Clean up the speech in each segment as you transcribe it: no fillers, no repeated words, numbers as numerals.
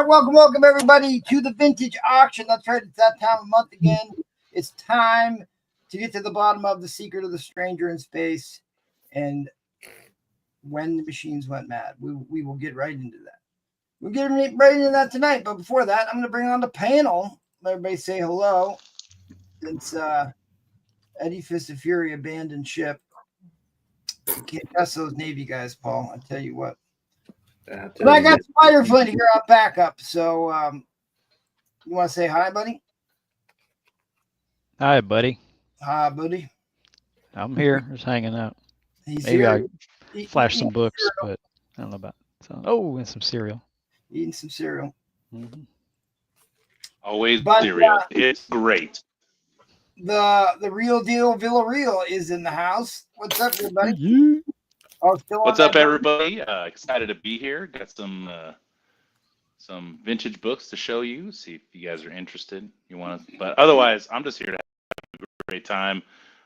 right, welcome everybody to the vintage auction. That's right, it's that time of month again. It's time to get to the bottom of the secret of the stranger in space and when the machines went mad. We will get right into that. We'll get right into that tonight, but before that, I'm going to bring on the panel. Let everybody say hello. Since Eddie Fist of Fury abandoned ship. You can't trust those Navy guys, Paul. I tell you what. But I got Spiderflint here on backup. So you want to say hi, buddy? Hi, buddy. Hi, buddy. I'm here, just hanging out. He's Maybe here. I flash some books, but I don't know about. So, oh, and some cereal. Eating some cereal. Mm-hmm. Always cereal. It's great. The real deal Villarreal is in the house. What's up, everybody? Yeah. Oh, still What's up, everybody? Excited to be here. Got some vintage books to show you. See if you guys are interested. You want to, but otherwise, I'm just here to have a great time.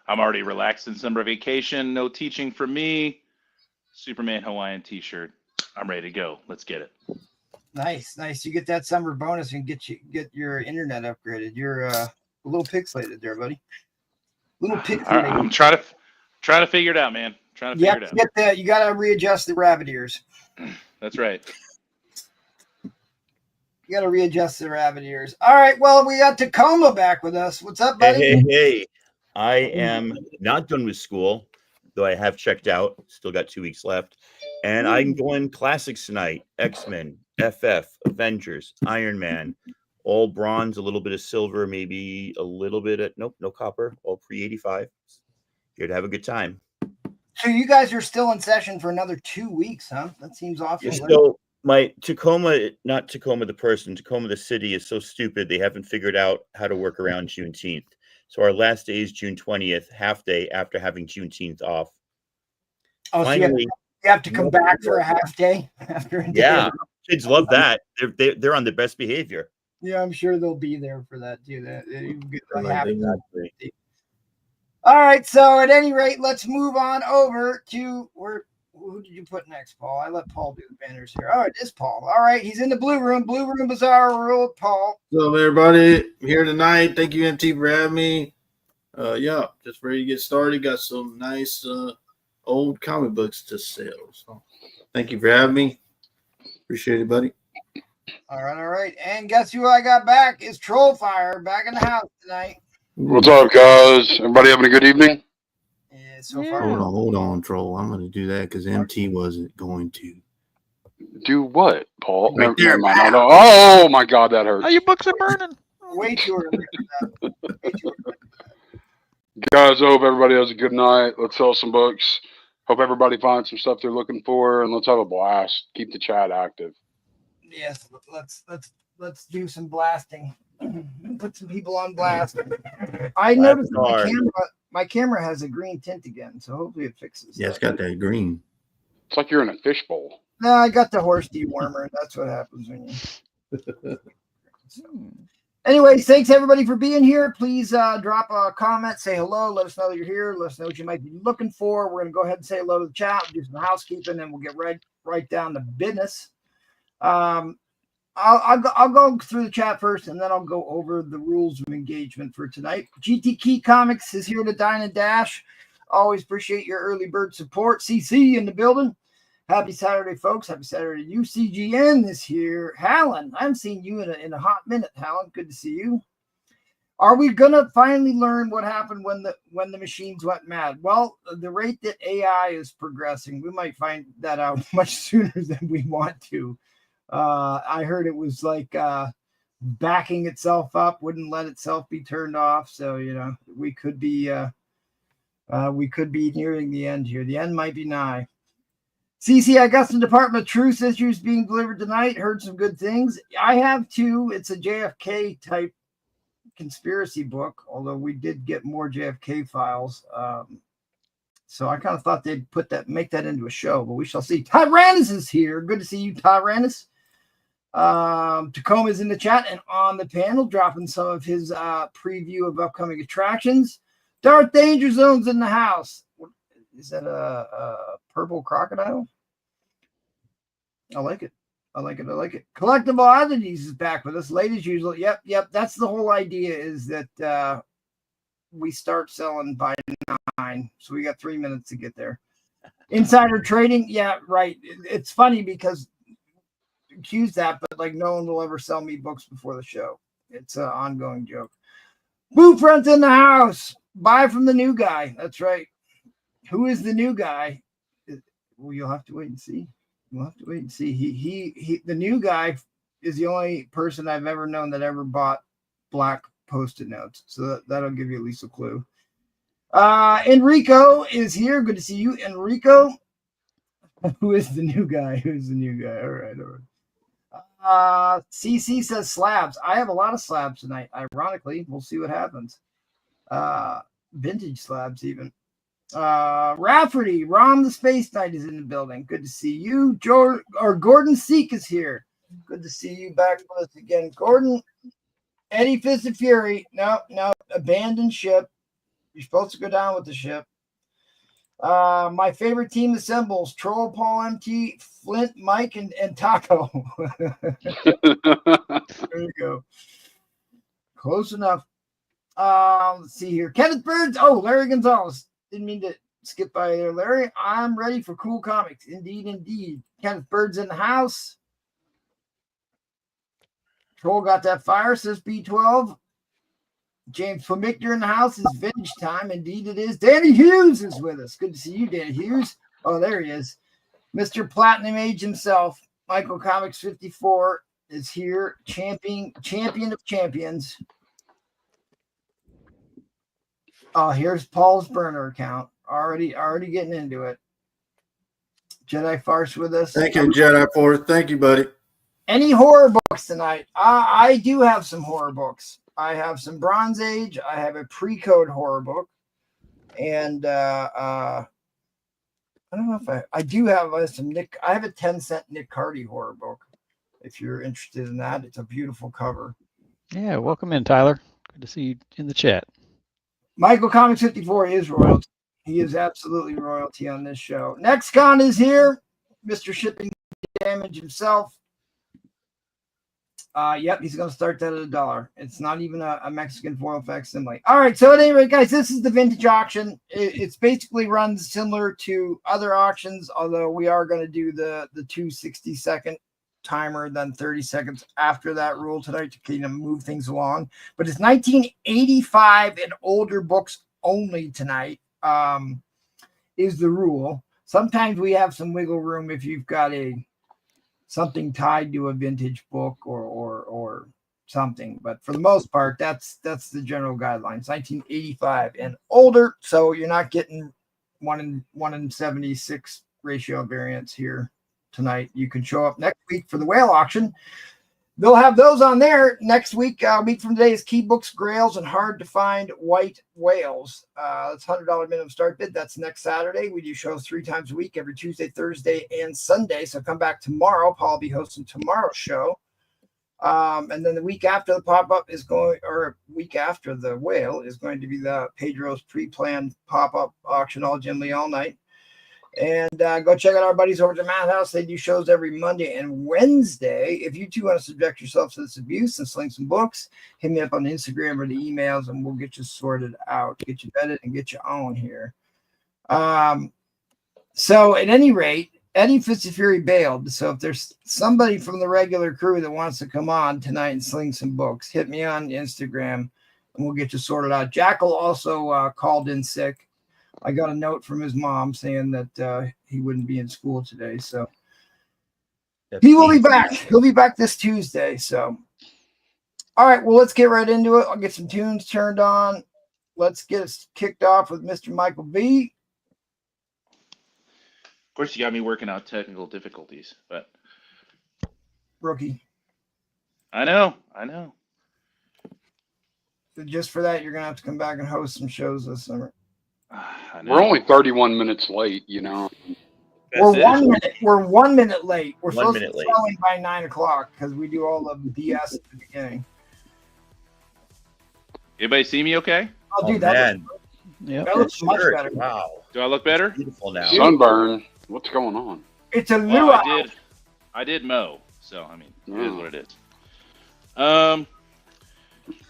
I'm already relaxed in summer vacation. No teaching for me. Superman Hawaiian T-shirt. I'm ready to go. Let's get it. Nice. You get that summer bonus and get your internet upgraded. You're a little pixelated there, buddy. Little pixelated. I'm trying to figure it out, man. Trying to figure it out. You got to readjust the rabbit ears. That's right. You got to readjust the rabbit ears. All right. Well, we got Tacoma back with us. What's up, buddy? Hey. I am not done with school, though I have checked out. Still got 2 weeks left. And I'm going classics tonight. X-Men, FF, Avengers, Iron Man, all bronze, a little bit of silver, maybe a little bit of, nope, no copper, all pre-85. Here to have a good time. So you guys are still in session for another 2 weeks, huh? That seems awful. So my Tacoma, not Tacoma the person, Tacoma the city is so stupid they haven't figured out how to work around Juneteenth. So our last day is June 20th, half day after having Juneteenth off. Oh, finally, so you have to come back for a half day after a day. Yeah, kids love that. They're on their best behavior. Yeah, I'm sure they'll be there for that too. Exactly. All right, so at any rate, let's move on over to who did you put next, Paul? I let Paul do the banners here. All right, it's Paul. All right, he's in the blue room. Blue room Bazaar World, Paul. What's up, everybody? I'm here tonight. Thank you, MT, for having me. Yeah, just ready to get started. Got some nice old comic books to sell. So thank you for having me. Appreciate it, buddy. All right. And guess who I got back is Trollfire back in the house tonight. What's up, guys? Everybody having a good evening? Yeah, so far. Hold on, Troll. I'm going to do that because MT wasn't going to. Do what, Paul? Right there, no. Oh, my God, that hurts. Oh, your books are burning. Way too early for that. Guys, I hope everybody has a good night. Let's sell some books. Hope everybody finds some stuff they're looking for, and let's have a blast. Keep the chat active. Yes, let's do some blasting. Put some people on blast. I noticed my camera has a green tint again, so hopefully it fixes. Yeah, it's got that green. It's like you're in a fishbowl. No, I got the horse dewormer. That's what happens when you. Anyways, thanks everybody for being here. Please drop a comment, say hello, let us know that you're here, let us know what you might be looking for. We're gonna go ahead and say hello to the chat, do some housekeeping, and we'll get right down to business. I'll go through the chat first, and then I'll go over the rules of engagement for tonight. GT Key Comics is here to dine and dash. Always appreciate your early bird support. CC in the building. Happy Saturday, folks. Happy Saturday. UCGN is here. Hallen, I haven't seen you in a hot minute, Hallen. Good to see you. Are we going to finally learn what happened when the machines went mad? Well, the rate that AI is progressing, we might find that out much sooner than we want to. I heard it was like backing itself up, wouldn't let itself be turned off. So, we could be nearing the end here. The end might be nigh. CC, I got some Department of Truth issues being delivered tonight. Heard some good things. I have too. It's a JFK type conspiracy book, although we did get more JFK files. So I kind of thought they'd make that into a show, but we shall see. Tyrannus is here. Good to see you, Tyrannus. Tacoma's in the chat and on the panel, dropping some of his preview of upcoming attractions. Darth Danger Zone's in the house. Is that a purple crocodile? I like it. I like it. I like it. Collectible Oddities is back with us, late as usual. Yep. That's the whole idea, is that we start selling by 9, so we got 3 minutes to get there. Insider trading, yeah, right. It's funny because accuse that, but like no one will ever sell me books before the show. It's an ongoing joke. Boo Front in the house. Buy from the new guy. That's right. Who is the new guy? Well, you'll have to wait and see. We'll have to wait and see. He the new guy is the only person I've ever known that ever bought black Post-it notes. So that'll give you at least a clue. Enrico is here. Good to see you, Enrico. Who is the new guy? Who's the new guy? All right. CC says slabs. I have a lot of slabs tonight. Ironically, we'll see what happens. Vintage slabs even. Rafferty, Rom the Space Knight is in the building. Good to see you. Gordon Seek is here. Good to see you back with us again, Gordon. Eddie Fist of Fury. No, abandoned ship. You're supposed to go down with the ship. My favorite team assembles: Troll, Paul, MT, Flint, Mike, and Taco. There you go. Close enough. Let's see here. Kenneth Birds. Oh, Larry Gonzalez. Didn't mean to skip by there, Larry. I'm ready for cool comics. Indeed. Kenneth Birds in the house. Troll got that fire, says B12. James Flemictor in the house. Is vintage time. Indeed it is. Danny Hughes is with us. Good to see you, Danny Hughes. Oh, there he is. Mr. Platinum Age himself. Michael Comics 54 is here. Champion of champions. Oh, here's Paul's burner account. Already getting into it. Jedi Farce with us. Thank you, Jedi Force. Thank you, buddy. Any horror books tonight? I do have some horror books. I have some Bronze Age. I have a pre-code horror book. And I don't know if I do have some Nick. I have a 10-cent Nick Cardy horror book. If you're interested in that, it's a beautiful cover. Yeah, welcome in, Tyler. Good to see you in the chat. Michael Comics 54 is royalty. He is absolutely royalty on this show. Next Con is here. Mr. Shipping Damage himself. Yep, he's going to start that at $1. It's not even a Mexican foil facsimile. All right, so at any rate, guys, this is the vintage auction. It's basically runs similar to other auctions, although we are going to do the 260-second timer, then 30 seconds after that rule tonight to kind of move things along. But it's 1985 and older books only tonight is the rule. Sometimes we have some wiggle room if you've got something tied to a vintage book or something, but for the most part, that's the general guidelines. 1985 and older, so you're not getting 1 in 76 ratio variance here tonight. You can show up next week for the whale auction. They'll have those on there next week. A week from today is Key Books, Grails, and Hard to Find White Whales. That's $100 minimum start bid. That's next Saturday. We do shows 3 times a week, every Tuesday, Thursday, and Sunday. So come back tomorrow. Paul will be hosting tomorrow's show. And then the week after the pop-up is going, or week after the whale is going to be the Pedro's pre-planned pop-up auction, all Jim Lee all night. And go check out our buddies over at the Madhouse. They do shows every Monday and Wednesday. If you too want to subject yourself to this abuse and sling some books, hit me up on Instagram or the emails, and we'll get you sorted out, get you vetted, and get you on here. So at any rate, Eddie Fist of Fury bailed. So if there's somebody from the regular crew that wants to come on tonight and sling some books, hit me on Instagram, and we'll get you sorted out. Jackal also called in sick. I got a note from his mom saying that he wouldn't be in school today. So he will be back. He'll be back this Tuesday. So, all right, well, let's get right into it. I'll get some tunes turned on. Let's get us kicked off with Mr. Michael V. Of course, you got me working out technical difficulties, but Rookie. I know. So just for that, you're going to have to come back and host some shows this summer. We're only 31 minutes late, you know. We're 1 minute. We're 1 minute late. We're 1 supposed minute to be late. selling by 9 o'clock because we do all the BS at the beginning. Anybody see me okay? Oh, dude, that man. Yep. looks much Shirt. better. Wow. Do I look better? Beautiful now. Sunburn. What's going on? It's a Well, luau. I did mow. So I mean, it is what it is.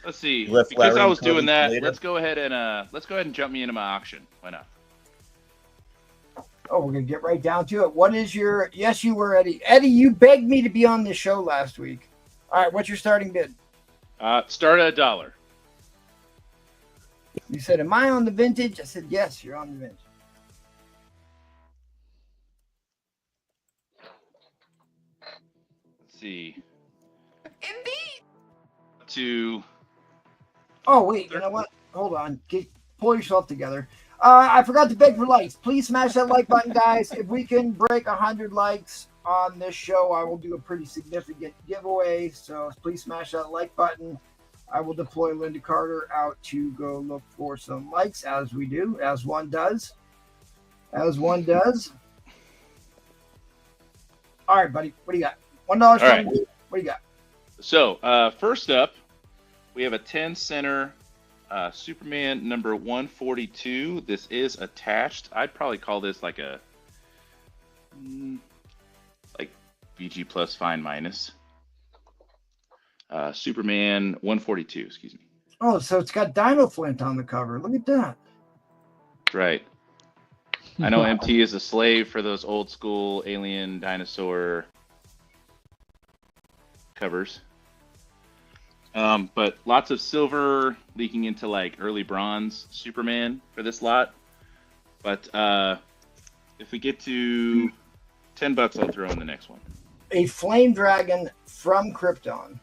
Let's see. Left Because I Larry was doing comment that, later. let's go ahead and jump me into my auction. Why not? Oh, we're gonna get right down to it. What is your? Yes, you were Eddie. Eddie, you begged me to be on this show last week. All right, what's your starting bid? Start at $1. You said, "Am I on the vintage?" I said, "Yes, you're on the vintage." Let's see. To Oh wait, you know what? Hold on. Pull yourself together. I forgot to beg for likes. Please smash that like button, guys. If we can break 100 likes on this show, I will do a pretty significant giveaway. So please smash that like button. I will deploy Linda Carter out to go look for some likes, as we do, as one does. As one does. All right, buddy. What do you got? $1. All right. What do you got? So first up, we have a 10 center Superman number 142. This is attached. I'd probably call this like a VG plus fine minus. Superman 142, excuse me. Oh, so it's got Dino Flint on the cover. Look at that. Right. I know MT is a slave for those old school alien dinosaur covers. But lots of silver leaking into like early bronze Superman for this lot. But if we get to $10, I'll throw in the next one. A Flame Dragon from Krypton.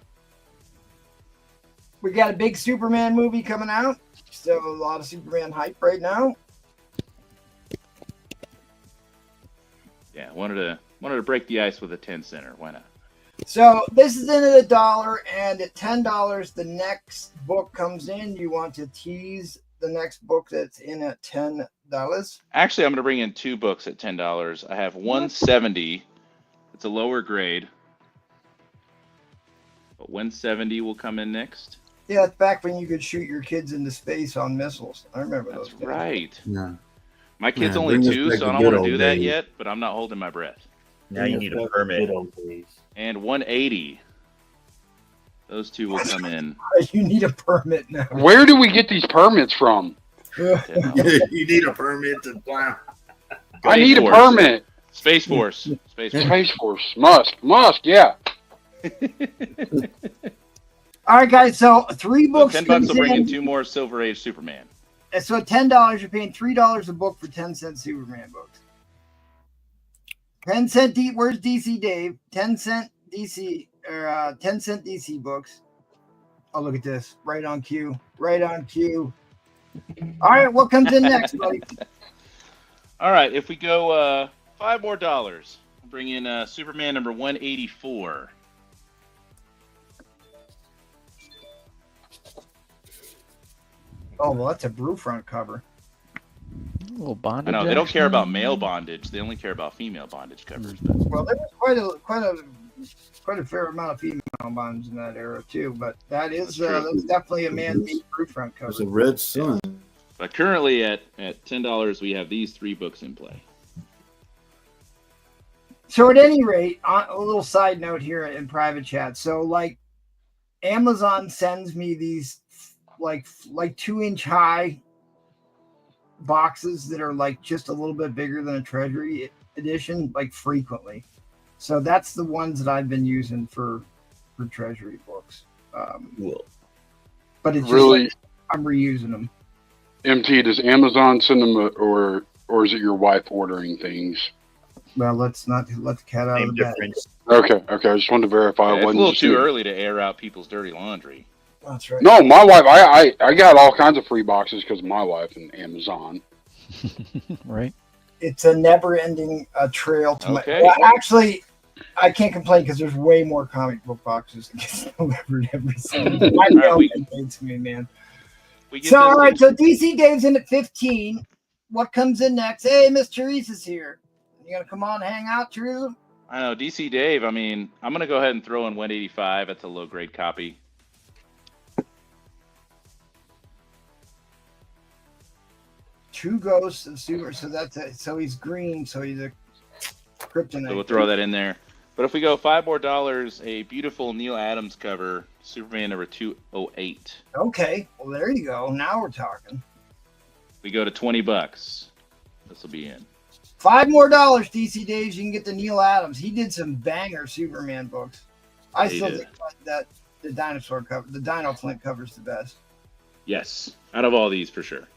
We got a big Superman movie coming out. Still a lot of Superman hype right now. Yeah, wanted to break the ice with a 10 center. Why not? So this is in at $1, and at $10, the next book comes in. You want to tease the next book that's in at $10? Actually, I'm going to bring in 2 books at $10. I have 170. It's a lower grade. But 170 will come in next. Yeah, it's back when you could shoot your kids into space on missiles. I remember That's those days. right. Yeah. My kid's Man, only bring us 2, back so to I don't good want to old do that days. yet, but I'm not holding my breath. Now you need a permit. And 180. Those 2 will come in. You need a permit now. Where do we get these permits from? You need a permit to plow. I need a Force. permit. Space Force. Space Force. Space Force. Musk, yeah. All right, guys. So 3 books. $10 comes will bring in in. 2 more Silver Age Superman. And so at $10, you're paying $3 a book for 10-cent Superman books. 10-cent where's DC Dave? 10-cent DC or 10-cent DC books. Oh, look at this. Right on cue. Right on cue. All right, what comes in next, buddy? All right, if we go $5 more, we'll bring in Superman number 184. Oh, well, that's a brew front cover. A little bondage. I know they don't care action. about male bondage; they only care about female bondage covers. But Well, there was quite a fair amount of female bonds in that era too. But that's definitely a man-made brew front cover. There's a red sun. But currently at $10, we have these 3 books in play. So at any rate, a little side note here in private chat. So like Amazon sends me these like 2-inch high boxes that are like just a little bit bigger than a treasury edition, like frequently. So that's the ones that I've been using for treasury books. Cool. But it's just Really? like, I'm reusing them. MT, does Amazon send them or is it your wife ordering things? Well, let's not let the cat out Same of the bag. difference. Okay. I just wanted to verify. Yeah, It it's a wasn't little just too you. early to air out people's dirty laundry. That's right. No, my wife. I got all kinds of free boxes because of my wife and Amazon. Right. It's a never-ending trail to Okay. my. Well, actually, I can't complain because there's way more comic book boxes that get delivered every single. My mail complains to me, man. We get So this all right, in- so DC Dave's in at 15. What comes in next? Hey, Miss Teresa's here. You gonna come on, hang out, Teresa? I know DC Dave. I mean, I'm gonna go ahead and throw in 185. That's a low grade copy. Two ghosts of super. So that's it. So he's green. So he's a kryptonite. So we'll throw that in there. But if we go $5 more, a beautiful Neil Adams cover, Superman number 208. Okay, well there you go. Now we're talking. We go to $20. This will be in. $5 more, DC Daves. You can get the Neil Adams. He did some banger Superman books. I Yeah, he still did. think that the dinosaur cover, the Dino Flint cover's the best. Yes, out of all these for sure.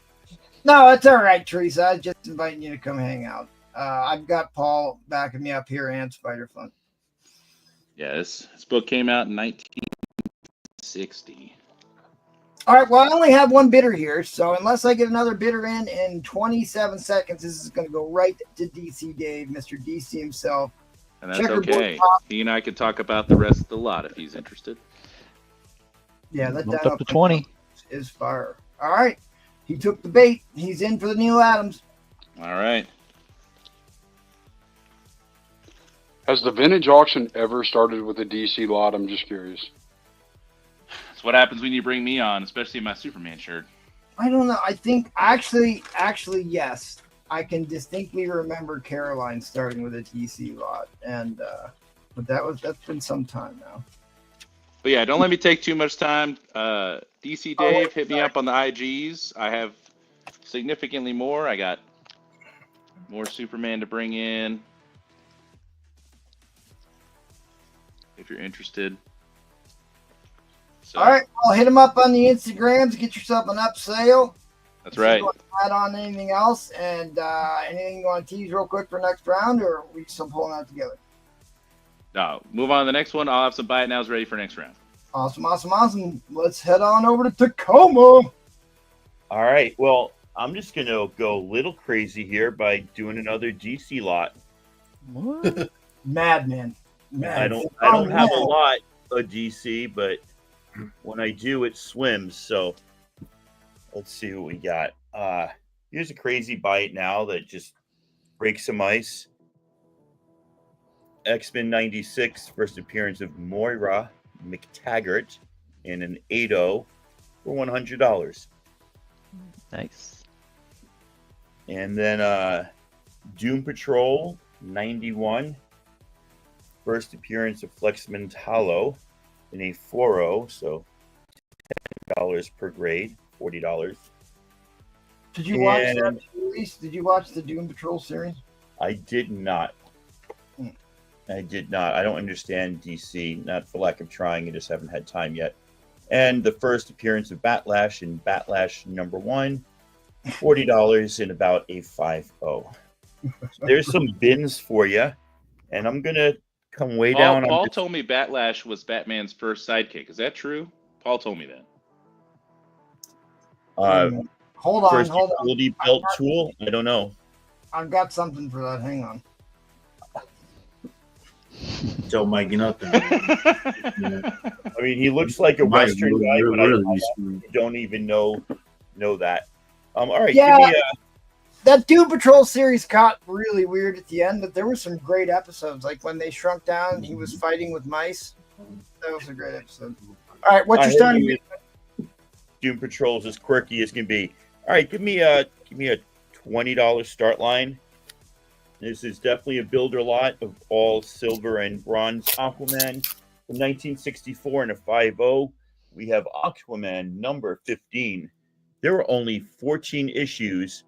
No, it's all right, Teresa. I was just inviting you to come hang out. I've got Paul backing me up here and Spider Flint. Yeah, this book came out in 1960. All right, well, I only have one bidder here, so unless I get another bidder in 27 seconds, this is going to go right to DC Dave, Mr. DC himself. And that's Checkerboard okay. top. He and I could talk about the rest of the lot if he's interested. Yeah, that Bumped Dino up to Flint 20. is fire. All right, he took the bait. He's in for the Neil Adams. All right. Has the vintage auction ever started with a DC lot? I'm just curious. That's what happens when you bring me on, especially in my Superman shirt. I don't know. I think actually, yes. I can distinctly remember Caroline starting with a DC lot, and but that's been some time now. But yeah, don't let me take too much time. DC Dave, hit me up on the IGs. I have significantly more. I got more Superman to bring in. If you're interested. So, All right, I'll hit him up on the Instagrams. Get yourself an up sale. that's right. You want to add on anything else, and anything you want to tease real quick for next round, or are we still pulling that together? No, move on to the next one. I'll have some buy it nows ready for next round. Awesome. Let's head on over to Tacoma. All right. Well, I'm just gonna go a little crazy here by doing another DC lot. What? Madman. I don't have a lot of DC, but when I do, it swims. So let's see what we got. Here's a crazy bite now that just breaks some ice. X-Men 96, first appearance of Moira McTaggart in an 8-0 for $100. Nice. And then Doom Patrol 91, first appearance of Flexman Hollow in a 4-0, so $10 per grade, $40. Did you watch And- that series? Did you watch the Doom Patrol series? I did not. I did not. I don't understand DC, not for lack of trying. I just haven't had time yet. And the first appearance of Batlash in Batlash #1, $40 in about a 5-0. So there's some bins for you, and I'm gonna come way down. Paul told me Batlash was Batman's first sidekick. Is that true? Paul told me that. Hold on. First utility belt tool. I don't know. I've got something for that. Hang on. Tell Mike nothing. I mean, he looks like a Mike Western really- guy, but I really screwed. don't even know that. All right, Yeah. give me That Doom Patrol series got really weird at the end, but there were some great episodes. Like when they shrunk down and he was fighting with mice. That was a great episode. All right, what's your starting bid? Doom Patrol is as quirky as can be. All right, give me a $20 start line. This is definitely a builder lot of all silver and bronze Aquaman from 1964 in a 5-0. We have Aquaman number 15. There were only 14 issues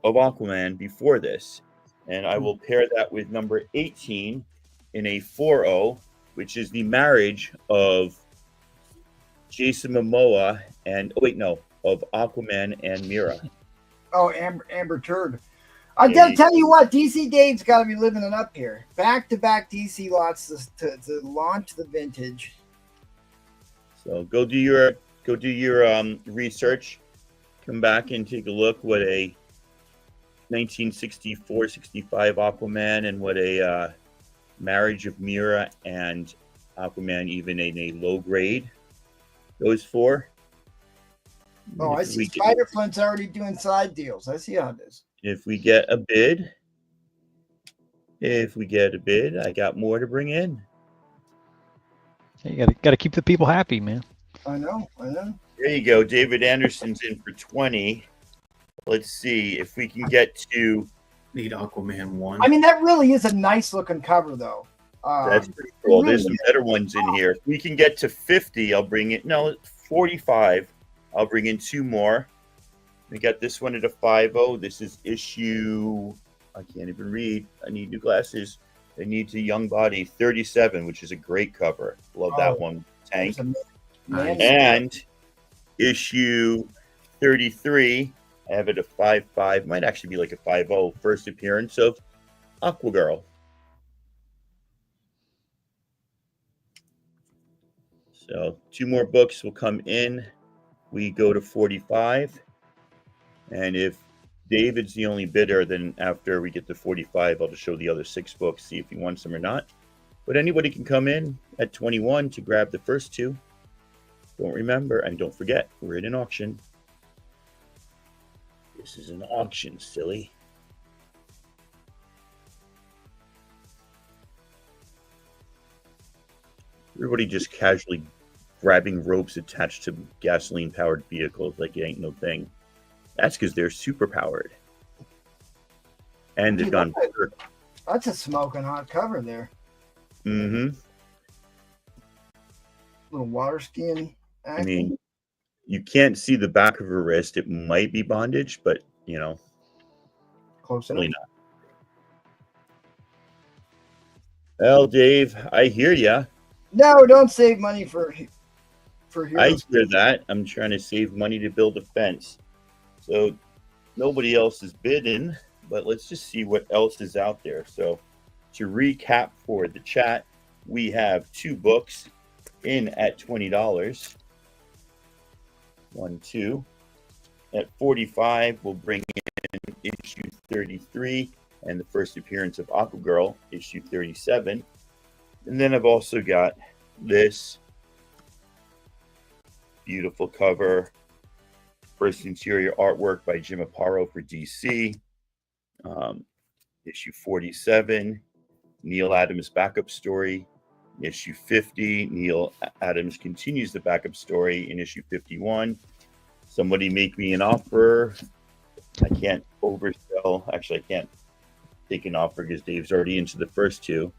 of Aquaman before this, and I will pair that with number 18 in a 4-0, which is the marriage of Jason Momoa of Aquaman and Mira. Oh, Amber Turd. I gotta tell you what, DC Dave's got to be living it up here. Back-to-back DC lots to launch the vintage. So go do your research. Come back and take a look what a 1964-65 Aquaman and what a marriage of Mira and Aquaman, even in a low grade, goes for. Oh, I see. Spider Flint's already doing side deals. I see how it is. If we get a bid, I got more to bring in. You gotta keep the people happy, man. I know. There you go. David Anderson's in for 20. Let's see if we can get to. Need Aquaman 1. I mean, that really is a nice looking cover, though. That's pretty cool. There's some better ones in here. If we can get to 50, I'll bring it. No, 45. I'll bring in 2 more. We got this one at a 5.0. This is issue, I can't even read. I need new glasses. It needs a young body, 37, which is a great cover. Love that one. Tank. Nice. And issue 33, I have it a 5.5. Might actually be like a 5.0. First appearance of Aquagirl. So 2 more books will come in. We go to 45. And if David's the only bidder, then after we get to 45, I'll just show the other 6 books, see if he wants them or not. But anybody can come in at 21 to grab the first 2. Don't remember, and don't forget, we're in an auction. This is an auction, silly. Everybody just casually grabbing ropes attached to gasoline-powered vehicles like it ain't no thing. That's because they're super powered. And they've gone. That's a smoking hot cover there. Mm-hmm. Little water skiing action. I mean, you can't see the back of her wrist. It might be bondage, but you know, Close really enough. not. Well, Dave, I hear ya. No, don't save money for heroes. I hear that. I'm trying to save money to build a fence. So nobody else is bidding, but let's just see what else is out there. So to recap for the chat, we have 2 books in at $20. 1, 2. At 45, we'll bring in issue 33 and the first appearance of Aquagirl, issue 37. And then I've also got this beautiful cover. First interior artwork by Jim Aparo for DC. Issue 47, Neil Adams' backup story. Issue 50, Neil Adams continues the backup story in issue 51. Somebody make me an offer. I can't oversell. Actually, I can't take an offer because Dave's already into the first 2.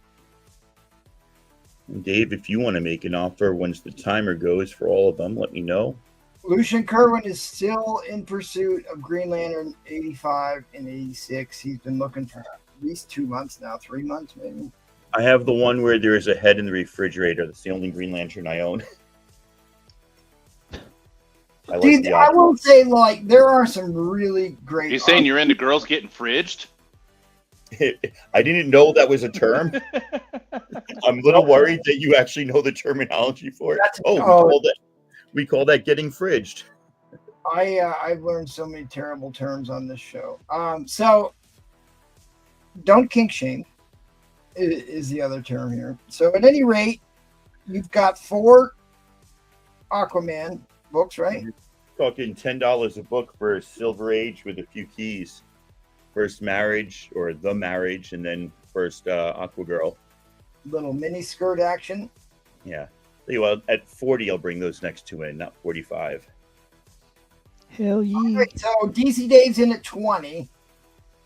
And Dave, if you want to make an offer once the timer goes for all of them, let me know. Lucian Kerwin is still in pursuit of Green Lantern 85 and 86. He's been looking for at least 2 months now, 3 months maybe. I have the one where there is a head in the refrigerator. That's the only Green Lantern I own. Dude, I will say, like, there are some really great. You saying you're into girls getting fridged? I didn't know that was a term. I'm a little worried that you actually know the terminology for it. We call that getting fridged. I've learned so many terrible terms on this show. So don't kink shame is the other term here. So at any rate, you've got 4 Aquaman books, right? You're talking $10 a book for Silver Age with a few keys. First Marriage or The Marriage, and then first Aquagirl. Little mini skirt action. Yeah. Well, at 40, I'll bring those next 2 in, not 45. Hell yeah. Right, so DC Dave's in at 20.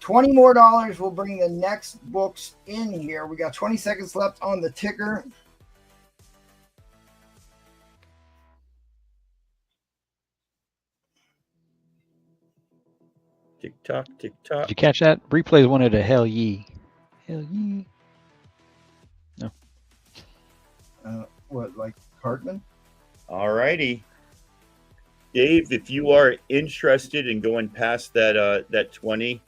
$20 more will bring the next books in here. We got 20 seconds left on the ticker. Tick tock, tick tock. Did you catch that? Replays wanted a hell ye. Hell ye. No. What, like Cartman? All righty. Dave, if you are interested in going past that 20,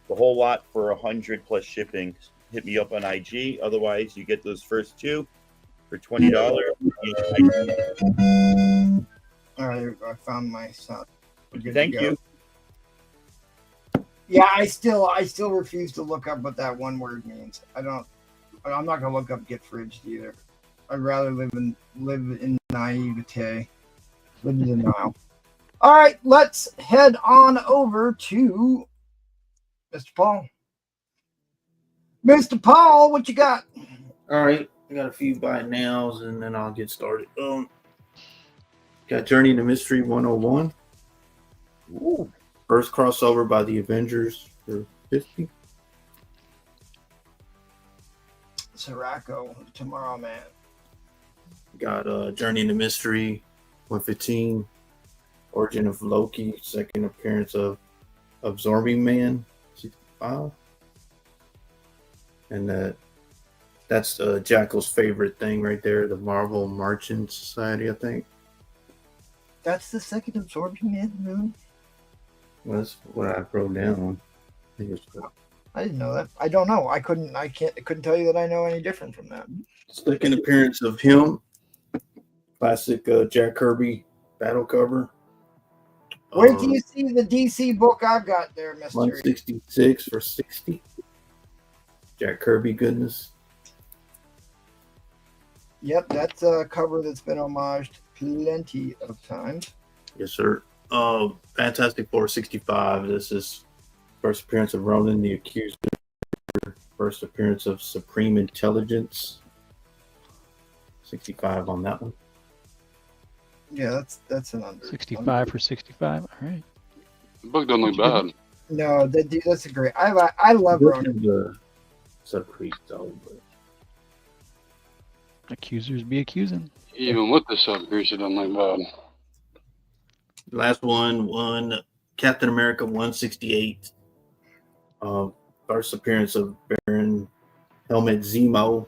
the whole lot for 100 plus shipping, hit me up on IG. Otherwise, you get those first 2 for $20. All right, I found my son. Thank you. Yeah, I still refuse to look up what that one word means. I'm not gonna look up get fridged either. I'd rather live in naivete. Live in denial. All right, let's head on over to Mr. Paul. Mr. Paul, what you got? All right, I got a few buy nows and then I'll get started. Got Journey into Mystery 101. Ooh. First crossover by the Avengers for 50. Sirocco, Tomorrow Man. Got Journey into Mystery, 115. Origin of Loki, second appearance of Absorbing Man, 65. And that's Jackal's favorite thing right there, the Marvel Marching Society, I think. That's the second Absorbing Man movie? Well, that's what I wrote down. I think it's cool. I didn't know that. I don't know. I couldn't tell you that I know any different from that. Second appearance of him, classic Jack Kirby battle cover. Where do you see the DC book I've got there, Mr. 166 for 60. Jack Kirby goodness. Yep, that's a cover that's been homaged plenty of times. Yes, sir. Fantastic Four 65. This is first appearance of Ronan the Accuser. First appearance of Supreme Intelligence. 65 on that one. Yeah, that's an under. 65 for 65. All right. The book doesn't look bad. No, that's a great. I love Ronan. The sub-creep though, but Accusers be accusing. Even with the sub-grease, it doesn't look bad. last one Captain America 168. First appearance of Baron Helmet Zemo.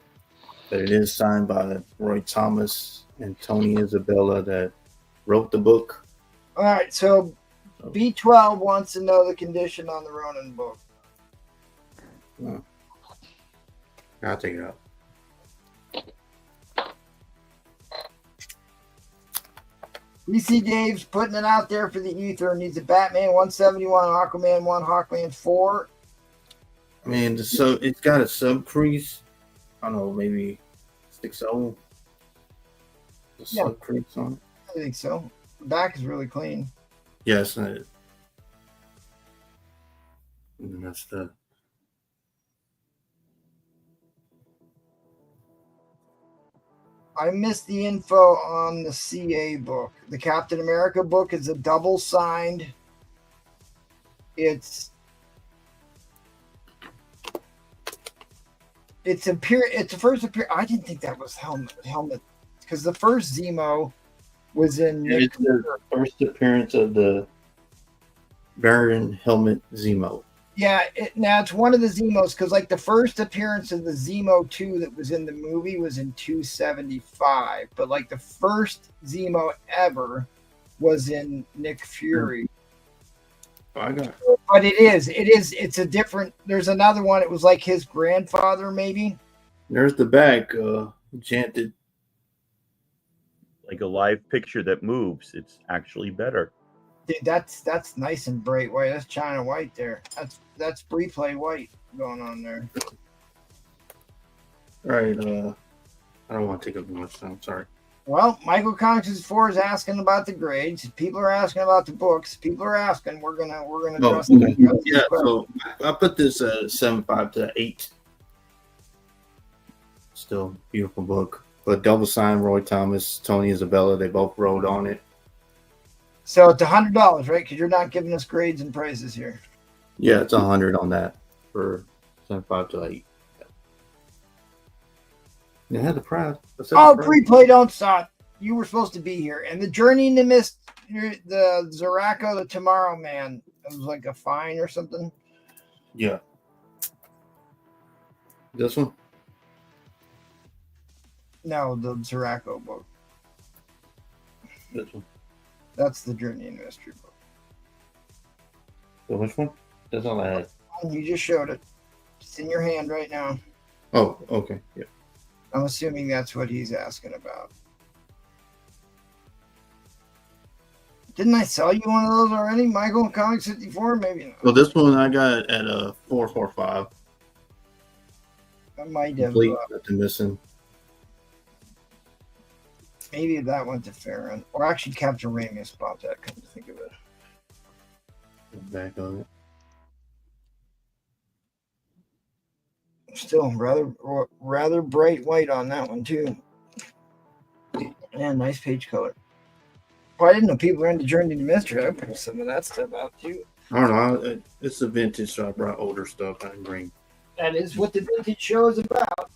But it is signed by Roy Thomas and Tony Isabella that wrote the book. All right, so B12 wants to know the condition on the Ronin book. I'll take it out. DC Dave's putting it out there for the ether. Needs a Batman 171, Aquaman 1, Hawkman 4. I mean, it's got a sub crease. I don't know, maybe 6-0. The sub crease on it. I think so. The back is really clean. Yes, and that's the. I missed the info on the CA book. The Captain America book is a double signed. It's the first appearance. I didn't think that was helmet because the first Zemo was in. It's the first appearance of the Baron Helmet Zemo. Yeah, now it's one of the Zemos because like the first appearance of the Zemo 2 that was in the movie was in 275, but like the first Zemo ever was in Nick Fury. Oh, I got it. But it's a different. There's another one. It was like his grandfather, maybe. There's the back, enchanted. Like a live picture that moves. It's actually better. Dude, that's nice and bright white. That's China white there. That's replay white going on there. All right, I don't want to take up much time. Sorry. Well, Michael Comics 4 is asking about the grades. People are asking about the books. People are asking. We're gonna address okay. that. Yeah, so I put this 7.5 to 8. Still beautiful book. But double sign Roy Thomas, Tony Isabella, they both wrote on it. So it's $100, right? Because you're not giving us grades and prices here. Yeah, it's 100 on that for 7.5 to 8. They had the prize. Pre-play don't stop. You were supposed to be here. And the Journey into Mist, the Ziracco, the Tomorrow Man, it was like a fine or something. Yeah. This one? No, the Ziracco book. This one. That's the Journey into Mystery book. So which one? That's all I had. You just showed it. It's in your hand right now. Oh, okay. Yeah. I'm assuming that's what he's asking about. Didn't I sell you one of those already, Michael? Comics 54? Maybe not. Well, this one I got at 445. I might have. Complete, nothing missing. Maybe that went to Farron. Or actually, Captain Ramius bought that, come to think of it. Back on it. Still rather bright white on that one, too. And nice page color. Well, I didn't know people were into Journey to Mystery. I put some of that stuff out, too. I don't know. It's a vintage, so I brought older stuff. I didn't bring. That is what the vintage show is about.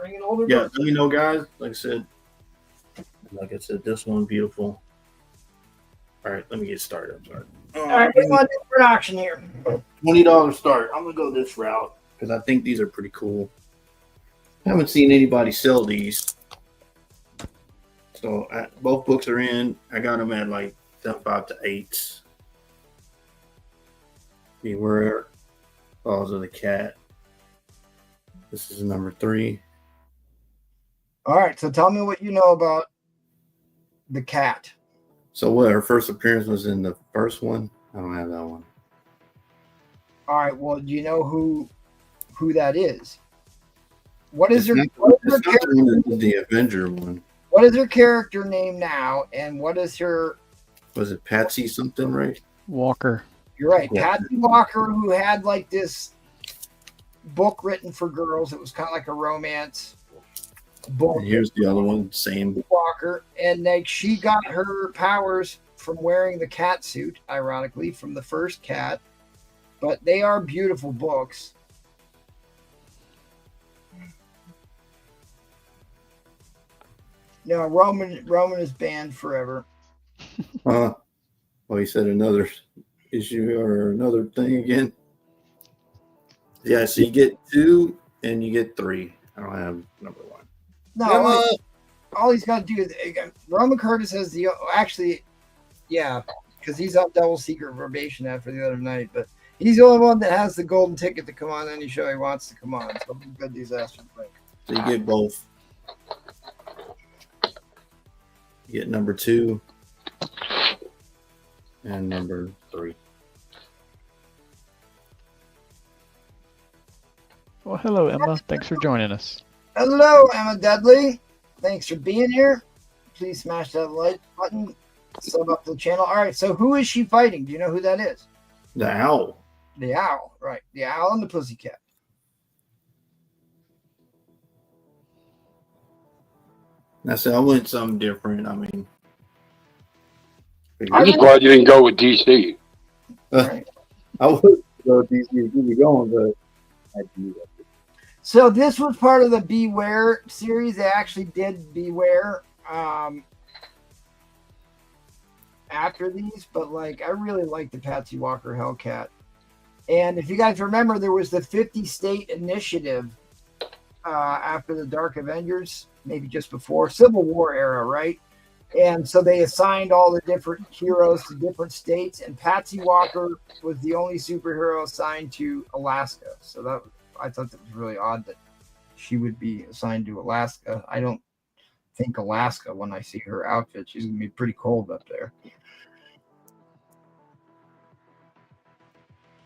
bringing older Yeah, books. let me know, guys. Like I said, this one beautiful. All right, let me get started. I'm sorry. All right, what do you want to do for an auction here? $20 start. I'm gonna go this route because I think these are pretty cool. Haven't seen anybody sell these. So both books are in. I got them at like 5 to 8. Beware Claws of the Cat. This is number 3. All right, so tell me what you know about the cat. So what? Her first appearance was in the first one. I don't have that one. All right, well, do you know who that is? What is It's her? not, What is her it's not the one character? that did the Avenger one. What is her character name now? And what is her? Was it Patsy something, right? Walker. You're right, Yeah. Patsy Walker, who had like this book written for girls. It was kind of like a romance book. And here's the other one, same. Walker, and like she got her powers from wearing the cat suit, ironically, from the first cat. But they are beautiful books. No, Roman is banned forever. Well, he said another issue or another thing again. Yeah, so you get 2 and you get 3. I don't have number 1. No, all he's got to do is Roman Curtis has the actually, yeah, because he's on double secret probation after the other night, but he's the only one that has the golden ticket to come on any show he wants to come on. So good disaster break. So you get both. You get number 2 and number 3. Well, hello, Emma. Thanks for joining us. Hello, Emma Dudley. Thanks for being here. Please smash that like button. Sub up to the channel. All right, so who is she fighting? Do you know who that is? The Owl. The owl, right? The owl and the pussycat. I said I went something different. I mean, I'm just glad you didn't go with DC. Right. I would go DC to keep me going, but I do that. So this was part of the Beware series. They actually did Beware after these, but like I really like the Patsy Walker Hellcat. And if you guys remember, there was the 50-state initiative after the Dark Avengers, maybe just before Civil War era, right? And so they assigned all the different heroes to different states, and Patsy Walker was the only superhero assigned to Alaska. So that I thought that was really odd that she would be assigned to Alaska. I don't think Alaska, when I see her outfit, she's gonna be pretty cold up there.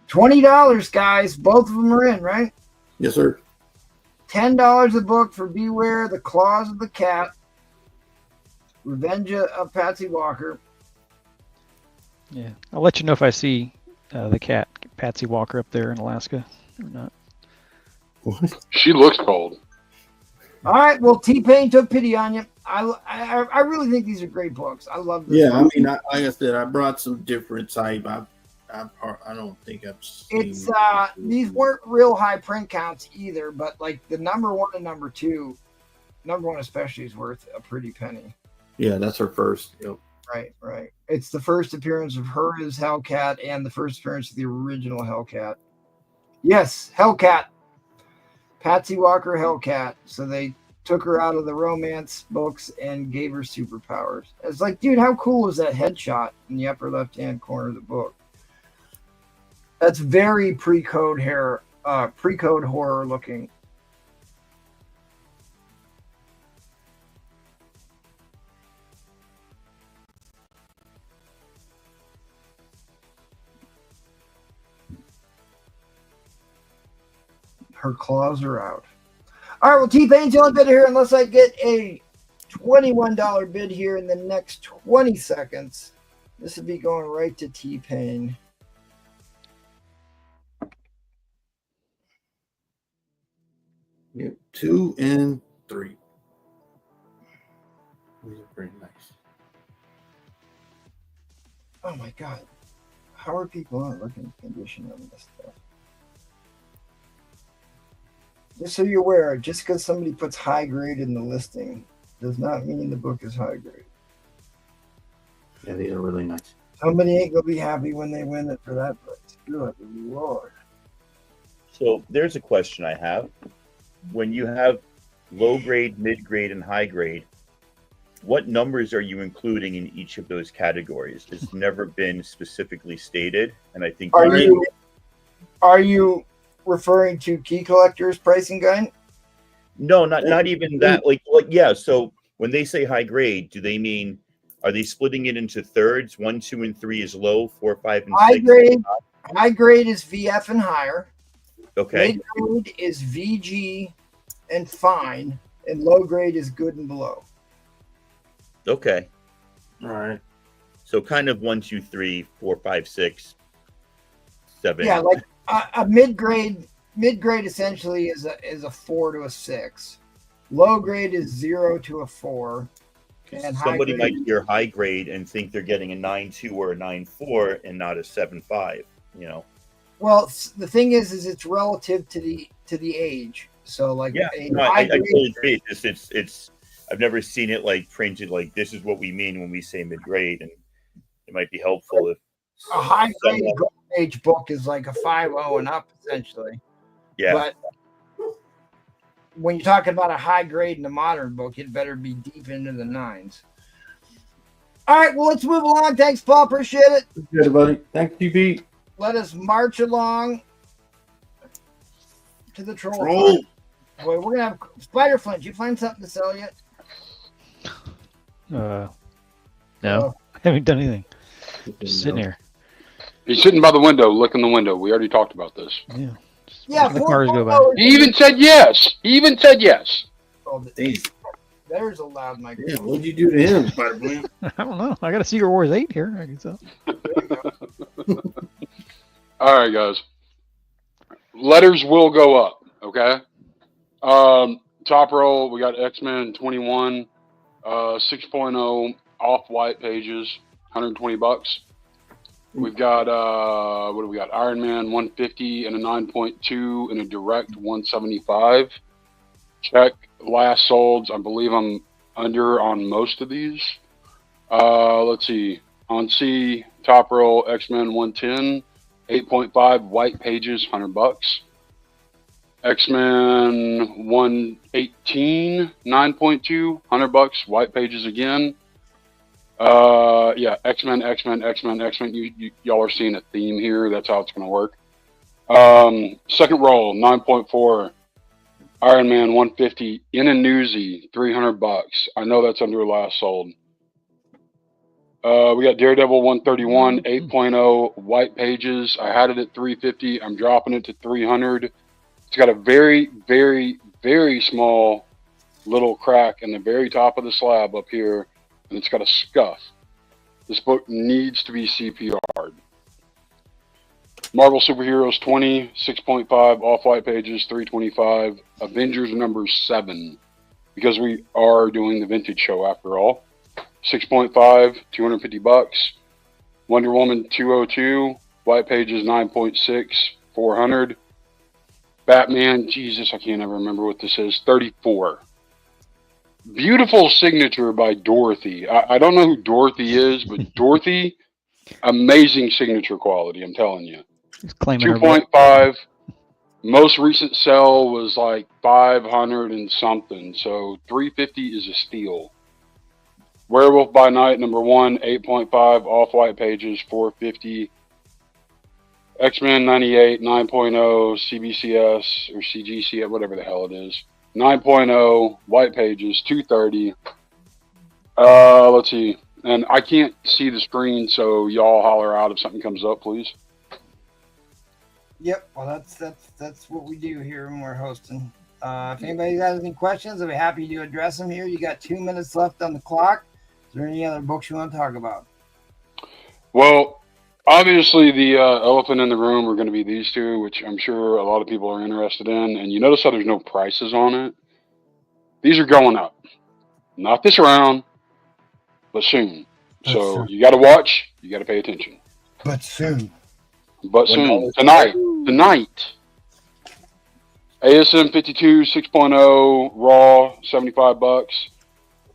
$20, guys. Both of them are in, right? Yes, sir. $10 a book for Beware, The Claws of the Cat, Revenge of Patsy Walker. Yeah, I'll let you know if I see the cat Patsy Walker up there in Alaska or not. What? She looks cold. All right, well, T-Pain took pity on you. I really think these are great books. I love this. Yeah, I mean, like I said, I brought some different type. I don't think I've seen. It's these weren't real high print counts either, but like the number 1 and number 2, number 1 especially is worth a pretty penny. Yeah, that's her first. Yep. Right. It's the first appearance of her as Hellcat and the first appearance of the original Hellcat. Yes, Hellcat. Patsy Walker Hellcat. So they took her out of the romance books and gave her superpowers. It's like, dude, how cool is that headshot in the upper left-hand corner of the book? That's very pre-code horror looking. Her claws are out. All right, well, T-Pain's the only bidder here unless I get a $21 bid here in the next 20 seconds. This would be going right to T-Pain. Yep. 2 and 3. These are pretty nice. Oh my God. How are people not looking at the condition of this stuff? Just so you're aware, just because somebody puts high grade in the listing does not mean the book is high grade. Yeah, these are really nice. Somebody ain't gonna be happy when they win it for that price. Good Lord. So there's a question I have. When you have low grade, mid grade, and high grade, what numbers are you including in each of those categories? It's never been specifically stated, and I think Are you referring to Key Collector's pricing guide? no, not even that. Like yeah. So when they say high grade, do they mean, are they splitting it into thirds? 1, 2, and 3 is low. 4, 5, and 6. High grade is VF and higher. Okay. Mid grade is VG and fine, and low grade is good and below. Okay. All right. So kind of 1, 2, 3, 4, 5, 6, 7. Yeah, like a mid grade essentially is a 4 to a 6. Low grade is 0 to a 4. And Somebody might hear high grade and think they're getting a 9.2 or a 9.4 and not a 7.5. You know. Well, the thing is it's relative to the age. So like, yeah, I totally agree. It's I've never seen it like printed like this is what we mean when we say mid grade, and it might be helpful if a high grade golden age book is like a 5.0 and up essentially. Yeah. But when you're talking about a high grade in a modern book, it better be deep into the 9s. All right, well, let's move along. Thanks, Paul. Appreciate it. Good, buddy. Thank you, Pete. Let us march along to the troll. Boy, we're gonna have Spider Flint. Did you find something to sell yet? No, I haven't done anything. Just sitting here. He's sitting by the window, looking the window. We already talked about this. Yeah. Yeah, the cars go by. He even said yes. Oh, there's a loud microphone. Yeah, what'd you do to him, Spider Flint? I don't know. I got a Secret Wars 8 here. I can sell. All right, guys. Letters will go up, okay? Top row, we got X-Men 21, 6.0 off-white pages, $120. We've got, what do we got? Iron Man 150 and a 9.2 and a direct 175. Check last solds. I believe I'm under on most of these. Let's see. On C, top row, X-Men 110, 8.5 white pages, $100. X-Men 118, 9.2, $100, white pages again. Yeah, X-Men. Y'all are seeing a theme here. That's how it's going to work. Second roll, 9.4, Iron Man 150 in a newsie, $300. I know that's under last sold. We got Daredevil 131, 8.0 white pages. I had it at 350. I'm dropping it to 300. It's got a very, very, very small little crack in the very top of the slab up here, and it's got a scuff. This book needs to be CPR'd. Marvel Superheroes 20, 6.5 off-white pages, 325. Avengers number 7, because we are doing the vintage show after all. 6.5, $250. Wonder Woman 202, white pages 9.6, 400. Batman, Jesus, I can't ever remember what this is, 34. Beautiful signature by Dorothy. I don't know who Dorothy is, but Dorothy, amazing signature quality, I'm telling you. He's claiming 2.5. Most recent sell was like 500 and something, so 350 is a steal. Werewolf by Night number 1, 8.5 off-white pages, 450. X-Men 98, 9.0 CBCS or CGCS, whatever the hell it is. 9.0 white pages, 230. Let's see. And I can't see the screen, so y'all holler out if something comes up, please. Yep. Well, that's what we do here when we're hosting. If anybody has any questions, I'll be happy to address them here. You got 2 minutes left on the clock. Is there any other books you want to talk about? Well, obviously the elephant in the room are going to be these two, which I'm sure a lot of people are interested in. And you notice how there's no prices on it? These are going up. Not this round, but soon. So you got to watch. You got to pay attention. But soon. But soon. Tonight. ASM 52 6.0 raw, $75.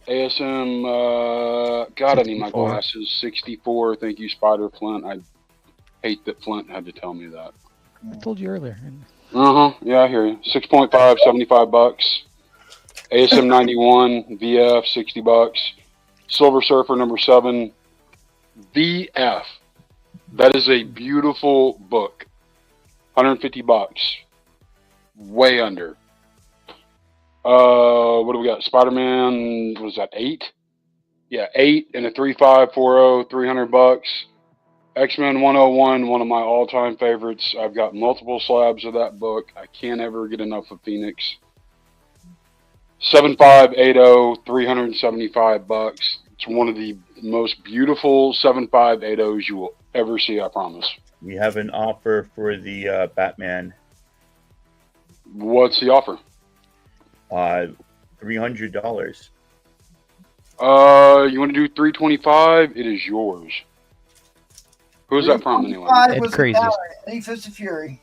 ASM, God, I need my 64. glasses. 64. Thank you, Spider Flint. I hate that Flint had to tell me that. I told you earlier. Yeah, I hear you. 6.5, $75. ASM 91 VF, $60. Silver Surfer number 7 VF. That is a beautiful book. $150. Way under. What do we got? Spider-Man, what is that, 8? Yeah, 8 and a 3540, $300. X-Men 101, one of my all-time favorites. I've got multiple slabs of that book. I can't ever get enough of Phoenix. 7580, $375. It's one of the most beautiful 7580s you will ever see, I promise. We have an offer for the Batman. What's the offer? $300. You want to do $325? It is yours. Who's that from anyway? Ed Was Crazy. Any Fist of Fury.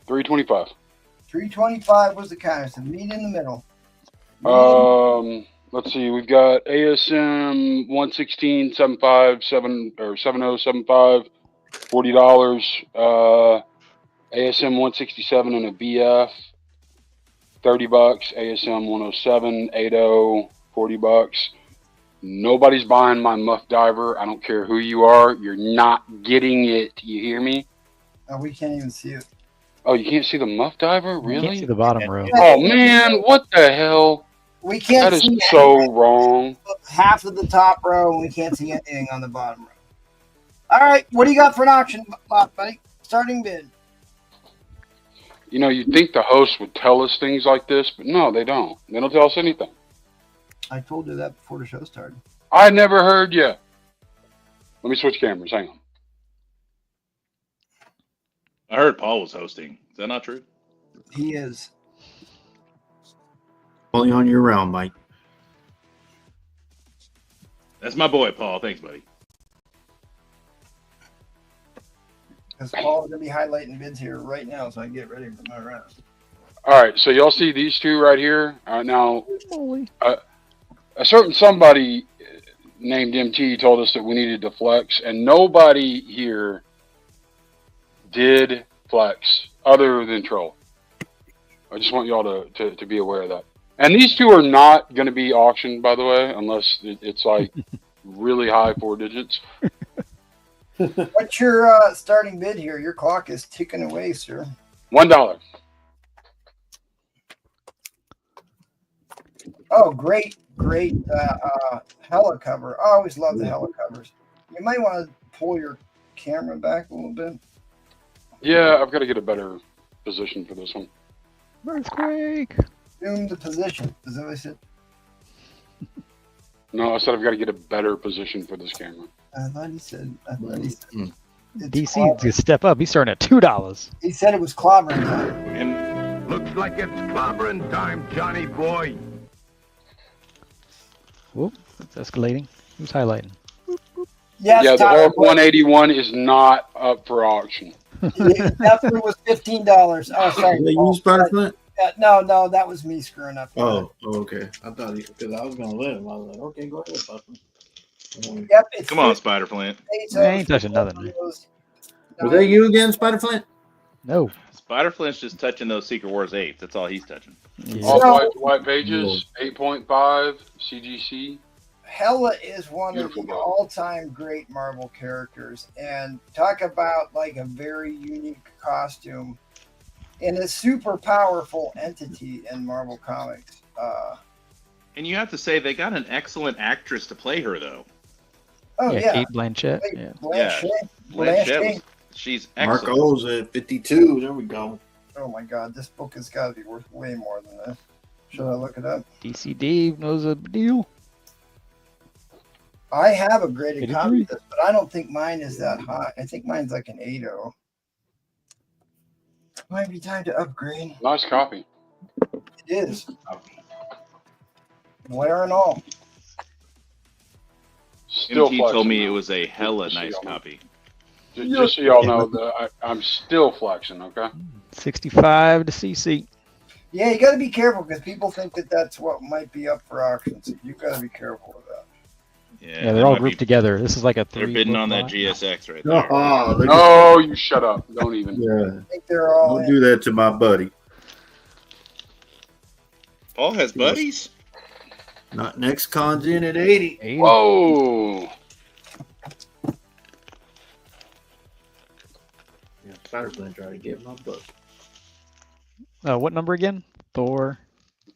325. 325 was the counter. So meet in the middle. Let's see. We've got ASM 116 75 7 or 7075, $40. ASM 167 and a BF, $30. ASM 107 80, $40. Nobody's buying my Muff Diver. I don't care who you are. You're not getting it. You hear me? Oh, we can't even see it. Oh, you can't see the Muff Diver? You can't see Really? the bottom row. Oh, man. What the hell? We can't That is see so wrong. half of the top row, and we can't see anything on the bottom row. All right, what do you got for an auction, buddy? Starting bid. You know, you'd think the host would tell us things like this, but no, they don't. They don't tell us anything. I told you that before the show started. I never heard you. Let me switch cameras. Hang on. I heard Paul was hosting. Is that not true? He is. Only on your round, Mike. That's my boy, Paul. Thanks, buddy. Because Paul's going to be highlighting bids here right now, so I get ready for my round. All right, so y'all see these two right here? Now, Holy. a certain somebody named MT told us that we needed to flex, and nobody here did flex other than Troll. I just want y'all to be aware of that. And these two are not going to be auctioned, by the way, unless it's like really high 4 digits. What's your starting bid here? Your clock is ticking away, sir. $1. Oh, great hella cover. I always love the hella covers. You might want to pull your camera back a little bit. Yeah, I've got to get a better position for this one. Earthquake. Zoom the position. Is that what I said? No, I said I've got to get a better position for this camera. I thought he said. It's DC clobbering. to step up. He's starting at $2. He said it was clobbering time. And Looks like it's clobbering time, Johnny boy. Whoop, it's escalating. Who's highlighting? Yes, Yeah, the Tyler, Orc 181 is not up for auction. it definitely was $15. Oh, sorry. They Paul. use Spider-Flint? No, that was me screwing up. Oh, okay. I thought because I was gonna let him. I was like, okay, go ahead, Spider-Flint. Yep, it's come on, Spider Flint. I ain't touching nothing. Was that you again, Spider-Flint? No. Spider Flint's just touching those Secret Wars 8s. That's all he's touching. Yeah. Off white pages, 8.5 CGC. Hela is one Beautiful of the book. all-time great Marvel characters, and talk about like a very unique costume and a super powerful entity in Marvel Comics. And you have to say they got an excellent actress to play her, though. Oh Yeah, yeah, Kate Blanchett. Yeah. Blanchett was, she's excellent. Marco's at 52. There we go. Oh my God, this book has got to be worth way more than this. Should I look it up? DC Dave knows a deal. I have a graded 83. copy of this, but I don't think mine is that high. I think mine's like an 8.0. Might be time to upgrade. Nice copy. It is. Wear and all. Still MT told flexing me now. it was a hella nice copy. Just so y'all know, that I'm still flexing. Okay. 65 to CC. Yeah, you got to be careful because people think that that's what might be up for auction. So you got to be careful with that. Yeah, they're all grouped together. This is like a They're 3. bidding on that lot. GSX right there. Oh, look at No, you shut up. Don't even. yeah. I think they're all Don't in. do that to my buddy. Paul has buddies. Not next con's in at 80. 80. Whoa. Yeah, Spider's gonna try to get my butt. What number again? Thor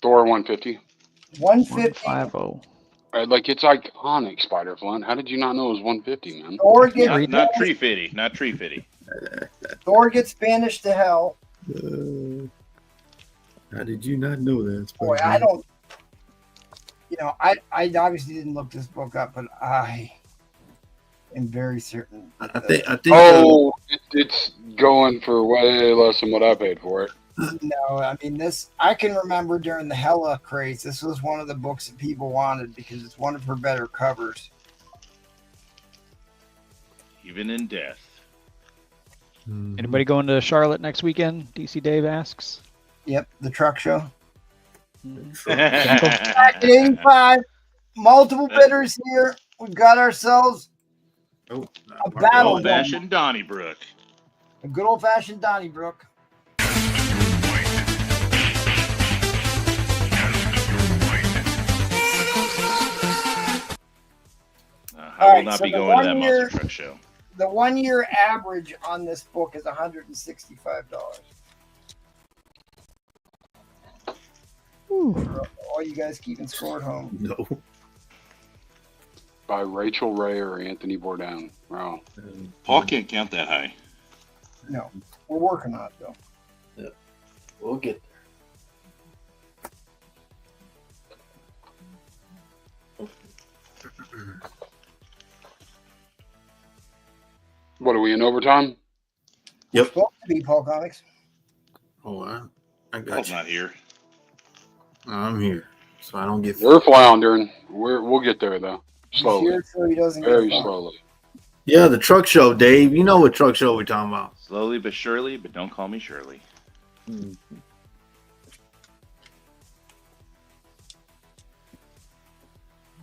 Thor 150. 150. 150. Like, it's iconic, Spider Flint. How did you not know it was 150, man? Thor gets Not tree fitty. Not tree fitty. Thor gets banished to hell. How did you not know that? Boy, Spider-Man? I don't. You know, I obviously didn't look this book up, but I am very certain. I think. Oh, it's going for way less than what I paid for it. No, I mean this. I can remember during the Hella craze, this was one of the books that people wanted because it's one of her better covers. Even in death. Anybody going to Charlotte next weekend? DC Dave asks. Yep, the truck show. Jackal? Back at 85, multiple bidders here. We've got ourselves Oh, a battle Old fashioned Donnybrook. a good old fashioned Donnybrook. I will not so be the going to that 1 year- monster truck show. The 1 year average on this book is $165. For all you guys keeping score at home. no. By Rachel Ray or Anthony Bourdain. Wow. Paul can't count that high. No, we're working on it though. We'll get What are we in overtime? Yep. Supposed to be Paul Comics. Oh, I got Paul's you. not here. I'm here, so I don't get. We're floundering. We'll get there though. He's Slowly. here so he doesn't Very get slowly. Yeah, the truck show, Dave. You know what truck show we're talking about. Slowly but surely, but don't call me Shirley.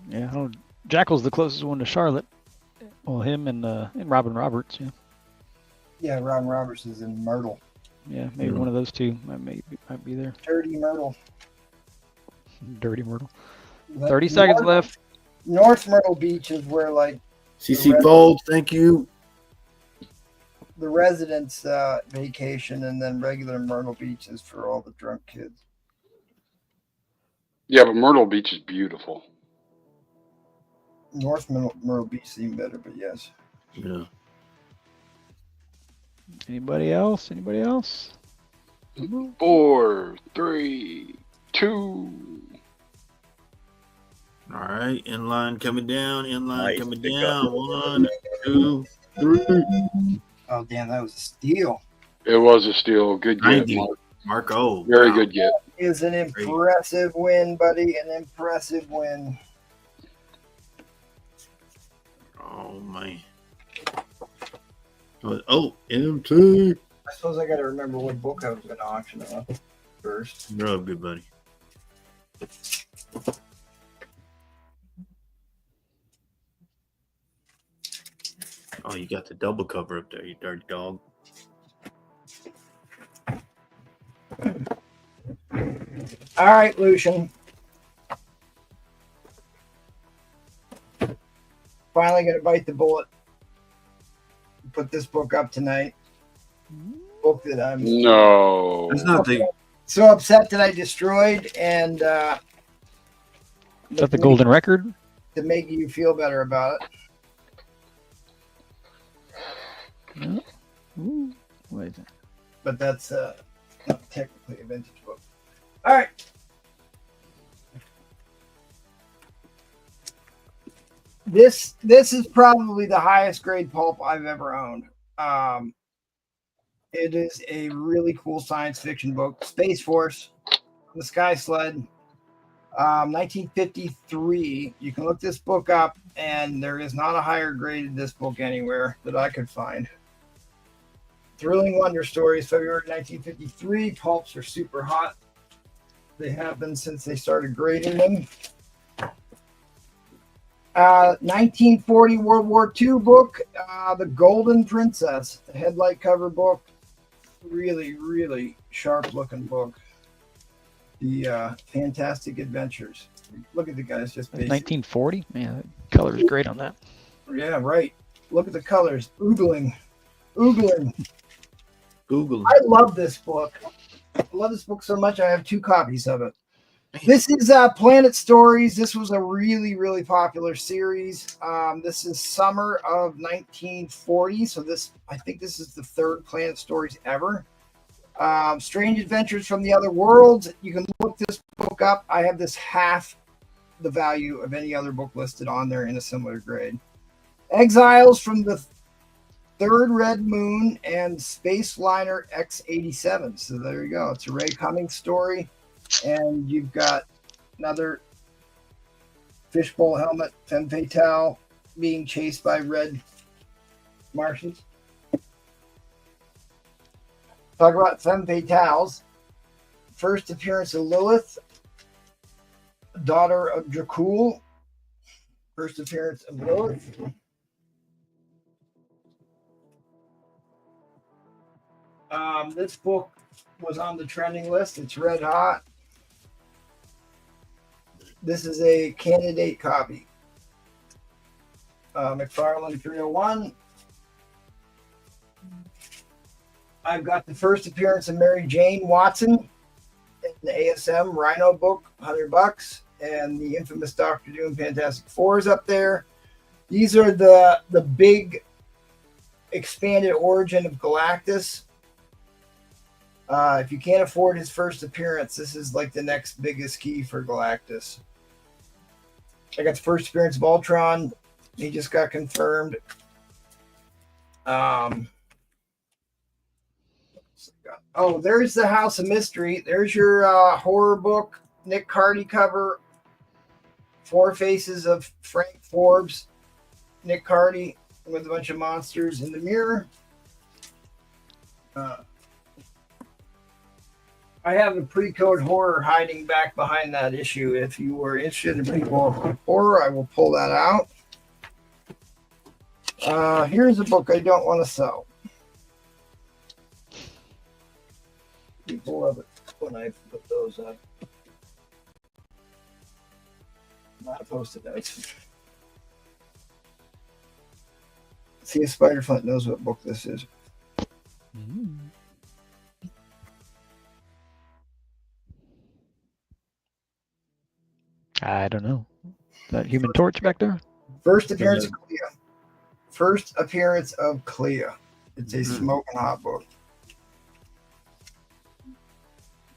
Yeah, I don't, Jackal's the closest one to Charlotte. Well, him and Robin Roberts. Yeah, Yeah, Ron Roberts is in Myrtle. yeah, maybe one of those two might be there. Dirty Myrtle. Dirty Myrtle. But 30 seconds left. North Myrtle Beach is where like CC Folds, thank you. the residents vacation, and then regular Myrtle Beach is for all the drunk kids. Yeah, but Myrtle Beach is beautiful. North Myrtle Beach seemed better, but yes. Yeah. Anybody else? Anybody else? 4, 3, 2. All right, inline coming down, inline Nice coming pickup. down. 1, 2, 3. Oh damn, that was a steal. It was a steal. Good get, 90. Mark. Marco. Very Wow. good get. Is an impressive win, buddy. An impressive win. Oh man. Oh, MT. I suppose I got to remember what book I was going to auction off first. Bro, good buddy. Oh, you got the double cover up there, you dirty dog. All right, Lucian. Finally going to bite the bullet. Put this book up tonight. Book that I'm No. That's not the. so upset that I destroyed, and Is that the golden record? to make you feel better about it. No. Ooh, what is it? But that's not technically a vintage book. All right. This is probably the highest grade pulp I've ever owned. It is a really cool science fiction book. Space Force, The Sky Sled, 1953. You can look this book up, and there is not a higher graded this book anywhere that I could find. Thrilling Wonder Stories, February 1953. Pulps are super hot. They have been since they started grading them. 1940 World War II book, The Golden Princess, the headlight cover book. Really, really sharp looking book. The Fantastic Adventures. Look at the guys just basic. 1940? Man, the color is great on that. Yeah, right. Look at the colors. Oogling. Google. I love this book. I love this book so much. I have 2 copies of it. This is Planet Stories. This was a really, really popular series. This is summer of 1940. So I think this is the 3rd Planet Stories ever. Strange Adventures from the Other Worlds. You can look this book up. I have this half the value of any other book listed on there in a similar grade. Exiles from the Third Red Moon and Space Liner X-87. So there you go. It's a Ray Cummings story. And you've got another fishbowl helmet, femme fatale, being chased by red Martians. Talk about femme fatales. First appearance of Lilith, daughter of Dracul. First appearance of Lilith. This book was on the trending list. It's red hot. This is a candidate copy. McFarlane 301. I've got the first appearance of Mary Jane Watson in the ASM Rhino book, $100, and the infamous Doctor Doom Fantastic Four is up there. These are the big expanded origin of Galactus. If you can't afford his first appearance, this is like the next biggest key for Galactus. I got the first appearance of Ultron. He just got confirmed. Oh, there's the House of Mystery. There's your horror book, Nick Cardy cover. 4 faces of Frank Forbes, Nick Cardy with a bunch of monsters in the mirror. I have a pre-code horror hiding back behind that issue. If you were interested in pre-code horror, I will pull that out. Here's a book I don't want to sell. People love it when I put those up. Not Post-it notes. See if Spiderflint knows what book this is. I don't know. Is that Human Torch back there? First appearance of Clea. First appearance of Clea. It's a smoking hot book.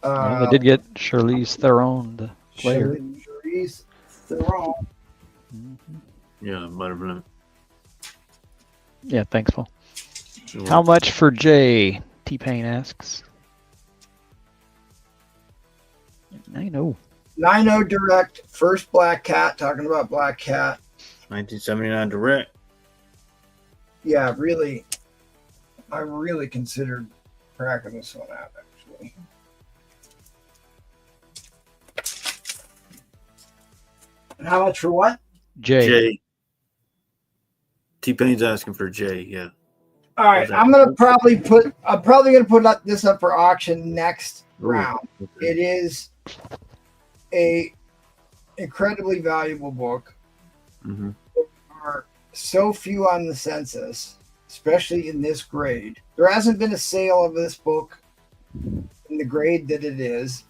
They did get Charlize Theron, the player. Charlize Theron. Yeah, Butterfly. Yeah, thanks, Paul. Sure. How much for Jay? T-Pain asks. I know. 9.0 Direct, first Black Cat, talking about Black Cat. 1979 Direct. Yeah, really, I really considered cracking this one out, actually. And how much for what? Jay. T-Pain's asking for Jay, yeah. All right, I'm probably gonna put this up for auction next round. Okay. It is a incredibly valuable book. Mm-hmm. There are so few on the census, especially in this grade. There hasn't been a sale of this book in the grade that it is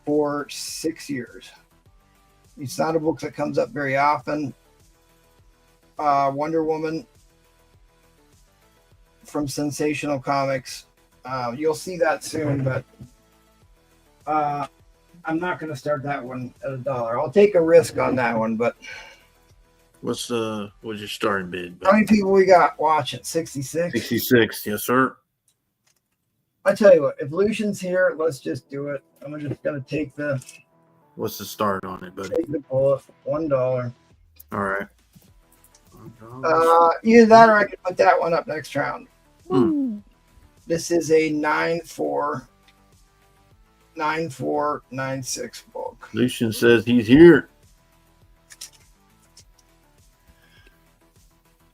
for 6 years. It's not a book that comes up very often. Wonder Woman from Sensational Comics. You'll see that soon, but I'm not going to start that one at $1. I'll take a risk on that one, but What's your starting bid? how many people we got watching? 66? 66, yes, sir. I tell you what, if Lucian's here, let's just do it. I'm just going to take the What's the start on it, buddy? bullet. $1. All right. Either that or I can put that one up next round. This is a 9496 book. Lucian says he's here.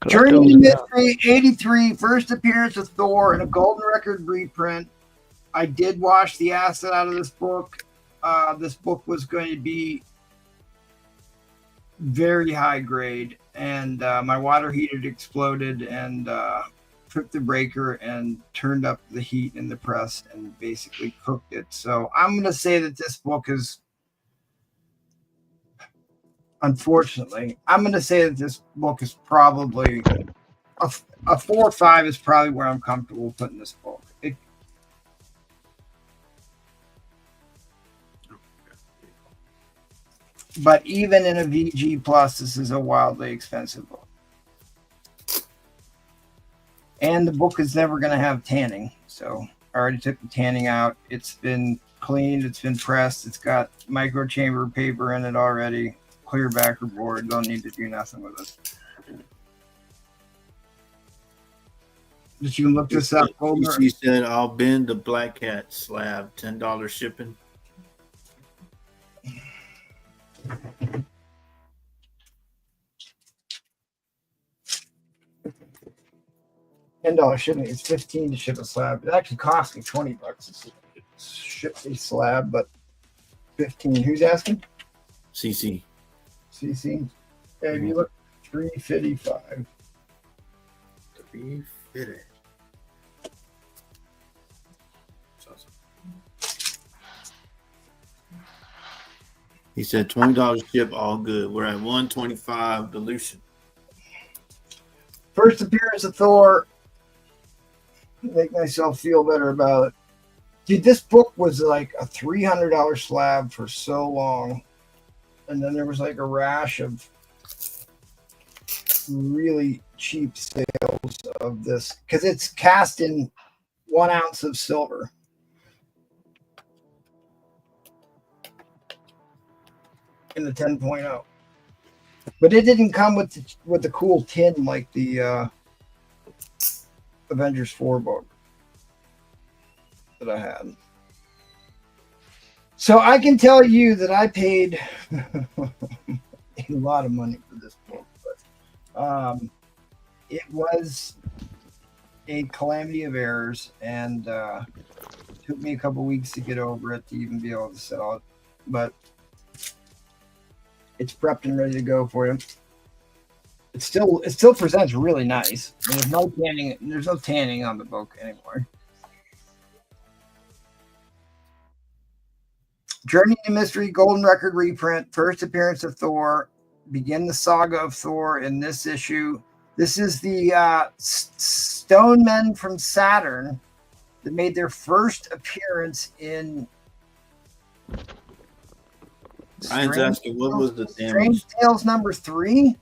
Journey to Mystery 83, first appearance of Thor in a Golden Record reprint. I did wash the acid out of this book. This book was going to be very high grade, and my water heater exploded and tripped the breaker and turned up the heat in the press and basically cooked it. So I'm going to say that this book is, unfortunately, I'm going to say that this book is probably a 4 or 5 is probably where I'm comfortable putting this book. But even in a VG plus, this is a wildly expensive book. And the book is never going to have tanning. So I already took the tanning out. It's been cleaned. It's been pressed. It's got micro chamber paper in it already. Clear backer board. Don't need to do nothing with it. But you can look this up. She said, I'll bend the Black Cat slab. $10 shipping. $10 shipping. It's $15 to ship a slab. It actually cost me $20 to ship a slab, but $15. Who's asking? CC. CC. Yeah, if you look, $355. 350. He said $20 ship, all good. We're at $125 dilution. First appearance of Thor. Make myself feel better about it. Dude, this book was like a $300 slab for so long. And then there was like a rash of really cheap sales of this because it's cast in 1 ounce of silver. In the 10.0. But it didn't come with the cool tin like the Avengers 4 book that I had. So I can tell you that I paid a lot of money for this book, but it was a calamity of errors, and it took me a couple weeks to get over it to even be able to sell it. But it's prepped and ready to go for you. It still presents really nice. And there's no tanning. There's no tanning on the book anymore. Journey to Mystery Golden Record reprint. First appearance of Thor. Begin the saga of Thor in this issue. This is the Stone Men from Saturn that made their first appearance in. Ryan's asking, what was the damage? Strange Tales number 3.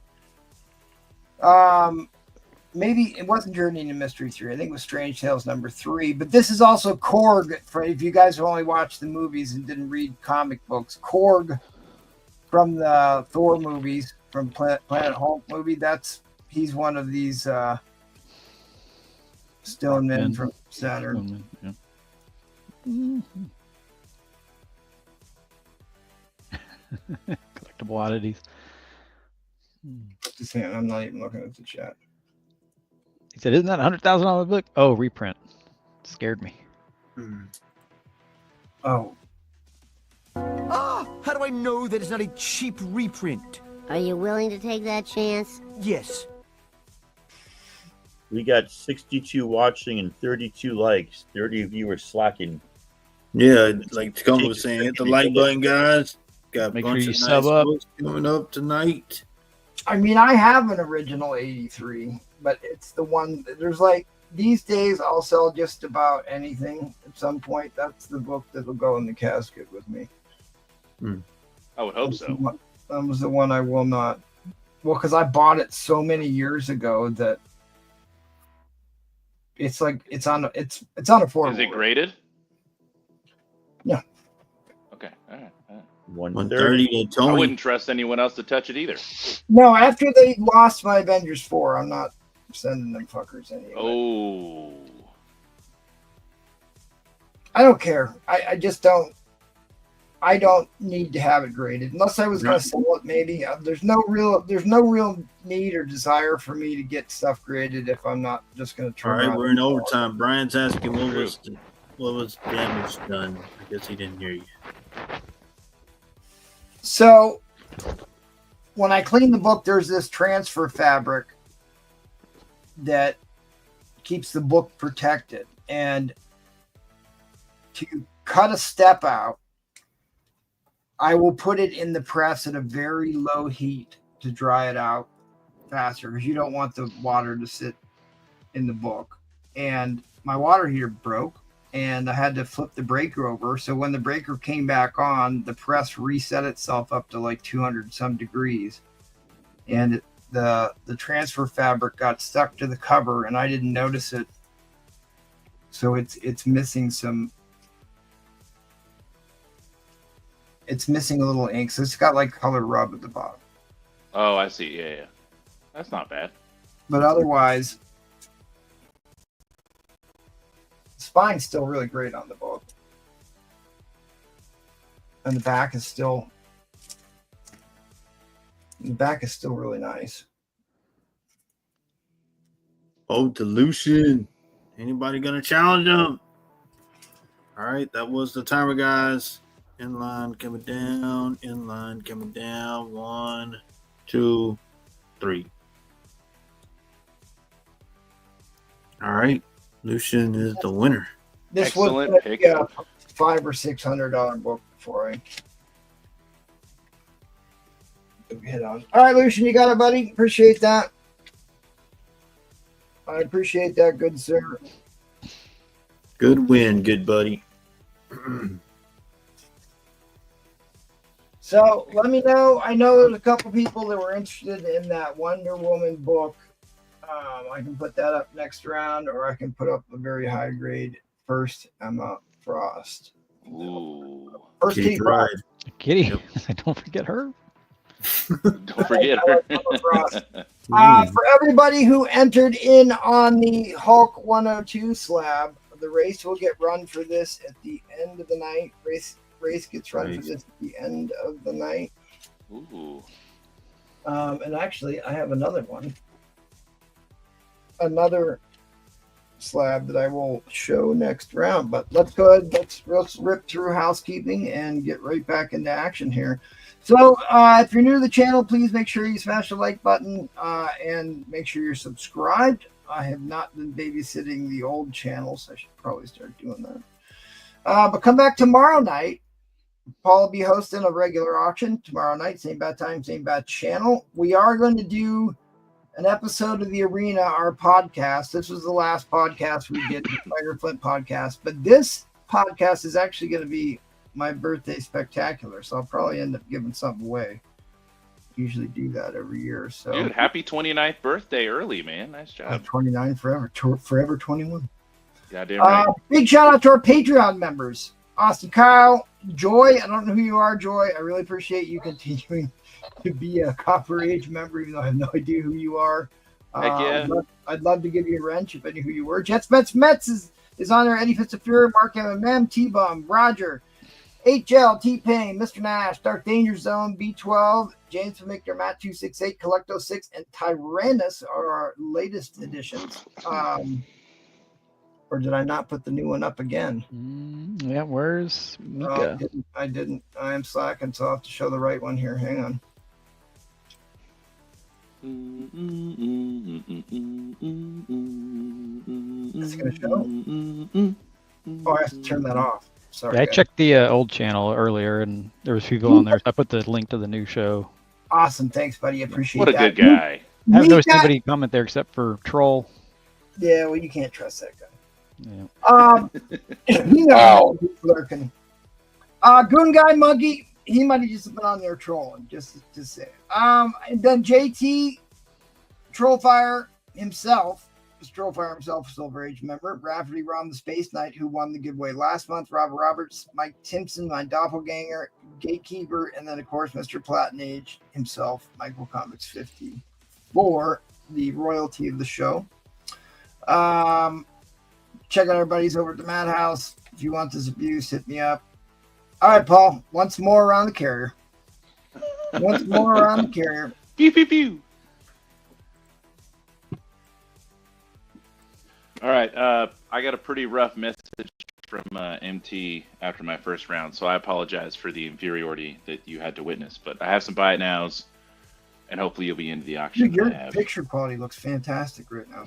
Maybe it wasn't Journey to Mystery 3. I think it was Strange Tales number 3. But this is also Korg. For if you guys have only watched the movies and didn't read comic books, Korg from the Thor movies, from Planet Hulk movie. He's one of these stone men from Saturn. Yeah. Mm-hmm. Collectible oddities. Just saying, I'm not even looking at the chat. He said, "Isn't that $100,000 book?" Oh, reprint. Scared me. Oh, Ah, how do I know that it's not a cheap reprint? Are you willing to take that chance? Yes. We got 62 watching and 32 likes. 30 of you are slacking. Yeah, like Tacoma was saying, hit the like button, guys. Got a Make bunch sure you of sub nice up. books coming up tonight. I mean, I have an original 83, but it's the one. There's like these days, I'll sell just about anything at some point. That's the book that will go in the casket with me. I would hope so. That was the one I will not. Well, because I bought it so many years ago that it's like it's unaffordable. Is it graded? Yeah. Okay. All right. 130 to I Tony. wouldn't trust anyone else to touch it either. No, after they lost my Avengers 4, I'm not sending them fuckers anyway. Oh. I don't care. I just don't. I don't need to have it graded unless I was going to sell it. Maybe there's no real need or desire for me to get stuff graded if I'm not just going to All turn. right, around we're in overtime. Brian's asking True. what was damage done. I guess he didn't hear you. So when I clean the book, there's this transfer fabric that keeps the book protected, and to cut a step out, I will put it in the press at a very low heat to dry it out faster, because you don't want the water to sit in the book. And my water heater broke, and I had to flip the breaker over. So when the breaker came back on, the press reset itself up to like 200 some degrees, and the transfer fabric got stuck to the cover, and I didn't notice it. So it's missing some. It's missing a little ink, so it's got like color rub at the bottom. Oh, I see. Yeah. That's not bad. But otherwise, the spine's still really great on the book. And the back is still really nice. Oh, dilution. Anybody gonna challenge him? All right, that was the timer, guys. Inline coming down, inline coming down. 1, 2, 3. All right, Lucian is the winner. This Excellent was pick. a $500 or $600 book before I hit on. All right, Lucian, you got it, buddy. Appreciate that. I appreciate that, good sir. Good win, good buddy. So let me know. I know there's a couple people that were interested in that Wonder Woman book. I can put that up next round, or I can put up a very high grade first Emma Frost. Ooh. First Kitty Kitty Pryde. Kitty, Yep. don't forget her. Don't forget her. For everybody who entered in on the Hulk 102 slab, the race will get run for this at the end of the night. Race gets run for this at the end of the night. Ooh. And actually, I have another one. Another slab that I will show next round. But let's go ahead. Let's rip through housekeeping and get right back into action here. So if you're new to the channel, please make sure you smash the like button and make sure you're subscribed. I have not been babysitting the old channels. So I should probably start doing that. But come back tomorrow night. Paul will be hosting a regular auction tomorrow night. Same bad time, same bad channel. We are going to do an episode of The Arena, our podcast. This was the last podcast we did, the Fire Flint podcast. But this podcast is actually going to be my birthday spectacular. So I'll probably end up giving something away. Usually do that every year. So Dude, happy 29th birthday early, man. Nice job. 29 forever. Forever 21. Goddamn right. Big shout out to our Patreon members. Austin, Kyle, Joy. I don't know who you are, Joy. I really appreciate you continuing to be a Copper Age member, even though I have no idea who you are. Heck yeah. I'd love to give you a wrench if I knew who you were. Jets, Mets is on there. Eddie Fitzgerald, Mark MMM, T-Bum, Roger, HL, T-Pain, Mr. Nash, Dark Danger Zone, B12, James from Victor, Matt 268, Collecto 6, and Tyrannus are our latest additions. Or did I not put the new one up again? Yeah, where's Mika? I didn't. I am slacking, so I'll have to show the right one here. Hang on. Is it going to show? Oh, I have to turn that off. Sorry. Yeah, I guys. checked the old channel earlier, and there was people on there. So I put the link to the new show. Awesome. Thanks, buddy. Appreciate What a that. good guy. I haven't noticed Mika- anybody comment there except for Troll. Yeah, well, you can't trust that guy. Yeah. Wow. Lurking. Goon Guy Muggy, he might have just been on there trolling, just to say. And then JT Trollfire himself, Trollfire himself, Silver Age member, Rafferty Ron the Space Knight, who won the giveaway last month, Robert Roberts, Mike Timpson, my doppelganger, Gatekeeper, and then of course Mr. Platin Age himself, Michael Comics 50, for the royalty of the show. Check out our buddies over at the Madhouse, If you want this abuse, hit me up. All right, Paul. Once more around the carrier. Once more around the carrier. Pew, pew, pew. All right. I got a pretty rough message from MT after my first round, so I apologize for the inferiority that you had to witness. But I have some buy it nows, and hopefully you'll be into the auction. Dude, your I have. picture quality looks fantastic right now.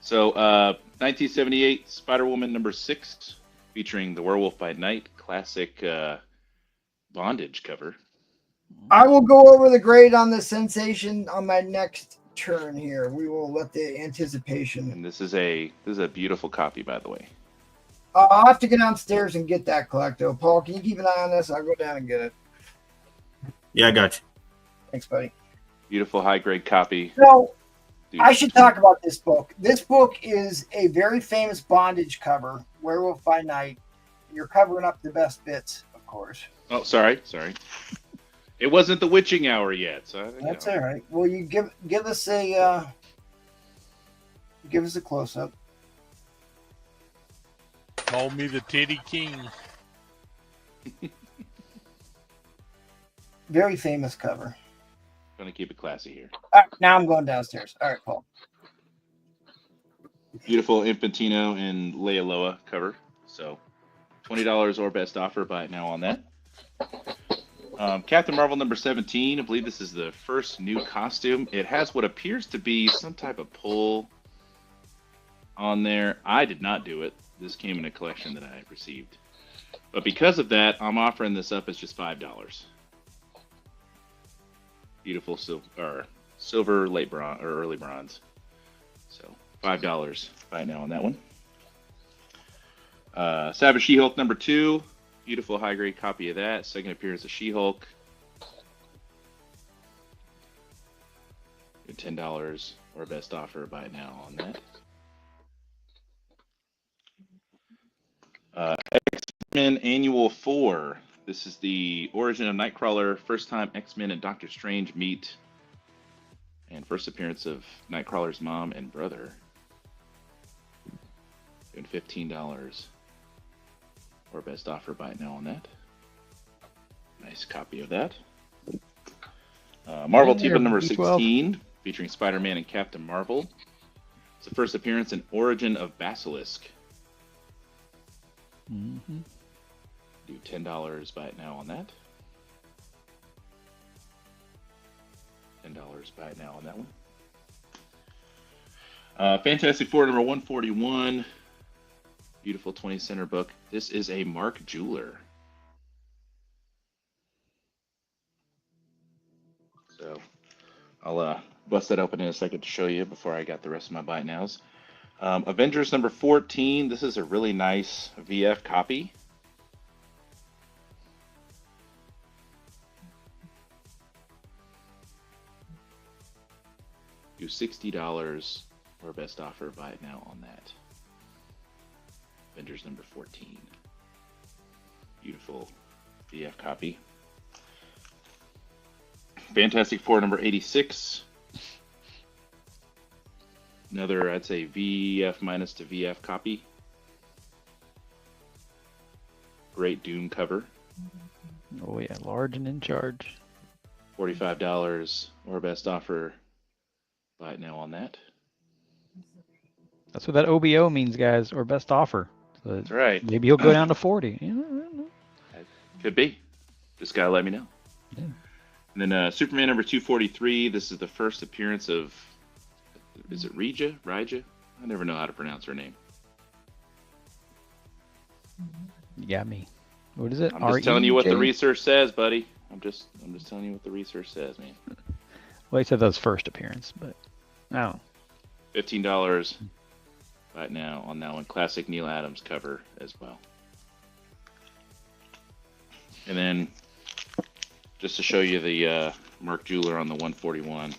So, 1978 Spider-Woman #6, featuring the Werewolf by Night classic bondage cover. I will go over the grade on the sensation on my next turn here. We will let the anticipation. And this is a beautiful copy, by the way. I'll have to get downstairs and get that collecto. Paul, can you keep an eye on this? I'll go down and get it. Yeah, I got you. Thanks, buddy. Beautiful high grade copy. So, Dude. I should talk about this book. This book is a very famous bondage cover, Werewolf by Night. You're covering up the best bits, of course. Oh, sorry. It wasn't the witching hour yet, so That's all right. Well, you give us a close up. Call me the Titty King. Very famous cover. Gonna keep it classy here. All right, now I'm going downstairs. All right, Paul. Beautiful Infantino and Lealoa cover. So, $20 or best offer. Buy it now on that. Captain Marvel #17. I believe this is the first new costume. It has what appears to be some type of pull on there. I did not do it. This came in a collection that I received. But because of that, I'm offering this up as just $5. Beautiful silver late bronze or early bronze. So $5 right now on that one. Savage She-Hulk #2. Beautiful high grade copy of that. Second appearance of She-Hulk. $10 or best offer. Buy it now on that. X-Men Annual 4. This is the origin of Nightcrawler. First time X-Men and Doctor Strange meet. And first appearance of Nightcrawler's mom and brother. Doing $15 or best offer. Buy it now on that. Nice copy of that. Marvel Team Up #16, featuring Spider-Man and Captain Marvel. It's the first appearance and origin of Basilisk. Mm-hmm. Do $10. Buy it now on that. $10. Buy it now on that one. Fantastic Four #141. Beautiful 20 center book. This is a Mark Jeweler. So I'll bust that open in a second to show you before I got the rest of my buy nows. Avengers #14. This is a really nice VF copy. Do $60 or best offer. Buy it now on that. Avengers #14. Beautiful VF copy. Fantastic Four #86. Another, I'd say, VF minus to VF copy. Great Doom cover. Oh yeah, large and in charge. $45 or best offer. Buy it now on that. That's what that OBO means, guys, or best offer. So That's right. maybe he'll go down to 40. Yeah, Could be. Just gotta let me know. Yeah. And then Superman #243. This is the first appearance of, is it Rija? I never know how to pronounce her name. You got me. What is it? I'm just telling you what the R-E-J? research says, buddy. I'm just telling you what the research says, man. Well, he said that was first appearance, but no. $15 right now on that one. Classic Neil Adams cover as well. And then just to show you the Mark Jeweler on the 141.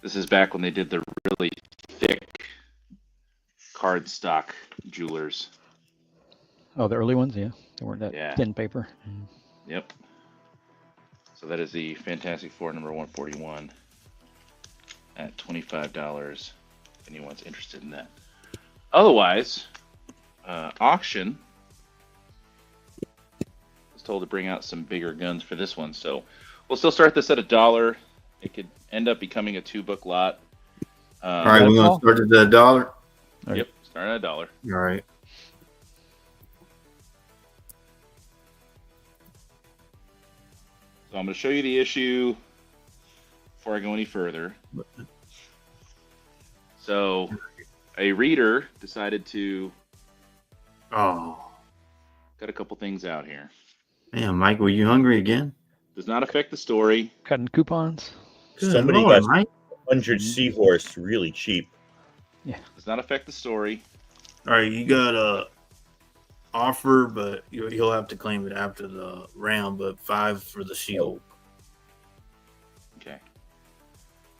This is back when they did the really thick cardstock jewelers. Oh, the early ones, yeah. They weren't that thin paper. Yep. So that is the Fantastic Four #141 at $25 if anyone's interested in that. Otherwise, auction, I was told to bring out some bigger guns for this one. So we'll still start this at $1. It could end up becoming a 2-book lot. All right, we're gonna start at $1. Yep, starting at $1. All right. So I'm going to show you the issue before I go any further. So a reader decided to cut a couple things out here. Man, Mike, were you hungry again? Does not affect the story. Cutting coupons. Somebody Lord, got Mike. 100 seahorse really cheap. Yeah. Does not affect the story. All right, you got a offer, but you'll have to claim it after the round. But 5 for the shield. Okay.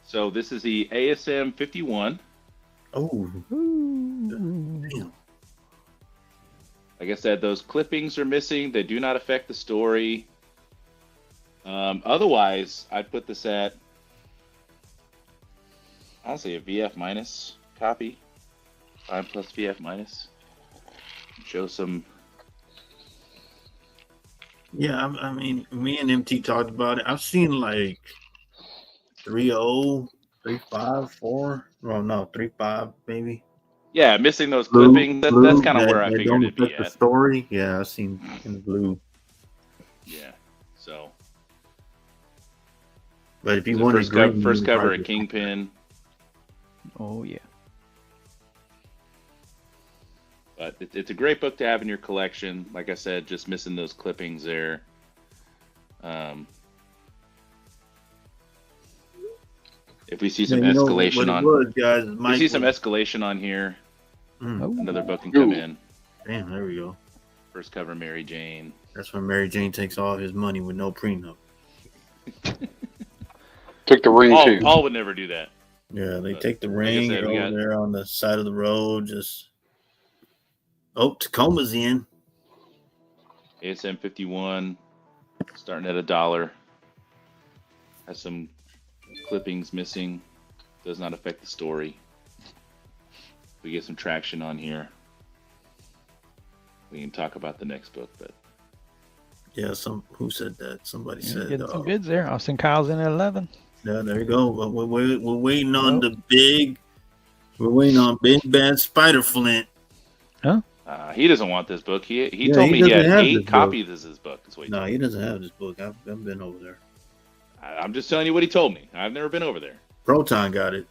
So this is the ASM 51. Oh, damn. Like I said, those clippings are missing. They do not affect the story. Otherwise, I'd put this at, honestly, a VF minus copy. 5 plus VF minus. Show some. Yeah, I mean, me and MT talked about it. I've seen like 3.0, 3.5, 4. Well, no, 3.5 maybe. Yeah, missing those clippings. That's kind of where I that figured don't it'd be affect the at. story. Yeah, I've seen in blue. Yeah. So. But if you So want first cover, a Kingpin. Oh yeah. But it's a great book to have in your collection. Like I said, just missing those clippings there. If we see some escalation on, guys, we see some escalation on here. Another book can come in. Damn, there we go. First cover, Mary Jane. That's when Mary Jane takes all his money with no prenup. Took the ring too. Paul would never do that. Yeah, they But take the like I ring said, we over got- there on the side of the road. Just Tacoma's in. ASM 51, starting at $1. Has some clippings missing. Does not affect the story. We get some traction on here. We can talk about the next book, but Yeah, who said that? Somebody said. Getting some bids there. Austin Kyle's in at 11. Yeah, there you go. We're waiting on the big. We're waiting on Big Bad Spider Flint. he doesn't want this book. He Yeah, told he me he doesn't had have 8 this book. copies of this book. That's what he No, told he me. doesn't have this book. I've been over there. I'm just telling you what he told me. I've never been over there. Proton got it.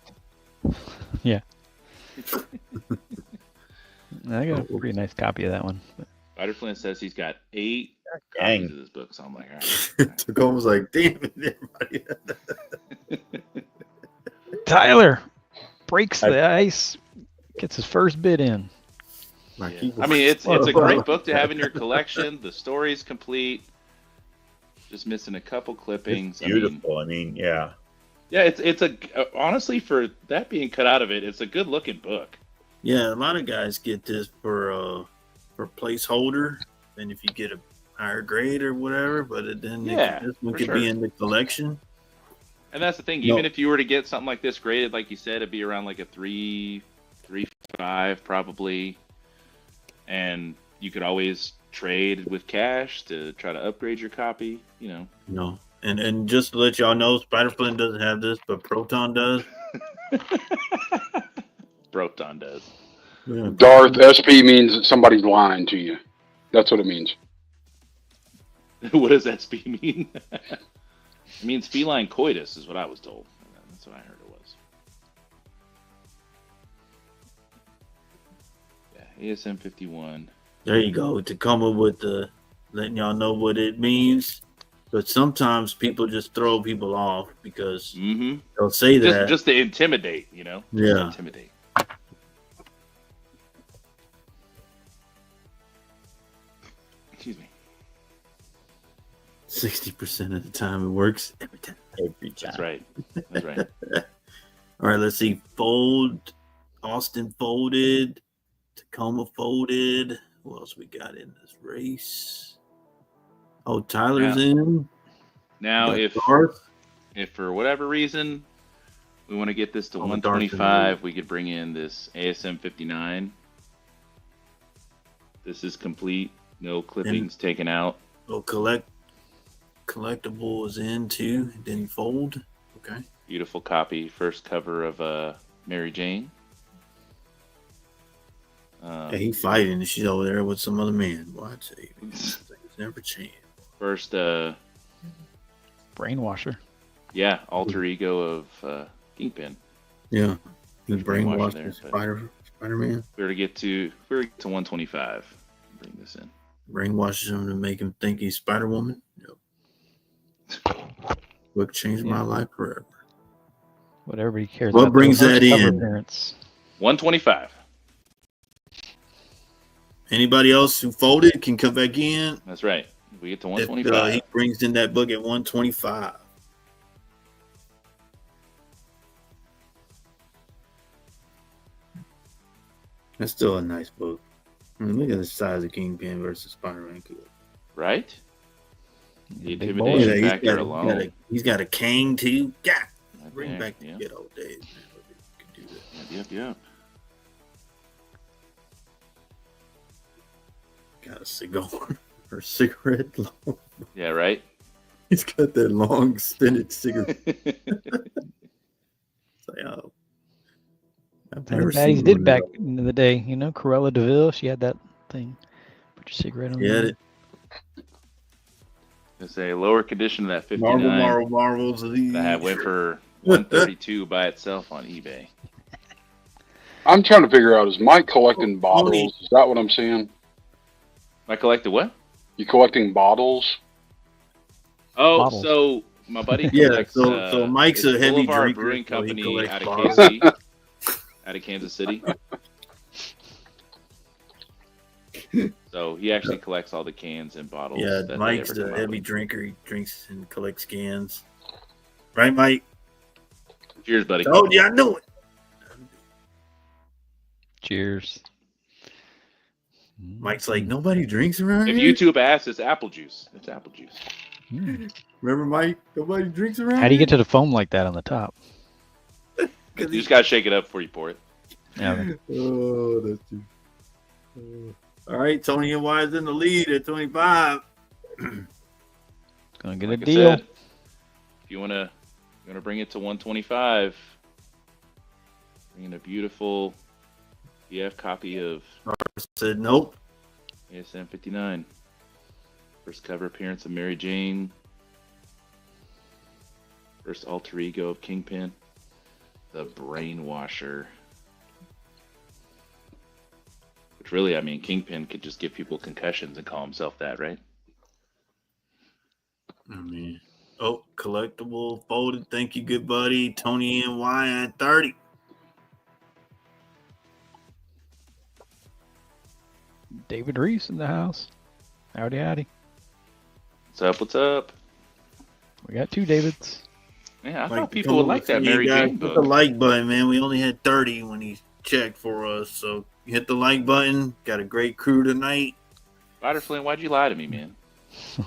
Yeah. I got a pretty nice copy of that one. Spider Flint says he's got 8 Dang. copies of this book. So I'm like, all right. Tacoma's like, damn it, everybody. Tyler breaks the ice, gets his first bid in. Yeah. I mean, it's a great book to have in your collection. The story's complete. Just missing a couple clippings. Beautiful. I mean, yeah. Yeah, it's honestly, for that being cut out of it, it's a good looking book. Yeah, a lot of guys get this for placeholder, and if you get a higher grade or whatever, but then this one for could sure. be in the collection. And that's the thing. Even if you were to get something like this graded, like you said, it'd be around like a 3.5 probably, and you could always trade with cash to try to upgrade your copy. You know. No, and just to let y'all know, Spider-Flint doesn't have this, but Proton does. Proton does. Yeah. Darth SP means that somebody's lying to you. That's what it means. What does SP mean? It means feline coitus, is what I was told. That's what I heard it was. Yeah, ASM 51. There you go. Tacoma with the letting y'all know what it means. But sometimes people just throw people off because they'll say that. Just to intimidate, you know? Yeah. Intimidate. Excuse me. 60% of the time it works. Every time. That's right. That's right. All right, let's see. Austin folded. Tacoma folded. Who else we got in this race? Oh, Tyler's in. Now, if for whatever reason we want to get this to 125, we could bring in this ASM 59. This is complete. No clippings taken out. Oh, collectible is in too. It didn't fold. Okay. Beautiful copy. First cover of Mary Jane. Yeah, he fighting and she's over there with some other man. Boy, I tell you, things never change. First Brainwasher. yeah, alter ego of Kingpin. Yeah. He There's brainwashed brainwashed there, Spider-Man. We're to get to 125. Bring this in. Brainwashes him to make him think he's Spider-Woman. Yep. Book changed my life forever. What everybody cares What about. brings the that cover in? appearance. 125. Anybody else who folded can come back in. That's right. We get to If, 125. he brings in that book at 125. That's still a nice book. I mean, look at the size of Kingpin versus Spider-Man. Right? The Big intimidation boy. Yeah, factor alone. he's got a cane too. God, Right bring there, back the yeah. good old days. Man. Can do that. Yep. Got a cigar or cigarette. Long. Yeah, right? He's got that long extended cigarette. It's like, oh. I've never Baddies seen did one back of those. in the day. You know, Cruella DeVille, she had that thing. Put your cigarette on Yeah, there. It's a lower condition of that 59 marbles of these. that went for 132 by itself on eBay. I'm trying to figure out, is Mike collecting bottles? Is that what I'm seeing? I collected what? You collecting bottles? Oh, Bottles. so my buddy Yeah, collects, so Mike's a heavy Boulevard drinker, Brewing so he Company collects out of bottles. KC, out of Kansas City. So he actually collects all the cans and bottles. Yeah, that Mike's they ever a come out heavy with. drinker. He drinks and collects cans. Right, Mike? Cheers, buddy. Told you I knew it. Cheers. Mike's like, nobody drinks around If here? YouTube asks, it's apple juice. It's apple juice. Remember, Mike? Nobody drinks around How do you get to the foam like that on the top? You just gotta shake it up before you pour it. Yeah. Oh, that's too. All right, Tony and Y is in the lead at 25. Gonna get Like a I deal. said, if you wanna bring it to 125, bring in a beautiful PF copy of Said nope. ASM 59. First cover appearance of Mary Jane. First alter ego of Kingpin. The Brainwasher. Which really, I mean, Kingpin could just give people concussions and call himself that, right? I mean, oh, collectible folded. Thank you, good buddy. Tony and Y at 30. David Reese in the house. Howdy, howdy. What's up? What's up? We got two Davids. Yeah, I Like, thought people would like that Mary Jane Hit the book. like button, man. We only had 30 when he checked for us. So hit the like button. Got a great crew tonight. Spider Flynn, why'd you lie to me, man?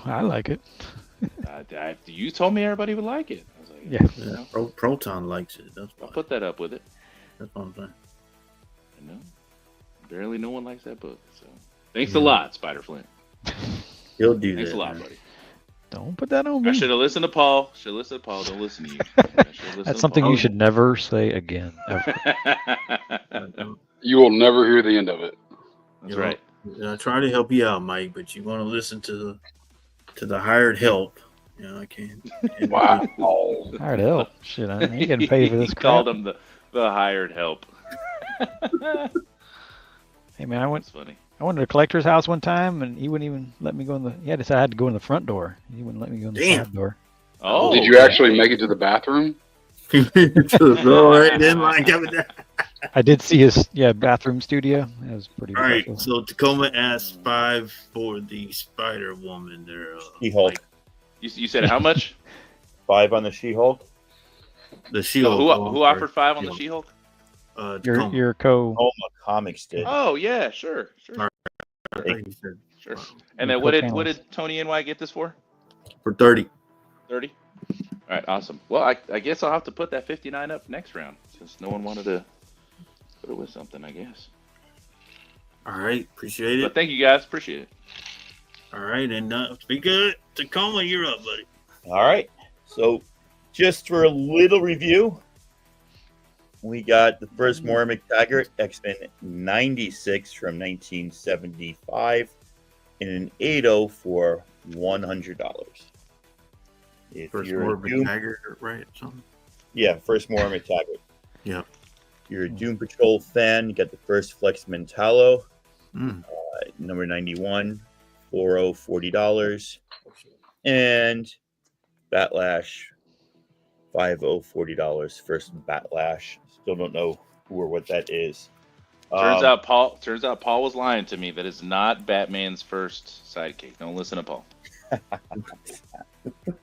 I like it. You told me everybody would like it. I was like, Yeah. you know, Proton likes it. That's why. I'll put that up with it. That's what I'm saying. You know, barely no one likes that book. So thanks a lot, Spider Flint. He'll do Thanks that. a lot, man. buddy. Don't put that on me. I should have listened to Paul. Don't listen to you. That's something you should never say again. Ever. You will never hear the end of it. That's right. And I try to help you out, Mike, but you want to listen to the hired help. You know, I can't. Wow. Hired help. Shit, I ain't getting paid for this He crap. called him the hired help. Hey man, That's funny. I went to a collector's house one time, and he wouldn't even let me go in the. He had to say I had to go in the front door. He wouldn't let me go in the Damn. side door. Oh, Did you actually make it to the bathroom? to the door, right? Then like coming down. I did see his bathroom studio. It was pretty. All right, ridiculous. so Tacoma asked 5 for the Spider Woman. There, She-Hulk. You said how much? 5 on the She-Hulk. the She-Hulk. Who offered 5 on the She-Hulk? Tacoma. Your co. Homa Comics did. Oh yeah, sure. I think he said Sure. And then what did Tony NY get this for? for 30. 30. All right, awesome. Well, I guess I'll have to put that 59 up next round since no one wanted to put it with something. I guess. All right, appreciate it. But thank you guys, appreciate it. All right, and speak of Tacoma, you're up, buddy. All right. So just for a little review, we got the first Moira McTaggart X-Men 96 from 1975 in an 8.0 for $100. If First you're Moira a Doom, McTaggart, right? Something. yeah, first Moira McTaggart. Yeah. If you're a Doom Patrol fan, you got the first Flex Mentallo, Mm. number 91, $40. And Batlash, $50, $40. First Batlash. Still don't know who or what that is. Turns out Paul was lying to me. That is not Batman's first sidekick. Don't listen to Paul.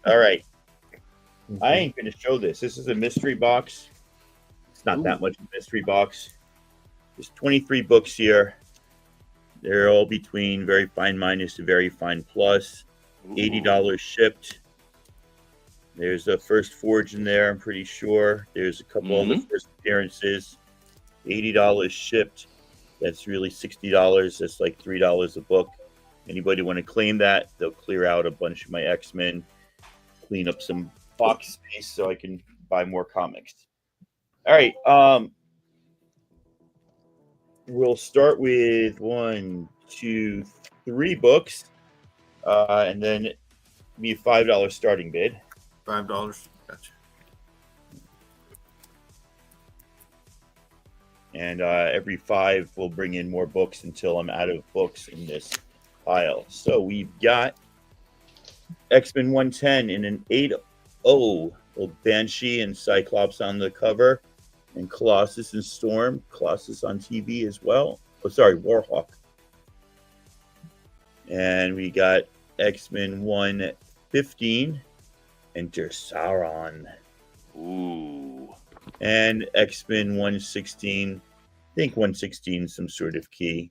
All right. I ain't going to show this. This is a mystery box. It's not that much of a mystery box. There's 23 books here. They're all between very fine minus to very fine plus. $80 shipped. There's a first Forge in there, I'm pretty sure. There's a couple of the first appearances. $80 shipped. That's really $60. That's like $3 a book. Anybody want to claim that? They'll clear out a bunch of my X-Men, clean up some box space so I can buy more comics. All right. We'll start with 1, 2, 3 books, and then be a $5 starting bid. $5. Gotcha. And every 5 will bring in more books until I'm out of books in this pile. So we've got X-Men 110 in an 8.0 with Banshee and Cyclops on the cover, and Colossus and Storm. Colossus on TV as well. Oh, sorry, Warhawk. And we got X-Men 115, Enter Sauron. Ooh. And X-Men 116, I think 116 some sort of key.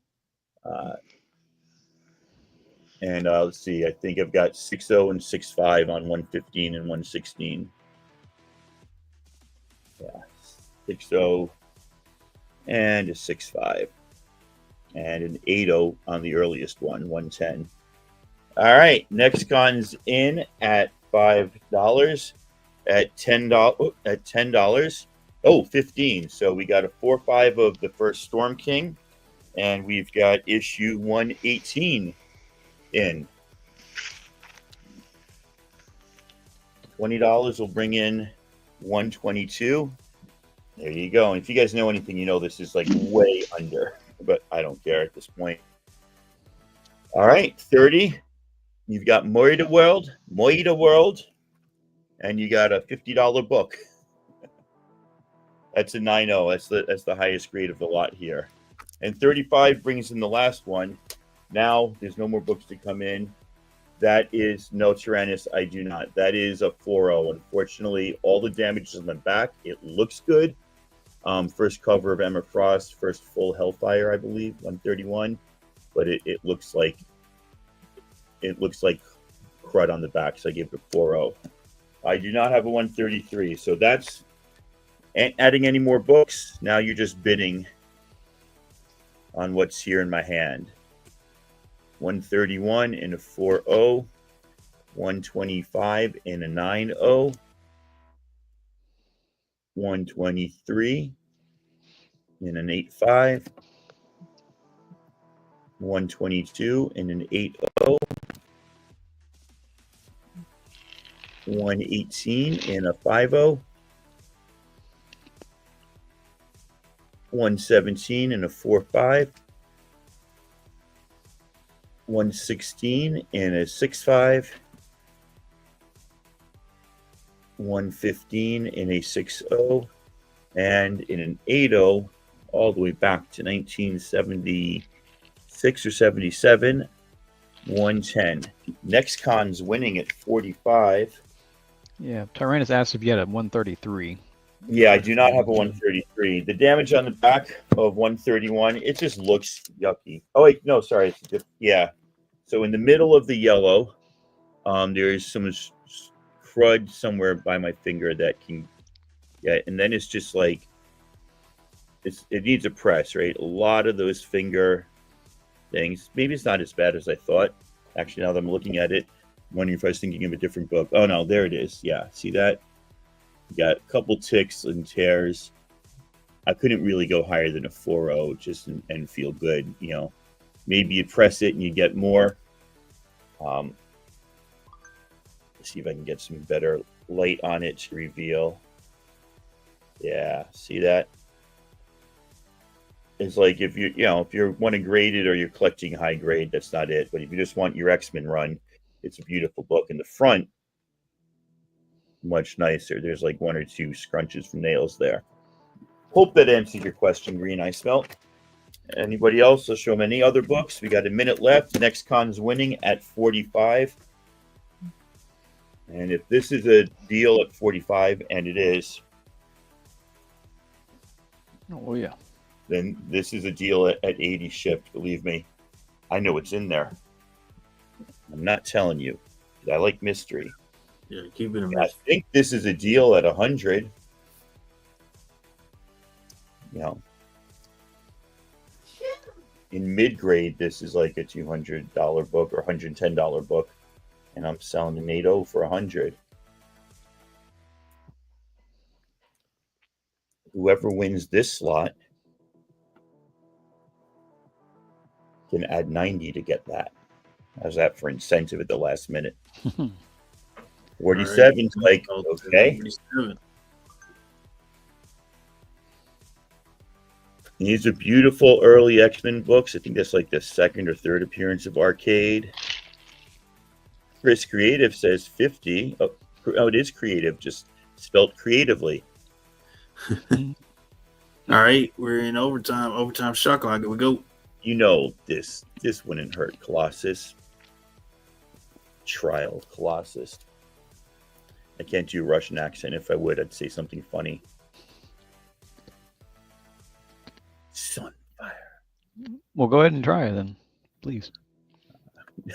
And let's see, I think I've got 6.0 and 6.5 on 115 and 116. Yeah, 6.0 and a 6.5. And an 8.0 on the earliest one, 110. All right, next con's in at $5. At $10. Oh, 15. So we got a 4.5 of the first Storm King, and we've got issue 118 in. $20 will bring in 122. There you go. And if you guys know anything, you know this is like way under, but I don't care at this point. All right, 30. You've got Moira World, and you got a $50 book. That's a 9.0. That's the highest grade of the lot here. And 35 brings in the last one. Now there's no more books to come in. That is no Tyrannus. I do not. That is a 4.0. Unfortunately, all the damage is on the back. It looks good. First cover of Emma Frost, first full Hellfire, I believe, 131. But it looks like crud on the back, so I give it a 4.0. I do not have a 133, so that's adding any more books. Now you're just bidding on what's here in my hand. 131 in a 4.0, 125 in a 9.0, 123 in an 8.5, 122 in an 8.0, 118 in a 5.0, 117 in a 4.5, 116 in a 6.5, 115 in a 6.0, and in an 8.0 all the way back to 1976 or 77, 110. Next con's winning at 45. Yeah, Tyrannus asked if you had a 133. Yeah, I do not have a 133. The damage on the back of 131, it just looks yucky. Oh, wait, no, sorry. Yeah. So in the middle of the yellow, there's some crud somewhere by my finger that can, yeah, and then it's just like, it needs a press, right? A lot of those finger things. Maybe it's not as bad as I thought. Actually, now that I'm looking at it, I'm wondering if I was thinking of a different book. Oh no, there it is. Yeah, see that? Got a couple ticks and tears. I couldn't really go higher than a 4.0 just and feel good. You know, maybe you press it and you get more. Let's see if I can get some better light on it to reveal. Yeah, see that? It's like if you want to grade it or you're collecting high grade, that's not it. But if you just want your X-Men run, it's a beautiful book. In the front, much nicer. There's like 1 or 2 scrunches from nails there. Hope that answers your question, Green Ice Melt. Anybody else? Let's show them any other books. We got a minute left. The next con's winning at 45. And if this is a deal at 45, and it is, Oh yeah. then this is a deal at 80 shipped. Believe me, I know what's in there. I'm not telling you. I like mystery. Yeah, keep it in I think this is a deal at 100. You know, in mid-grade, this is like a $200 book or $110 book, and I'm selling the NATO for 100. Whoever wins this slot can add 90 to get that. How's that for incentive at the last minute? 47's like, okay. 47. These are beautiful early X-Men books. I think that's like the second or third appearance of Arcade. Chris Creative says 50. Oh, it is creative, just spelled creatively. All right, we're in overtime. Overtime shot clock. Here we go. You know this wouldn't hurt, Colossus. Trial Colossus. I can't do a Russian accent. If I would, I'd say something funny. Sunfire. Well, go ahead and try it then, please.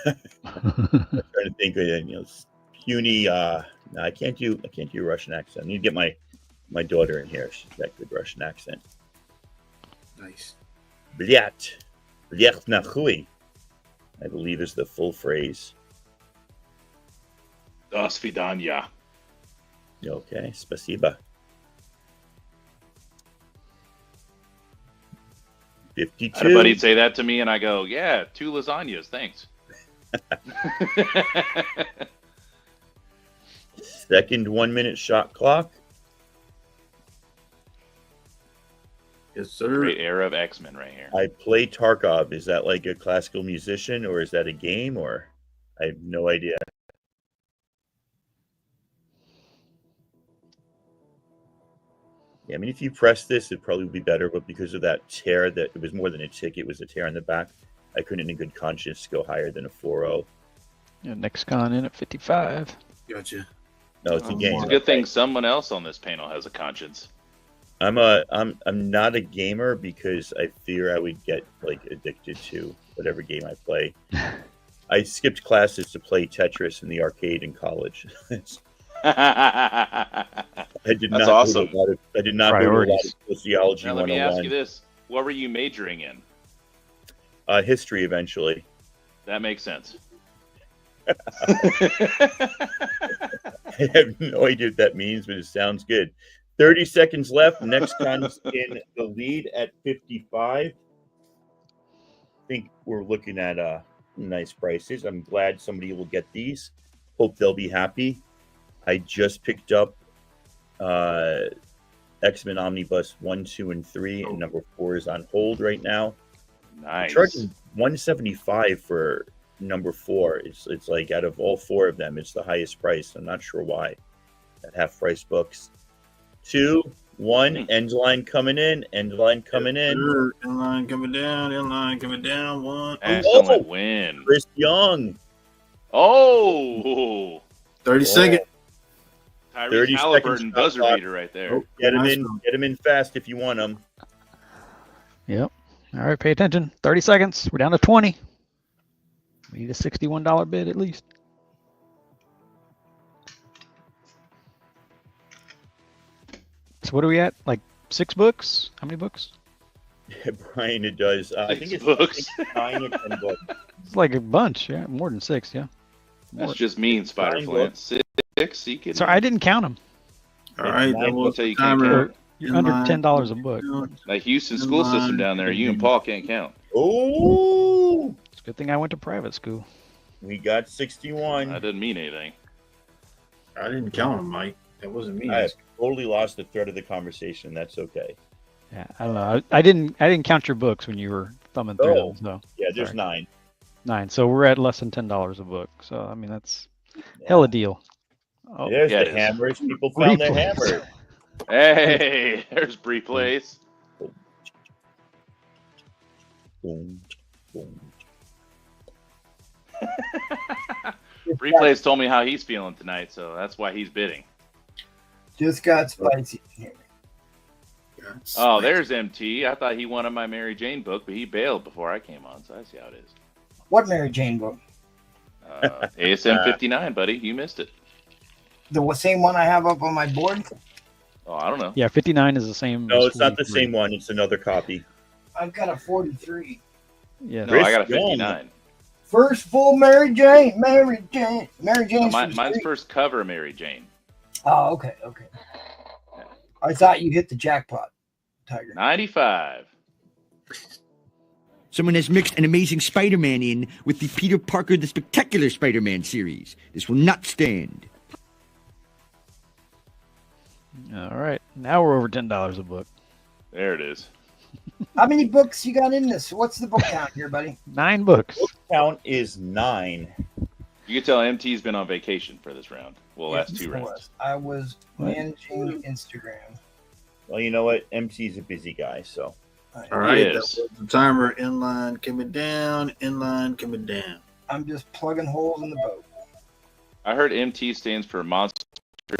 I'm trying to think of puny. No, I can't do a Russian accent. I need to get my daughter in here. She's got good Russian accent. Nice. Blyat. Blyat nachui, I believe is the full phrase. До свидания. Okay, spasiba. 52. I had a buddy'd say that to me, and I go, yeah, 2 lasagnas, thanks. Second 1 minute shot clock. Yes, sir. Great era of X-Men right here. I play Tarkov. Is that like a classical musician, or is that a game, or I have no idea. Yeah, I mean, if you press this, it'd probably be better, but because of that tear, that it was more than a tick, it was a tear on the back. I couldn't in good conscience go higher than a 4.0. Yeah, next con in at 55. Gotcha. No, it's a game. It's a good thing someone else on this panel has a conscience. I'm not a gamer because I fear I would get like addicted to whatever game I play. I skipped classes to play Tetris in the arcade in college. I did That's not. awesome. I did not do a lot of sociology. Now let me ask you 101. this: what were you majoring in? History eventually. That makes sense. I have no idea what that means, but it sounds good. 30 seconds left. Next con's in the lead at 55. I think we're looking at nice prices. I'm glad somebody will get these. Hope they'll be happy. I just picked up X-Men Omnibus 1, 2, and 3, and number 4 is on hold right now. Nice. Charging $175 for number 4. It's like out of all 4 of them, it's the highest price. I'm not sure why. At half price books. 2, 1, end line coming in, end line coming in. End line coming down, end line coming down. 1. Excellent win. Chris Young. Oh. 30 seconds. Tyrese 30 Halliburton seconds. buzzer beater right there. Get him in fast if you want him. Yep. All right, pay attention. 30 seconds. We're down to 20. We need a $61 bid at least. So what are we at? Like 6 books? How many books? Brian, it does. I think it's books. 9 or 10 books. It's like a bunch. Yeah, more than 6. Yeah. That's just mean, Spider Flint. 6. You can. Sorry, I didn't count them. All right, that was Tell the you can't timer. You're under $10 a book. That Houston school system down there, you and Paul can't count. Oh, It's a good thing I went to private school. we got 61. That doesn't mean anything. I didn't count them, Mike. That wasn't me. I have totally lost the thread of the conversation. That's okay. Yeah, I don't know. I didn't count your books when you were thumbing through Oh. them. So Yeah, there's sorry. 9. 9. So we're at less than $10 a book. So I mean that's hella deal. Oh, There's yeah, the it is. hammers. People found their Replays. hammer. Hey, there's Replays. Boom, boom. Replays told me how he's feeling tonight, so that's why he's bidding. Just got spicy. Oh, there's MT. I thought he wanted my Mary Jane book, but he bailed before I came on, so I see how it is. What Mary Jane book? ASM 59, buddy. You missed it. The same one I have up on my board? Oh, I don't know. Yeah, 59 is the same. No, as it's not the 43. same one. It's another copy. I've got a 43. Yeah. No, I got a Chris Young. 59. First full Mary Jane. Mary Jane. Mary Jane's from Mine's Street. first cover Mary Jane. Oh, okay. I thought you hit the jackpot, Tiger. 95. Someone has mixed an Amazing Spider-Man in with the Peter Parker the Spectacular Spider-Man series. This will not stand. All right. Now we're over $10 a book. There it is. How many books you got in this? What's the book count here, buddy? 9 books. Book count is 9. You can tell MT's been on vacation for this round. Well, last Yes, 2 rounds. I was managing Instagram. Well, you know what? MC's a busy guy, so. All right, that Yes. was the timer. Inline coming down. Inline coming down. I'm just plugging holes in the boat. I heard MT stands for Monster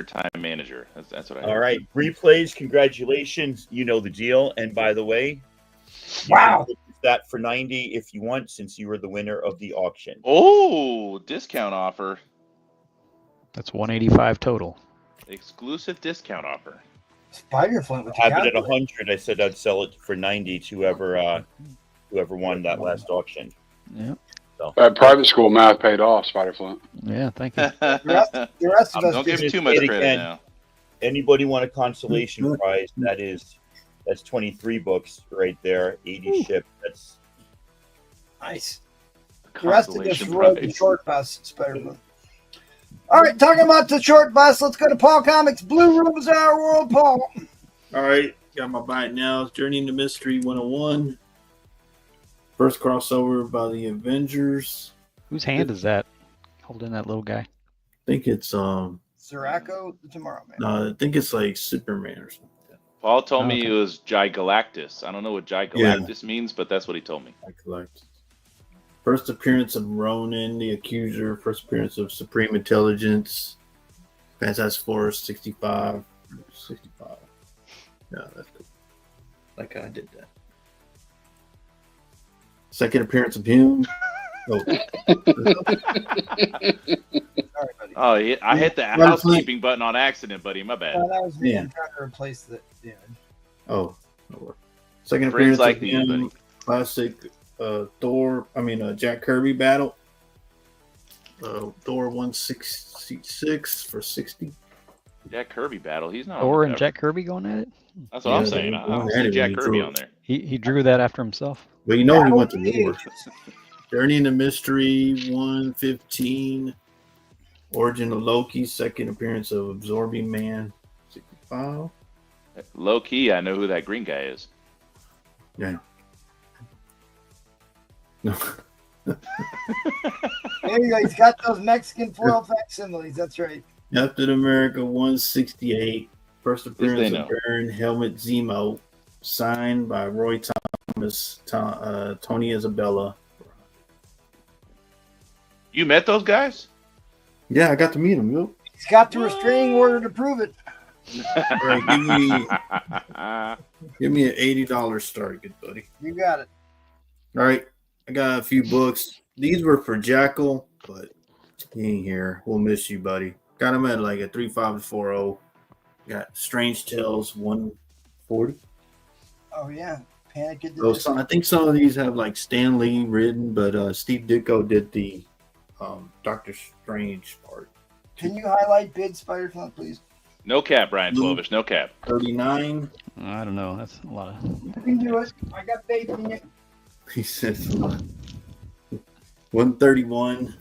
Time Manager. That's what I heard. All right, Replays, congratulations. You know the deal. And by the way, you Wow. can purchase that for 90 if you want, since you were the winner of the auction. Oh, discount offer. That's 185 total. Exclusive discount offer. Spider Flint with I the have it at calculator. 100. I said I'd sell it for 90 to whoever won that last auction. Yeah. That private school math paid off, Spider Flint. Yeah. Thank you. The rest of us Don't give did. too much Say it credit again. now. Anybody want a consolation prize? That's 23 books right there. 80 shipped. That's Nice. The rest of us Consolation rode the prize. short bus, Spider Flint. All right, talking about the short bus, let's go to Paul Comics. Blue Room is our world, Paul. All right, got my bite now. Journey into Mystery 101. First crossover by the Avengers. Whose hand is that? Holding that little guy. I think it's Sirocco, the Tomorrow Man. I think it's like Superman or something. Paul told me Okay. it was Gigalactus. I don't know what Gigalactus means, but that's what he told me. I collect. First appearance of Ronan, the Accuser. First appearance of Supreme Intelligence. Fantastic Four 65. 65. Yeah, that's cool. Like I did that. Second appearance of him. Oh. Sorry, buddy. Oh, I hit the Well, housekeeping button on accident, buddy. My bad. That was me. Yeah. I'm trying to replace the. Yeah. Oh. No worries. Second Friends appearance like of these, him. buddy. Classic Jack Kirby battle. Thor 166 for 60. Jack Kirby battle. He's not. Thor on and the cover. Jack Kirby going at it? That's what I'm Yeah, saying. they I don't went see at it Jack when he Kirby drew on there. He drew that after himself. Well, you know he went to Yeah. war. Journey into Mystery 115. Origin of Loki. Second appearance of Absorbing Man 65. Low key, I know who that green guy is. Yeah. No. There you go. He's got those Mexican foil facsimiles. That's right. Captain America 168. First appearance they of know. Baron Helmet Zemo. Signed by Roy Thomas, Tony Isabella. You met those guys? Yeah, I got to meet him. Yo. He's got the restraining order to prove it. All right, give me an $80 start, good buddy. You got it. All right, I got a few books. These were for Jackal, but he ain't here. We'll miss you, buddy. Got him at like a 3540. Got Strange Tales 140. Oh yeah, Panic did So this. I think some of these have like Stan Lee written, but Steve Ditko did the Doctor Strange part. Can you highlight bid Spider Funk, please? No cap, Brian Slovish. No cap. 39. I don't know. That's a lot of. You can do it. I got faith in you. He says 131.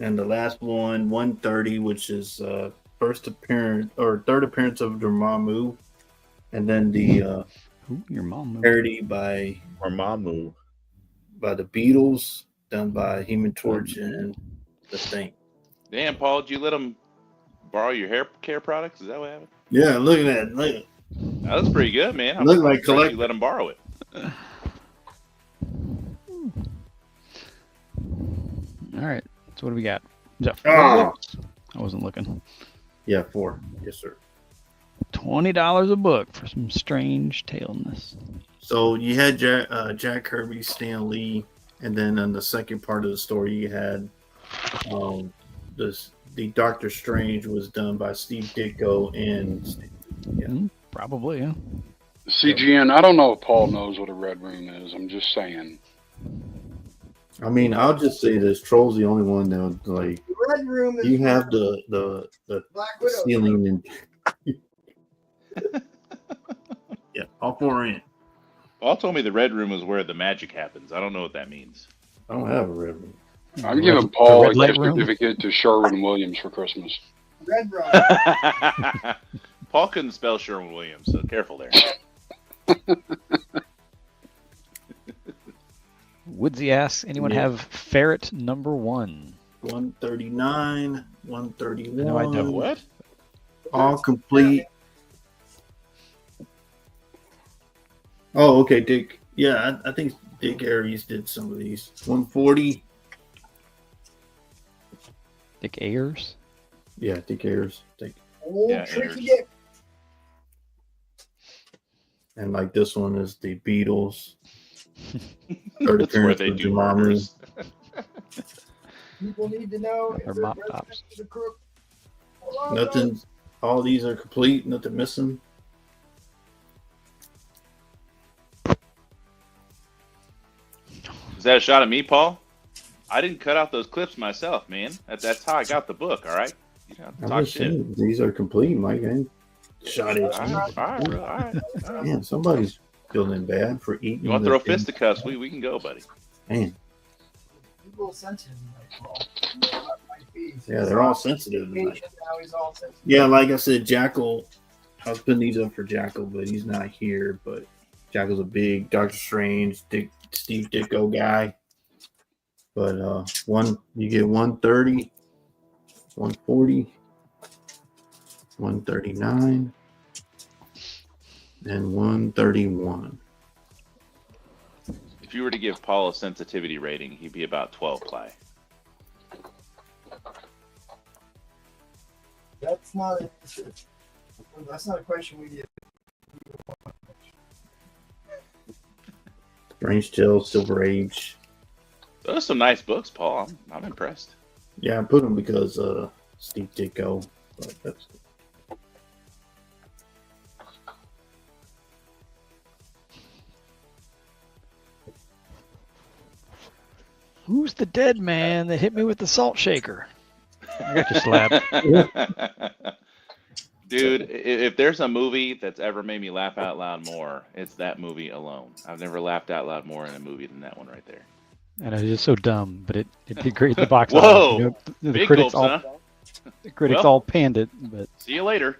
And the last one, 130, which is third appearance of Dormammu, and then the Your mom. parody by Dormammu. the Beatles, done by Human Torch and the Thing. Damn, Paul, did you let him borrow your hair care products? Is that what happened? Yeah, look at that. Look, That was pretty good, man. I'm Look like surprised collect- you let him borrow it. All right. So what do we got? Is that 4 Ah. books? I wasn't looking. yeah, 4. Yes, sir. $20 a book for some strange taleness. So you had Jack Kirby, Stan Lee, and then on the second part of the story, you had the Doctor Strange was done by Steve Ditko and Probably, yeah. CGN, I don't know if Paul knows what a red room is. I'm just saying. I mean, I'll just say this: Troll's the only one that would, like. The Red Room is You have the Black Widow. ceiling and yeah, all 4 in. Paul told me the red room is where the magic happens. I don't know what that means. I don't have a red room. I'm giving Paul a red light gift room? certificate to Sherwin-Williams for Christmas. Red Room. Paul couldn't spell Sherwin-Williams, so careful there. Woodsy asks, anyone Yeah. have ferret number 1? 139, 131. No, I don't. What? All complete. Oh, okay, Dick. Yeah, I think Dick Aries did some of these. 140. Dick Ayers? Yeah, Dick Ayers. Old Yeah, Tricky Ayers. Dick. And like this one is the Beatles. Third That's where appearance they of do Dormammu. murders. People need to know if Or they're mop resident tops. to the crook. Hold on, Nothing. All these are complete. Nothing missing. Is that a shot at me, Paul? I didn't cut out those clips myself, man. That's how I got the book, all right? You don't have to I'm talk just shit. saying, these are complete, Mike. I ain't shot at All you. right, bro. All right. Man, somebody's feeling bad for eating. You want to throw the- fisticuffs? We can go, buddy. Man, People sensitive. Like, well, might be. yeah, they're all sensitive tonight. Now he's all sensitive. Yeah, like I said, Jackal. I was putting these up for Jackal, but he's not here. But Jackal's a big Doctor Strange, Steve Ditko guy. But you get 130, 140, 139, and 131. If you were to give Paul a sensitivity rating, he'd be about 12 ply. That's not a question we get. Strange Tales, Silver Age. Those are some nice books, Paul. I'm impressed. Yeah, I put them because Steve Ditko. But that's Who's the dead man that hit me with the salt shaker? I got you slapped. Dude, if there's a movie that's ever made me laugh out loud more, it's that movie alone. I've never laughed out loud more in a movie than that one right there. And it was just so dumb, but it did great in the box Whoa! office. You know, the Big critics gulps, all huh? the critics Well. all panned it, but See you later.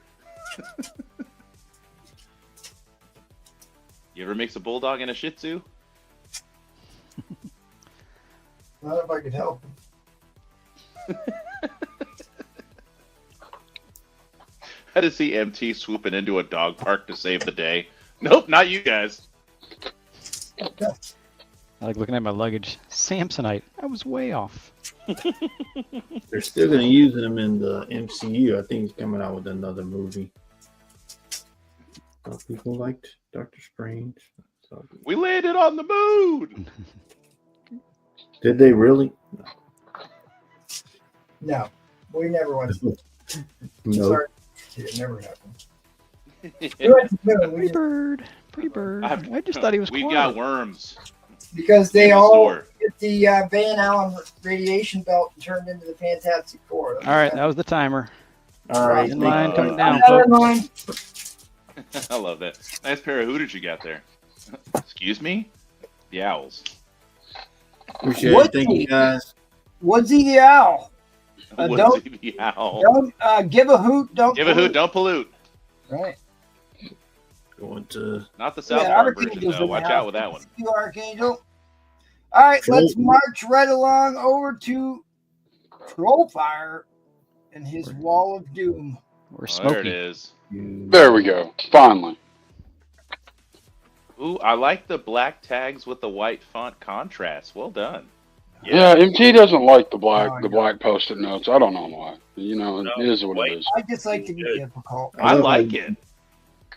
You ever mix a bulldog and a Shih Tzu? Not if I could help. I just see MT swooping into a dog park to save the day. Nope, not you guys. I like looking at my luggage. Samsonite. I was way off. They're still going to use him in the MCU. I think he's coming out with another movie. People liked Doctor Strange. So, We landed on the moon. did they really? No, we never went. No. Sorry. It never happened. Pretty bird. Pretty bird. I just thought he was We quiet. got worms. Because they Give us all Zor. hit the Van Allen radiation belt and turned into the Fantastic Four. All right, that was the timer. All right. In line, coming down, Another folks. line. I love that. Nice pair of hooters you got there. Excuse me? The owls. Appreciate What it. Thank you, guys. Woodsy the Owl. Woodsy the owl. Don't give a hoot. Don't Give a hoot, don't pollute. Right. Going to Not the South Yeah, Park Archangel's version, though. in the Watch house. out with that one. You, Archangel. All right, let's march right along over to Trollfire and his Wall of Doom. We're Oh, there it smoky. is. There we go. Finally. Ooh, I like the black tags with the white font contrast. Well done. Yeah, MT doesn't like the black No, I the black post-it notes. I don't know why. You know, it is what it is. I just like to be difficult. I like it.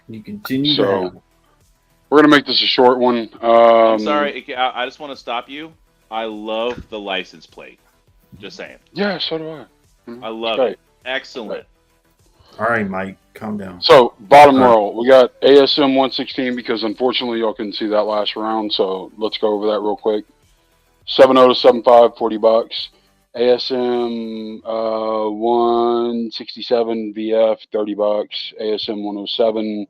you continue So- to We're gonna make this a short one. I'm sorry. I just want to stop you. I love the license plate. Just saying. Yeah, so do I. I love Okay. it. Excellent. All right, Mike, calm down. So bottom row, we got ASM 116 because unfortunately y'all couldn't see that last round. So let's go over that real quick. 70 to 75, $40. ASM 167 VF, $30. ASM 107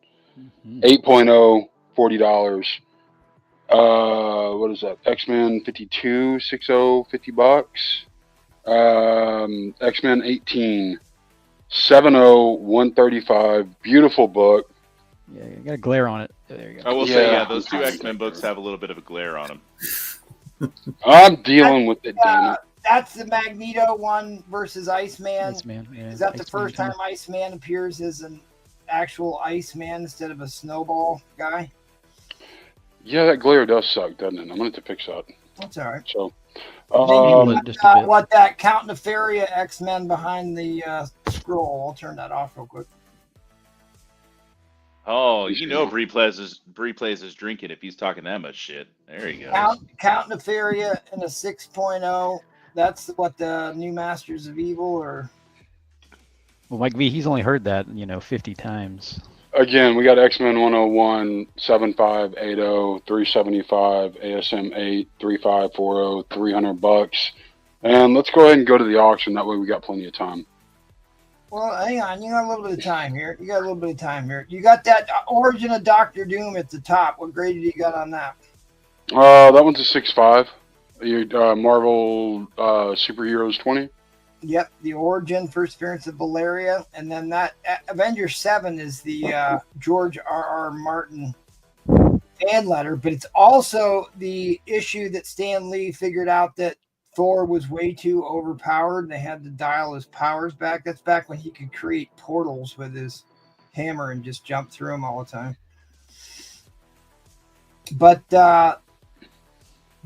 8.0, $40. What is that? X-Men 52 60, $50. X-Men 18 70 135. Beautiful book. Yeah, you got a glare on it. There you go. I will say, Yeah. those two X-Men books have a little bit of a glare on them. I'm dealing with it, damn it. That's the Magneto one versus Iceman. Iceman, yeah. Is that the Iceman first time Iceman appears as an actual Iceman instead of a snowball guy? Yeah, that glare does suck, doesn't it? I'm gonna have to fix that. That's all right. So, Angle it just a bit. What that Count Nefaria X-Men behind the scroll. I'll turn that off real quick. Oh, you know Bree plays is drinking if he's talking that much shit. There you go. Count Nefaria in a 6.0. That's what the new Masters of Evil or Well, Mike V, he's only heard that, 50 times. again, we got X-Men 101, 7580, 375, ASM 8, 3540, $300. And let's go ahead and go to the auction. That way we got plenty of time. well, hang on. You got a little bit of time here. You got that Origin of Doctor Doom at the top. What grade did you got on that? That one's a 6.5. Marvel Superheroes 20. Yep, the Origin, first appearance of Valeria, and then that Avengers 7 is the George R.R. Martin fan letter, but it's also the issue that Stan Lee figured out that Thor was way too overpowered and they had to dial his powers back. That's back when he could create portals with his hammer and just jump through them all the time. But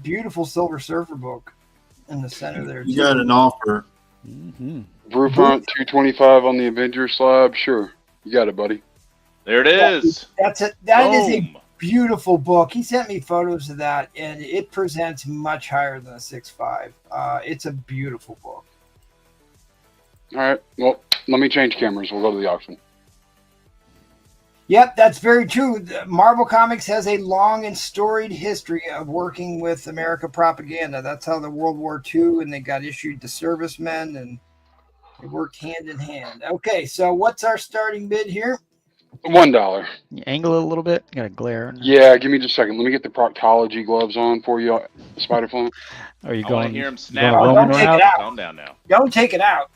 beautiful Silver Surfer book in the center there. You got an offer. Mm-hmm. Brewfront 225 on the Avengers slab. Sure. You got it, buddy. There it is. That is a Boom. beautiful book. He sent me photos of that, and it presents much higher than a 6.5. It's a beautiful book. All right. Well, let me change cameras. We'll go to the auction. Yep, that's very true. Marvel Comics has a long and storied history of working with America propaganda. That's how the World War II, and they got issued to servicemen, and they worked hand in hand. Okay, so what's our starting bid here? $1. You angle it a little bit. You got a glare. Yeah, give me just a second. Let me get the proctology gloves on for you, Spider Flint. Are you I want going? to hear him you snap. going Roman Don't take route? it out. Calm down now. Don't take it out.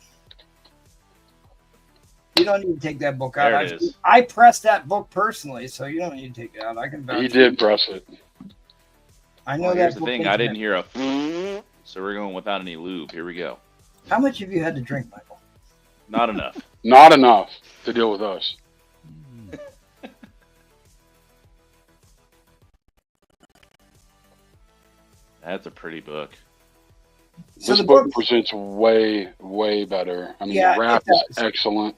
You don't need to take that book out. There it is. I pressed that book personally, so you don't need to take it out. I can vouch He for did it. press it. I know Well, that here's the book thing. is I in didn't there. hear a so we're going without any lube. Here we go. How much have you had to drink, Michael? Not enough. Not enough to deal with us. That's a pretty book. So This the book book- presents way, way better. I mean, Yeah, the wrap it is does. excellent.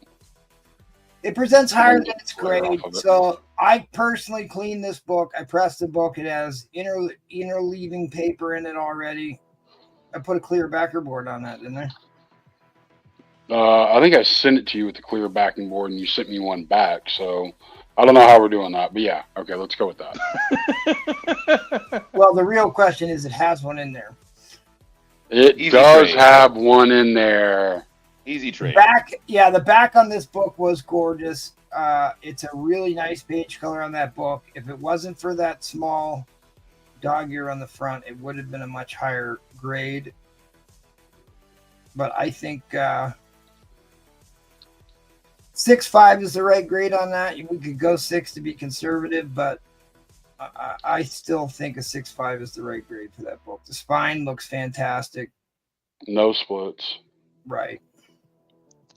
It presents higher I'm than its glare grade. off of it. So I personally cleaned this book. I pressed the book. It has interleaving paper in it already. I put a clear backer board on that, didn't I? I think I sent it to you with the clear backing board, and you sent me one back. So I don't know how we're doing that, but yeah, okay, let's go with that. Well, the real question is, it has one in there. It Easy does trade. have one in there. Easy trade. The back on this book was gorgeous. It's a really nice page color on that book. If it wasn't for that small dog ear on the front, it would have been a much higher grade. But I think 6.5 is the right grade on that. We could go 6 to be conservative, but I still think a 6.5 is the right grade for that book. The spine looks fantastic. No splits. Right.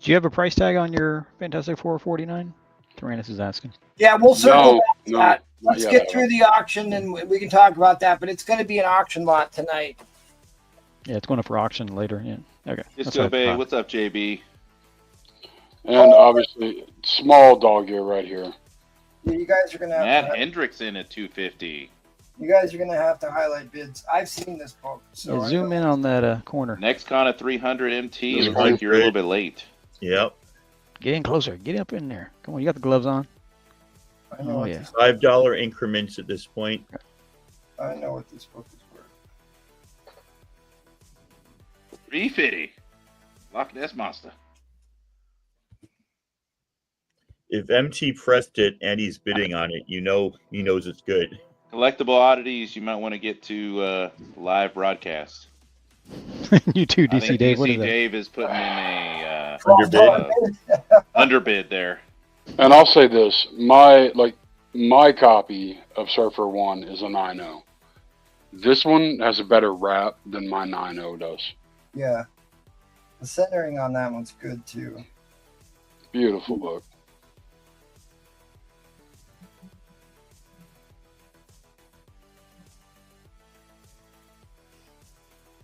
Do you have a price tag on your Fantastic Four 49? Tyrannus is asking. Yeah, we'll circle back to No, that. not Let's yet, get I through don't. the auction and we can talk about that, but it's going to be an auction lot tonight. Yeah, it's going up for auction later. Yeah. Okay. that's Disco what I Bay, thought. what's up, JB? And obviously, small dog ear right here. Yeah, you guys are going to Matt have to, Hendrickson at 250. you guys are going to have to highlight bids. I've seen this book. So Yeah, I zoom know- in on that corner. Next con at 300 MT. Those Looks are like you're a little great. bit late. Yep. Get in closer. Get up in there. Come on, you got the gloves on. I know Oh, what yeah. this, $5 increments at this point. I know what this book is worth. 350. Loch Ness Monster. If MT pressed it and he's bidding on it, you know he knows it's good. Collectible oddities you might want to get to live broadcast. You too, I DC think Dave. What DC is that? Dave is putting in a Underbid. underbid there. And I'll say this: my copy of Surfer 1 is a 9.0. This one has a better wrap than my 9.0 does. Yeah. The centering on that one's good too. Beautiful book.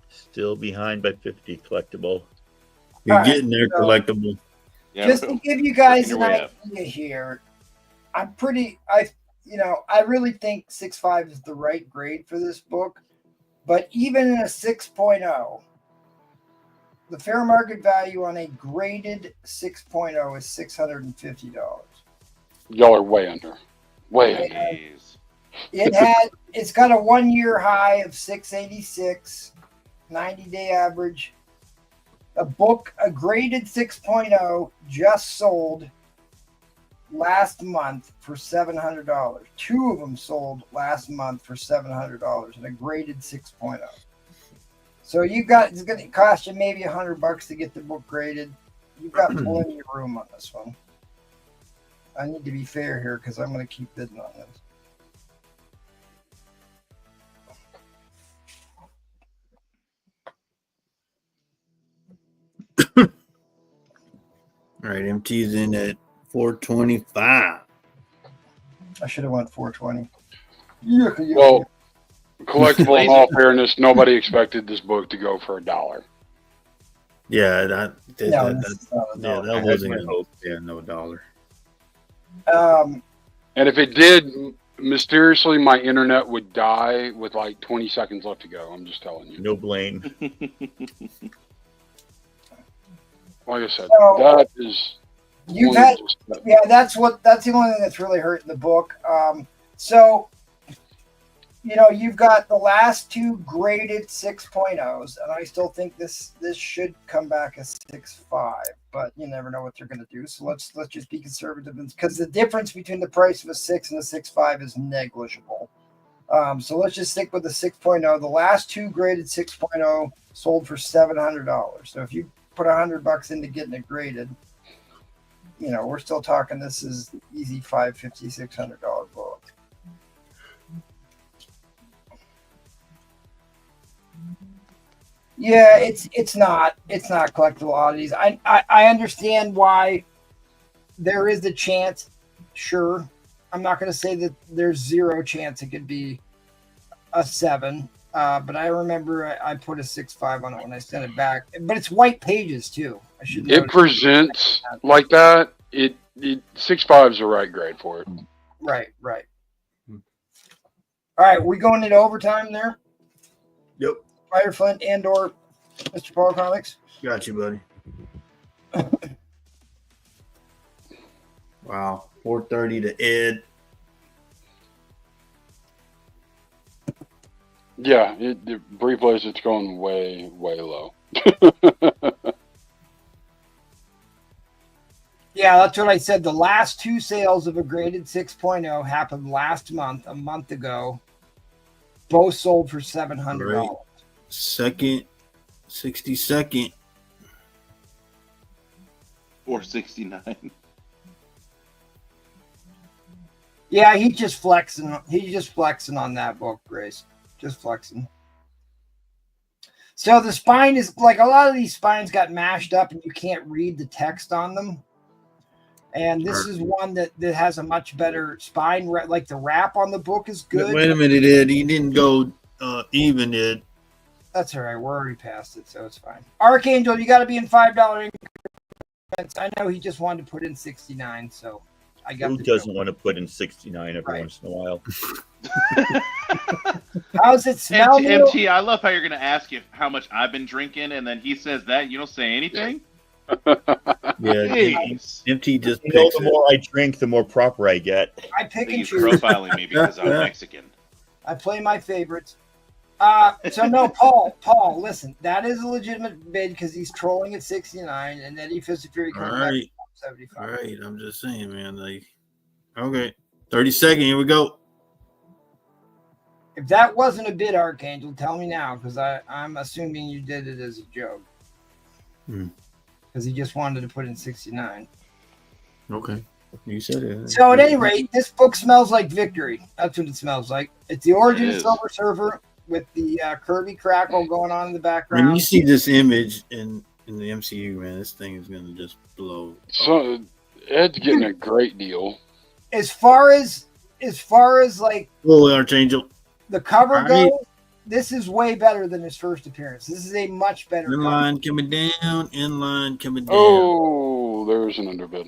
Still behind by 50 collectible. You're All right, getting there, so- collectible. Yeah, Just to give you guys working an your way up. idea here, I really think 6.5 is the right grade for this book. But even in a 6.0, the fair market value on a graded 6.0 is $650. Y'all are way under. Way under. Jeez. It's got a 1-year high of 686, 90-day average. A graded 6.0 just sold last month for $700. 2 of them sold last month for $700 and a graded 6.0. So it's going to cost you maybe $100 to get the book graded. You've got plenty of room on this one. I need to be fair here because I'm going to keep bidding on this. All right, MT's in at 425. I should have went 420. Yeah. Well, collectible, in all fairness, nobody expected this book to go for $1. Yeah, No, this is not a that dollar. wasn't a hope. Yeah, no dollar. And if it did, mysteriously, my internet would die with like 20 seconds left to go. I'm just telling you. No blame. Like I said, So, that is. You've had, yeah, that's the only thing that's really hurting the book. So, you've got the last 2 graded 6.0s, and I still think this should come back as 6.5, but you never know what they're going to do. So let's just be conservative, because the difference between the price of a 6 and a 6.5 is negligible. So let's just stick with the 6.0. The last 2 graded 6.0 sold for $700. So if you put $100 into getting it graded, we're still talking this is easy $550, $600 book. Yeah, it's not collectible oddities. I understand why there is a chance. Sure, I'm not going to say that there's 0 chance it could be a 7. But I remember I put a 6.5 on it when I sent it back. But it's white pages too. I should. It presents like that. It 6.5 is the right grade for it. Right. All right, we going into overtime there? Yep. Spider Flint and/or Mr. Paul Comics. Got you, buddy. Wow. 430 to Ed. Yeah, replays, it's going way, way low. Yeah, that's what I said. The last two sales of a graded 6.0 happened last month, a month ago. Both sold for $700. Right. Second, 62nd. 469. Yeah, he's just flexing. He's just flexing on that book, Grace. Just flexing. So the spine is like a lot of these spines got mashed up and you can't read the text on them. And this is one that has a much better spine. Like the wrap on the book is good. Wait a minute, Ed. He didn't go even, Ed. That's all right. We're already past it, so it's fine. Archangel, you got to be in $5 increments. I know he just wanted to put in 69, so I got. Who doesn't want to put in 69 every once in a while? How's it smell? MT, I love how you're going to ask if how much I've been drinking, and then he says that you don't say anything. Yeah, MT just the more I drink, the more proper I get. I pick and He's choose. profiling me because I'm Mexican. I play my favorites. So no, Paul, listen, that is a legitimate bid because he's trolling at 69, and Eddie Fitzfury coming back at 75. All right, I'm just saying, man. Like, okay, 32nd. Here we go. If that wasn't a bid, Archangel, tell me now because I'm assuming you did it as a joke. Because he just wanted to put in 69. Okay, you said it. So at any rate, this book smells like victory. That's what it smells like. It's the origin of Silver Surfer with the Kirby crackle going on in the background. When you see this image in the MCU, man, this thing is going to just blow. So Ed's getting a great deal. As far as like Archangel, the cover goes, this is way better than his first appearance. This is a much better inline coming down, inline coming down. Oh, there's an underbid.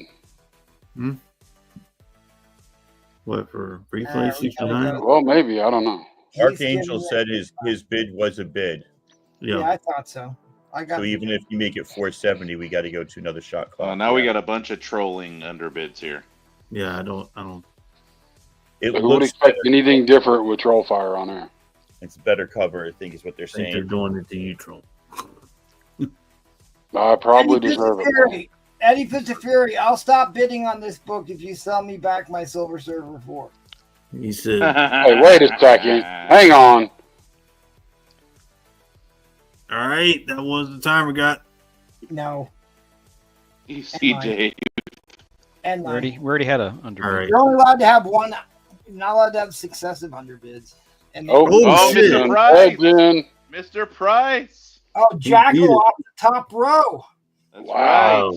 What for replay 69? Well, maybe, I don't know. Archangel said his bid was a bid. Yeah, I thought so. So even if you make it 470, we got to go to another shot clock. Now we got a bunch of trolling underbids here. Yeah, I don't. Who would expect anything different with troll fire on there? It's a better cover, I think, is what they're I think saying. they're doing it to you, troll. I probably deserve it. Eddie Fitzfury, I'll stop bidding on this book if you sell me back my Silver Surfer 4. He said, hey, wait a second. Hang on. All right, that was the time we got. No. ECJ. And we already had a underbid. All right. You're only allowed to have one. You're not allowed to have successive underbids. And Mr. Price. Mr. Price. Oh, Jackal off the top row. That's right.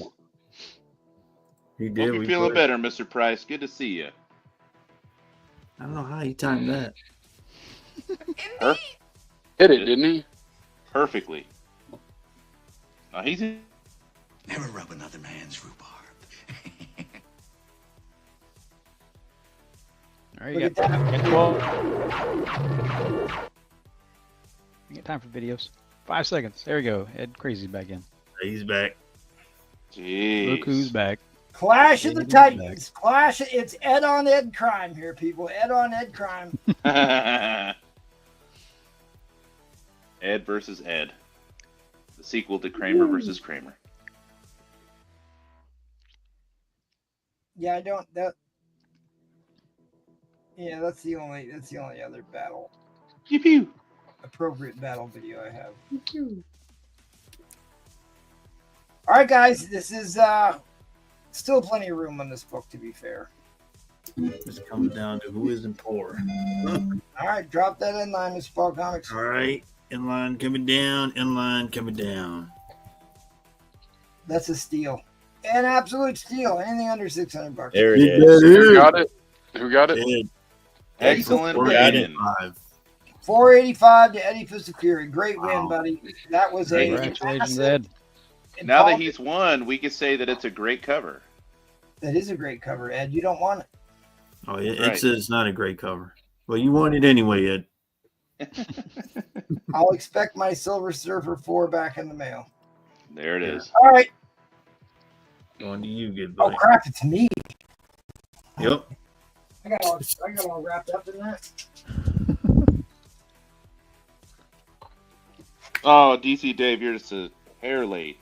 He did. Hope you're feeling better, Mr. Price. Good to see you. I don't know how he timed that. Hit it, didn't he? Perfectly. Now he's in. Never rub another man's rhubarb. All right, you got 12. You got time for videos. 5 seconds. There we go. Ed Crazy's back in. He's back. Jeez. Look who's back. Clash of the Titans. It's Ed on Ed crime here, people. Ed on Ed crime. Ed versus Ed. The sequel to Kramer versus Kramer. Yeah, I don't. Yeah, that's the only other battle. Pew pew. Appropriate battle video I have. All right, guys, this is still plenty of room on this book, to be fair. This comes down to who isn't poor. All right, drop that in line, Mr. Paul Comics. All right, inline coming down, inline coming down. That's a steal. An absolute steal. Anything under $600. There it is. Who got it? Who got it? Excellent win. 485 to Eddie Fitzfury. Great win, buddy. That was a Congratulations, Ed. Now that he's won, we can say that it's a great cover. That is a great cover, Ed. You don't want it. Oh, it says it's not a great cover. Well, you want it anyway, Ed. I'll expect my Silver Surfer 4 back in the mail. There it is. All right. Going to you, good Oh buddy. crap! It's me. Yep. I got all wrapped up in that. Oh, DC Dave, you're just a hair late.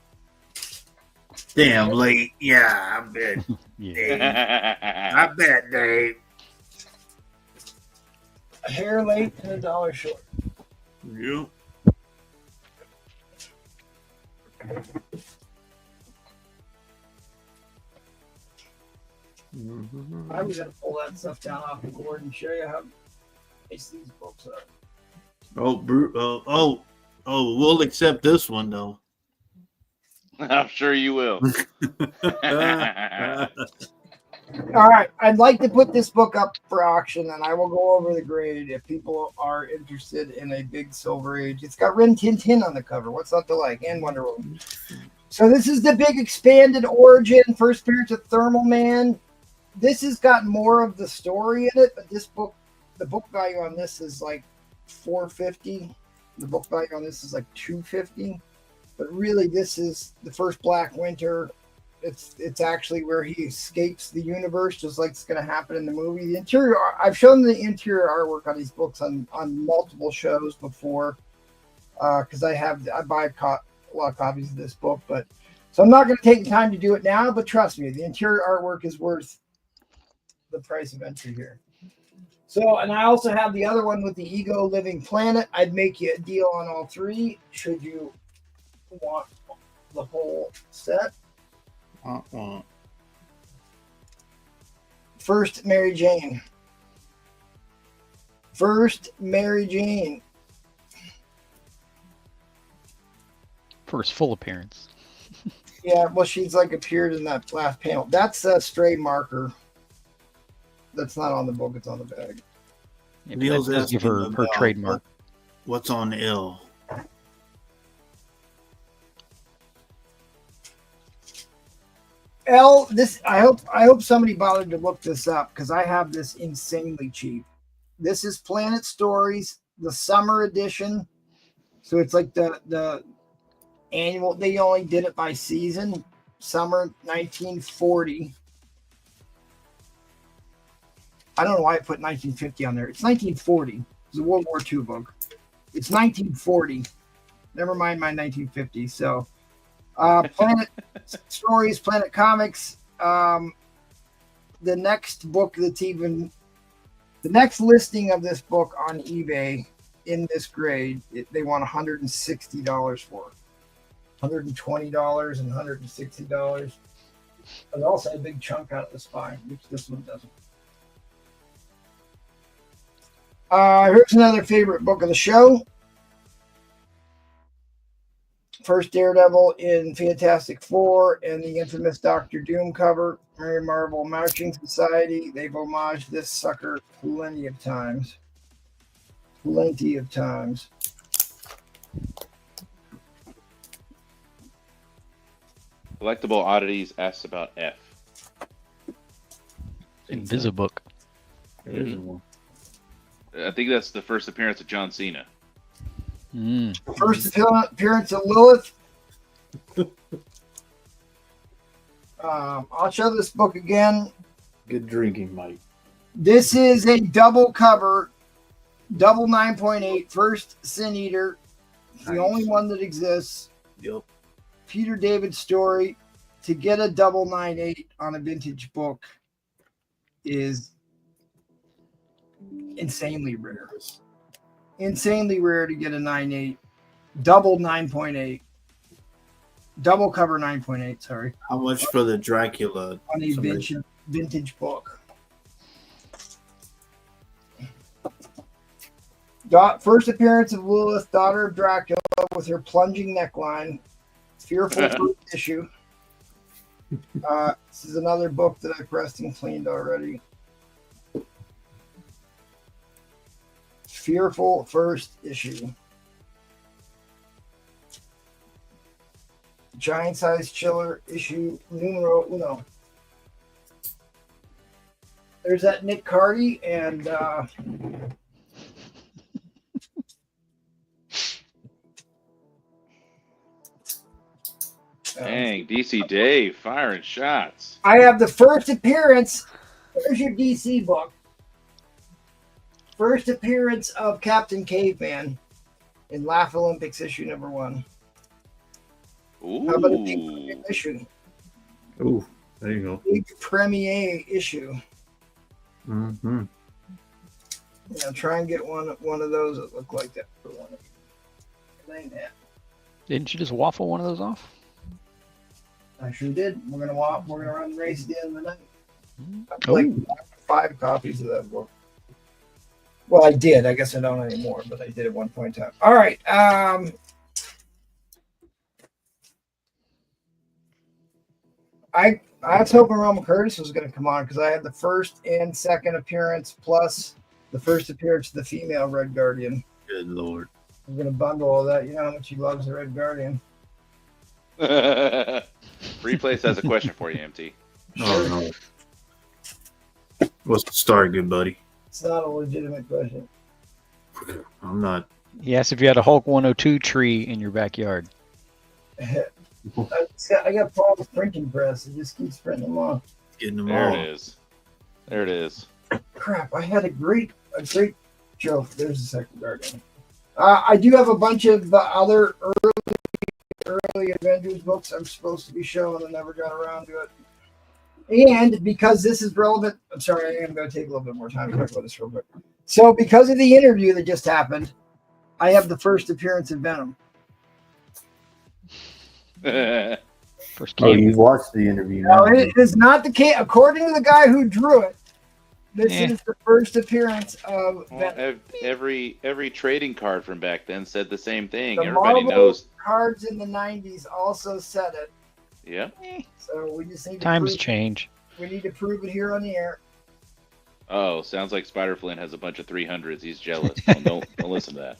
Damn late. Yeah, I bet. Dave. I bet, Dave. A hair late and $1 short. Yep. I was gonna pull that stuff down off the board and show you how nice these books are. Oh, we'll accept this one though. I'm sure you will. All right, I'd like to put this book up for auction, and I will go over the grade if people are interested in a big Silver Age. It's got Rin Tin Tin on the cover. What's not to like? And Wonder Woman. So this is the big expanded origin, first appearance of Thermal Man. This has got more of the story in it, but this book, the book value on this is like $450. The book value on this is like $250. But really, this is the first Black Winter. It's actually where he escapes the universe, just like it's going to happen in the movie. The interior, I've shown the interior artwork on these books on multiple shows before, because I buy a lot of copies of this book. But so I'm not going to take the time to do it now. But trust me, the interior artwork is worth the price of entry here. So, and I also have the other one with the Ego Living Planet. I'd make you a deal on all three should you want the whole set. First, Mary Jane. First full appearance. Yeah, well, she's like appeared in that last panel. That's a stray marker. That's not on the book. It's on the bag. Yeah, Neil's that does give asking her about trademark. What's on L? I hope somebody bothered to look this up because I have this insanely cheap. This is Planet Stories, the summer edition. So it's like the annual. They only did it by season. Summer 1940. I don't know why I put 1950 on there. It's 1940. It's a World War II book. It's 1940. Never mind my 1950. So, Planet Stories, Planet Comics. The next book that's even the next listing of this book on eBay in this grade, they want $160 for it. $120 and $160. But also a big chunk out of the spine, which this one doesn't. Here's another favorite book of the show. First Daredevil in Fantastic Four and the infamous Doctor Doom cover. Mary Marvel Marching Society. They've homaged this sucker plenty of times. Collectible Oddities asks about F. Invisibook. Mm-hmm. I think that's the first appearance of John Cena. First appearance of Lilith. I'll show this book again. Good drinking, Mike. This is a double cover, double 9.8, first Sin Eater. It's the only one that exists. Yep. Peter David story. To get a double 9.8 on a vintage book is insanely rare. Insanely rare to get a 9.8. Double 9.8. Double cover 9.8, sorry. How much for the Dracula? On a vintage book. First appearance of Lilith, daughter of Dracula, with her plunging neckline. Fearful first issue. This is another book that I pressed and cleaned already. Fearful first issue. Giant size chiller issue numero uno. There's that Nick Cardy and Dang, DC Dave firing shots. I have the first appearance. There's your DC book. First appearance of Captain Caveman in Laugh Olympics issue #1. Ooh. How about a big issue? Ooh, there you go. Big premiere issue. Mm-hmm. Yeah, try and get one of those that look like that for one of you. It ain't that. Didn't you just waffle one of those off? I sure did. We're gonna run the race at the end of the night. I've Oh. like 5 copies of that book. Well, I did. I guess I don't anymore, but I did at one point in time. All right. I was hoping Roman Curtis was going to come on because I had the first and second appearance plus the first appearance of the female Red Guardian. Good Lord. We're going to bundle all that. You know how much he loves the Red Guardian. Replace has a question for you, MT. Oh, no. What's the story, good buddy? It's not a legitimate question. I'm not. He asked if you had a Hulk 102 tree in your backyard. I got Paul's printing press. It just keeps printing them off. Getting them There all. it is. There it is. Crap! I had a great joke. There's the second Guardian. I do have a bunch of the other early Avengers books I'm supposed to be showing. I never got around to it. And because this is relevant, I'm sorry, I am going to take a little bit more time to talk about this real quick. So, because of the interview that just happened, I have the first appearance of Venom. First Oh, game. you've watched the interview. No, now. it is not the case. According to the guy who drew it, this is the first appearance of Venom. Every trading card from back then said the same thing. The Everybody Marvel knows. cards in the 90s also said it. Yeah. So we just need to Times change. We need to prove it here on the air. Oh, sounds like Spider Flynn has a bunch of 300s. He's jealous. Don't listen to that.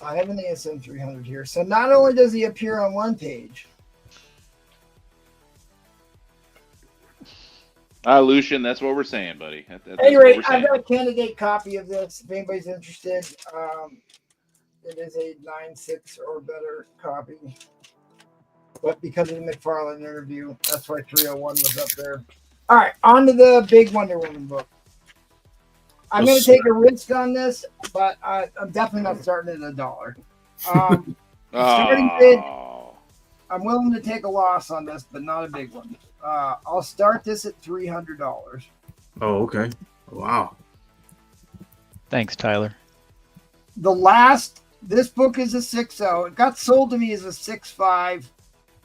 I have an ASM 300 here. So not only does he appear on one page. Lucian, that's what we're saying, buddy. That's Anyway, what we're I've saying. got a candidate copy of this. If anybody's interested, it is a 9.6 or better copy. But because of the McFarlane interview, that's why 301 was up there. All right, on to the big Wonder Woman book. I'm going to take a risk on this, but I'm definitely not starting at $1. Starting bid, I'm willing to take a loss on this, but not a big one. I'll start this at $300. Oh, okay. Wow. Thanks, Tyler. This book is a 6.0. It got sold to me as a 6.5,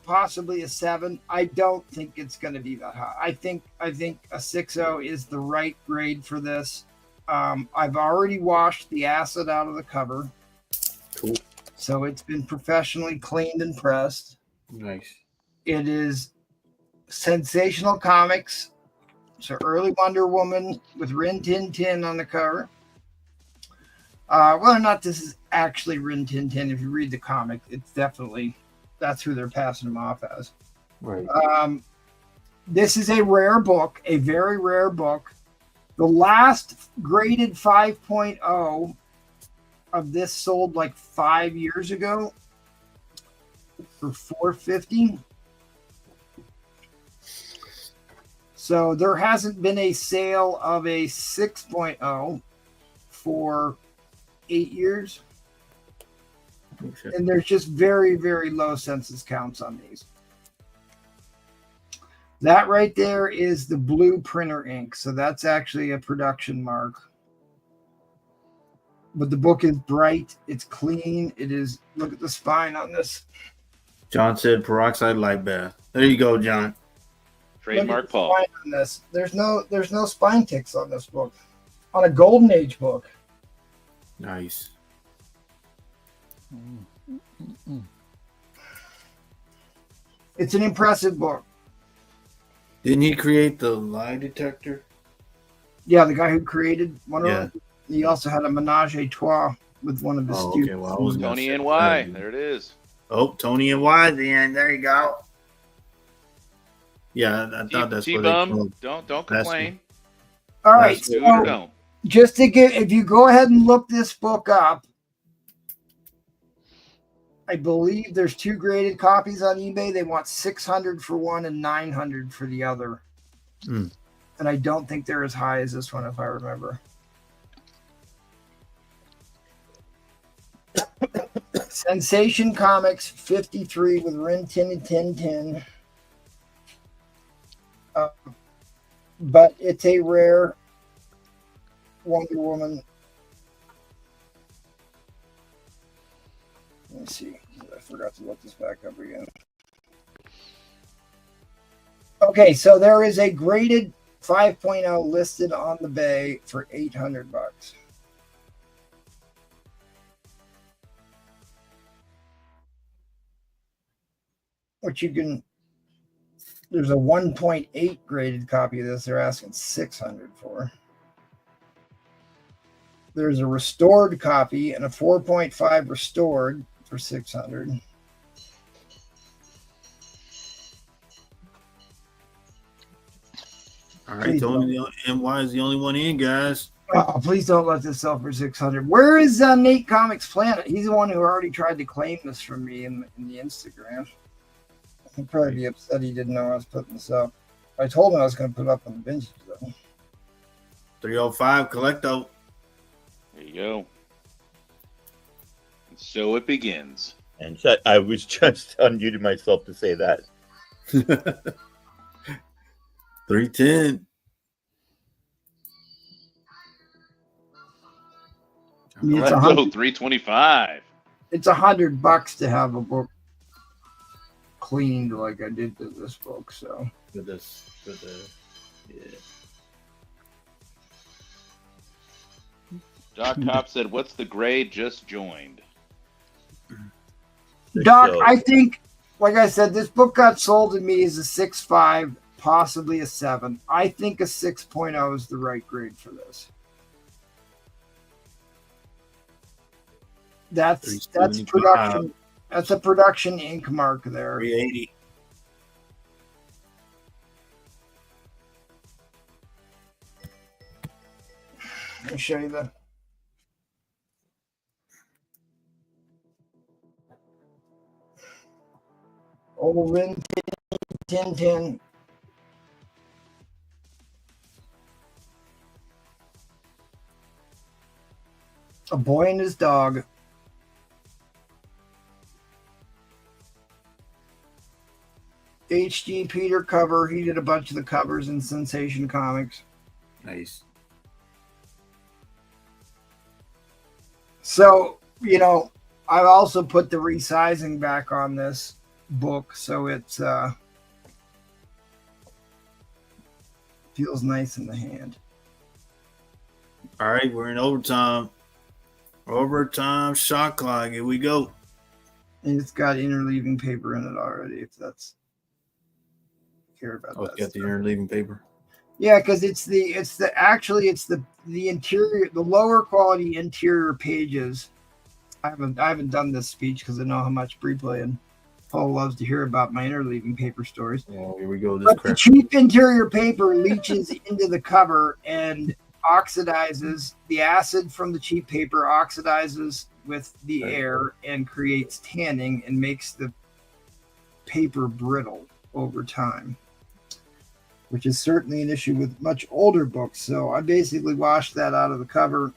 possibly a 7. I don't think it's going to be that high. I think a 6.0 is the right grade for this. I've already washed the acid out of the cover. Cool. So it's been professionally cleaned and pressed. Nice. It is Sensational Comics. So early Wonder Woman with Rin Tin Tin on the cover. Whether or not this is actually Rin Tin Tin, if you read the comic, it's definitely, that's who they're passing him off as. Right. This is a rare book, a very rare book. The last graded 5.0 of this sold like 5 years ago for $4.50. So there hasn't been a sale of a 6.0 for 8 years. Okay. And there's just very, very low census counts on these. That right there is the blue printer ink. So that's actually a production mark. But the book is bright. It's clean. It is. Look at the spine on this. John said peroxide light bath. There you go, John. Trademark Look at the Paul. spine on this. There's no spine ticks on this book. On a Golden Age book. Nice. It's an impressive book. Didn't he create the lie detector? Yeah, the guy who created Wonder Yeah. Woman. He also had a menage a trois with one of his Oh, students. okay. Well, I was gonna Tony say and Y. that. There it is. Oh, Tony and Y at the end. There you go. Yeah, I thought that's what they T-Bum, called. don't That's complain. All right, That's Do it or so don't. just to get, if you go ahead and look this book up, I believe there's 2 graded copies on eBay. They want $600 for one and $900 for the other. Hmm. And I don't think they're as high as this one, if I remember. Sensation Comics 53 with Rin Tin and Tin Tin. But it's a rare Wonder Woman. Let me see. I forgot to look this back up again. Okay, so there is a graded 5.0 listed on the bay for $800. Which you can, there's a 1.8 graded copy of this. They're asking $600 for. There's a restored copy and a 4.5 restored for $600. All right, Tony, MY is the only one in, guys. Oh, please don't let this sell for $600. Where is Nate Comics Planet? He's the one who already tried to claim this from me in the Instagram. He'd probably be upset he didn't know I was putting this up. I told him I was going to put it up on the bench, though. 305 Collecto. There you go. And so it begins. And so I was just unmuted myself to say that. 310. Let's go 325. It's $100 to have a book cleaned like I did to this book. So for the yeah. Doc Cop said, "What's the grade?" Just joined. Doc, I think, like I said, this book got sold to me as a 6.5, possibly a 7. I think a 6.0 is the right grade for this. That's production. That's a production ink mark there. 380. Let me show you the. Old Rin Tin Tin. A Boy and His Dog. H.G. Peter cover. He did a bunch of the covers in Sensation Comics. Nice. So, you know, I've also put the resizing back on this book, so it's feels nice in the hand. All right, we're in overtime. Overtime shot clock. Here we go. And it's got interleaving paper in it already, if that's care about that. It's got the interleaving paper. Yeah, because it's the interior, the lower quality interior pages. I haven't done this speech because I know how much Breplay and Paul loves to hear about my interleaving paper stories. Oh, here we go. But the cheap interior paper leaches into the cover and oxidizes. The acid from the cheap paper oxidizes with the air and creates tanning and makes the paper brittle over time, which is certainly an issue with much older books. So I basically washed that out of the cover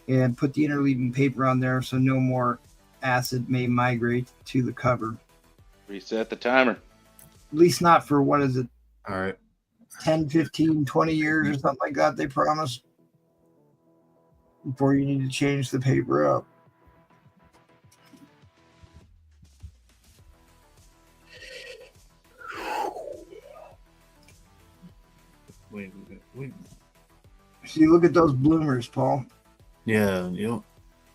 and put the interleaving paper on there so no more acid may migrate to the cover. Reset the timer. At least not for, what is it? All right. 10, 15, 20 years or something like that, they promise, before you need to change the paper up. Wait. See, look at those bloomers, Paul. Yeah, yep.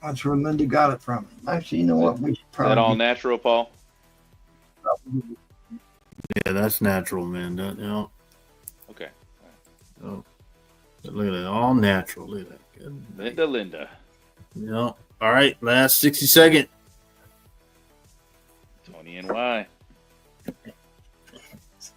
That's where Linda got it from. Actually, you know what? We should Is that all natural, Paul? Yeah, that's natural, man. Yeah. Okay. Oh, look at that. All natural. Look at that. Good. Linda. Yeah. All right. Last 60 seconds. Tony and Y.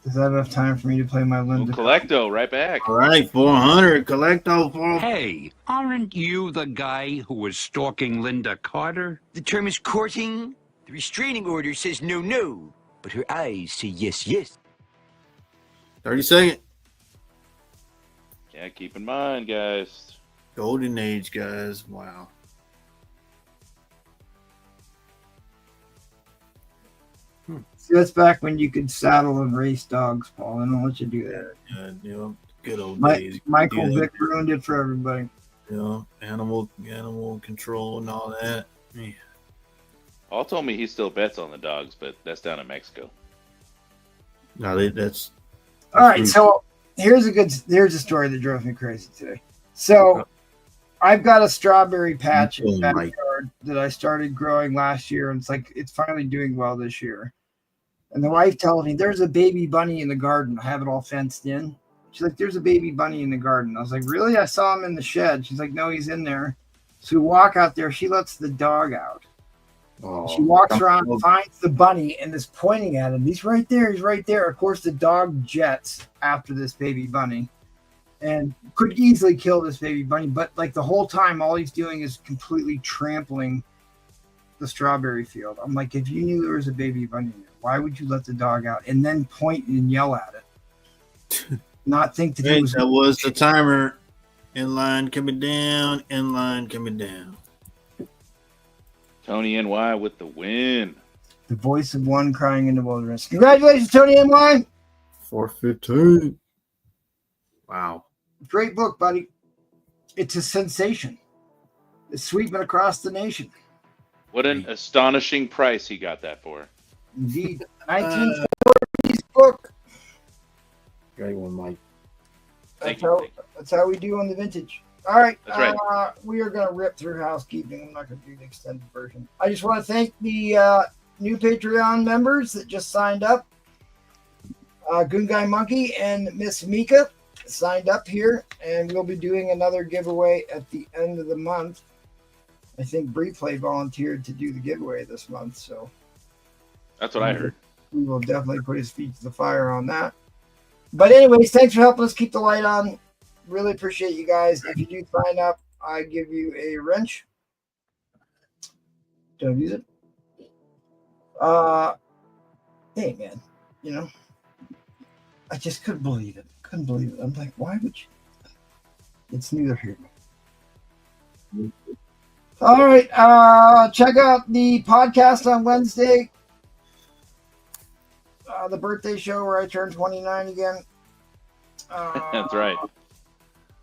Is that enough time for me to play my Linda? Collecto, right back. All right, 400. Collecto. Hey, aren't you the guy who was stalking Linda Carter? The term is courting. The restraining order says no, no, but her eyes say yes, yes. 30 seconds. Yeah, keep in mind, guys. Golden age, guys. Wow. See, that's back when you could saddle and race dogs, Paul. I don't let you do that. Yeah, good old days. Michael Yeah. Vick ruined it for everybody. Animal control and all that. Yeah. Paul told me he still bets on the dogs, but that's down in Mexico. No, that's All right, so here's a story that drove me crazy today. So I've got a strawberry patch in the backyard that I started growing last year, and it's finally doing well this year. And the wife tells me there's a baby bunny in the garden. I have it all fenced in. She's like, there's a baby bunny in the garden. I was like, really? I saw him in the shed. She's like, no, he's in there. So we walk out there. She lets the dog out. She walks around, finds the bunny, and is pointing at him. He's right there. He's right there. Of course, the dog jets after this baby bunny and could easily kill this baby bunny. But like the whole time, all he's doing is completely trampling the strawberry field. I'm like, if you knew there was a baby bunny there, why would you let the dog out and then point and yell at it? Not think that it was. That was the timer. In line coming down. In line coming down. Tony NY with the win. The voice of one crying in the wilderness. Congratulations, Tony NY. 415. Wow. Great book, buddy. It's a sensation. It's sweeping across the nation. What an astonishing price he got that for. Indeed. 1940s book. Great one, Mike. Thank That's how we do on the vintage. All right. That's right. We are going to rip through housekeeping. I'm not going to do the extended version. I just want to thank the new Patreon members that just signed up. Goon Guy Monkey and Miss Mika signed up here, and we'll be doing another giveaway at the end of the month. I think Breeplay volunteered to do the giveaway this month, so That's what I heard. we will definitely put his feet to the fire on that. But anyways, thanks for helping us keep the light on. Really appreciate you guys. If you do sign up, I give you a wrench. Don't use it. Hey man, I just couldn't believe it. I'm like, why would you? It's neither here nor there. All right, check out the podcast on Wednesday. The birthday show where I turned 29 again. That's right.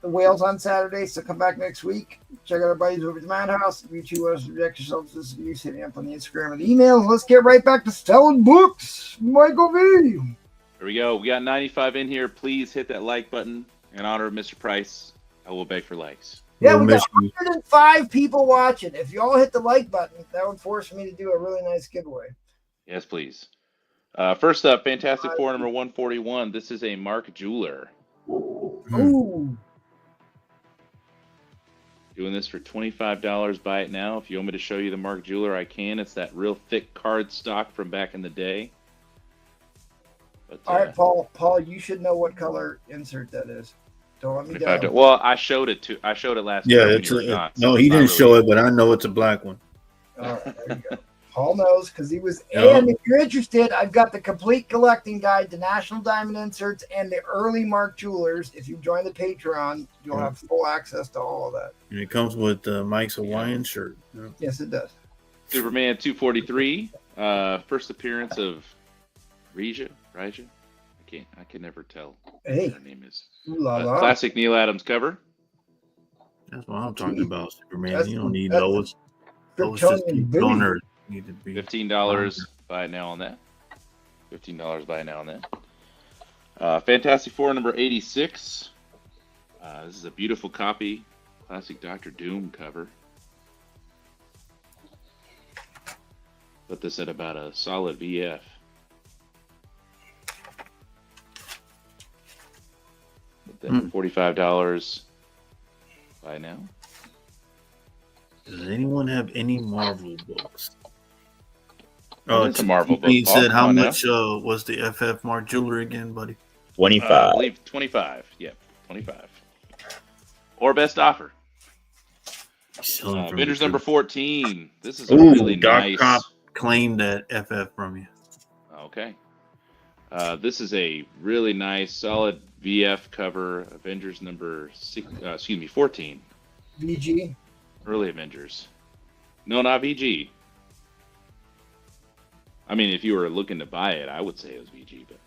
The whales on Saturday, so come back next week. Check out our buddies over at the Madhouse. If you two want to reject yourselves this abuse, hit me up on the Instagram and the email. Let's get right back to selling books. Michael V. Here we go. We got 95 in here. Please hit that like button in honor of Mr. Price. I will beg for likes. Yeah, we got 105 people watching. If you all hit the like button, that would force me to do a really nice giveaway. Yes, please. First up, Fantastic Four number 141. This is a Mark Jeweler. Ooh. Doing this for $25. Buy it now. If you want me to show you the Mark Jeweler, I can. It's that real thick card stock from back in the day. But, all right, Paul, you should know what color insert that is. Don't let me down. Well, I showed it last Yeah, week. No, he didn't show it, but I know it's a black one. All right, there you go. Paul knows because he was. And if you're interested, I've got the complete collecting guide to National Diamond Inserts and the early Mark Jewelers. If you join the Patreon, you'll have full access to all of that. And it comes with Mike's Hawaiian shirt. Yeah. Yes, it does. Superman 243. First appearance of Rija. I can never tell what her name is. Classic Neil Adams cover. That's what I'm talking about, Superman. You don't need those. Those just keep donors. Need to be $15. Buy it now on that. $15. Buy it now on that. Fantastic Four number 86. This is a beautiful copy. Classic Dr. Doom cover. Put this at about a solid VF. Put that $45. Buy now. Does anyone have any Marvel books? It's a Marvel book. He Paul. said, Come how on now. much was the FF Mark jewelry again, buddy? 25. I believe 25. Yep, 25. Or best offer. Avengers number 14. This is a really Doc nice. Cop claimed that FF from you. Okay. This is a really nice, solid VF cover. Avengers number 14. VG. Early Avengers. No, not VG. I mean, if you were looking to buy it, I would say it was VG, but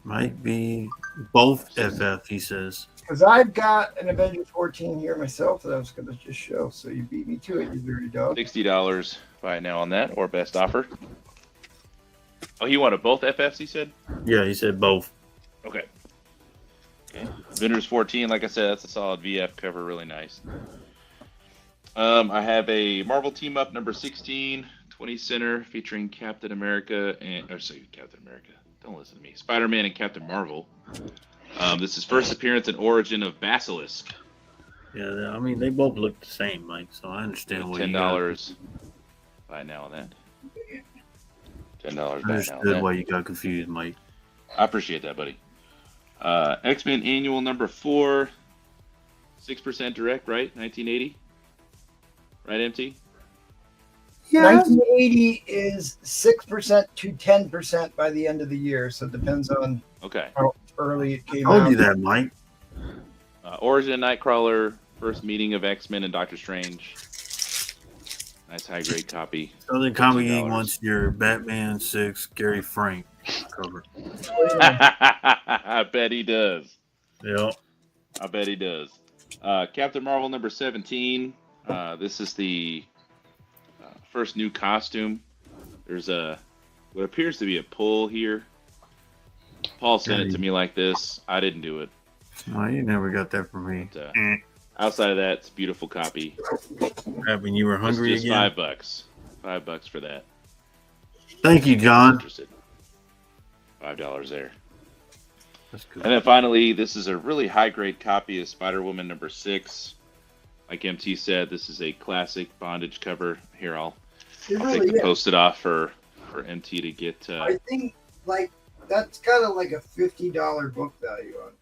Might be both FF, he says. Because I've got an Avengers 14 here myself that I was going to just show. So you beat me to it, you dirty dog. $60 buy it now on that, or best offer. Oh, he wanted both FFs, he said? Yeah, he said both. Okay. Avengers 14, like I said, that's a solid VF cover, really nice. I have a Marvel Team Up number 16, 20 center, featuring Captain America and Captain America. Don't listen to me. Spider-Man and Captain Marvel. This is first appearance and origin of Basilisk. Yeah, I mean, they both look the same, Mike, so I understand what $10 buy now on that. $10 buy now on understood that. why you got confused, Mike. I appreciate that, buddy. X-Men Annual number 4, 6% direct, right? 1980, right, MT? Yeah. 1980 is 6% to 10% by the end of the year, so it depends on how early it came out. I told you that, Mike. Origin Nightcrawler, first meeting of X-Men and Doctor Strange. Nice high-grade copy. Southern Comic Geek wants your Batman 6 Gary Frank cover. I bet he does. Yeah. I bet he does. Captain Marvel number 17. This is the first new costume. There's what appears to be a pull here. Paul sent it to me like this. I didn't do it. Well, you never got that from me. But, outside of that, it's a beautiful copy. When you were hungry it's just again? $5. $5 for that. Thank you, John. Interested. $5 there. That's good. And then finally, this is a really high-grade copy of Spider-Woman number 6. Like MT said, this is a classic bondage cover. Here, I'll take the post-it off for MT to get. I think that's kind of like a $50 book value on it.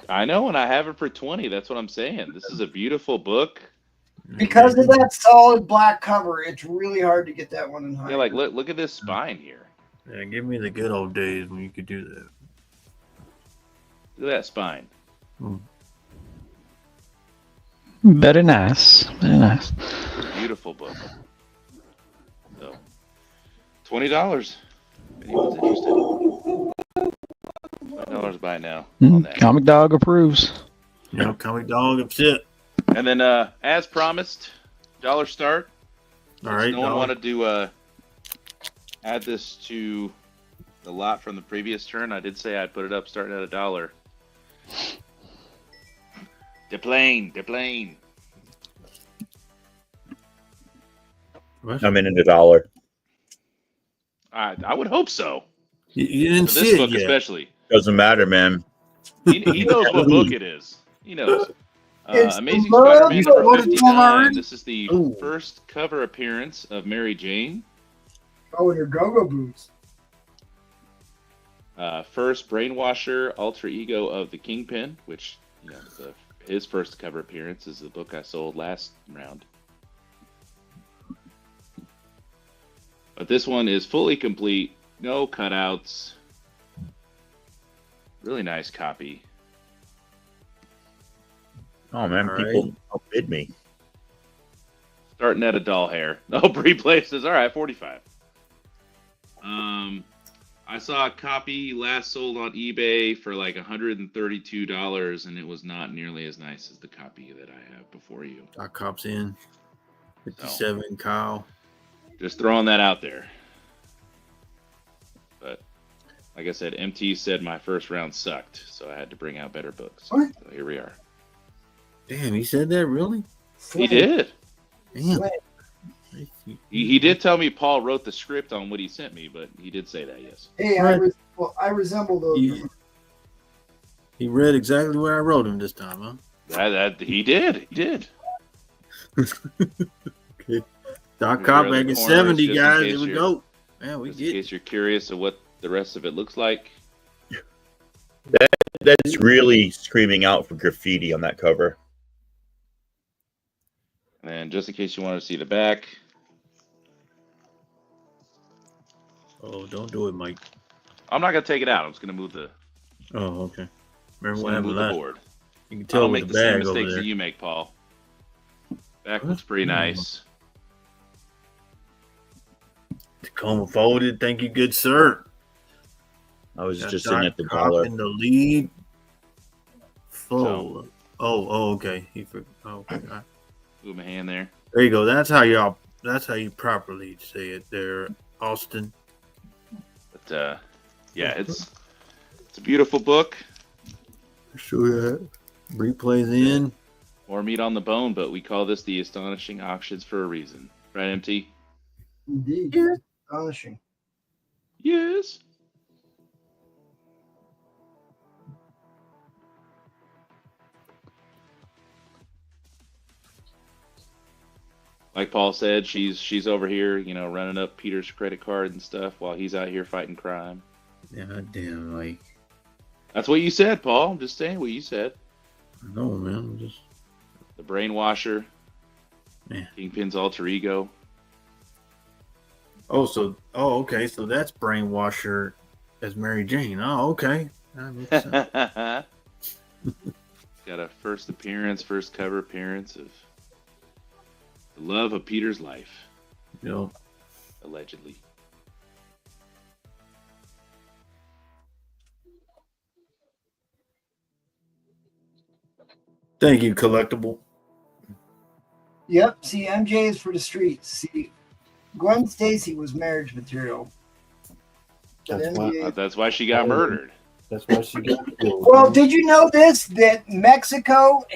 I know, and I have it for 20. That's what I'm saying. This is a beautiful book. Because of that solid black cover, it's really hard to get that one in high. Yeah, like look at this spine here. Yeah, give me the good old days when you could do that. Look at that spine. Very nice. Very nice. Beautiful book. So, $20. If anyone's interested. $5 buy now on that. Comic Dog approves. Yeah, Comic Dog upset. And then, as promised, dollar start. All right. No one wanted to add this to the lot from the previous turn. I did say I'd put it up starting at $1. Deplane. I'm in at $1. I would hope so. You didn't For see this it book yet. especially. Doesn't matter, man. He knows what book it is. He knows. It's Amazing the love Spider-Man of number what it's 59. already. This is the first cover appearance of Mary Jane. Oh, and your go-go boots. First brainwasher alter ego of the Kingpin, which his first cover appearance is the book I sold last round. But this one is fully complete, no cutouts. Really nice copy. Oh man, All people outbid me. Starting at $1 hair. No pre-places. All right, 45. I saw a copy last sold on eBay for like $132, and it was not nearly as nice as the copy that I have before you. Doc Cop's in. 57, Kyle. Just throwing that out there. But like I said, MT said my first round sucked, so I had to bring out better books. What? So here we are. Damn, he said that, really? He did. Damn. He did tell me Paul wrote the script on what he sent me, but he did say that, yes. Hey, I resemble those. He read exactly what I wrote him this time, huh? He did. He did. Okay. Doc Here's Cop your other back at corners, 70, just in guys. case Here we you're- go. Man, we Just in get case you're curious of what the rest of it looks like. That's really screaming out for graffiti on that cover. And then just in case you want to see the back, Oh, don't do it, Mike. I'm not gonna take it out. I'm just gonna move the Oh, okay. just Remember what gonna happened move the last? board. You can I tell don't with make the the same bag over mistakes there. that you make, Paul. Back What? looks pretty nice. Tacoma folded. Thank you, good sir. I was Got just in at the Doc Cop dollar. in the lead. Full. Oh, okay. Okay. Move my hand there. There you go. That's how you properly say it there, Austin. But yeah, it's a beautiful book. Show that. Replays in. More meat on the bone, but we call this the Astonishing Auctions for a reason. Right, MT? Indeed. Astonishing. Yes. Like Paul said, she's over here, running up Peter's credit card and stuff while he's out here fighting crime. Yeah, damn, like. That's what you said, Paul. I'm just saying what you said. No, man. I'm just. The brainwasher. Yeah. Kingpin's alter ego. Okay. So that's Brainwasher as Mary Jane. Oh, okay. That makes sense. Got a first cover appearance of the love of Peter's life. Yep. Allegedly. Thank you, Collectible. Yep. See, MJ is for the streets. See, Gwen Stacy was marriage material. But MJ That's why she got murdered. That's why she got killed. Well, did you know this? That in Mexico,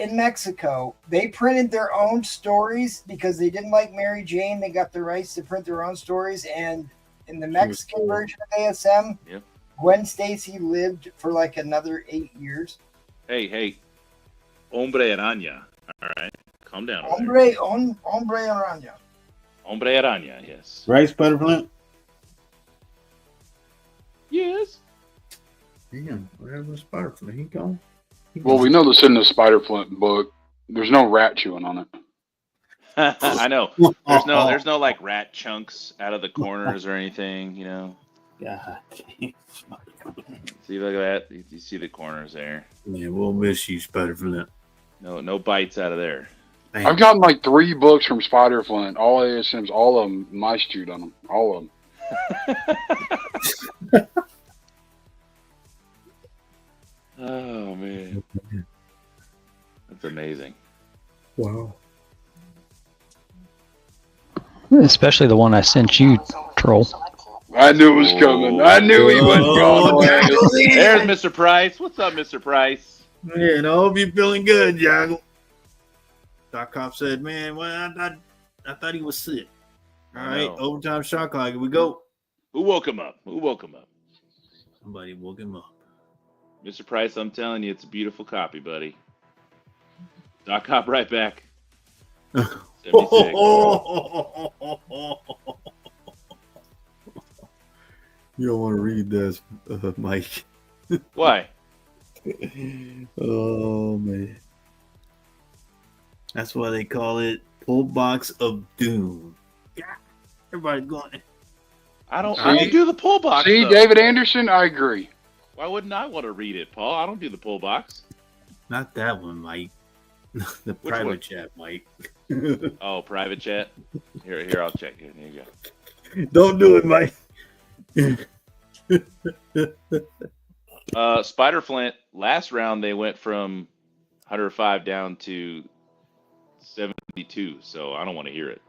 they printed their own stories because they didn't like Mary Jane. They got the rights to print their own stories. And in the Mexican version of ASM, Yep. Gwen Stacy lived for like another 8 years. Hey. Hombre araña. All right. Calm down. Hombre araña. Hombre araña, yes. Right, Spider-Plant? Yes. Damn, where's Spider-Plant? He gone? Well, we know this in the Spider-Flint book. There's no rat chewing on it. I know. There's no like rat chunks out of the corners or anything, God. See, look at that. You see the corners there. Man, we'll miss you, Spider-Flint. No bites out of there. Man. I've gotten like 3 books from Spider-Flint. All ASMs, all of them, mice chewed on them. All of them. Oh, man. That's amazing. Wow. Especially the one I sent you, Troll. I knew it was coming. I knew he wasn't going away. There's Mr. Price. What's up, Mr. Price? Man, I hope you're feeling good, Joggle. Doc Cop said, man, well, I thought he was sick. All right, overtime shot clock. Here we go. Who woke him up? Somebody woke him up. Mr. Price, I'm telling you, it's a beautiful copy, buddy. Doc Cop right back. 76. You don't want to read this, Mike. Why? Oh, man. That's why they call it Pull Box of Doom. Yeah, everybody's going. I don't do the pull box. See, though. David Anderson, I agree. Why wouldn't I want to read it, Paul? I don't do the pull box. Not that one, Mike. The Which private one? chat, Mike. Oh, private chat. Here, I'll check it. Here you Don't do it, Mike. Spider Flint. Last round they went from 105 down to 72. So I don't want to hear it.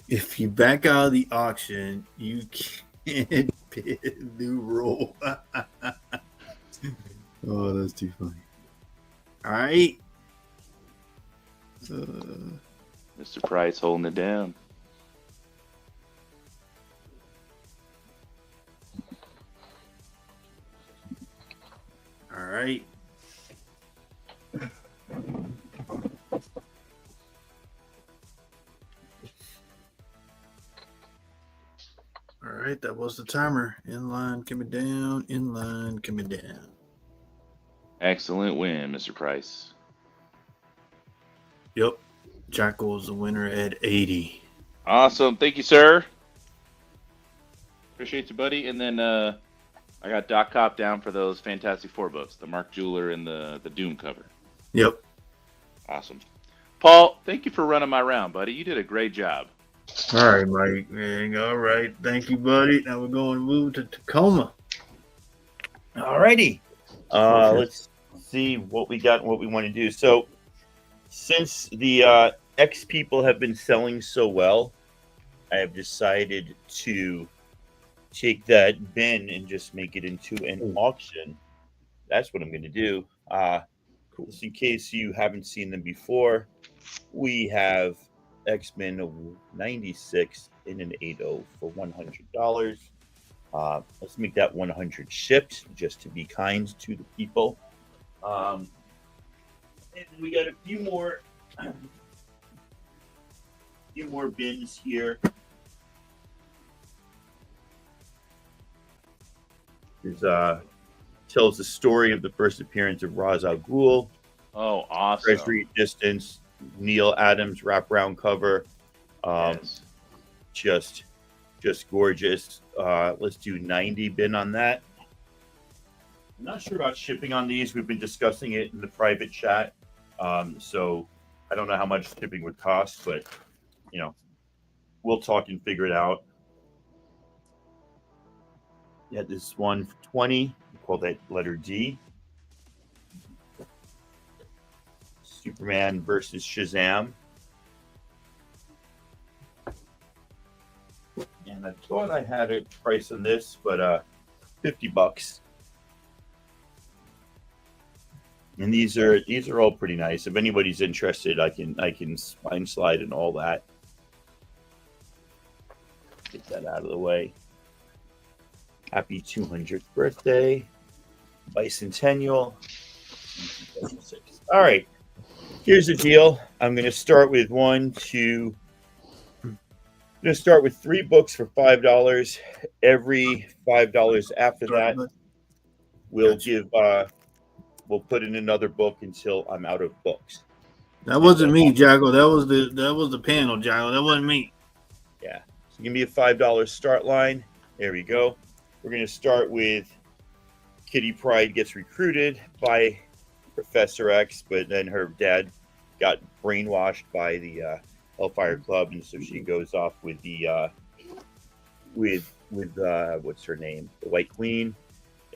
If you back out of the auction, you can't bid a new roll. Oh, that's too funny. All right. Mr. Price holding it down. right. All right, that was the timer. Inline coming down. Inline coming down. Excellent win, Mr. Price. Yep. Jackal is the winner at 80. Awesome. Thank you, sir. Appreciate you, buddy. And then I got Doc Cop down for those Fantastic Four books, the Mark Jeweler and the Doom cover. Yep. Awesome. Paul, thank you for running my round, buddy. You did a great job. All right, Mike. Man, all right. Thank you, buddy. Now we're going to move to Tacoma. All righty. Let's see what we got and what we want to do. So, since the X people have been selling so well, I have decided to take that bin and just make it into an auction. That's what I'm going to do. Just in case you haven't seen them before, we have X-Men 96 in an 8.0 for $100. Let's make that 100 shipped, just to be kind to the people. And we got a few more bins here. There's tells the story of the first appearance of Ra's al Ghul. Oh, awesome! Treasury Distance, Neil Adams wraparound cover. Yes. Just gorgeous. Let's do 90 bin on that. I'm not sure about shipping on these. We've been discussing it in the private chat. So I don't know how much shipping would cost, but we'll talk and figure it out. Yeah, this one for 20. We call that letter D. Superman versus Shazam. And I thought I had a price on this, but $50. And these are all pretty nice. If anybody's interested, I can spine slide and all that. Get that out of the way. Happy 200th birthday, bicentennial. All right, here's the deal. I'm going to start with start with 3 books for $5. Every $5 after that, we'll put in another book until I'm out of books. That wasn't me, Jackal. That was the panel, Jackal. That wasn't me. Yeah. So give me a $5 start line. There we go. We're going to start with Kitty Pryde gets recruited by Professor X, but then her dad got brainwashed by the Hellfire Club, and so she goes off with the what's her name, the White Queen,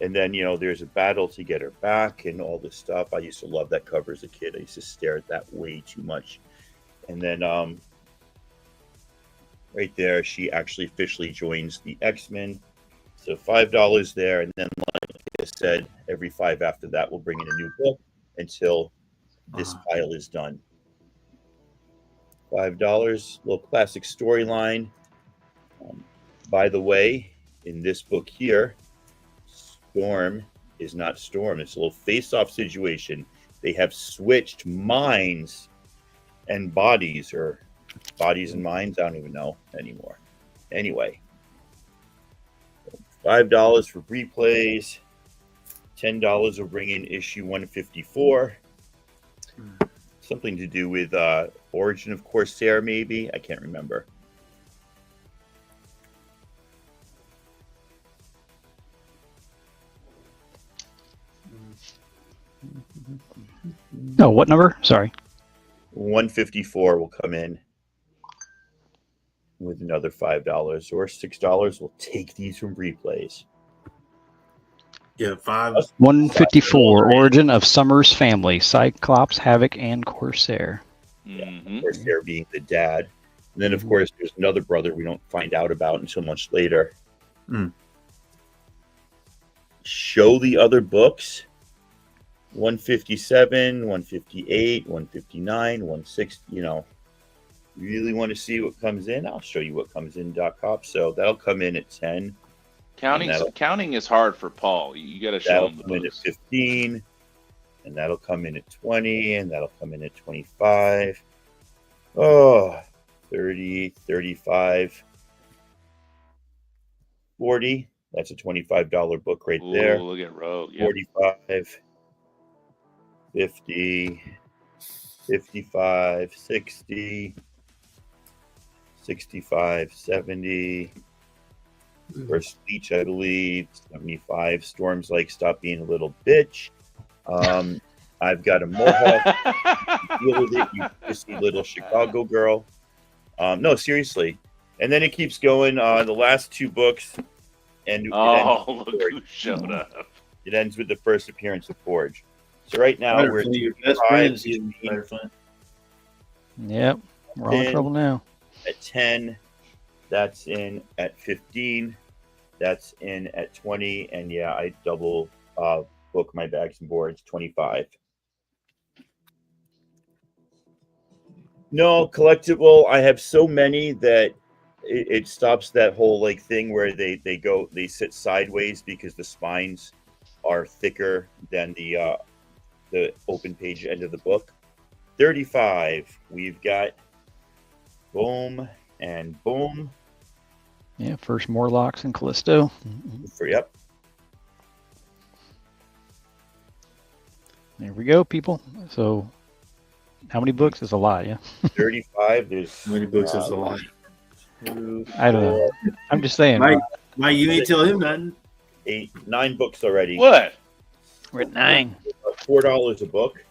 and then there's a battle to get her back and all this stuff. I used to love that cover as a kid. I used to stare at that way too much, and then right there she actually officially joins the X-Men. So $5 there, and then like I said, every 5 after that we'll bring in a new book until this pile is done. $5, little classic storyline. By the way, in this book here, Storm is not Storm. It's a little face-off situation. They have switched minds and bodies, or bodies and minds. I don't even know anymore. Anyway, $5 for replays. $10 will bring in issue 154. Something to do with Origin of Corsair, maybe. I can't remember. No, what number? Sorry. 154 will come in with another $5 or $6. We'll take these from replays. Yeah, 154. Origin of Summer's family: Cyclops, Havoc, and Corsair. Yeah, Corsair being the dad. And then, of course, there's another brother we don't find out about until much later. Show the other books. 157, 158, 159, 160. Really want to see what comes in? I'll show you what comes in, Doc Cop. So that'll come in at 10. Counting is hard for Paul. You got to show him the come in at books. 15. and that'll come in at 20, and that'll come in at 25. Oh, 30, 35, 40. That's a $25 book right there. Ooh, look at Rogue. Yep. 45, 50, 55, 60, 65, 70. First speech, I believe, 75. Storm's like, stop being a little bitch. I've got a mohawk. Deal with it, you pissy little Chicago girl. No, seriously. And then it keeps going. The last two books, and oh, look who showed up. It ends with the first appearance of Forge. So right now we're at your best friends. Spider-Flint. Yep. We're all in trouble now. At 10, that's in at 15, that's in at 20, and yeah, I double book my bags and boards, 25. No, collectible, I have so many that it stops that whole like thing where they sit sideways because the spines are thicker than the open page end of the book. 35, we've got boom and boom. Yeah, first Morlocks and Callisto. Yep. There we go, people. So how many books is a lot, yeah? 35, there's How many books is a lot? I don't know. I'm just saying. Mike, you ain't tell him nothing. 9 books already. What? We're at 9. $4 a book.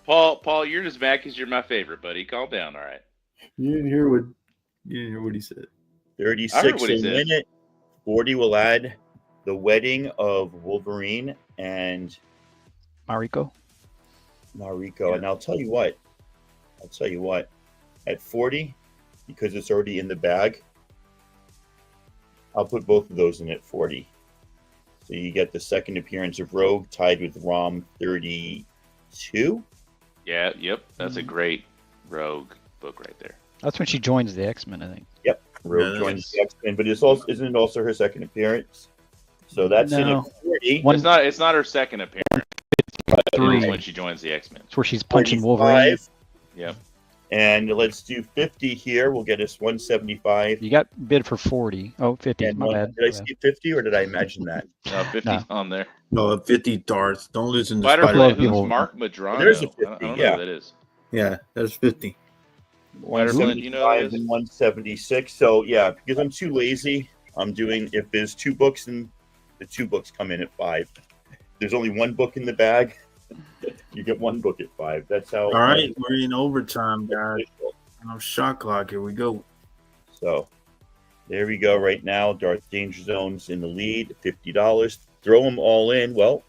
Paul, you're just mad because you're my favorite, buddy. Calm down, all right. You didn't hear what he said. 36 a minute. 40 will add the wedding of Wolverine and Mariko. And I'll tell you what, at 40, because it's already in the bag, I'll put both of those in at 40. So you get the second appearance of Rogue tied with ROM 32. Yeah, yep. That's a great Rogue book right there. That's when she joins the X-Men, I think. Yep. Rogue joins the X-Men, but isn't it also her second appearance? So that's in at 40. It's not her second appearance. It's when she joins the X-Men. It's where she's punching Wolverine. Yep. And let's do 50 here. We'll get us 175. You got bid for 40. Oh, 50. My bad. Did I skip 50 or did I imagine that? No, 50's on there. No, 50 darts. Don't listen to Spider-Man. Who's Mark Madrano? There's a 50. I don't know who that is. Yeah, there's 50. 175 and 176. So yeah, because I'm too lazy, I'm doing, if there's 2 books and the 2 books come in at 5. There's only 1 book in the bag. You get 1 book at 5. That's how. All right, we're in overtime, guys. On shot clock, here we go. So there we go. Right now, Darth Danger Zone's in the lead, $50. Throw them all in. Well,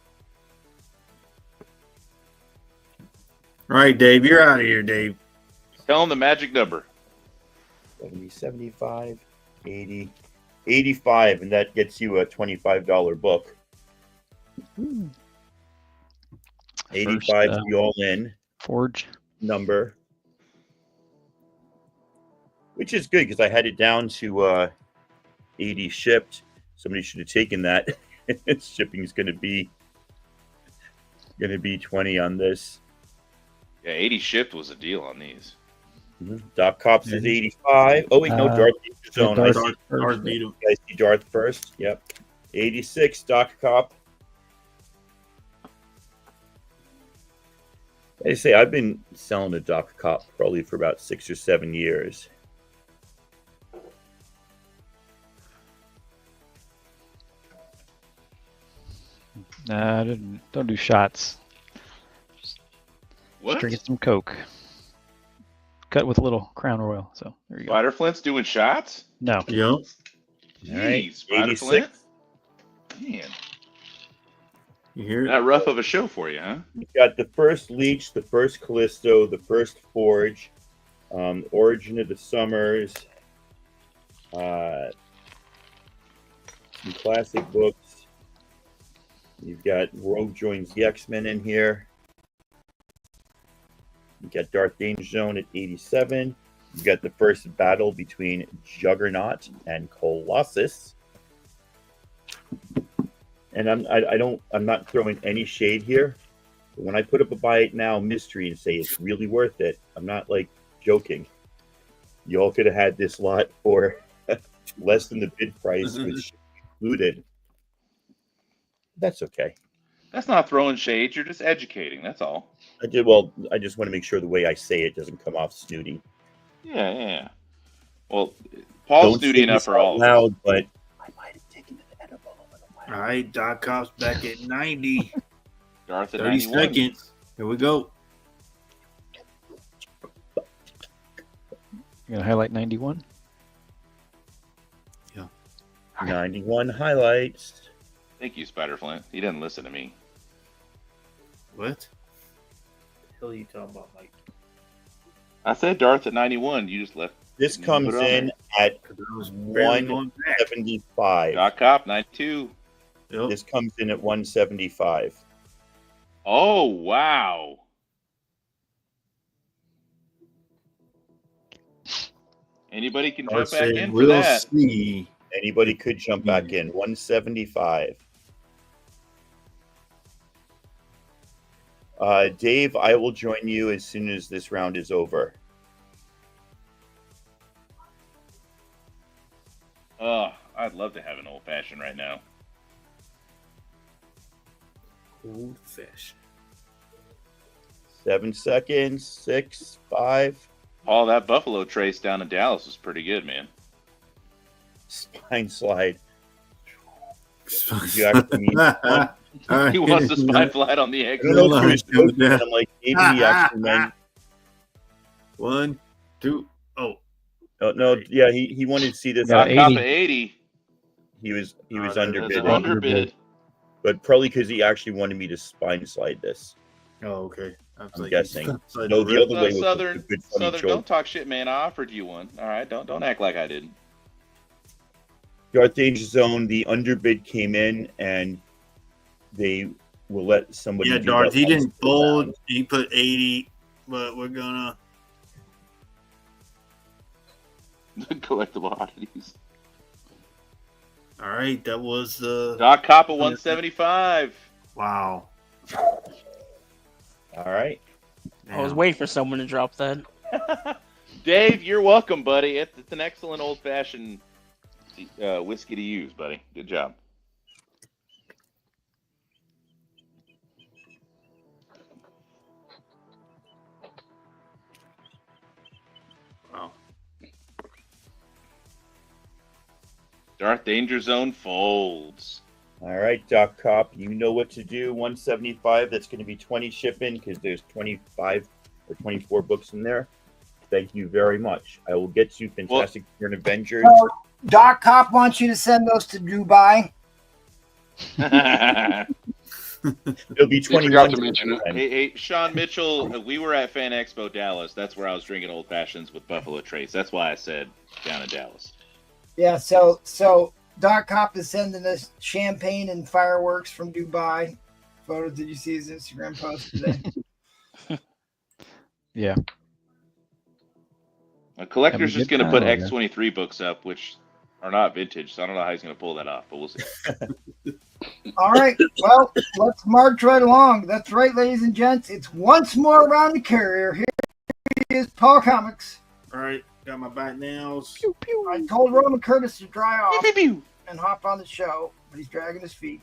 all right, Dave, you're out of here, Dave. Tell him the magic number. 70, 75, 80, 85, and that gets you a $25 book. 85 to be all in. Forge number, which is good because I had it down to 80 shipped. Somebody should have taken that. Shipping is going to be 20 on this. Yeah, 80 shipped was a deal on these. Doc Cops is 85. Oh wait, no, Darth Zone. I see Darth first. Yep, 86. Doc Cop. I say I've been selling a Doc Cop probably for about 6 or 7 years. Nah, don't do shots. What? Just drinking some Coke. Cut with a little Crown Royal. So there you go. Spider-Flint's doing shots? No. Yep. Jeez, Spider-Flint. Man. You hear it? That rough of a show for you, huh? You got the first Leech, the first Callisto, the first Forge, Origin of the Summers, some classic books. You've got Rogue joins the X-Men in here. You got Darth Danger Zone at 87. You got the first battle between Juggernaut and Colossus. And I'm not throwing any shade here, So when I put up a buy it now mystery and say it's really worth it, I'm not like joking. Y'all could have had this lot for less than the bid price, which included. That's okay. That's not throwing shade. You're just educating. That's all. I did well. I just want to make sure the way I say it doesn't come off snooty. Yeah. Well, Paul's Don't snooty say enough this for all out of us. loud, but I might have taken an edible. All right, Doc Cop's back at 90. Darth at 30 91. seconds. Here we go. You gonna highlight 91? 91 highlights. Thank you, Spiderflint. He didn't listen to me. What? The hell are you talking about, Mike? I said Darth at 91. You just left. This You comes put it on in at barely going back. 175. Doc Cop 92. Yep. This comes in at 175. Oh wow. Anybody can I jump back said, in for we'll that. see. Anybody could jump back in. 175. Dave, I will join you as soon as this round is over. Oh, I'd love to have an old fashioned right now. Old fashioned. 7 seconds. 6, 5. Paul, that Buffalo Trace down in Dallas was pretty good, man. Spine slide. Did you actually mean one? He wants to spine slide on the I exit. don't know if he was joking, but I'm like, maybe he actually meant. 1, 2. Oh, Oh, no, yeah, he wanted to see this. Yeah, Doc Cop 80. at 80. He was That's underbid, an underbid. but probably because he actually wanted me to spine slide this. oh, okay. I'm guessing. No, the other way was Southern, a good funny Southern, joke. don't talk shit, man. I offered you one. All right, don't act like I didn't. Darth Danger Zone, the underbid came in, and they will let somebody. Yeah, do Darth, that he once didn't per fold. round. He put 80, but we're gonna. Collectible oddities. All right, that was Doc Cop at 175. wow. All right. I was waiting for someone to drop that. Dave, you're welcome, buddy. It's an excellent old-fashioned whiskey to use, buddy. Good job. Wow. Darth Danger Zone folds. All right, Doc Cop, you know what to do. 175. That's going to be 20 shipping because there's 25 or 24 books in there. Thank you very much. I will get you Fantastic Four and Avengers. So, Doc Cop wants you to send those to Dubai. It'll be 21. Hey, Sean Mitchell, we were at Fan Expo Dallas. That's where I was drinking old fashions with Buffalo Trace. That's why I said down in Dallas. Yeah, so Doc Cop is sending us champagne and fireworks from Dubai. Photos. Did you see his Instagram post today? Yeah. A collector's Have a just good going to put time, yeah. X23 books up, which are not vintage, so I don't know how he's going to pull that off, but we'll see. All right, well, let's march right along. That's right, ladies and gents. It's once more around the carrier. Here is Paul Comics. All right, got my bite nails. I told Roman Curtis to dry off and hop on the show, but he's dragging his feet.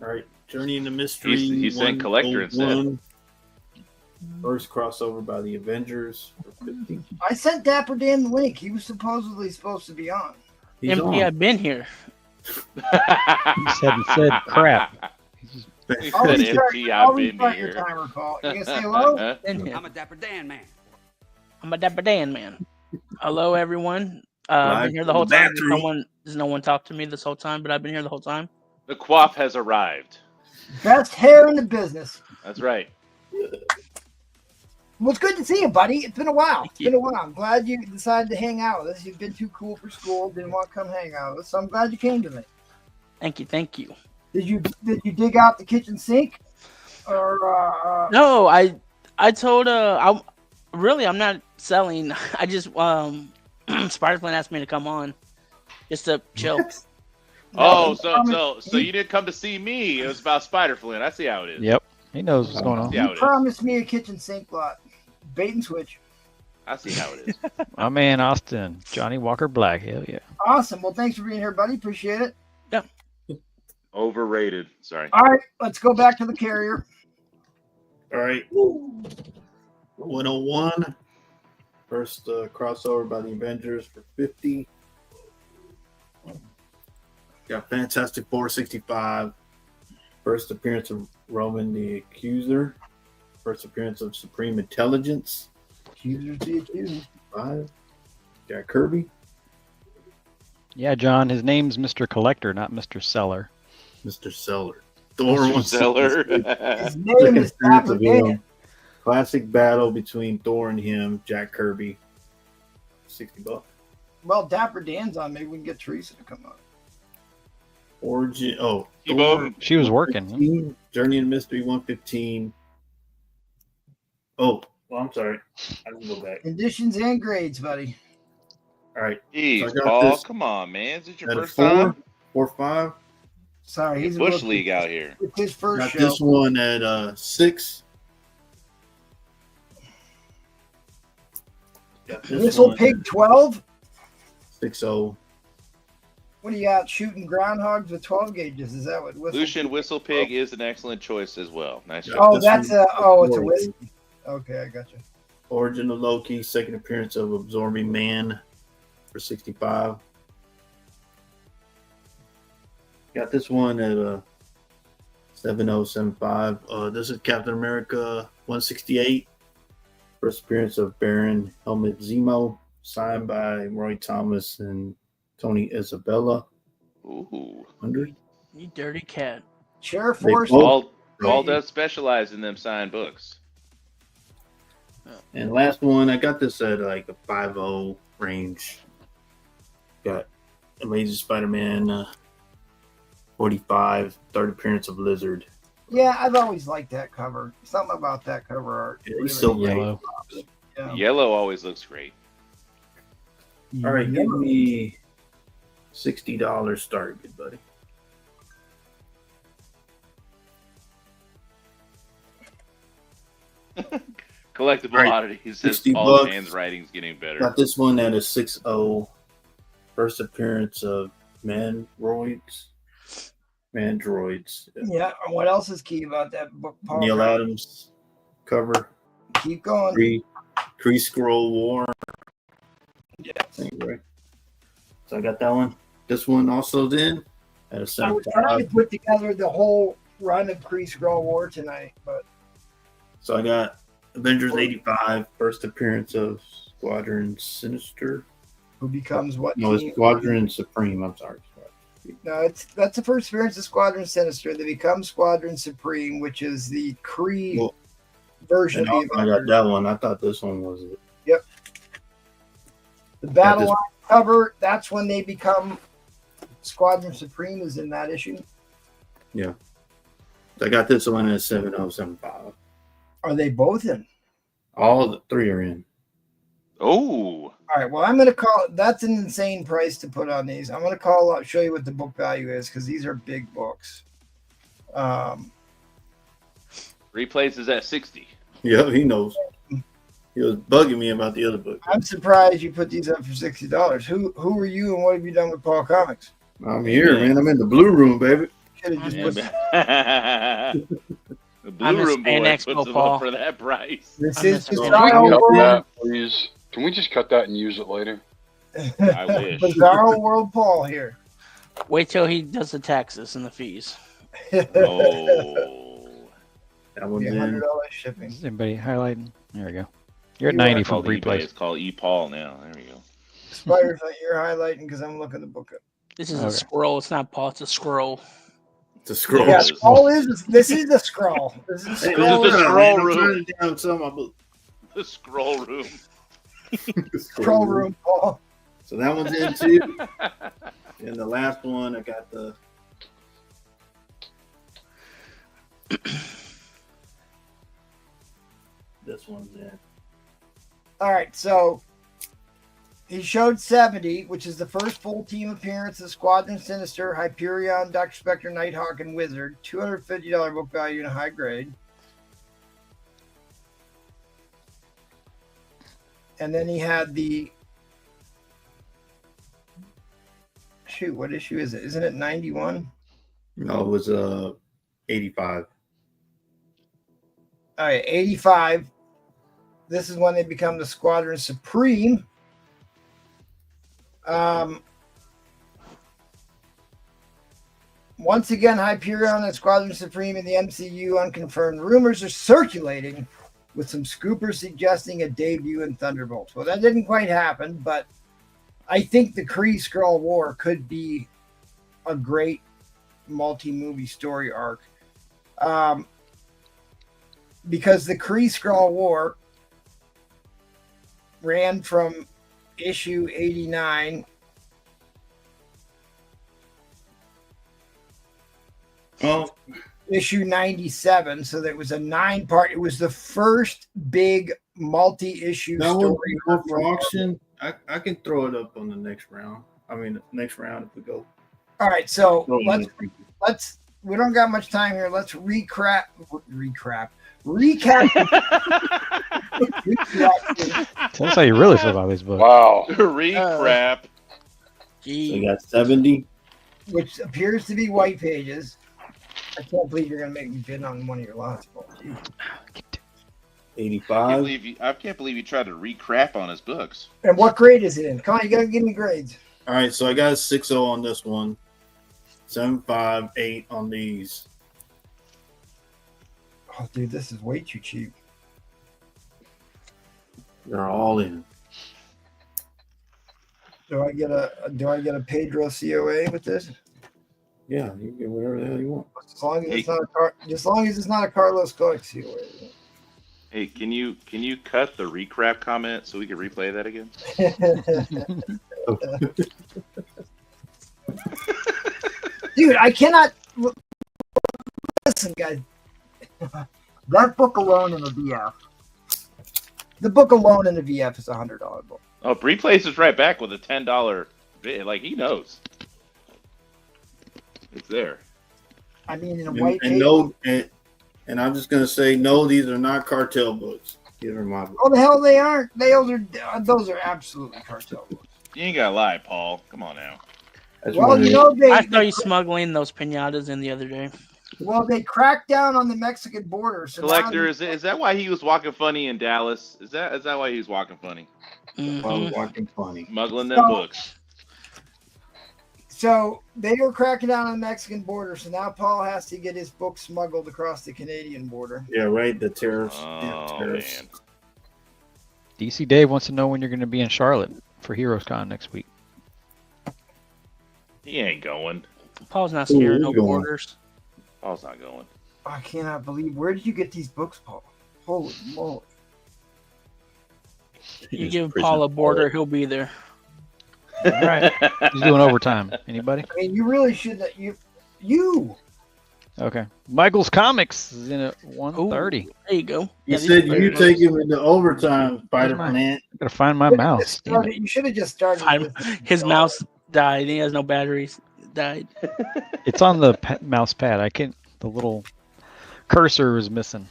All right, Journey into Mystery. He said collector instead. First crossover by the Avengers. I sent Dapper Dan the link. He was supposedly supposed to be on. He's MP, on. I've been here. He said crap. I'll Said restart, empty, I'll I've been restart your here. timer, Paul. You gonna say hello? Been here. I'm a Dapper Dan man. I'm a Dapper Dan man. Hello, everyone. I've Live been here the from whole the time. battery. Does no one talk to me this whole time, but I've been here the whole time. The quaff has arrived. Best hair in the business. That's right. Well, it's good to see you, buddy. It's been a while. Thank It's been a while. I'm glad you decided to hang out with us. You've been too cool for school. Didn't want to come hang out with us. So I'm glad you came tonight. Thank you. Thank you. Did you dig out the kitchen sink? Or No, I told I'm not selling. I just Spider-Man asked me to come on just to chill. Oh, so you didn't come to see me. It was about Spider-Flint. I see how it is. Yep. He knows what's going on. Yeah, You promised me a kitchen sink lot. Bait and switch. I see how it is. My man Austin, Johnny Walker Black. Hell yeah. Awesome. Well, thanks for being here, buddy. Appreciate it. Overrated. Sorry. All right, let's go back to the carrier. All right. 101. First crossover by the Avengers for 50. Got Fantastic Four 65. First appearance of Roman the Accuser. First appearance of Supreme Intelligence. Accuser's the accuser. 5. Got Kirby. Yeah, John, his name's Mr. Collector, not Mr. Seller. Mr. Seller. Thor Mr. Seller. His name is Dapper Dan. Classic battle between Thor and him, Jack Kirby. $60. Well, Dapper Dan's on. Maybe we can get Teresa to come on. Origin. Oh, She was working. 115, Journey and Mystery 115. Oh, well, I'm sorry. I can go back. Conditions and grades, buddy. All right. Jeez, So I got Paul, this come on, man. Is it your at a first time? 4-5. Sorry, he's a Bush rookie. League out here. It's his first Got show. this one at 6. Got this Whistle one Pig at 12. 6-0. What do you got? Shooting groundhogs with 12 gauges. Is that what Whistle? Lucian Whistle Pig is an excellent choice as well. Nice job. Oh, This that's one- a. Oh, it's a whiskey. Okay, I got you. Origin of Loki, second appearance of Absorbing Man for 65. Got this one at 7075. This is Captain America 168. First appearance of Baron Helmut Zemo, signed by Roy Thomas and Tony Isabella. Ooh. 100. You dirty cat. Sheriff They Force. both- Paul does specialize in them signed books. And last one, I got this at like a 5-0 range. Got Amazing Spider-Man 45, third appearance of Lizard. Yeah, I've always liked that cover. Something about that cover art. Yeah, he's so great. Yellow. Yeah. Yellow always looks great. All right, give me $60 start, good buddy. Collectible Right. oddities. Says 60 Paul's bucks. handwriting's getting better. Got this one at a 6-0. First appearance of Mandroids. Yeah. And what else is key about that book, Paul? Neil Adams cover. Keep going. Kree Scroll War. Yeah. Right. So I got that one. This one also then at a I was 75. trying to put together the whole run of Kree Scroll War tonight, but So I got Avengers 85, first appearance of Squadron Sinister. who becomes what? No, it's team? Squadron Supreme. I'm sorry. No, that's the first appearance of Squadron Sinister. They become Squadron Supreme, which is the Kree Well, version and of also the I got Avengers. that one. I thought this one was it. Yep. The Battle this- Line cover, that's when they become Squadron Supreme, is in that issue. Yeah. So I got this one at 7075. Are they both in? All the three are in. Oh. All right. Well, I'm going to call it. That's an insane price to put on these. I'm going to call up, show you what the book value is because these are big books. Replays is at 60. Yeah, he knows. He was bugging me about the other book. I'm surprised you put these up for $60. Who are you and what have you done with Paul Comics? I'm here, man. I'm in the blue room, baby. Should have just put. The Blue I'm a Room boy Span puts Expo, them Paul. up for that price. This I'm is just- Can we Bizarro cut World. that, please? Can we just cut that and use it later? I wish. Bizarro World Paul here. Wait till he does the taxes and the fees. Oh. That one's Yeah, in. $100 shipping. Is anybody highlighting? There we go. You're at You 90 are from Called eBay. It's replays. called ePaul now. There we go. Spider, you're highlighting because I'm looking the book up. This is Okay. a scroll. It's not Paul. It's a scroll. The scroll. Yeah, Yes. scroll is this is a scroll. This is a Hey, scroll. This is the man, scroll I'm room. trying to down some of my book. The scroll room. The Scroll room, Paul. So that one's in too. And the last one, I got the. This one's in. All right, so he showed 70, which is the first full team appearance of Squadron Sinister, Hyperion, Dr. Spectre, Nighthawk, and Wizard. $250 book value and a high grade. And then he had the shoot. What issue is it? Isn't it 91? No, it was 85. All right, 85. This is when they become the Squadron Supreme. Once again, Hyperion and Squadron Supreme in the MCU. Unconfirmed rumors are circulating, with some scoopers suggesting a debut in Thunderbolts. Well, that didn't quite happen, but I think the Kree-Skrull War could be a great multi-movie story arc. Because the Kree-Skrull War ran from issue 89 issue 97, so that was a 9-part. It was the first big multi-issue story for auction. I can throw it up on the next round. I mean, next round if we go. All right, so let's we don't got much time here. Let's recap. Tell us how you really feel about these books. Wow. Recrap. So you got 70. Which appears to be white pages. I can't believe you're going to make me bid on one of your lots. 85. I can't believe you tried to recrap on his books. And what grade is it in? Come on, you got to give me grades. All right, so I got a 6.0 on this one. 7.5, 8 on these. Oh, dude, this is way too cheap. They're all in. Do I get a Pedro COA with this? Yeah, you can get whatever the hell you want. As long as it's not a Carlos Coix COA. Hey, can you cut the recrap comment so we can replay that again? Dude, I cannot listen, guys. That book alone in the VF. The book alone in the VF is $100 book. Oh, replays is right back with a $10 bid. Like, he knows. It's there. I mean, in a white page. And I'm just gonna say, no, these are not cartel books. These are my books. Oh, the hell they aren't. Those are absolutely cartel books. You ain't gotta lie, Paul. Come on now. Well, you know I saw you smuggling those pinatas in the other day. Well, they cracked down on the Mexican border. So Collector, is that why he was walking funny in Dallas? Is that why he was walking funny? Walking funny. Smuggling them books. So they were cracking down on the Mexican border. So now Paul has to get his book smuggled across the Canadian border. Yeah, right. The terrorists. Oh, terrorists. man. DC Dave wants to know when you're going to be in Charlotte for Heroes Con next week. He ain't going. Paul's not scared. No going? borders. Paul's not going. I cannot believe. Where did you get these books, Paul? Holy moly! You give Paul a border, he'll be there. All right. Who's doing overtime? Anybody? I mean, you really should. You. Okay. Michael's Comics is in at 1:30. There you go. You said you take him into overtime, Spider-Man. I gotta find my mouse. You should have just started. His mouse died. He has no batteries. Died. It's on the mouse pad. I can't. The little cursor is missing.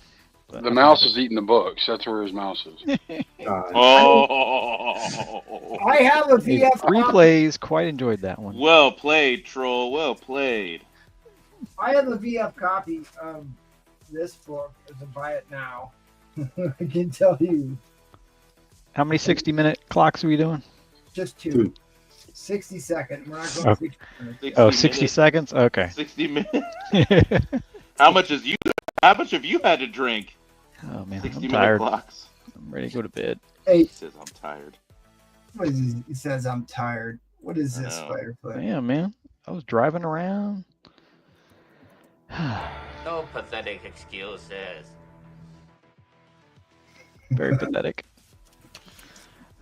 The mouse is eating the books. That's where his mouse is. Oh. I have a VF Replays. Quite enjoyed that one. Well played, troll. Well played. I have a VF copy of this book. As a buy it now. I can tell you. How many 60-minute clocks are we doing? Just two. 60 seconds. We're not going 60 minutes. 60 minutes. seconds? Okay. 60 minutes. How much have you had to drink? Oh man, 60 I'm minute tired. clocks. I'm ready to go to bed. Hey, He says I'm tired. what is this? He says I'm tired. What is this, I know. Spider-Foot? Yeah, man. I was driving around. No pathetic excuses. Very pathetic.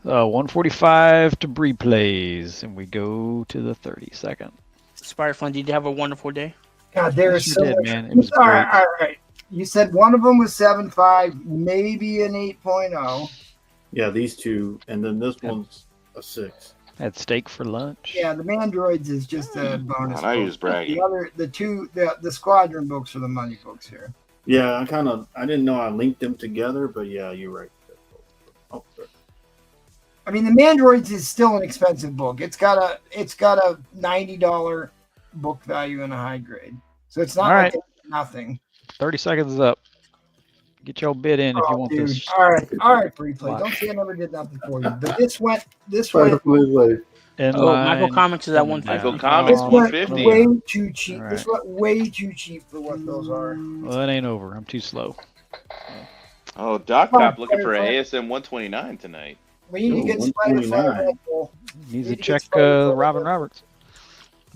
145 to replays, and we go to the 30-second. Spider-Fun, did you have a wonderful day? God, there Yes, is you so did, much. man. It was all great. right, all right. You said one of them was 7.5, maybe an 8.0. Yeah, these two, and then this one's a 6. Had steak for lunch. Yeah, the Mandroids is just a bonus. I book. use bragging. The Squadron books are the money books here. Yeah, I didn't know I linked them together, but yeah, you're right. Oh, sorry. I mean, the Mandroids is still an expensive book. It's got a $90 book value in a high grade, so it's not All like right. it's nothing. 30 seconds is up. Get your bid in if you want Dude. this. All right, free play. Lot. Don't say I never did nothing for you, but this went In Oh, Michael line, Comics is at coming 150. Michael down. Comics, this went 150. way too cheap. All This right. went way too cheap for what those are. Well, that ain't over. I'm too slow. Oh, Doc Come on, Cop looking for Spider-Fly. ASM 129 tonight. We need to get Spider-Fly 129. Red Bull. Needs Need to to check get Spider-Fly Robin Red. Roberts.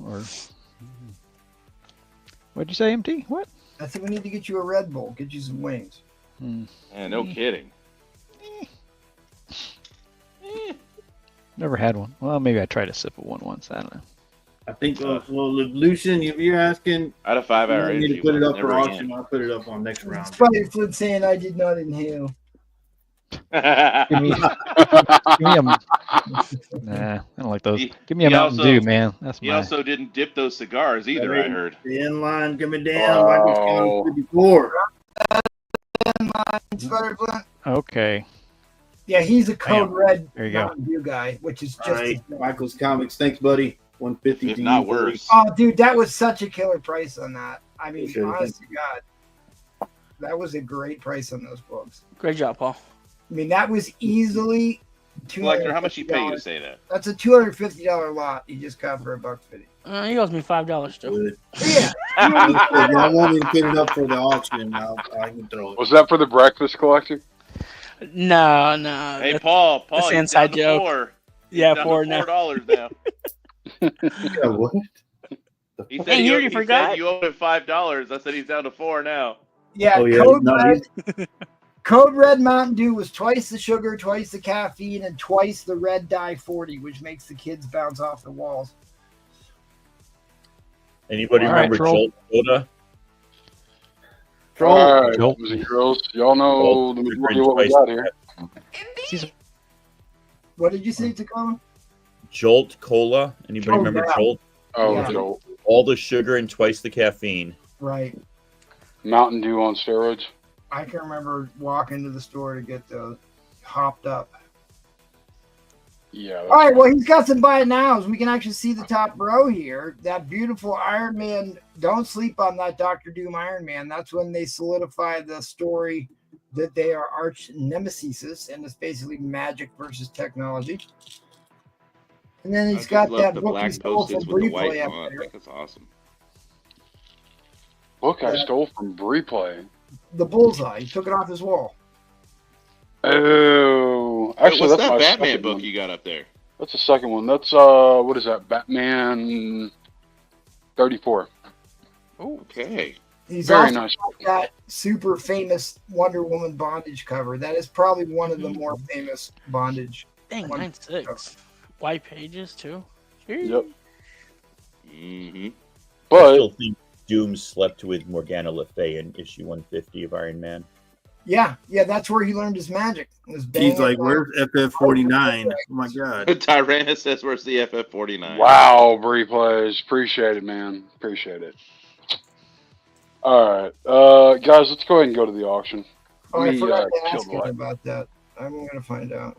Or what'd you say, MT? What? I think we need to get you a Red Bull. Get you some wings. Man, no kidding. Never had one. Well, maybe I tried a sip of one once. I don't know. I think, well, Lucian, if you're asking, I had a 5-hour you want me energy. to put it up never for again. auction, I'll put it up on next round. Spider-Fly saying I did not inhale. Give me a. Nah, I don't like those. Give me a he Mountain also- Dew, man. That's He my. also didn't dip those cigars either, I heard. The inline coming down. Wow. Michael's counting 54. Spider-Fly. Okay. Yeah, he's a Code Red There you go. Mountain Dew guy, which is All just right, as- Michael's Comics. Thanks, buddy. 150 If to not you, buddy. worse. Oh, dude, that was such a killer price on that. I mean, Sure, honest to God, that was a great price on those books. Great job, Paul. I mean, that was easily Collector, how much he pay you to $250. say that? That's a $250 lot you just got for $1.50. He owes me $5 too. Good. Yeah, If y'all want me to put it up for the auction, I can throw it. Was that for the breakfast collector? No, no. Hey, that's- Paul, that's he's an inside down to joke. 4. He's Yeah, down to $4 now. $4 now. Yeah, what? He said Hey, he, you owed- already he forgot? said you owed him $5. I said he's down to 4 now. yeah. Oh, yeah, Code no, Red. Code Red Mountain Dew was twice the sugar, twice the caffeine, and twice the red dye 40, which makes the kids bounce off the walls. Anybody All right, remember Troll. Jolt Soda? All right, Jolt. boys and girls. Y'all know Jolt. the majority of what we got here. What did you say, Tacoma? Jolt Cola. Anybody Oh, remember yeah. Jolt? Oh, Yeah. Jolt. All the sugar and twice the caffeine. Right. Mountain Dew on steroids. I can remember walking to the store to get those hopped up. Yeah. All right, well, he's got some buy it nows. We can actually see the top row here. That beautiful Iron Man. Don't sleep on that Dr. Doom Iron Man. That's when they solidify the story that they are arch nemesis, and it's basically magic versus technology. And then he's got that book he stole from Replay up I there. think that's awesome. Book I stole from Replay. The Bullseye. He took it off his wall. Oh, Wait, actually, what's that's that my Batman second book one. you got up there? That's the second one. That's what is that? Batman 34. Okay. He's Very also nice. got that super famous Wonder Woman bondage cover. That is probably one of the more famous bondage. Dang, one- 9.6. White pages too. Yep. Mm-hmm. I But still think Doom slept with Morgana Le Fay in issue 150 of Iron Man. Yeah, that's where he learned his magic. Was He's banging like, on- "Where's FF49?" Oh my god. Tyrannus says, "Where's the FF49?" wow, Replays. Appreciate it, man. Appreciate it. All right, guys, let's go ahead and go to the auction. Oh, I We, forgot to killed ask him what? about that. I'm going to find out.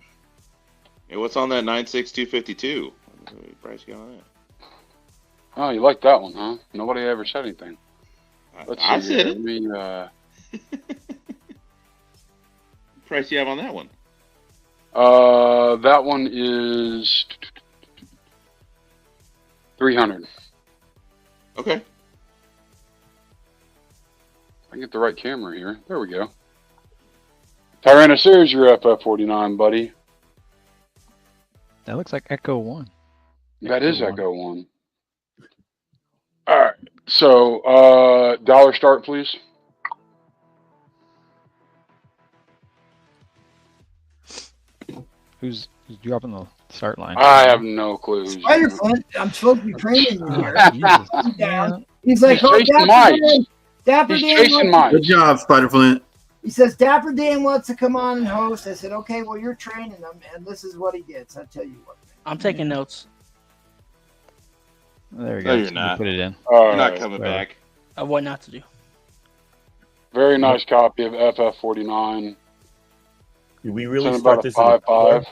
Hey, what's on that 96252? What price you got on that? Oh, you like that one, huh? Nobody ever said anything. Let's I see said here. it. Let me, What price you have on that one? that one is 300. Okay. I can get the right camera here. There we go. Tyrannus, there's your FF49, buddy. That looks like Echo 1. That is Echo Echo 1. All right. So, dollar start, please. Who's dropping the start line? I have no clue. who's Spider doing Flint, I'm supposed to be training you here. Jesus. He's down. Man. He's like, He's oh, chasing Dapper mice. Dan. Dapper He's Dan chasing wants- mice. Good job, Spider Flint. He says, Dapper Dan wants to come on and host. I said, okay, well, you're training him, and this is what he gets. I tell you what. I'm taking notes There we No, go. you're So not. Put it in. All You're not right. coming whatever. back. of what not to do. Very nice copy of FF49. Did we really It's start about a this? at a 5.5.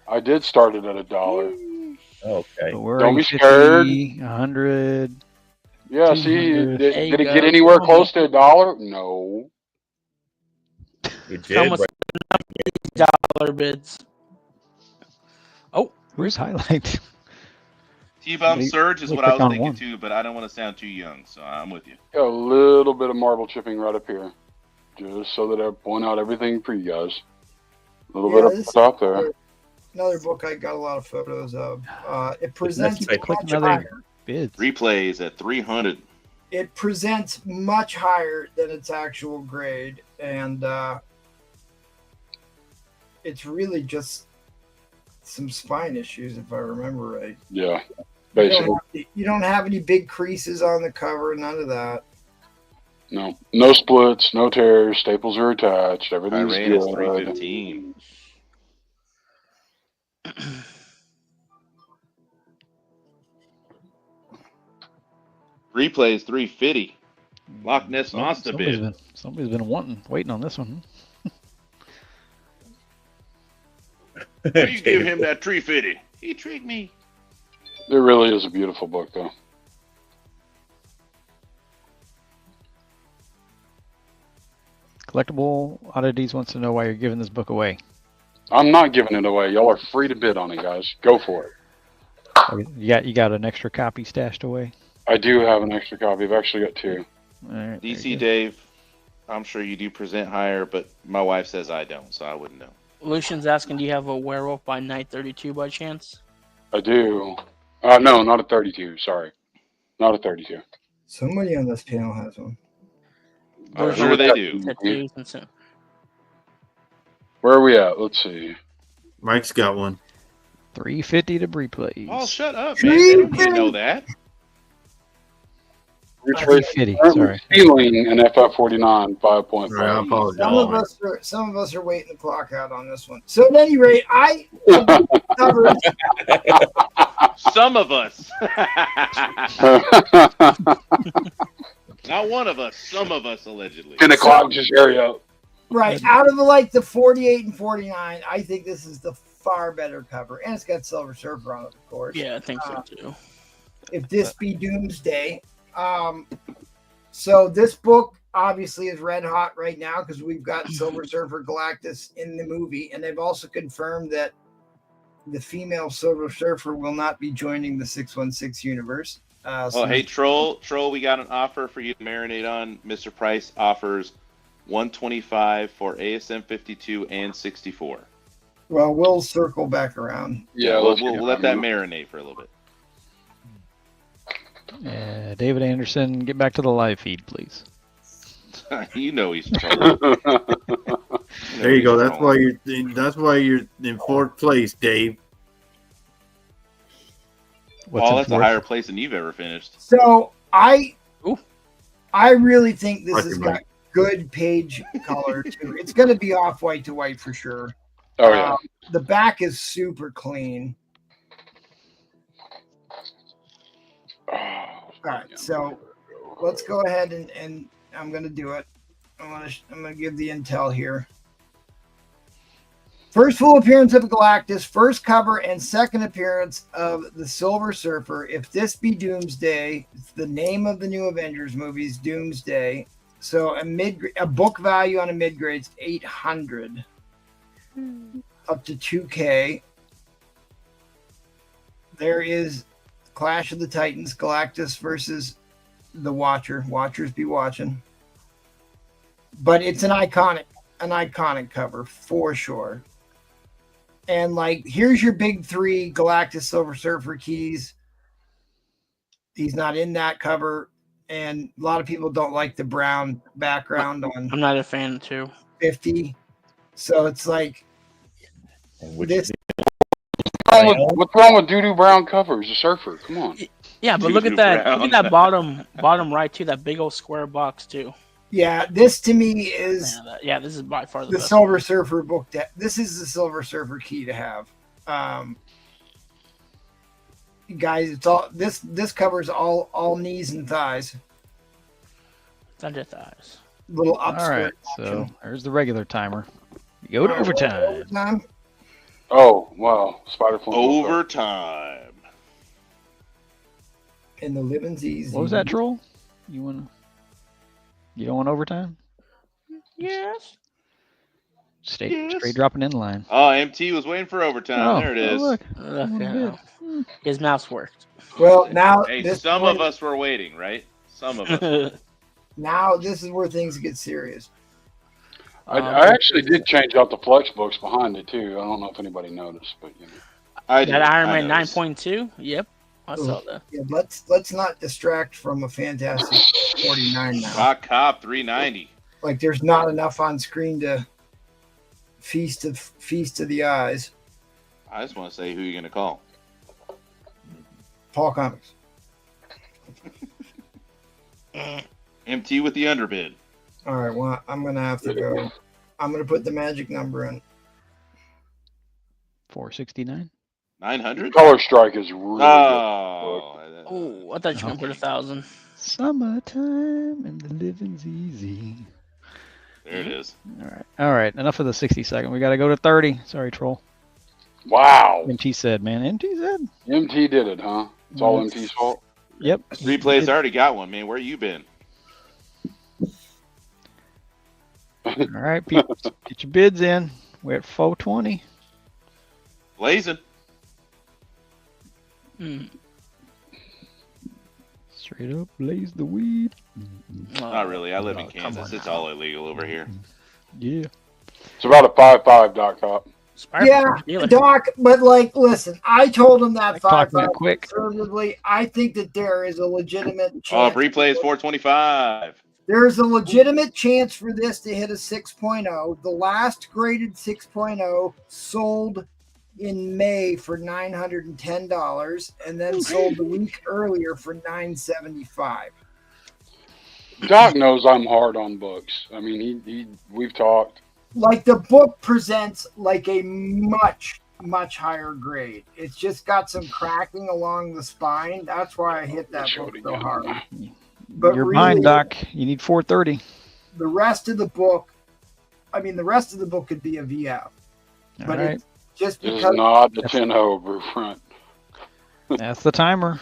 I did start it at $1. Okay. But we're Don't be 50, scared. 100. Yeah, see, 200. did There you it go. get anywhere close to $1? No. It did. Come with dollar bids. Oh, Where's highlight? T-Bomb Really- Surge is really what I click was on thinking one. too, but I don't want to sound too young, so I'm with you. Got a little bit of marble chipping right up here, just so that I point out everything for you guys. A little Yeah, bit this up top there. Another book I got a lot of photos of. It presents Keep Click much another higher. bids. Replays at 300. It presents much higher than its actual grade, and it's really just some spine issues, if I remember right. Yeah, basically. You don't have any big creases on the cover, none of that. No splits, no tears, staples are attached, I everything's ran is good. 315. Replays 350. Loch Ness Monster bid. Somebody's been waiting on this one. Why you give him that 350? He tricked me. It really is a beautiful book, though. Collectible Oddities wants to know why you're giving this book away. I'm not giving it away. Y'all are free to bid on it, guys. Go for it. You got an extra copy stashed away? I do have an extra copy. I've actually got 2. All right, DC Dave, I'm sure you do present higher, but my wife says I don't, so I wouldn't know. Lucian's asking, do you have a Werewolf by Night 32 by chance? I do. No, not a 32. Sorry. Not a 32. Somebody on this panel has one. I'm sure they do. Tattoos and so. Where are we at? Let's see. Mike's got one. 350 to replays. Oh, shut up, man. They don't need to know that. $350, sorry. Stealing an FF49 5.5. Right, I apologize. Some of us are waiting the clock out on this one. So at any rate, I covered. Some of us. Not one of us. Some of us, allegedly. 10 o'clock, just area. Right, out of the 48 and 49, I think this is the far better cover, and it's got Silver Surfer on it, of course. Yeah, I think so too. If this be Doomsday, so this book obviously is red hot right now because we've got Silver Surfer Galactus in the movie, and they've also confirmed that the female Silver Surfer will not be joining the 616 universe. Hey, Troll, we got an offer for you to marinate on. Mr. Price offers $125 for ASM 52 and 64. Well, we'll circle back around. Yeah, we'll let that marinate for a little bit. David Anderson, get back to the live feed, please. You know he's trolling. There you go. That's why you're in fourth place, Dave. That's a higher place than you've ever finished. So I really think this has got good page color too. It's going to be off white to white for sure. Oh yeah. The back is super clean. All right, so let's go ahead and I'm going to do it. I'm going to give the intel here. First full appearance of Galactus, first cover and second appearance of the Silver Surfer. If this be Doomsday, it's the name of the new Avengers movies, Doomsday. So a book value on a mid grade is 800 up to 2K. There is Clash of the Titans, Galactus versus the Watcher. Watchers be watching. But it's an iconic cover for sure. And here's your big 3 Galactus Silver Surfer keys. He's not in that cover. And a lot of people don't like the brown background on. I'm not a fan too. 50. So it's this. What's wrong with doo-doo brown covers? A surfer, come on. Yeah, but look at that. Look at that bottom right too. That big old square box too. Yeah, this to me is. Yeah, this is by far the best Silver Surfer book. This is the Silver Surfer key to have. Guys, it's all this covers all knees and thighs. Under thighs. Little up. All right, so there's the regular timer. You go to overtime. Oh, wow. Spider Flint. Overtime. And the living's easy. What was that, Troll? You don't want overtime? Yes. Straight dropping in line. Oh, MT was waiting for overtime. There it is. Look. His mouse worked. Well, now Hey, this some point, of us were waiting, right? Some of us. now this is where things get serious. I actually did change out the flex books behind it too. I don't know if anybody noticed, but you know. That Iron Man 9.2. Yep, I saw that. Yeah, let's not distract from a Fantastic 49 now. Rock Cop 390. Like there's not enough on screen to feast to the eyes. I just want to say who you're gonna call. Paul Comics. MT with the underbid. All right, well, I'm gonna have to go. I'm gonna put the magic number in. 469. 900. Color Strike is really Oh, I thought you were gonna put 1,000. Summertime and the living's easy. There it is. All right. Enough of the 60-second. We got to go to 30. Sorry, Troll. Wow. MT said, man. MT said. MT did it, huh? It's all MT's fault. Yep. Replays already got one, man. Where you been? All right, people, get your bids in. We're at 420. Blazing. Straight up, blaze the weed. Not really. I live in Kansas. It's all illegal over here. Yeah. It's about a 5.5, Doc Cop. Yeah, Doc, but like, listen, I told him that Talk 5 that quick. conservatively. I think that there is a legitimate Oh, chance. replay is 425. There's a legitimate chance for this to hit a 6.0. The last graded 6.0 sold in May for $910 and then sold a week earlier for $975. Doc knows I'm hard on books. I mean, we've talked. Like the book presents like a much higher grade. It's just got some cracking along the spine. That's why I hit that book so hard. But You're really, behind, Doc. You need 430. the rest of the book could be a VF. But right. it's just This is because not the 10-0 roof front. That's the timer.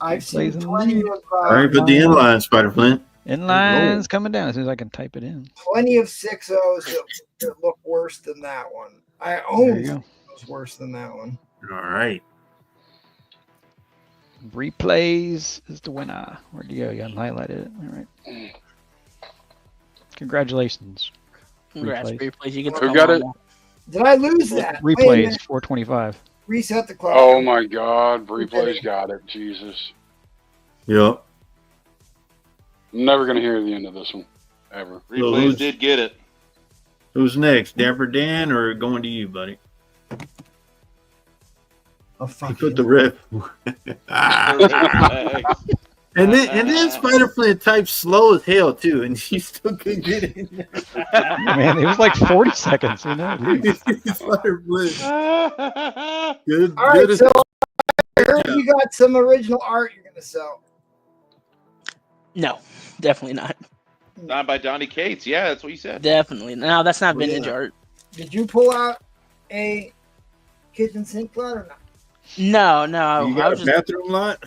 I've seen Blazing plenty of All right, put the inline, Spider Flint. Inline's coming down as soon as I can type it in. plenty of 6.0s that look worse than that one. I There own you go. was worse than that one. All right. Replays is the winner. Where'd you go? You haven't highlighted it. All right. Congratulations. Congrats, Replays. replays. You get to Who come got on it? now. Did I lose that? Wait a Replays minute. 425. Reset the clock. Oh my God, Replay's got it. Jesus. Yep. I'm never going to hear the end of this one, ever. Replays did get it. Who's next? Dapper Dan or going to you, buddy? Oh, He put the rip. And then Spider Flint typed slow as hell too, and he still couldn't get in there. Man, it was like 40 seconds. You know, Spider Flint. Good. All right, good so I heard you got some original art you're gonna sell. No, definitely not. Signed by Donnie Cates. Yeah, that's what you said. Definitely. No, that's not Oh, vintage yeah. art. Did you pull out a kitchen sink lot or not? No, no. You I got was a just, bathroom lot?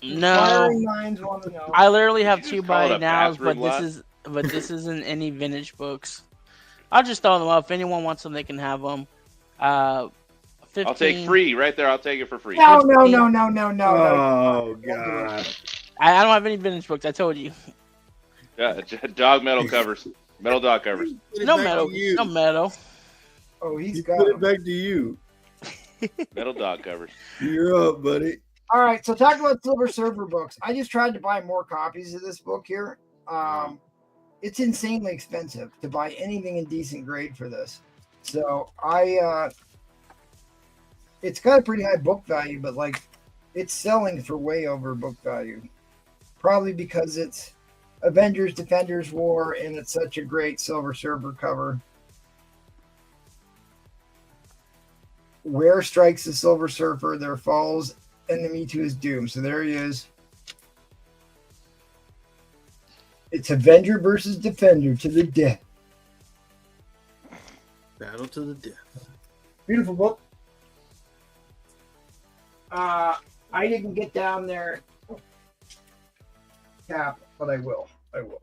no. Inquiring minds want to know. I literally have You two just call it by a nows, bathroom but this isn't any vintage books. I'll just throw them up. If anyone wants them, they can have them. 15. I'll take free right there. I'll take it for free. No. Oh God. I don't have any vintage books. I told you. Yeah, dog metal covers. Metal dog covers. Put it No back metal. to you. No metal. Oh, he's He got put it them. back to you. Metal dog covers. You're up, buddy. All right, so talk about Silver Surfer books. I just tried to buy more copies of this book here. It's insanely expensive to buy anything in decent grade for this. So it's got a pretty high book value, but like it's selling for way over book value. Probably because it's Avengers Defenders War and it's such a great Silver Surfer cover. Where strikes the Silver Surfer, there falls enemy to his doom. So there he is. It's Avenger versus Defender to the death. Battle to the death. Beautiful book. I didn't get down there, Cap, but I will. I will.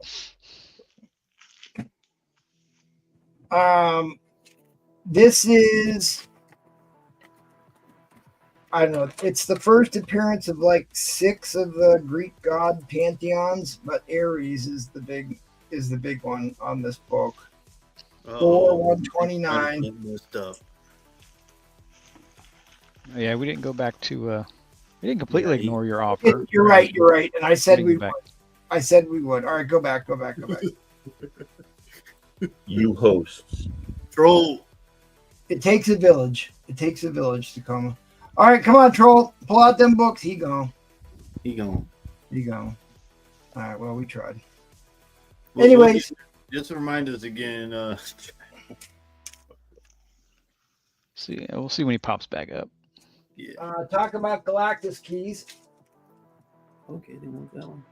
This is, I don't know. It's the first appearance of like 6 of the Greek god pantheons, but Ares is the big one on this book. Thor 129. Yeah, we didn't go back to. We didn't completely ignore your offer. You're right. You're right. And I said Getting we back. would. I said we would. All right, go back. You hosts. Troll. It takes a village. It takes a village to come. All right, come on, Troll. Pull out them books. He gone. All right, well, we tried. Anyways. Just to remind us again. See, we'll see when he pops back up. Yeah. Talk about Galactus keys. Okay, they want that one.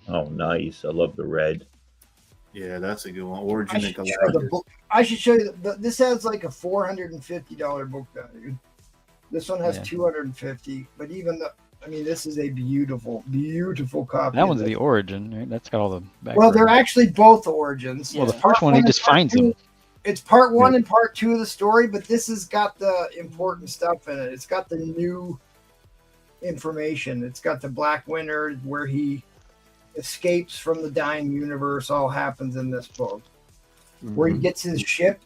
Oh, nice. I love the red. Yeah, that's a good one. Origin of Show the Galactus. book. I should show you. This has like a $450 book value. This one has Yeah. $250. But even the, I mean, this is a beautiful, beautiful copy. That one's the origin, right? That's got all the background. Well, they're actually both origins. Well, the It's first part one, he and just part finds two. them. It's part 1 and part 2 of the story, but this has got the important stuff in it. It's got the new information. It's got the Black Winter where he escapes from the dying universe. All happens in this book. Where he gets his ship.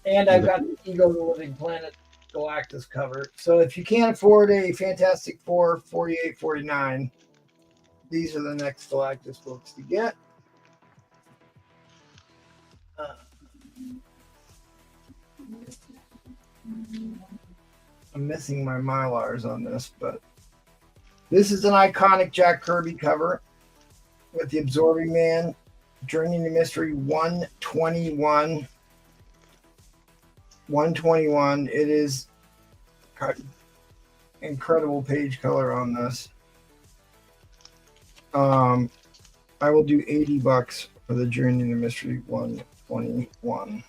And I've got the Ego the Living Planet Galactus cover. So if you can't afford a Fantastic Four 48.49, these are the next Galactus books to get. I'm missing my Mylars on this, but this is an iconic Jack Kirby cover with the Absorbing Man, Journey to Mystery 121. 121. It is incredible page color on this. I will do $80 for the Journey to Mystery 121.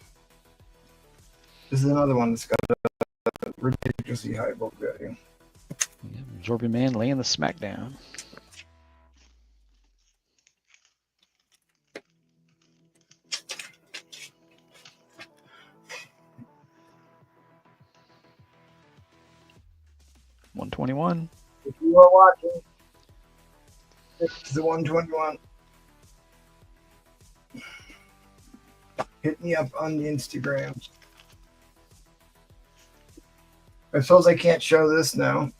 This is another one that's got a ridiculously high book value. Yeah, Absorbing Man laying the smackdown. $121. If you are watching, this is the 121. Hit me up on the Instagrams. I suppose I can't show this now.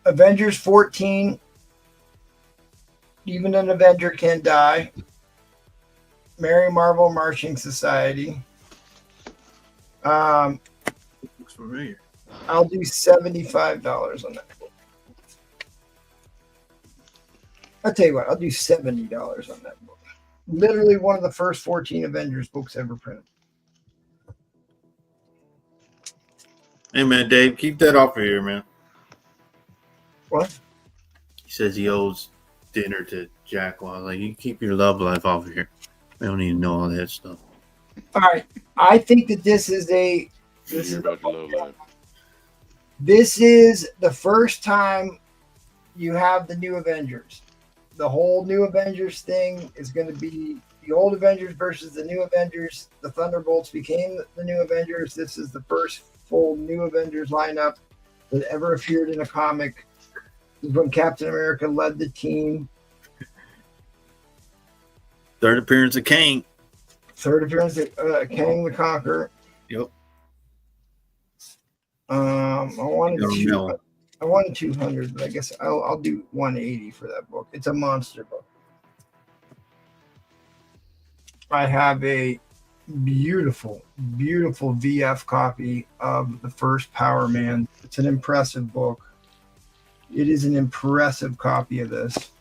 Avengers 14. Even an Avenger can die. Mary Marvel Marching Society. Looks familiar. I'll do $75 on that book. I'll tell you what, I'll do $70 on that book. Literally one of the first 14 Avengers books ever printed. Hey, man, Dave, keep that off of here, man. What? He says he owes dinner to Jack. Well, like, you keep your love life off of here. We don't need to know all that stuff. All right. I think that this is the first time you have the new Avengers. The whole new Avengers thing is going to be the old Avengers versus the new Avengers. The Thunderbolts became the new Avengers. This is the first full new Avengers lineup that ever appeared in a comic. This is when Captain America led the team. Third appearance of Kang. Third appearance of Kang the Conqueror. Yep. I wanted 200, but I guess I'll do 180 for that book. It's a monster book. I have a beautiful, beautiful VF copy of the first Power Man. It's an impressive book. It is an impressive copy of this.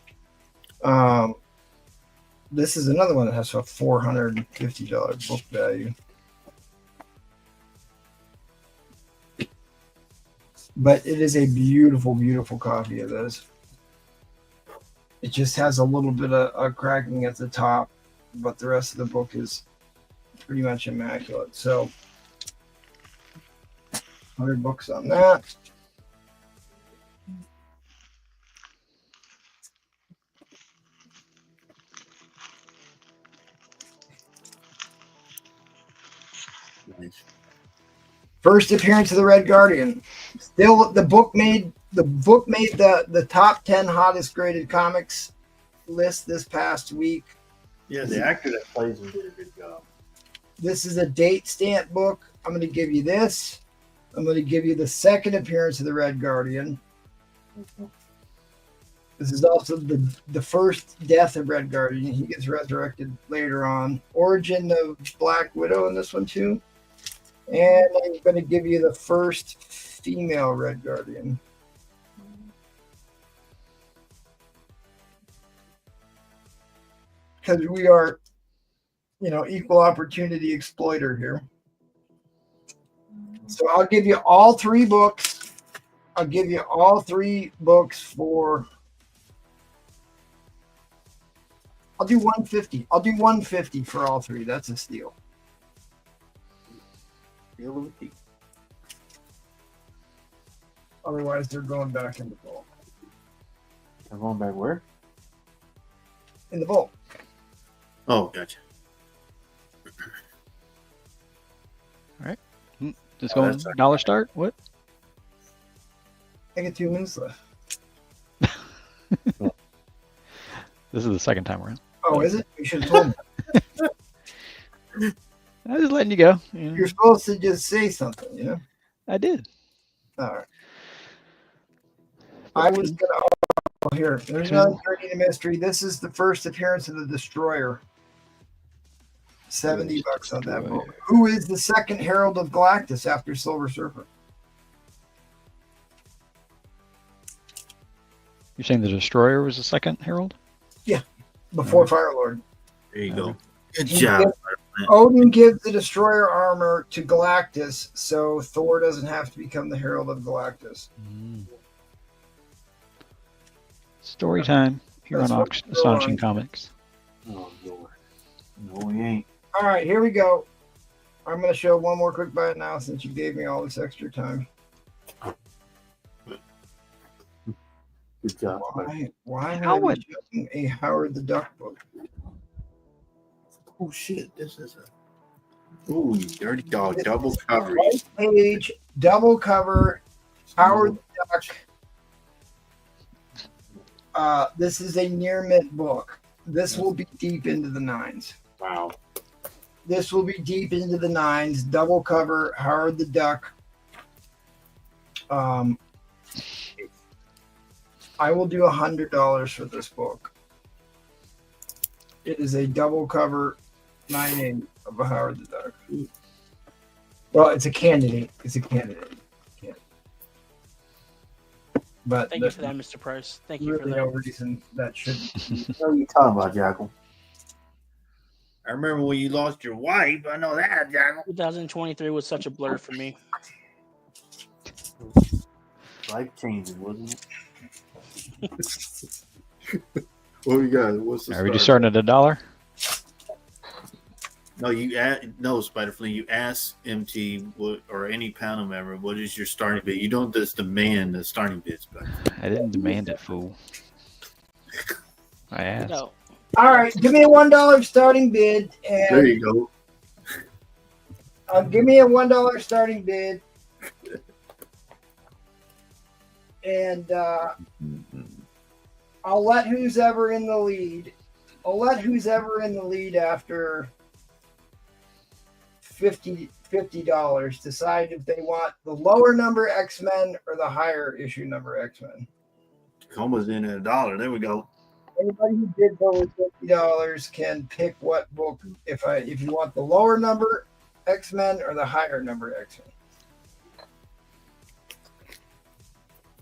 This is another one that has a $450 book value. But it is a beautiful, beautiful copy of this. It just has a little bit of cracking at the top, but the rest of the book is pretty much immaculate. So 100 books on that. Nice. First appearance of the Red Guardian. Still, the book made the top 10 hottest graded comics list this past week. Yeah, the actor that plays him did a good job. This is a date stamp book. I'm going to give you this. I'm going to give you the second appearance of the Red Guardian. This is also the first death of Red Guardian. He gets resurrected later on. Origin of Black Widow in this one too. And I'm going to give you the first female Red Guardian. Because we are, equal opportunity exploiter here. So I'll give you all 3 books. I'll give you all 3 books for. I'll do 150. I'll do 150 for all 3. That's a steal. Otherwise, they're going back in the vault. They're going back where? In the vault. Oh, gotcha. All right. Just going dollar start? What? I get 2 minutes left. This is the second time around. Oh, is it? You should have told me. I was just letting you go. You're supposed to just say something, I did. All right. I was gonna. Oh, here. There's another 30 mystery. This is the first appearance of the Destroyer. $70 on that book. Who is the second Herald of Galactus after Silver Surfer? You're saying the Destroyer was the second Herald? Yeah, before Firelord. There you go. Good He job. gives- Odin gives the Destroyer armor to Galactus, so Thor doesn't have to become the Herald of Galactus. Story time here That's on what we're Astonishing on. Comics. Oh, Lord. No, we ain't. All right, here we go. I'm going to show one more quick bite now since you gave me all this extra time. Good job. Why am I Howard. showing a Howard the Duck book? Oh, shit. This is a. Ooh, you dirty dog. Double coverage. White page, double cover, Howard the Duck. This is a near mint book. This will be deep into the 9s. Wow. This will be deep into the 9s. Double cover, Howard the Duck. I will do $100 for this book. It is a double cover 9/8 of a Howard the Duck. Well, it's a candidate. It's a candidate. But Thank you for that, Mr. Price. Thank you for really that. no reason that should. What are you talking about, Jackal? I remember when you lost your wife. I know that, Jackal. 2023 was such a blur for me. Life changing, wasn't it? What we got? What's the Are we just starting at $1? No, Spider-Flea. You ask MT or any panel member, what is your starting bid? You don't just demand the starting bid, Spider. I didn't demand it, fool. I asked. No. All right, give me a $1 starting bid, There and you go. give me a $1 starting bid, and I'll let who's ever in the lead. I'll let who's ever in the lead after $50 decide if they want the lower number X-Men or the higher issue number X-Men. Tacoma's in at $1. There we go. Anybody who did over $50 can pick what book. If you want the lower number X-Men or the higher number X-Men.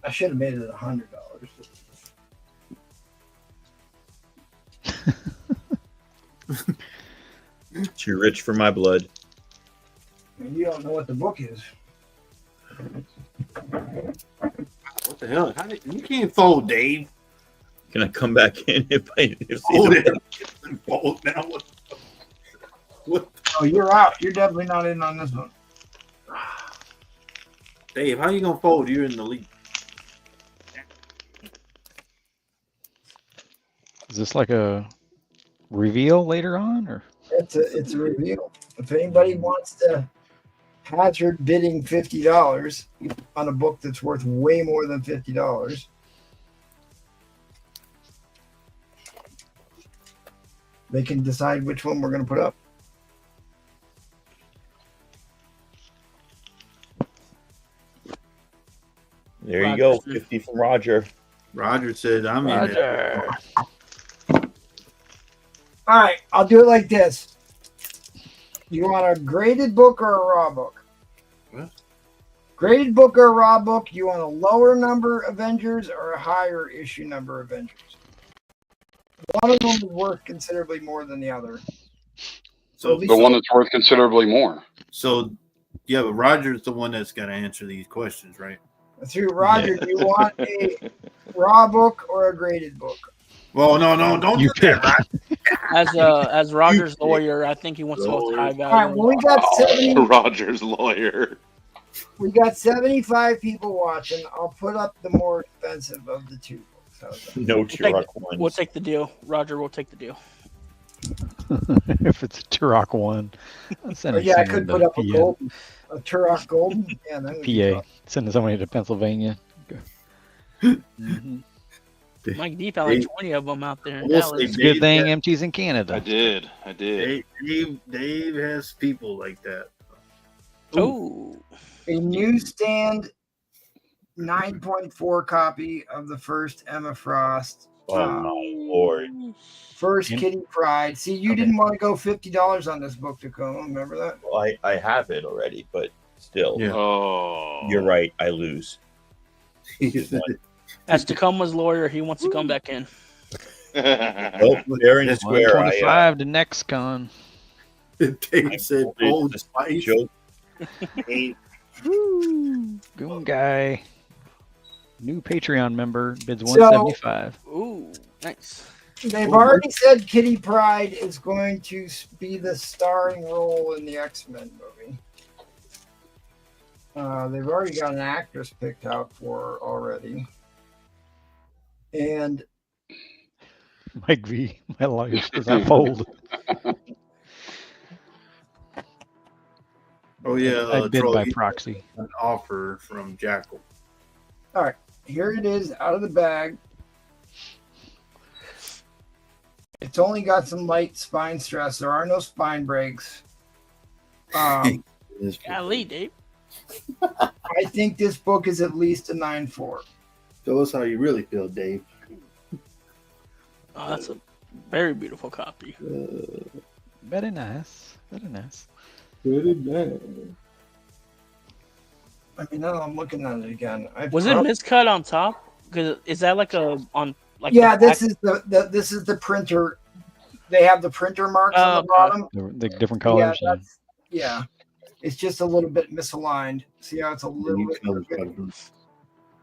I should have made it $100. Too rich for my blood. You don't know what the book is. What the hell? You can't fold, Dave. Can I come back in if Oh, now what? Oh, you're out. You're definitely not in on this one. Dave, how you gonna fold? You're in the lead. Is this like a reveal later on, or? It's a reveal. If anybody wants to hazard bidding $50 on a book that's worth way more than $50, they can decide which one we're going to put up. There you go, 50 from Roger. Roger said, "I'm in it." All right, I'll do it like this. You want a graded book or a raw book? What? Graded book or a raw book? You want a lower number Avengers or a higher issue number Avengers? One of them is worth considerably more than the other. So The one that's worth considerably more. So, yeah, but Roger's the one that's got to answer these questions, right? That's who, Roger. Do you want a raw book or a graded book? Well, no, don't You do that. As Roger's lawyer, I think he wants to go with high value. All right, well, we got 70. Roger's lawyer. We got 75 people watching. I'll put up the more expensive of the two books. How's that? No Turok ones. We'll take the deal. Roger, we'll take the deal. If it's a Turok one, send Yeah, I someone could to put up a PA. golden, a Turok golden. Yeah, that would be PA. tough. Sending somebody to Pennsylvania. Mm-hmm. Mike D found like 20 of them out there in We'll Dallas. say It's a good Dave thing got- MT's in Canada. I did. Dave has people like that. Oh, A newsstand 9.4 copy of the first Emma Frost. Oh my lord. First In- Kitty Pryde. See, you didn't want to go $50 on this book, Tacoma. Remember that? Well, I have it already, but still. Yeah. Oh. You're right. I lose. as Tacoma's lawyer, he wants to come back in. Oh, fair and square. 125 to next con. Dave said, "Oh, spice." Joke. Goon guy. New Patreon member bids So- 175. Ooh, nice. They've already said Kitty Pryde is going to be the starring role in the X-Men movie. They've already got an actress picked out for her already. And Mike V. My lawyer says I fold. Oh yeah, I bid Troy, by he proxy. got an offer from Jackal. all right, here it is out of the bag. It's only got some light spine stress. There are no spine breaks. Golly, Dave. I think this book is at least a 9.4. Tell us how you really feel, Dave. Oh, that's a very beautiful copy. Very nice. Very nice. Very nice. I mean, now I'm looking at it again. Was it miscut on top? Because is that like a on like? Yeah, the this is this is the printer. They have the printer marks on the bottom. The different colors. Yeah, yeah, it's just a little bit misaligned. See how it's a little bit,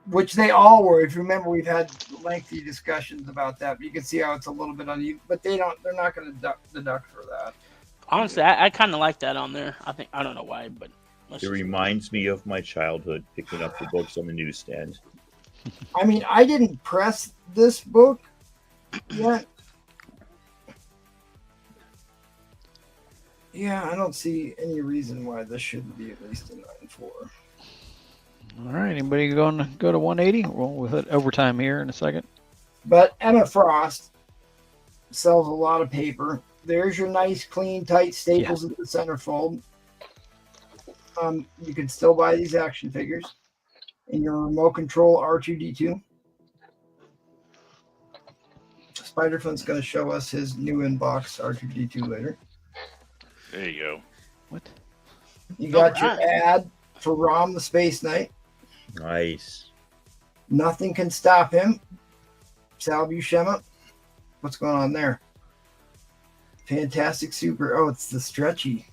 which they all were. If you remember, we've had lengthy discussions about that. But you can see how it's a little bit uneven. But they're not going to deduct for that. Honestly, I kind of like that on there. I don't know why, but It reminds me of my childhood picking up the books on the newsstand. I mean, I didn't press this book yet. Yeah, I don't see any reason why this shouldn't be at least a 9.4. All right. Anybody going to go to 180? We'll hit overtime here in a second. But Emma Frost sells a lot of paper. There's your nice, clean, tight staples at the centerfold. You can still buy these action figures in your remote control R2-D2. Spider-Fun's going to show us his new inbox R2-D2 later. There you go. What? You got your ad for Rom the Space Knight. Nice. Nothing can stop him. Sal Buscema. What's going on there? Fantastic Super. Oh, it's the stretchy.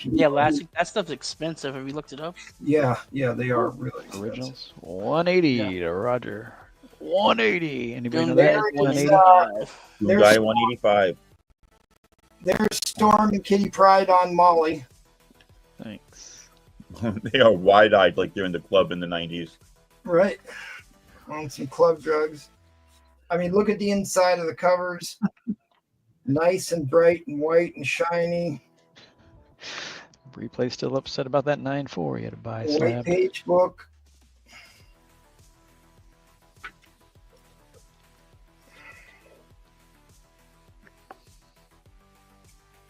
yeah, that stuff's expensive. Have you looked it up? Yeah, they are really expensive. Originals. 180 to Roger. 180. Anybody know There that? is, 180. Goon Guy 185. There's Storm and Kitty Pride on Molly. Thanks. They are wide-eyed like they're in the club in the 90s. Right. On some club drugs. I mean, look at the inside of the covers. Nice and bright and white and shiny. Replay's still upset about that 9.4. He had to buy a White slab. page book.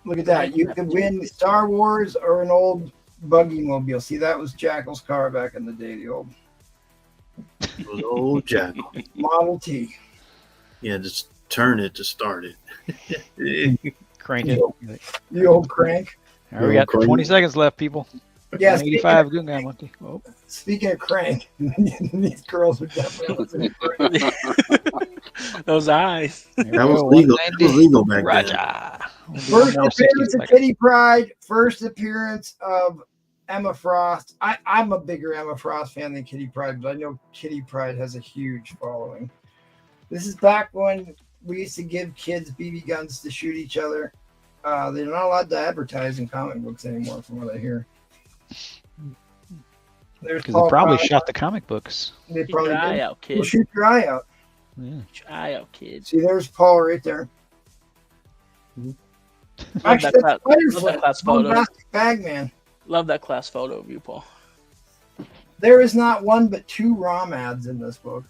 Look at that. You could win Star Wars or an old buggy mobile. See, that was Jackal's car back in the day, the old Jackal. Model T. Yeah, just turn it to start it. Crank it. The old crank. All right, we got 20 seconds left, people. Yeah, 185 Goon Guy Monkey. Oh. Speaking of crank, these girls are definitely those eyes. That was legal. That was legal back then. First appearance of Kitty Pride. First appearance of Emma Frost. I'm a bigger Emma Frost fan than Kitty Pride, but I know Kitty Pride has a huge following. This is back when we used to give kids BB guns to shoot each other. They're not allowed to advertise in comic books anymore, from what I hear. Because they probably shot the comic books. They Keep probably your eye did. out, kid. Well, shoot your eye out. Yeah. Keep your eye out, kid. See, there's Paul right there. Love Actually, that, that's love that class photo. Bombastic Bagman. Love that class photo of you, Paul. There is not one but 2 ROM ads in this book.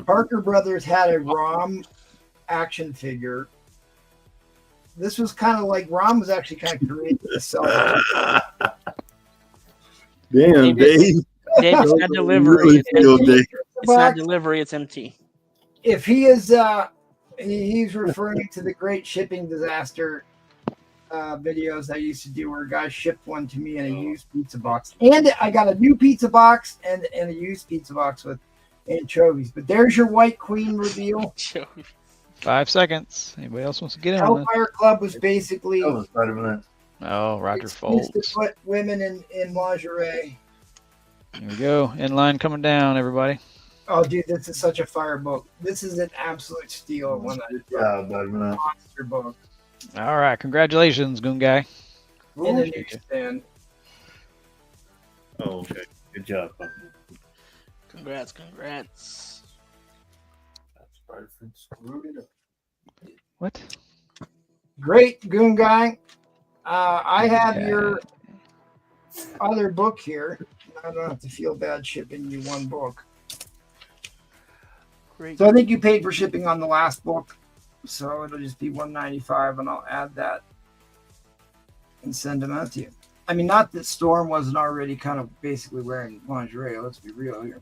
Parker Brothers had a ROM action figure. This was kind of like ROM was actually kind of created to sell. Damn, Dave. Dave, it's not delivery. It's not delivery. It's empty. If he is, he's referring to the great shipping disaster videos I used to do, where a guy shipped one to me in a used pizza box, and I got a new pizza box and a used pizza box with anchovies. But there's your White Queen reveal. 5 seconds. Anybody else wants to get in on Hellfire Club was basically this? Oh, Roger used Foltz. to put women in lingerie. Here we go. Inline coming down, everybody. Oh, dude, this is such a fire book. This is an absolute steal. Monster book. All right. Congratulations, Goon Guy. In a newsstand. Oh, okay. Good job. Congrats. What? Great, Goon Guy. I have your other book here. I don't have to feel bad shipping you one book. Great. So I think you paid for shipping on the last book. So it'll just be $195, and I'll add that and send them out to you. I mean, not that Storm wasn't already kind of basically wearing lingerie. Let's be real here.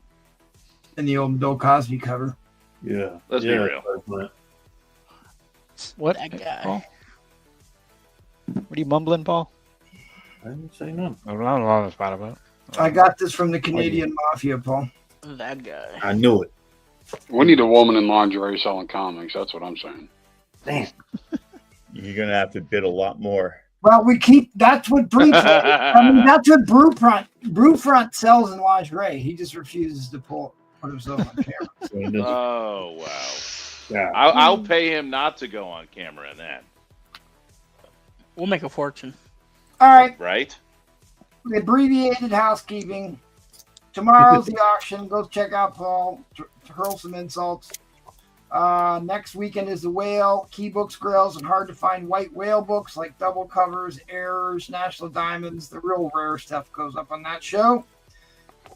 In the old Bill Cosby cover. Yeah. Let's be real. What? That guy. Paul? What are you mumbling, Paul? I didn't say none. I got this from the Canadian Mafia, Paul. That guy. I knew it. We need a woman in lingerie selling comics. That's what I'm saying. Damn. You're going to have to bid a lot more. Well, that's what that's what Brewfront sells in lingerie. He just refuses to put himself on camera. Oh, wow. Yeah. I'll pay him not to go on camera in that. We'll make a fortune. All right. Right? The abbreviated housekeeping. Tomorrow's the auction. Go check out Paul to hurl some insults. Next weekend is the whale, key books, grails, and hard to find white whale books like double covers, errors, national diamonds. The real rare stuff goes up on that show.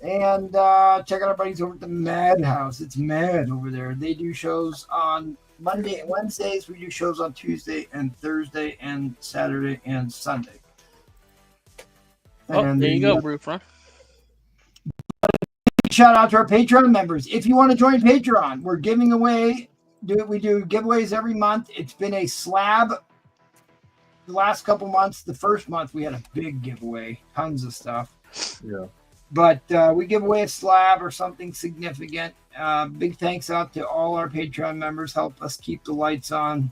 And check out our buddies over at the Madhouse. It's mad over there. They do shows on Monday and Wednesdays. We do shows on Tuesday and Thursday and Saturday and Sunday. Oh, And there you go, Brewfront. Shout out to our Patreon members. If you want to join Patreon, we're giving away. We do giveaways every month. It's been a slab the last couple months. The first month we had a big giveaway, tons of stuff. Yeah. But we give away a slab or something significant. Big thanks out to all our Patreon members. Help us keep the lights on.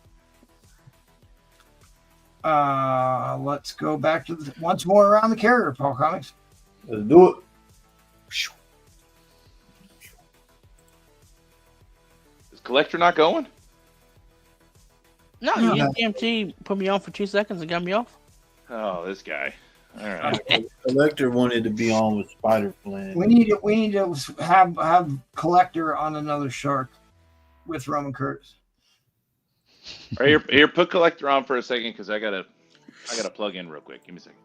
Let's go back to once more around the carrier, Paul Comics. Let's do it. collector not going? No, you DMT put me on for 2 seconds and got me off. Oh, this guy. All right. Collector wanted to be on with Spider Flynn. We need to have Collector on another shark with Roman Curtis. All right, here, put collector on for a second because I gotta plug in real quick. Give me a second.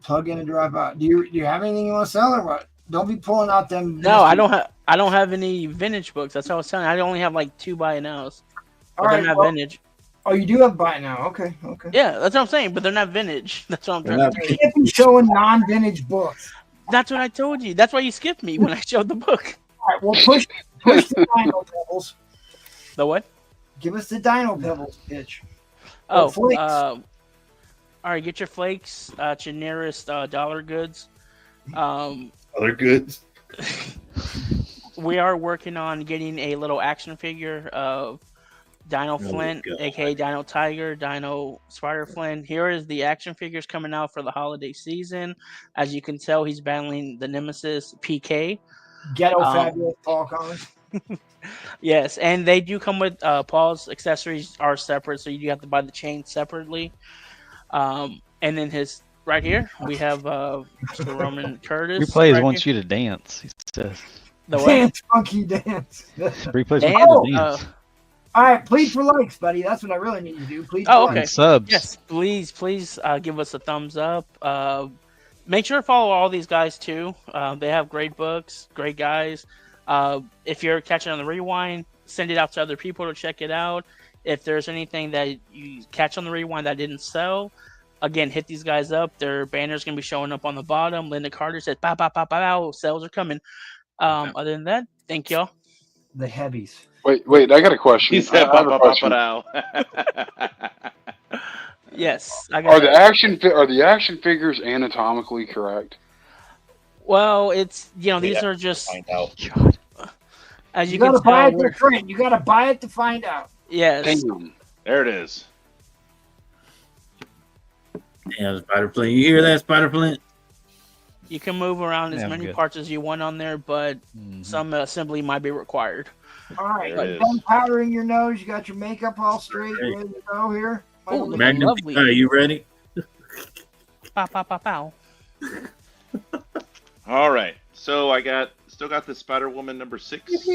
Plug in and drop out. Do you have anything you want to sell or what? Don't be pulling out them. No, I don't have any vintage books. That's what I was telling you. I only have like 2 buy nows. All They're right, not well, vintage. Oh, you do have buy now. Okay. Yeah, that's what I'm saying. But they're not vintage. That's what I'm trying to tell You you. can't be showing non-vintage books. That's what I told you. That's why you skipped me when I showed the book. All right, well, push the Dino Pebbles. The what? Give us the Dino Pebbles pitch. Oh, Flakes. all right. Get your flakes at your nearest dollar goods. Other goods. We are working on getting a little action figure of Dino Flint, God. aka Dino Tiger, Dino Spider Flint. Here is the action figures coming out for the holiday season. As you can tell, he's battling the nemesis PK. Ghetto Fabulous Paul Collins. Yes, and they do come with Paul's accessories are separate, so you do have to buy the chain separately. And then his right here we have Mr. Roman Curtis. Replays right wants here. you to dance. He says. The what? Dance, funky dance. Replays And, wants you to dance. All right, plead for likes, buddy. That's what I really need to do. Plead for Oh, okay. likes. Subs. Yes, please give us a thumbs up. Make sure to follow all these guys too. They have great books, great guys. If you're catching on the rewind, send it out to other people to check it out. If there's anything that you catch on the rewind that didn't sell, again, hit these guys up. Their banner's going to be showing up on the bottom. Linda Carter says, "Pow, pow, pow, pow, pow, sales are coming." Other than that, thank y'all. The heavies. Wait, I got a question. He said, I have a question. Yes, I Are got the action figures anatomically correct? Well, it's these are just Find out. as You you can gotta buy tell. it to print. You gotta buy it to find out. Yes, Damn. There it is. Yeah, Spider Flint. You hear that, Spider Flint? you can move around as Yeah, I'm many good. parts as you want on there, but some assembly might be required. All right, There it you is. done powdering your nose. You got your makeup all straight. You ready to go here? Oh, look Magnum, lovely. are you ready? Pow, pow, pow, pow. All right. So I still got the Spider Woman number 6.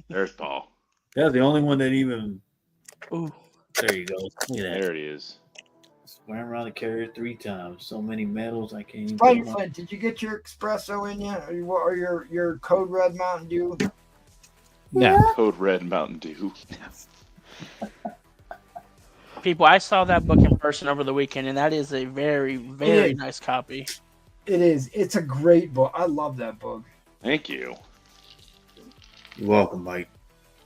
There's Paul. That's the only one that even. Ooh. There you go. Look at that. There it is. Swam around the carrier 3 times. So many medals I can't even. Spider put 'em on. Flint, did you get your espresso in you, or your Code Red Mountain Dew? No. Code Red Mountain Dew. People, I saw that book in person over the weekend, and that is a very, very nice copy. It is. It's a great book. I love that book. Thank you. You're welcome, Mike.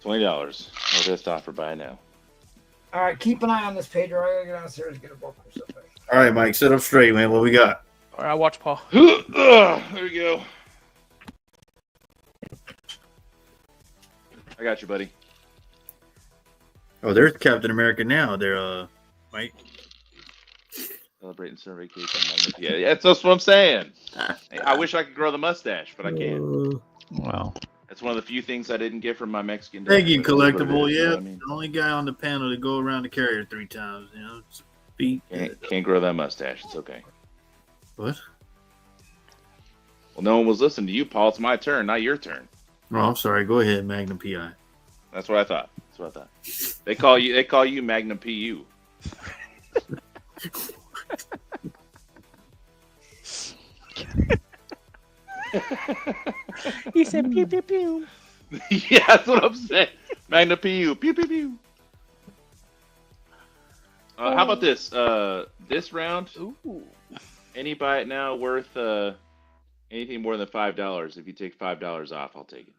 $20. No best offer buy now. All right, keep an eye on this page, or I gotta get downstairs and get a book or something. All right, Mike, sit up straight, man. What we got? All right, watch Paul. There we go. I got you, buddy. Oh, there's Captain America now. They're Mike. Celebrating summer vacation. Yeah, that's what I'm saying. I wish I could grow the mustache, but I can't. Wow. That's one of the few things I didn't get from my Mexican. Thank you, dad, but it is what it collectible. is, you know Yeah, what I mean? the only guy on the panel to go around the carrier 3 times. You know, speak. Can't grow that mustache. It's okay. What? Well, no one was listening to you, Paul. It's my turn, not your turn. Oh, I'm sorry. Go ahead, Magnum PI. That's what I thought. They call you Magnum PU. He said pew pew pew. Yeah, that's what I'm saying. Magnum PU. Pew pew pew. How about this? This round, Ooh. any buy it now worth anything more than $5. If you take $5 off, I'll take it.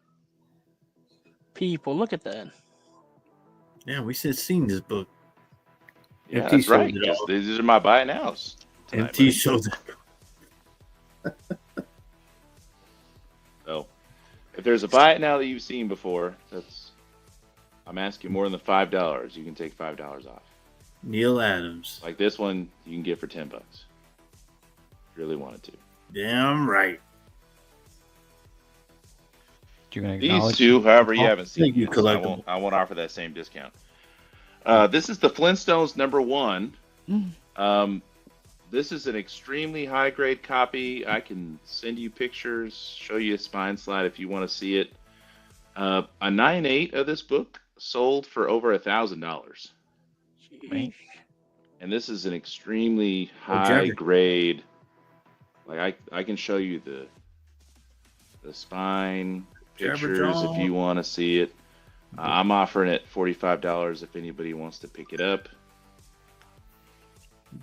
People, look at that. Yeah, we should have seen this book. Yeah, MT that's right. showed it all. These are my buy it nows. tonight, MT buddy. shows it. So, if there's a buy it now that you've seen before, I'm asking more than $5. You can take $5 off. Neil Adams. Like this one, you can get for $10. If you really wanted to. Damn right. you're gonna These acknowledge. two, however, you haven't seen. Thank you, yet, so I collectible. won't offer that same discount. This is the Flintstones #1. This is an extremely high grade copy. I can send you pictures, show you a spine slide if you want to see it. A 9/8 of this book sold for over $1,000. And this is an extremely high grade. Like I can show you the spine pictures if you want to see it. I'm offering it $45 if anybody wants to pick it up.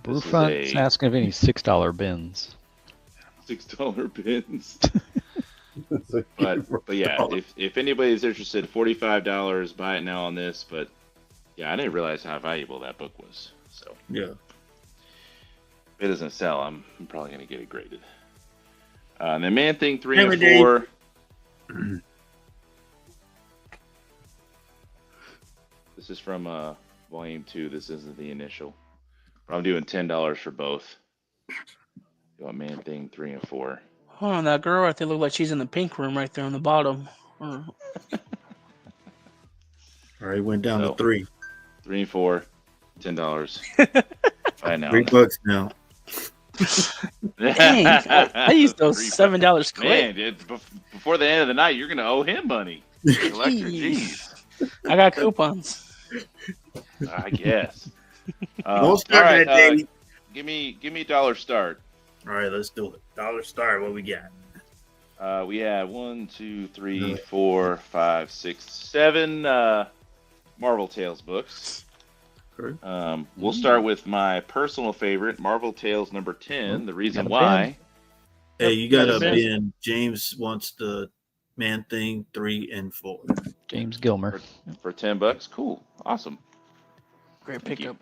Brewfront's asking if any $6 bins. $6 bins. but yeah, if anybody's interested, $45, buy it now on this. But yeah, I didn't realize how valuable that book was. So yeah, if it doesn't sell, I'm probably gonna get it graded. And then Man Thing 3 and 4. This is from volume 2. This isn't the initial. I'm doing $10 for both. You want Man Thing 3 and 4. Oh, that girl right there look like she's in the pink room right there on the bottom. All right, went down to 3. 3 and 4, $10. Buy now. $3 now. Dang, I used those $7 quick. Man, dude, before the end of the night, you're gonna owe him money. Collector, jeez. I got coupons. I guess. Don't start all right, that, Davey. Give me $1 start. All right, let's do it. $1 start. What we got? We have 1, 2, 3, 4, 5, 6, 7 Marvel Tales books. We'll start with my personal favorite, Marvel Tales #10. The reason why. Hey, you got a bin. James wants the Man Thing 3 and 4. James Gilmer for $10. Cool, awesome. Great pickup.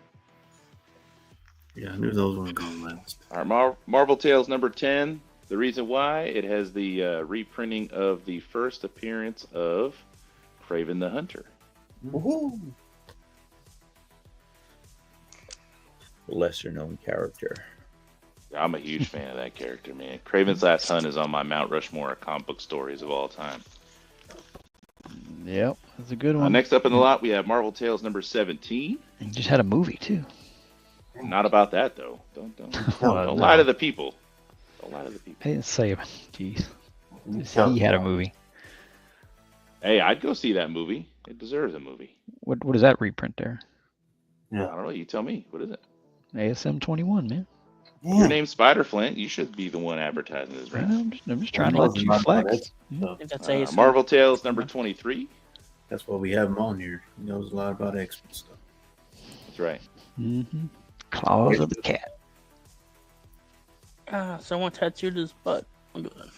Yeah, I knew those weren't going last. All right, Marvel Tales #10. The reason why, it has the reprinting of the first appearance of Kraven the Hunter. Woohoo! Lesser known character. I'm a huge fan of that character, man. Kraven's Last Hunt is on my Mount Rushmore of comic book stories of all time. Yep, that's a good one. Next up in the lot, we have Marvel Tales #17. You just had a movie too. Not about that though. Don't Well, lie to the people. Don't lie to the people. I didn't say it. Jeez. He had a movie. Hey, I'd go see that movie. It deserves a movie. What is that reprint there? Yeah. I don't know. You tell me. What is it? ASM 21, man. Your name's Spider Flint. You should be the one advertising this, right? I'm just trying to let you flex. Marvel Tales #23. That's why we have him on here. He knows a lot about X-Men stuff. That's right. Mm-hmm. Claws of the cat. Someone tattooed his butt. Look at that.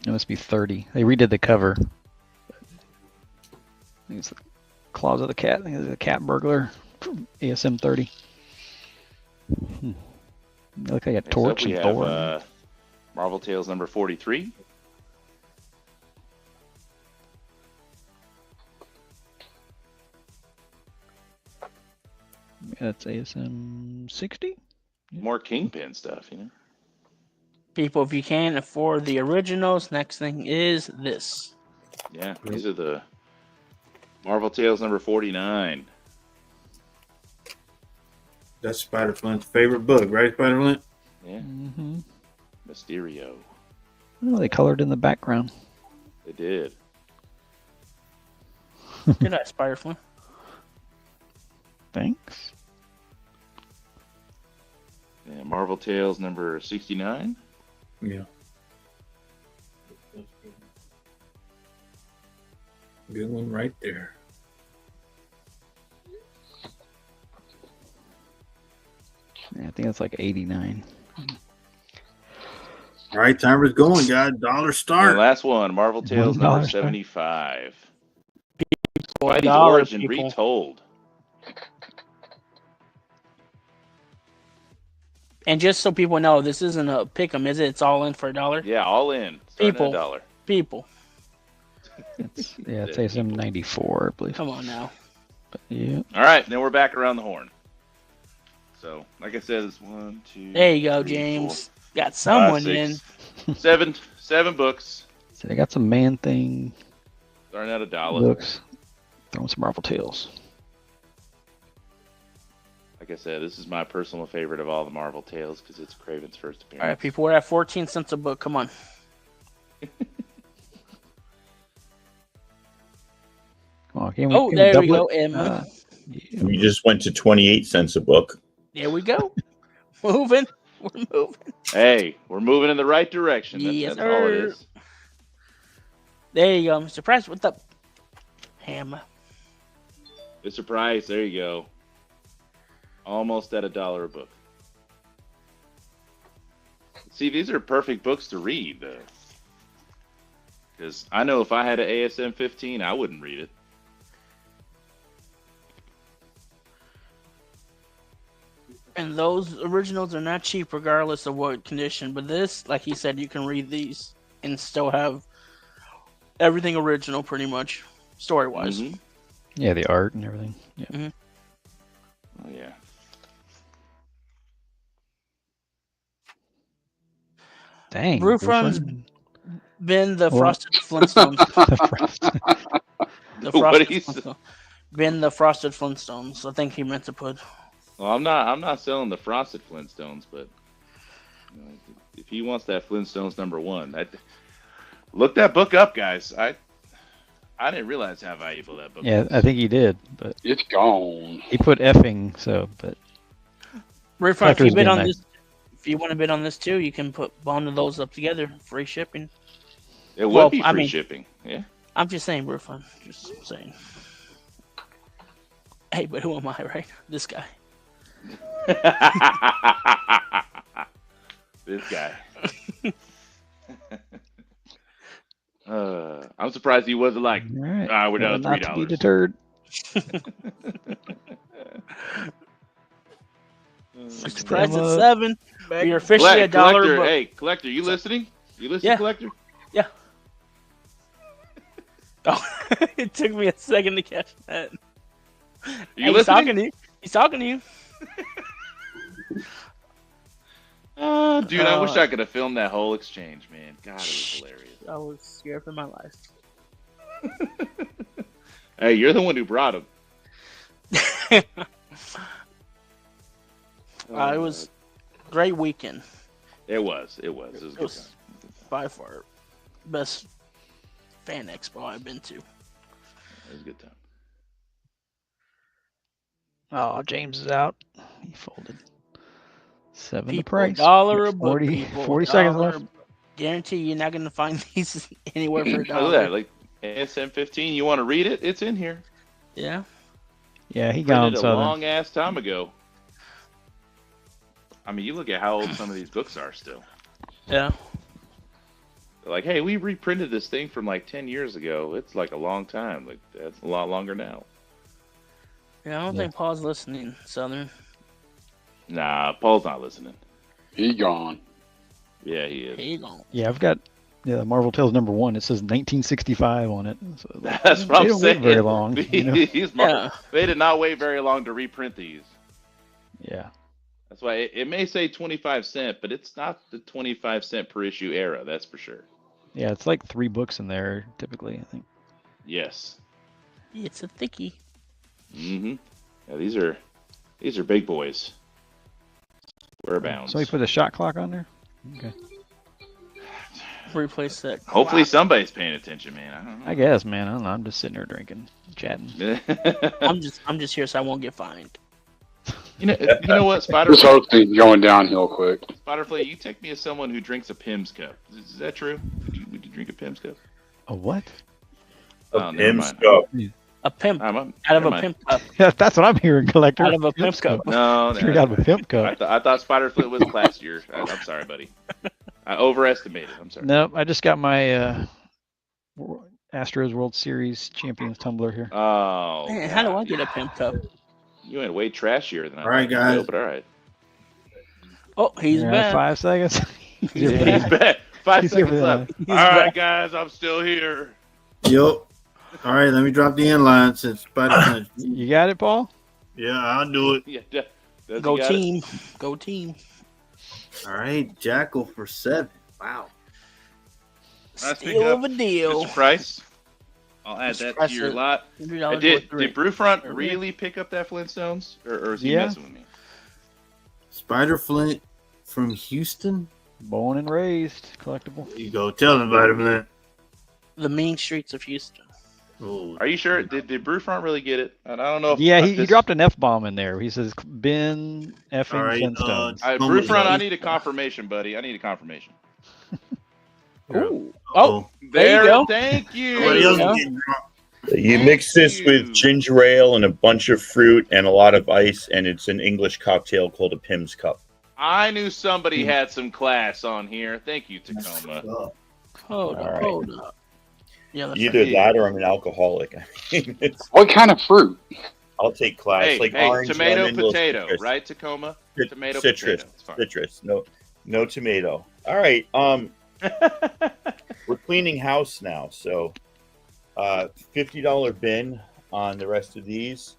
It must be 30. They redid the cover. I think it's the Claws of the Cat. I think it's a cat burglar from ASM 30. Look like a torch and Thor. Marvel Tales #43. That's ASM 60. More Kingpin stuff, you know. People, if you can't afford the originals, next thing is this. Yeah, these are the Marvel Tales #49. That's Spider Flint's favorite book, right, Spider Flint? Yeah. Mm-hmm. Mysterio. Oh, they colored in the background. They did. Good night, Spider Flint. Thanks. And Marvel Tales #69. Yeah. Good one right there. Yeah, I think it's like 89. All right, timer's going, guys. $1 start. And last one, Marvel Tales $1 #75. People, Spidey's $1, origin people. retold. And just so people know, this isn't a pick 'em, is it? It's all in for $1. Yeah, all in. Starting People. at $1. People, It's ASM 94, I believe. come on now. But, yeah. All right, then we're back around the horn. So, like I said, it's 1, 2. There you go, 3, James. 4, Got someone 5, 6, 7 books. So they got some Man Thing Starting at $1. Books. Throwing some Marvel Tales. Like I said, this is my personal favorite of all the Marvel Tales because it's Craven's first appearance. All right, people, we're at 14 cents a book. Come on. Come on, can Oh, can there we double go. it? We just went to 28 cents a book. There we go. Moving. We're moving. Hey, we're moving in the right direction. Yes, That's all it sir. is. There you go, Mr. Price. What's up? Hammer. Mr. Price, there you go. Almost at $1 a book. See, these are perfect books to read, though. Because I know if I had an ASM 15, I wouldn't read it. And those originals are not cheap regardless of what condition. But this, like he said, you can read these and still have everything original pretty much, story-wise. Mm-hmm. Yeah, the art and everything. Yeah. Oh, yeah. Dang. Roof-Run's been the What? Frosted Flintstones. The What Frosted he Flintstones. Been the Frosted Flintstones. I think he meant to put. Well, I'm not selling the Frosted Flintstones, but you know, if he wants that Flintstones #1, look that book up, guys. I didn't realize how valuable that book Yeah, was. I think he did, but It's gone. he put effing, so, but Roof-Run, if you Collector's bid been on nice. this, if you want to bid on this too, you can put bond of those up together, free shipping. It would Well, be I free mean- shipping. Yeah. I'm just saying, Roof-Run. Just saying. Hey, but who am I, right? This guy. This guy. I'm surprised he wasn't like, all right. we're down to Not to be $3. deterred. Mr. Price at up. 7. You're officially $1 a Collector, book. hey, Collector, you listening? You listening, Yeah. Collector? Yeah. Oh, it took me a second to catch that. You Hey, he's listening? talking to you. He's talking to you. Dude, I wish I could have filmed that whole exchange, man. God, it was hilarious. I was scared for my life. Hey, you're the one who brought him. It was a great weekend. It was. It was. It was a It good was time. by far best fan expo I've been to. It was a good time. Oh, James is out. He folded. 7 the People, price. $1 a book. 40, People, 40 seconds $1. left. Guarantee you're not gonna find these anywhere for Look at $1. that. Like ASM 15, you want to read it? It's in here. Yeah. Yeah, he gone Printed a southern. long ass time ago. I mean, you look at how old some of these books are still. Yeah. They're like, hey, we reprinted this thing from like 10 years ago. It's like a long time. Like that's a lot longer now. Yeah, I don't think Paul's listening, Southern. Nah, Paul's not listening. He gone. Yeah, he is. He gone. Yeah, I've got Marvel Tales #1. It says 1965 on it. So That's what they I'm don't saying. wait very long. You know? Yeah. They did not wait very long to reprint these. Yeah. That's why it may say 25 cents, but it's not the 25 cent per issue era. That's for sure. Yeah, it's like 3 books in there typically, I think. Yes. It's a thickie. Mm-hmm. Yeah, these are big boys. Square bounds. So we put a shot clock on there? Okay. Replace that. Hopefully clock. somebody's paying attention, man. I don't know. I guess, man. I don't know. I'm just sitting there drinking, chatting. I'm just here so I won't get fined. You know what, Spider? This whole thing's going downhill quick. Spiderfly, you take me as someone who drinks a Pim's cup. Is that true? Would you drink a Pim's cup? A what? Oh, never Pim's mind. cup. A pimp. I'm out of never a mind. pimp cup. Yeah, that's what I'm hearing, Collector. Out of a pimp cup. No, Straight out of a pimp cup. I thought Spiderfly was classier. I'm sorry, buddy. I overestimated. I'm sorry. Nope, I just got my Astros World Series champions tumbler here. Oh. Man, how do I God. get a pimp cup? You went way trashier than I All right, thought you would, guys. But all right. Oh, he's Yeah, back. 5 seconds. He's back. 5 He's here seconds for that. left. He's All right, back. guys, I'm still here. Yep. All right, let me drop the inline since Spider. You got it, Paul? Yeah, I'll do it. Yeah, does Go he got it? team. Go team. All right, Jackal for 7. Wow. Nice Steal pickup, of a deal. Mr. Price. I'll add Just that press to your it. lot. $3 Did worth three. Brewfront really pick up that Flintstones, or is he Yeah. messing with me? Spider Flint from Houston. Born and raised, collectible. There you go. Tell him about him, man. The mean streets of Houston. Oh, Are you sure? Did Brewfront really get it? And I don't know if Yeah, if he this- dropped an F-bomb in there. He says, Ben effing All right, Flintstones. Brewfront, I need a confirmation, buddy. I need a confirmation. Ooh. Oh, there There, you go. thank you. Everybody else go. is getting drunk. You mix this with ginger ale and a bunch of fruit and a lot of ice, and it's an English cocktail called a Pim's Cup. I knew somebody had some class on here. Thank you, Tacoma. Hold All up, right. hold up. Yeah, that's Either right. that or I'm an alcoholic. What kind of fruit? I'll take class. Hey, like hey, orange, tomato, lemon, little potato, citrus. right, Tacoma? Tomato, citrus, potato. It's fine. citrus. No tomato. All right. We're cleaning house now, so $50 bin on the rest of these.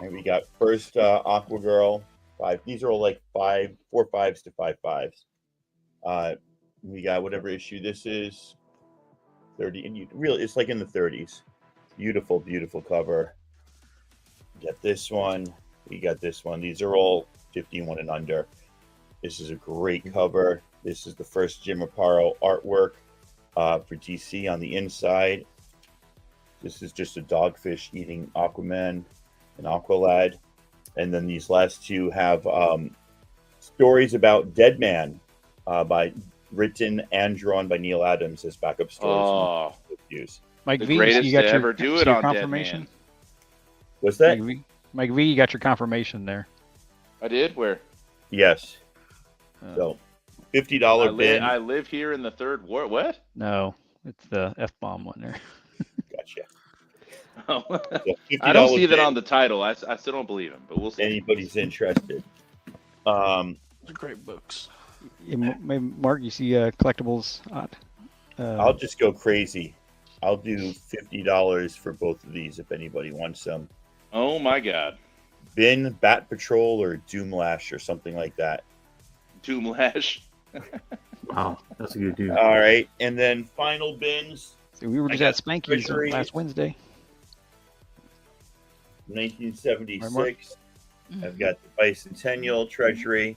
And we got first Aqua Girl 5. These are all like 4 5s to 5 5s. We got whatever issue this is, 30, and it's like in the 30s. Beautiful, beautiful cover. We got this one. We got this one. These are all 51 and under. This is a great cover. This is the first Jim Aparo artwork for DC on the inside. This is just a dogfish eating Aquaman and Aqualad. And then these last two have stories about Dead Man written and drawn by Neil Adams as backup stories. Oh, Mike the V, greatest you got to your, ever do see it your on confirmation? Dead Man. What's that? Mike V, you got your confirmation there. I did? Where? Yes. So, $50 bin. I live here in the third ward. What? No, it's the F-bomb one there. Gotcha. Oh. So I don't see $50 that bin. on the title. I still don't believe him, but we'll see. Anybody's interested. They're great books. Maybe Mark, you see collectibles? I'll just go crazy. I'll do $50 for both of these if anybody wants them. Oh my God. Bin, Bat Patrol, or Doomlash, or something like that. Doomlash. Wow, that's a good deal. All right, and then final bins. So we were just at Spanky's last Wednesday. 1976. I've got the Bicentennial Treasury,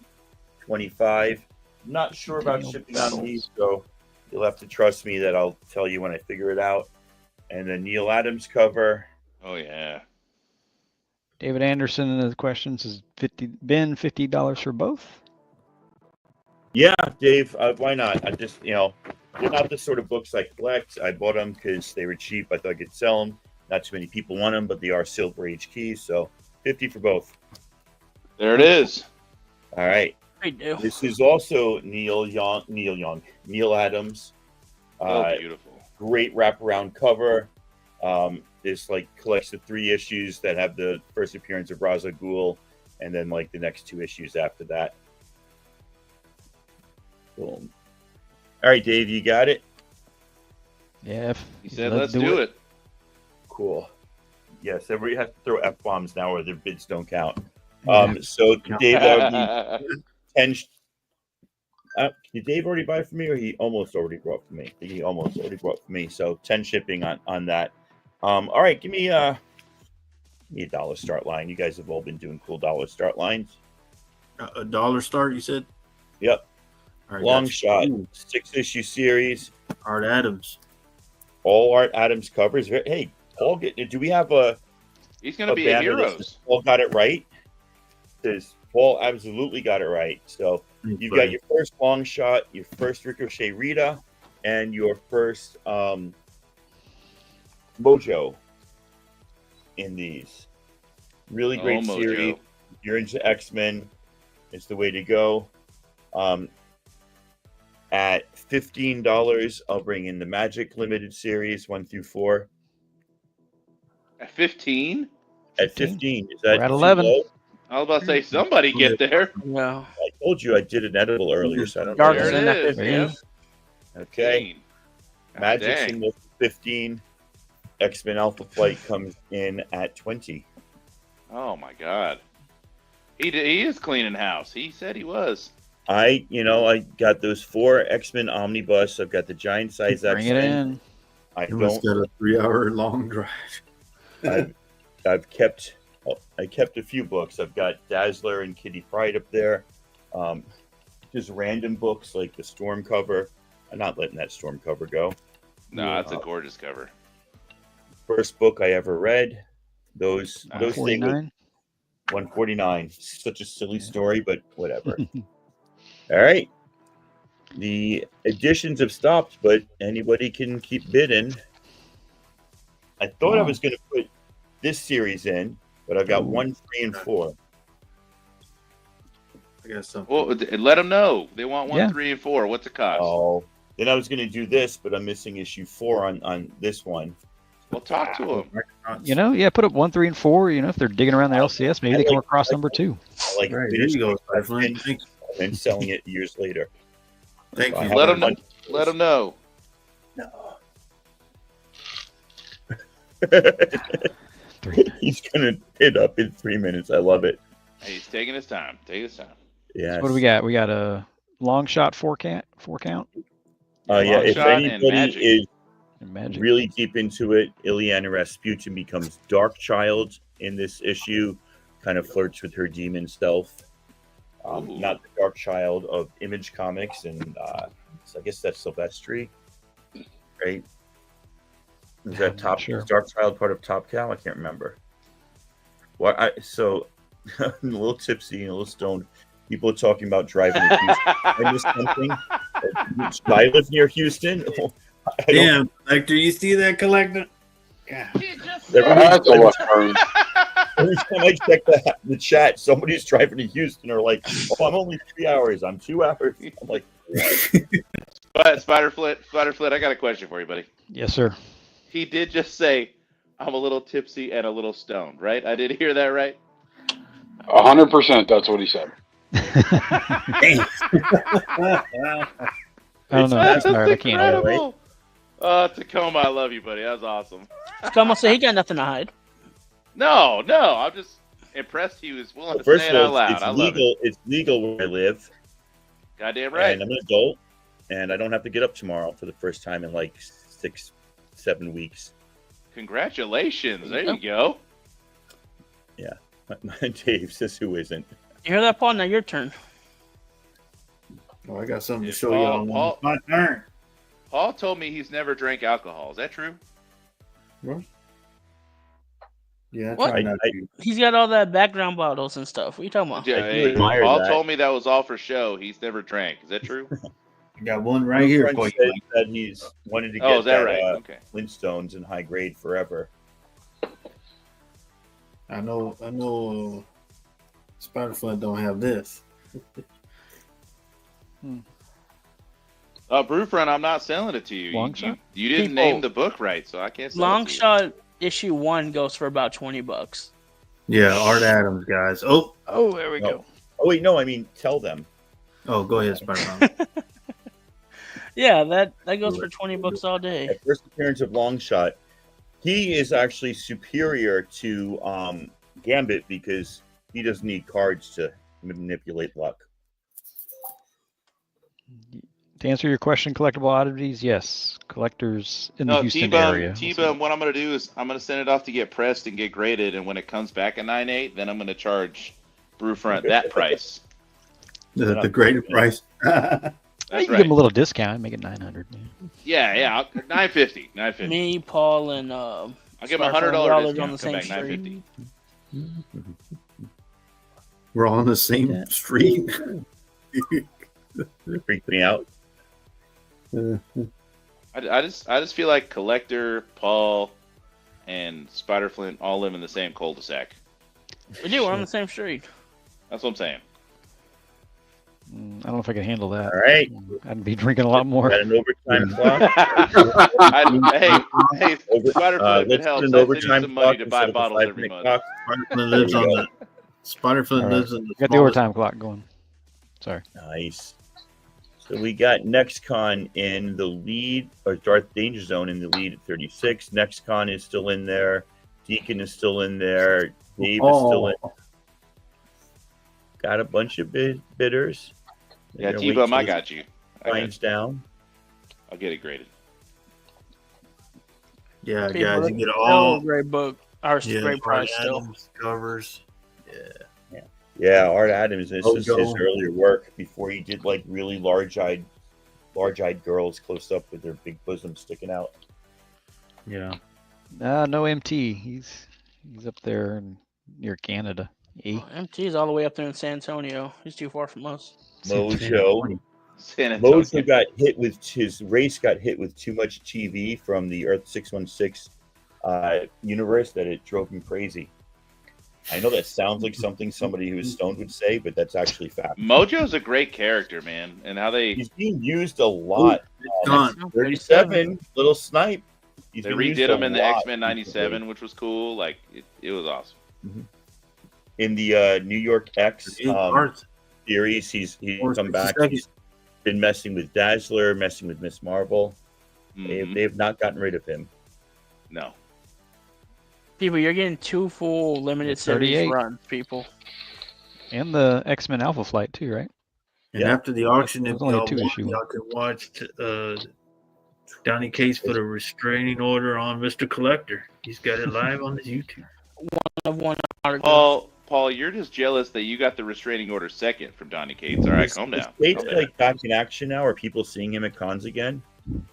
25. I'm not sure about shipping on these, so you'll have to trust me that I'll tell you when I figure it out. And then Neil Adams cover. Oh yeah. David Anderson in the questions is $50 for both. Yeah, Dave, why not? I just, they're not the sort of books I collect. I bought them because they were cheap. I thought I could sell them. Not too many people want them, but they are Silver Age keys, so 50 for both. There it is. All right. Great deal. This is also Neil Adams. Oh, beautiful. Great wraparound cover. This collects the 3 issues that have the first appearance of Ra's al Ghul, and then the next 2 issues after that. Boom. All right, Dave, you got it? Yeah. He said, let's do it. Cool. Yes, everybody has to throw F-bombs now or their bids don't count. Yeah. So, Dave, that would be 10. Did Dave already buy for me, or he almost already brought for me? I think he almost already brought for me. So 10 shipping on that. All right, give me a dollar start line. You guys have all been doing cool dollar start lines. A dollar start, you said? Yep. All right, Long gotcha. shot, Ooh. 6-issue series. Art Adams. All Art Adams covers. Hey, Paul, do we have a? He's going to be a banner that says Heroes. Paul got it right. Says Paul absolutely got it right. So you've got your first long shot, your first Ricochet Rita, and your first Mojo in these. Really great Mojo. series. If you're into X-Men, it's the way to go. At $15, I'll bring in the Magic Limited Series 1 through 4. At 15? At 15, is that We're at too 11. low? I was about to say, somebody get there. Yeah. I told you I did an edible earlier, so I don't know. Yards There in it at is. 15. Yeah. Okay. God Magic's dang. in the 15. X-Men Alpha Flight comes in at 20. Oh my God. He is cleaning house. He said he was. I got those 4 X-Men Omnibus. I've got the giant size Bring it X-Men. in. I You must don't. got a 3-hour long drive. I kept a few books. I've got Dazzler and Kitty Pryde up there. Just random books like the Storm cover. I'm not letting that Storm cover go. No, that's a gorgeous cover. First book I ever read. Those stay with 149. 149. Such a silly story, but whatever. All right. The editions have stopped, but anybody can keep bidding. I thought I was going to put this series in, but I've got 1, 3, and 4. I got something. Well, let them know. They want 1, Yeah. 3, and 4. What's the cost? Oh, then I was going to do this, but I'm missing issue 4 on this one. Well, talk to them. You know, yeah, put up 1, 3, and 4. You know, if they're digging around the LCS, maybe they come across number 2. Like Right, there you go, Spider-Man. and selling it years later. Thank I you. have Let a them know. bunch- Let them know. He's gonna hit up in 3 minutes. I love it. Hey, he's taking his time. Take his time. Yeah. So what do we got? We got a long shot 4 count. Yeah. Long If shot and anybody magic. is Magic. really deep into it, Ileana Rasputin becomes Darkchild in this issue. Kind of flirts with her demon self. Not the Darkchild of Image Comics, and so I guess that's Silvestri, right? Is that top? Sure. Is Darkchild part of Top Cow? I can't remember. So I'm a little tipsy and a little stoned. People are talking about driving to Houston. I missed something. Should I live near Houston? Damn, Collector, you see that, Collector? Yeah. That's a left turn. Every time I check the chat, somebody's driving to Houston or like, oh, I'm only 3 hours. I'm 2 hours. I'm like, But Spiderflit, I got a question for you, buddy. Yes, sir. He did just say, I'm a little tipsy and a little stoned, right? I did hear that right? 100%. That's what he said. dang. I don't know. That's I'm tired. I can't do it. incredible. Tacoma, I love you, buddy. That was awesome. Come on, say he got nothing to hide. No, I'm just impressed he was willing Well, to first say of it out all, loud. it's I love legal. it. It's legal where I live, Goddamn right. and I'm an adult, and I don't have to get up tomorrow for the first time in like 6-7 weeks. Congratulations. There you go. Yeah, Dave says who isn't. You hear that, Paul? Now your turn. Oh, I got something to Yeah, show Paul- y'all. Paul- My turn. Paul told me he's never drank alcohol. Is that true? What? Yeah, I What? try not to. He's got all that background bottles and stuff. What are you talking about? Yeah, do admire Paul that. told me that was all for show. He's never drank. Is that true? I got one right here My for friend you. said that he's wanted to get Oh, is that that right? Okay. Flintstones in high grade forever. I know. Spider-Flint don't have this. Brewfront, I'm not selling it to you. Long You shot? didn't People- name the book right, so I can't sell Long it to you. shot issue 1 goes for about $20. Yeah, Art Adams, guys. Oh, There we go. Oh wait, no, I mean tell them. oh, go ahead, Spider-Man. Yeah, that goes for $20 all day. At first appearance of Longshot, he is actually superior to Gambit because he doesn't need cards to manipulate luck. To answer your question, collectible oddities, yes. Collectors in the No, Houston area. T-Bum, what I'm going to do is I'm going to send it off to get pressed and get graded, and when it comes back at 9.8, then I'm going to charge Brewfront that price. the greater price. You That's can give right. them a little discount, make it 900. Yeah, 950, 950. Me, Paul, and I'll give him a Spider-Man, $100 we're all discount. on the Come same back street. 950. We're all on the same street. Freaked me out. I just feel like Collector, Paul, and Spiderflint all live in the same cul-de-sac. We do. We're on the same street. That's what I'm saying. I don't know if I can handle that. All right. I'd be drinking a lot more. Got an overtime clock. hey, Spiderflint, if it Let's helps, put an I send you overtime some money clock to buy instead of a bottles every 5-minute month. clock. Spider-Flint lives on the. Spider-Flint All right. lives in the. Got the smallest- overtime clock going. Sorry. Nice. So we got NextCon in the lead, or Darth Danger Zone in the lead at 36. NextCon is still in there. Deacon is still in there. Dave is still in. Got a bunch of bidders. Yeah, They're gonna T-Bum, wait I till got you. it winds down. I'll get it graded. Yeah, People, guys, you it's get still all a great book. Or great Art price still. Adams covers. Yeah. Yeah, Art Adams. This is his Logo. earlier work before he did like really large-eyed girls close up with their big bosoms sticking out. Yeah. No MT. He's up there near Canada. MT's all the way up there in San Antonio. He's too far from us. Mojo. San Antonio. Mojo got hit with his race got hit with too much TV from the Earth 616 universe that it drove him crazy. I know that sounds like something somebody who's stoned would say, but that's actually fact. Mojo's a great character, man, and how he's being used a lot. 37 little snipe. They redid him in the X-Men '97, which was cool. Like it was awesome. Mm-hmm. In the New York X series, he's come back. He's been messing with Dazzler, messing with Miss Marvel. Mm-hmm. They have not gotten rid of him. No. People, you're getting 2 full limited series 38. runs, people. And the X-Men Alpha Flight too, right? And after the auction, if There's only y'all a 2-issue one. y'all can watch Donnie Cates put a restraining order on Mr. Collector. He's got it live on his YouTube. One autograph. Paul, you're just jealous that you got the restraining order second from Donnie Cates. All right, calm down. Cates like back in action now? Are people seeing him at cons again?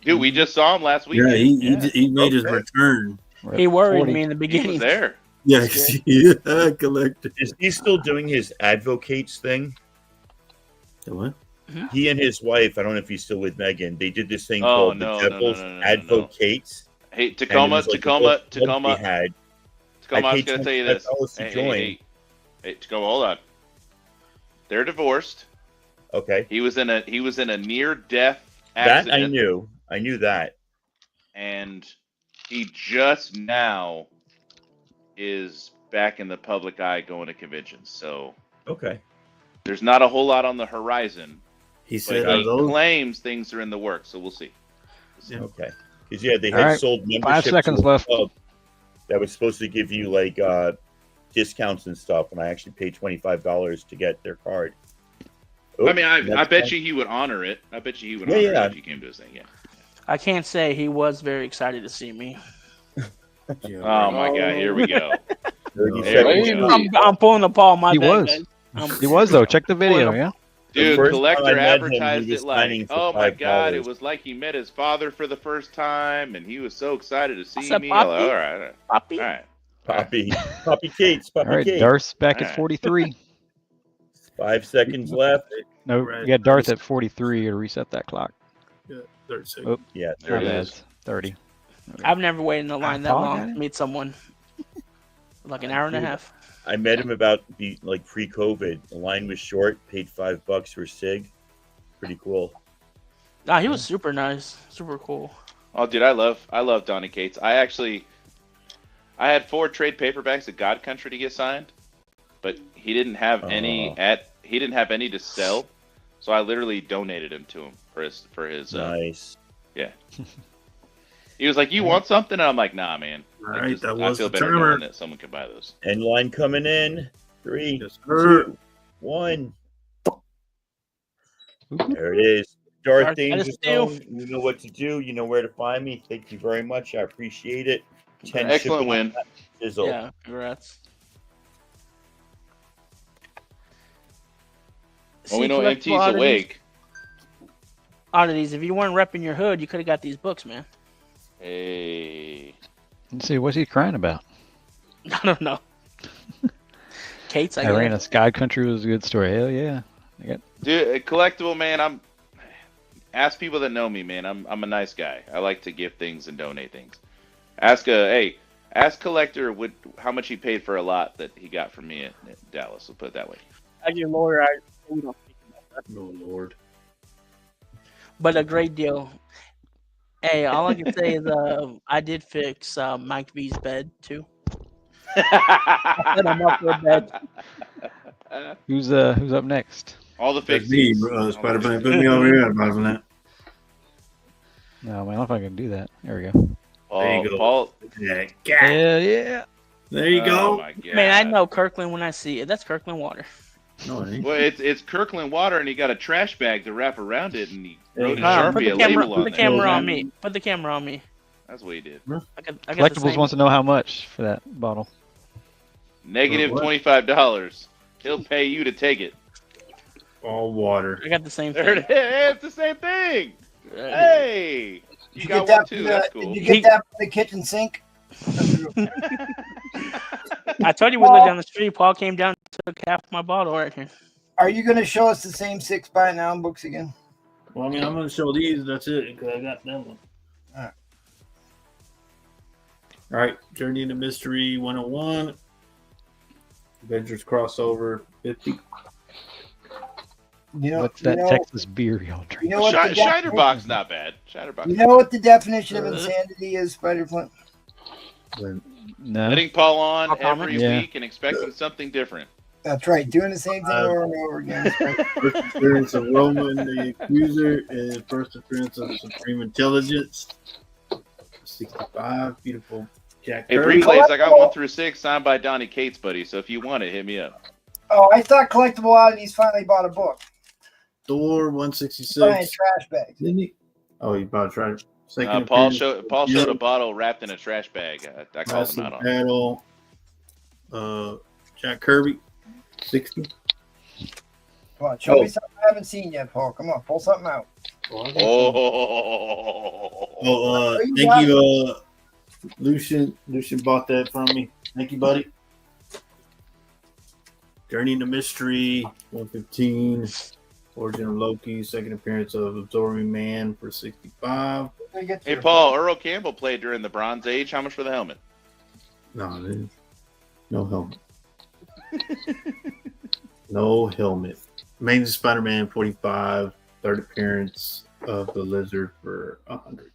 Dude, we just saw him last week. Yeah, he made his return. He worried me in the beginning. He was there. Yes, yeah, Collector. Is he still doing his advocates thing? The what? He and his wife, I don't know if he's still with Megan, they did this thing Oh, called no, the no, Devil's no. Advocates. Hey, And it Tacoma, was like Tacoma. they had. Tacoma, I was paid going to tell you this. $25 to join. Hey, Tacoma, hold on. They're divorced. Okay. He was in a near-death That accident. I knew that. And he just now is back in the public eye going to conventions. So Okay. there's not a whole lot on the horizon. He But said he claims things are in the works, so we'll see. Okay. Because they All had right, sold 5 membership seconds to a left. club that was supposed to give you like discounts and stuff, and I actually paid $25 to get their card. I mean, I that's bet fine. you he would honor it. I bet you he would Yeah, honor yeah. it if he came to his thing. Yeah. I can't say he was very excited to see me. Oh my God! Here we go. 30 There we seconds. go. I'm pulling the Paul. My He bad, was. guys. He was though. Check the video, yeah. The Dude, first Collector time I met him, advertised he was it like, signing for oh my God, $5. it was like he met his father for the first time, and he was so excited to see said, me. I'm like, "Papi? all right, Poppy. all right. Poppy Cates. All right, Cates. Darth's back All at right. 43. 5 seconds left. No, you got Darth at 43 to reset that clock. Yeah, 30 seconds. Oh, Yeah, There there it it is. is. 30. I've never waited in the line that Paul long got to it? meet someone. Like an hour and a half. I met him about pre-COVID. The line was short. Paid $5 for a cig. Pretty cool. Nah, he was super nice, super cool. Oh, dude, I love Donnie Cates. I had 4 trade paperbacks of God Country to get signed, but he didn't have any to sell, so I literally donated him to him for his. Nice. Yeah. He was like, "You want something?" And I'm like, "Nah, man. All right, that I was feel the better timer. knowing that someone can buy those." End line coming in. 3, Yes, sir. 2, 1. There it is. Darth Darth Danger Vader. Zone. You know what to do. You know where to find me. Thank you very much. I appreciate it. 10 Excellent shipping win. sizzle. Yeah, congrats. Well, we See, know collectible MT's oddities- awake. Oddities, if you weren't repping your hood, you could have got these books, man. Hey. Let's see, what's he crying about? I don't know. Kate's, I Irina guess. Sky Country was a good story. Hell yeah. I got Dude, collectible, man. Ask people that know me, man. I'm a nice guy. I like to give things and donate things. Ask Collector how much he paid for a lot that he got from me at Dallas. We'll put it that way. As your lawyer, we don't speak about that. Oh, Lord. But a great deal. Hey, all I can say is I did fix Mike V's bed too. I said I'm up for a bed. Who's up next? All the That's me, fixings. bro. Spider-Man, put me over here. Apart from that. No, man, I don't know if I can do that. There we go. There you go. Paul. Yeah. Hell yeah. There you Oh go. my God. Man, I know Kirkland when I see it. That's Kirkland water. No, it ain't. Well, it's Kirkland water, and he got a trash bag to wrap around it, and he wrote a Hold Sharpie Put a the camera, label put on the there. camera on me. Put the camera on me. That's what he did. I got the Collectibles same. wants to know how much for that bottle. Negative What? $25. He'll pay you to take it. All water. I got the same There thing. it is. It's the same thing. Hey, Did you you got get one that? too. That's cool. Did you get that from the kitchen sink? I told you we lived down the street. Paul came down and took half my bottle right here. Are you going to show us the same 6x9 books again? Well, I mean, I'm going to show these. That's it, because I got that one. All right. Journey into Mystery 101. Avengers crossover 50. You know, What's that you know, Texas beer y'all drink? You know what the Schneiderbock's not bad. Schneiderbock's You know what the definition of insanity is, Spider Flint? No. Letting Paul on How common? every Yeah. week and expecting something different. That's right. Doing the same thing over and over again. First appearance of Roman the Accuser and first appearance of Supreme Intelligence. 65. Beautiful Jack Hey, Kirby. Brinclays, I got 1 through 6 signed by Donnie Cates, buddy. So if you want it, hit me up. Oh, I thought Collectible Oddities finally bought a book. Thor Buying 166. trash bags. Didn't he? Oh, he bought a trash. Second Paul appearance. showed a bottle wrapped in a trash bag. I called him Massive out on it. Battle. Jack Kirby. 60. Come on, show me something I haven't seen yet, Paul. Come on, pull something out. Oh, Thank you, Lucian. Lucian bought that from me. Thank you, buddy. Journey into Mystery 115. Origin of Loki. Second appearance of Absorbing Man for 65. Hey, Paul, Earl Campbell played during the Bronze Age. How much for the helmet? No, dude. No helmet. No helmet. Amazing Spider-Man 45. Third appearance of the Lizard for 100.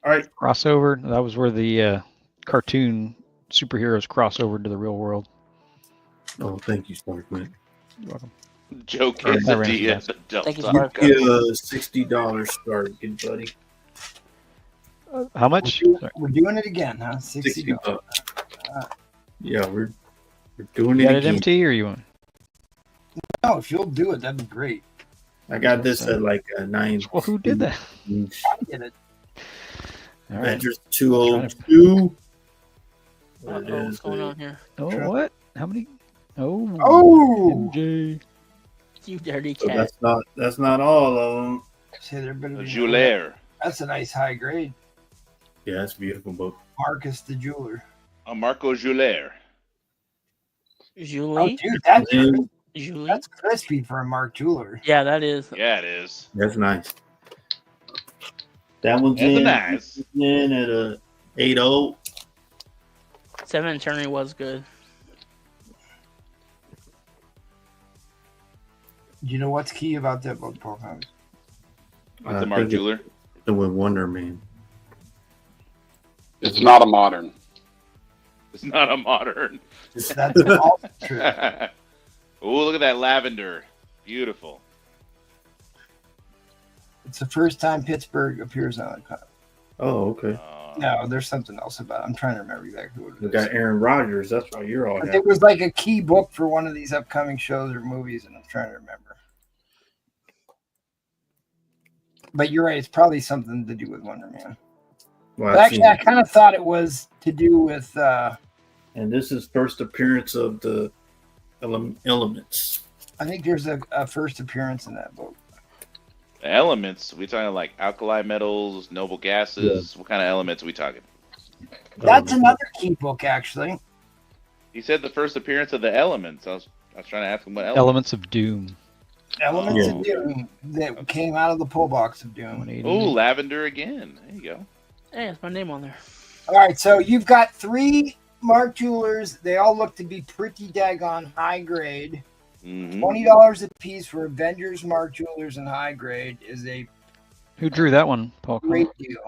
All right. Crossover. That was where the cartoon superheroes cross over to the real world. Oh, thank you, Sparkman. You're welcome. Joe All right, Quesadilla. Thank you, Del Spark. Taco. Get a $60 start, good buddy. How much? We're doing it again, huh? $60. $60. Yeah, we're doing You it got it again. MT or you want? No, if you'll do it, that'd be great. I got this at like a 9. Well, who did that? I did it. All right. Avengers 202. There it What's is. going on here? Oh, what? How many? Oh. Oh! MJ. You dirty So cat. that's not all of them. See, there better be Julaire. That's a nice high grade. Yeah, that's a beautiful book. Marcus the Jeweler. Marco Julaire. Oh, Julie? dude, that's, And Julie? that's crispy for a Mark Jeweler. Yeah, that is. Yeah, it is. that's nice. That one's That's in, nice. in at a 8.0. Seven Attorney was good. Do you know what's key about that book, Paul? With the Mark Jeweler. The with Wonder Man. It's not a modern. It's not a modern. That's also true. Oh, look at that lavender. Beautiful. It's the first time Pittsburgh appears on a cover. Oh, okay. No, there's something else about it. I'm trying to remember exactly what it We is. got Aaron Rodgers. That's why you're all But happy. it was like a key book for one of these upcoming shows or movies, and I'm trying to remember. But you're right. It's probably something to do with Wonder Man. Well, But I've actually, seen I kind of thought it was to do with. And this is first appearance of the elements. I think there's a first appearance in that book. The elements, we talking like alkali metals, noble gases? What kind of elements are we talking? That's another key book, actually. He said the first appearance of the elements. I was trying to ask him what elements. Elements of Doom. Elements Oh. of Doom that came out of the pull box of Doom. 180. Oh, lavender again. There you go. Hey, it's my name on there. All right, so you've got 3 Mark Jewelers. They all look to be pretty daggone high grade. Mhm. $20 a piece for Avengers Mark Jewelers in high grade is a Who drew that one, Paul? great deal.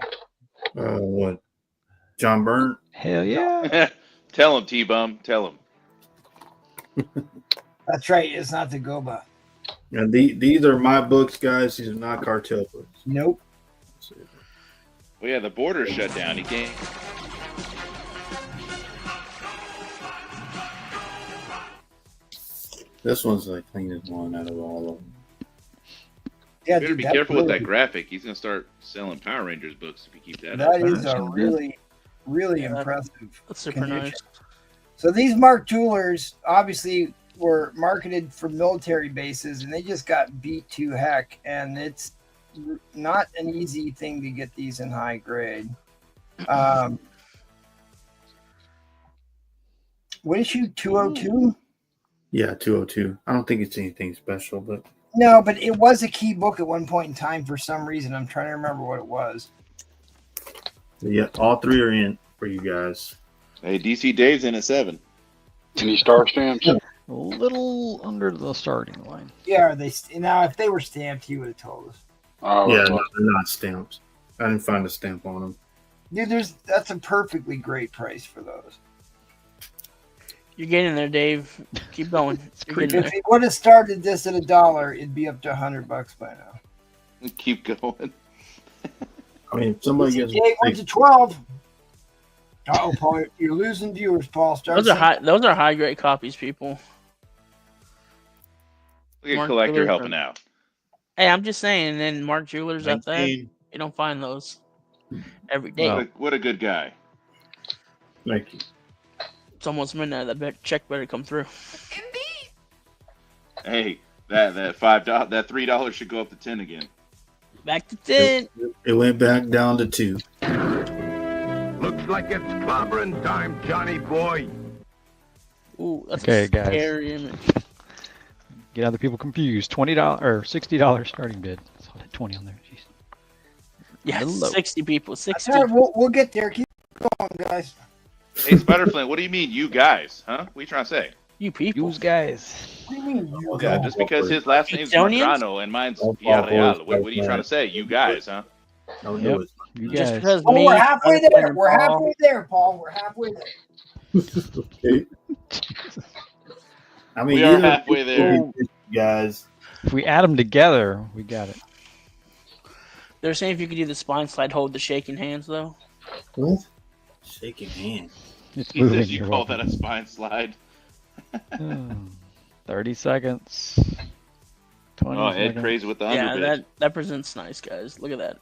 What? John Byrne? Hell yeah. Tell him, T-Bum. Tell him. That's right. It's not the Goba. And these are my books, guys. These are not cartel books. Nope. Well, yeah, the border shut down. He can't. This one's the cleanest one out of all of them. Yeah, You better dude, be that's careful with really- that graphic. He's gonna start selling Power Rangers books if you keep that. That up. is a really impressive. That's super condition. nice. So these Mark Jewelers obviously were marketed for military bases, and they just got beat to heck. And it's not an easy thing to get these in high grade. What issue 202? Yeah, 202. I don't think it's anything special, but No, but it was a key book at one point in time for some reason. I'm trying to remember what it was. yeah, all three are in for you guys. Hey, DC Dave's in at 7. Any star stamps? A little under the starting line. Yeah, are they now? If they were stamped, he would have told us. Oh, Yeah, no, they're not stamped. I didn't find a stamp on them. Dude, that's a perfectly great price for those. You're getting there, Dave. Keep going. You're getting If there. he would have started this at $1, it'd be up to $100 by now. Keep going. I mean, if somebody gets Dave went to 12. Oh, Paul, you're losing viewers, Paul. Start Those are saying- high. Those are high grade copies, people. Look at Mark Collector Jewelers helping are- out. Hey, I'm just saying. And then Mark Jewelers up there. 19. You don't find those every day. What a good guy. Thank you. It's almost midnight. That check better come through. Hey, that $5 that $3 should go up to 10 again. Back to 10. It went back down to 2. Looks like it's clobbering time, Johnny boy. Ooh, that's Okay, a guys. scary image. Get other people confused. $20 or $60 starting bid. Saw that 20 on there. Jeez. Yeah, Hello. 60 people. 60. All right, we'll get there. Keep going, guys. Hey, Spiderflint, what do you mean, you guys? Huh? What are you trying to say? You people. Use guys. What do you mean, you Yeah, guys? just because his last name's Etonians? Marcano and mine's Villarreal. What are you trying to say? You guys, huh? Don't Yep. do it. You Just guys. because Oh, me, we're halfway Spider-Man, there. and We're Paul- halfway there, Paul. We're halfway there. Okay. I mean, We are either- halfway there. guys. If we add them together, we got it. They're saying if you could do the spine slide, hold the shaking hands, though. What? Shaking hands. It's He moving. says you You're call that welcome. a spine slide. 30 seconds. 20 Oh, Ed seconds. crazy with the Yeah, underbid. that presents nice, guys. Look at that.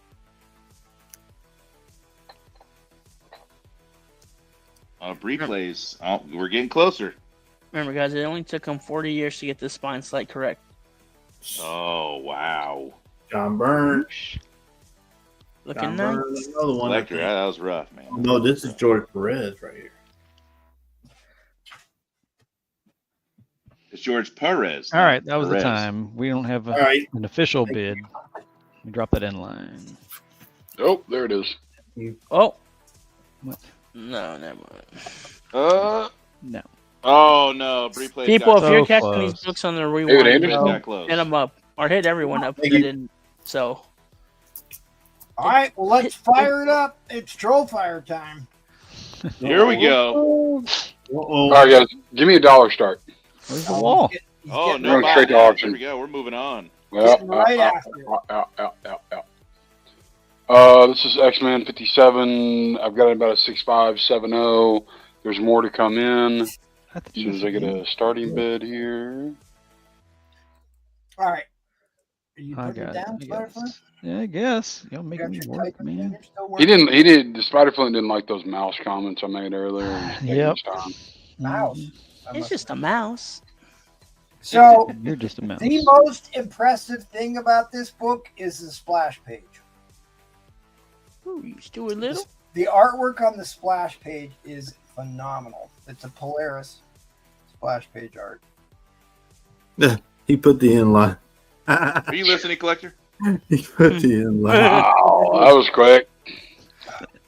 Replays. Oh, we're getting closer. Remember, guys, it only took them 40 years to get this spine slide correct. Oh, wow. John Burns. Looking John nice. Burns, another one. I Collector, think. that was rough, man. No, this is George Perez right here. It's George Perez. All right, that was the Perez. time. We don't have All right. an official bid. We drop that in line. Oh, there it is. Oh. What? No, never mind. No. Oh, no. Replays People, if got you're So catching close. these books on the David rewind, Anderson? got close. hit them up. Or hit everyone up. Thank That you. didn't. So, All right, well, let's fire it up. It's troll fire time. Here we go. All right, guys, give me a $1 start. Where's the wall? He's Oh, getting no. Going straight to buyback. auction. Here we go. We're moving on. Well, right after. This is X-Men 57. I've got about a 6570. There's more to come in. As soon as I get a starting bid here. All right. Are you I putting it got down, it. Butterfly? Yeah, I guess. Y'all You making got me your work, typing man. finger still He working? didn't, the Spider-Flint didn't like those mouse comments I made earlier. He's taking Yep. his time. Mouse. Mhm. I it's must- just a mouse. So You're just a mouse. the most impressive thing about this book is the splash page. Ooh, you Stuart Little? The artwork on the splash page is phenomenal. It's a Polaris splash page art. He put the inline. Are you listening, Collector? He put the inline. Wow, that was quick.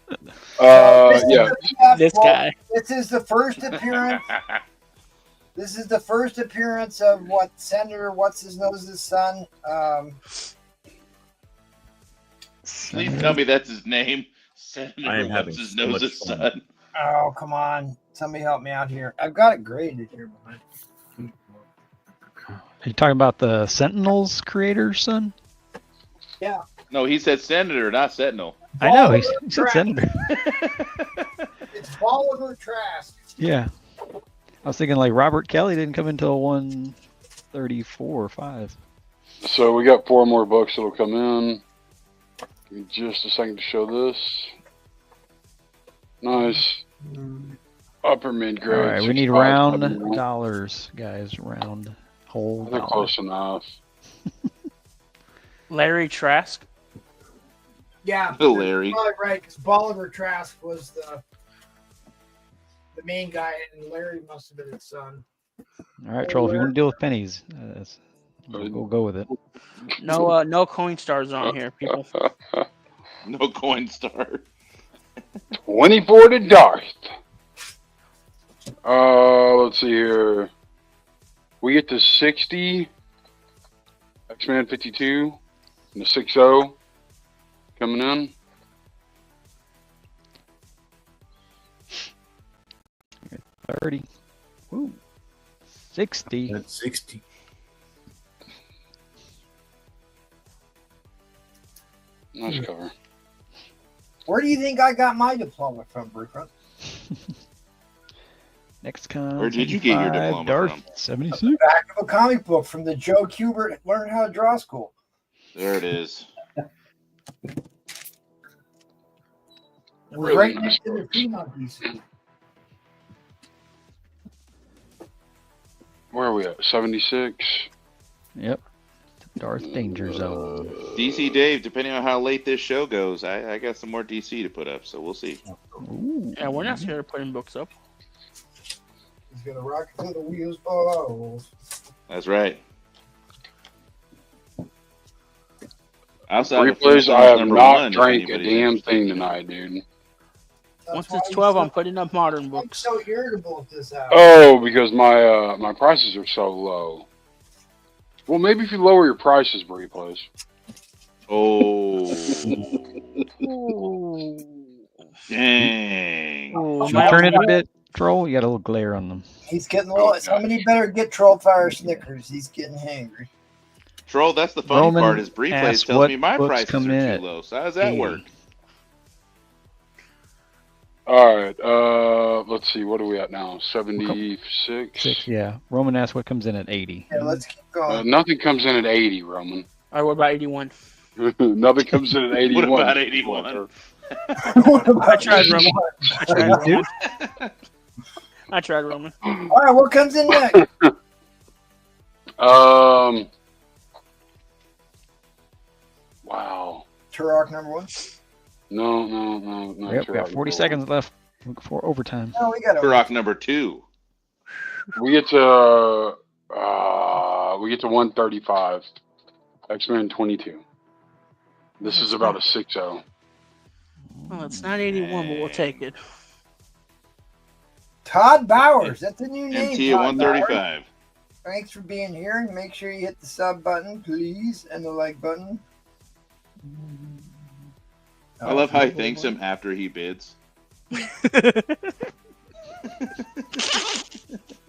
This is Yeah. the- This guy. This is the first appearance. This is the first appearance of what Senator What's His Nose's son. Please tell me that's his name. Senator I am having What's his so much nose's fun. son. Oh, come on. Somebody help me out here. I've got it graded here. Are you talking about the Sentinels creator, son? Yeah. No, he said Senator, not Sentinel. I know. He said Trask. Senator. It's Oliver Trask. Yeah. I was thinking like Robert Kelly didn't come until 134 or 5. So we got 4 more books that'll come in. Give me just a second to show this. Nice. Upper mid grade. All right, we need round dollars, guys. Round whole. They're close enough. Larry Trask. Yeah, Oh, Larry. probably right, because Bolivar Trask was the main guy, and Larry must have been his son. All right, Troll. If you want to deal with pennies, we'll go with it. No coin stars on here, people. No coin star. 24 to Darth. Let's see here. We get to 60. X-Men 52 and the 6-0 coming in. $30. Woo. 60. That's 60. Nice cover. Where do you think I got my diploma from, Bruce? Next con. Where did you get your 75, diploma Darth, from? 76. Back of a comic book from the Joe Kubert Learn How to Draw School. There it is. It was right next to the Tree Monkeys. Where are we at? 76. Yep. Darth Danger Zone. DC Dave, depending on how late this show goes, I got some more DC to put up, so we'll see. Ooh. Yeah, we're not scared of putting books up. He's gonna rock until the wheels fall off. That's right. Outside of Replays, I have number not 1, if drank a anybody's damn interested. thing tonight, dude. Once it's 12, I'm putting up modern I'm books. so irritable at this hour. Oh, because my prices are so low. Well, maybe if you lower your prices, replays. Oh. Ooh. Dang. Ooh, Should we turn it a bit, Troll? You got a little glare on them. He's getting a little. Somebody better get Troll Fire Snickers. He's getting hangry. Troll, that's the funny Roman part is Bree Plays asks tells what me my books prices come are in too at low. So how does that 80. work? All right. Let's see. What are we at now? 76. 6, yeah. Roman asked what comes in at 80. Yeah, let's keep going. Nothing comes in at 80, Roman. All right, what about 81? Nothing comes in at 81. What about 81? What about I tried, you? Roman. I tried, Roman. I tried, Roman. All right, what comes in next? Wow. Turok number 1. No. Yep, we got 40 seconds left before overtime. No, we got Turok number 2. We get to 135. X-Men 22. This is about a 6-0. Well, it's not 81, but we'll take it. Todd Bowers. That's a new name. MT at Todd Bowers. 135. Thanks for being here, and make sure you hit the sub button, please, and the like button. I love how he thanks him after he bids.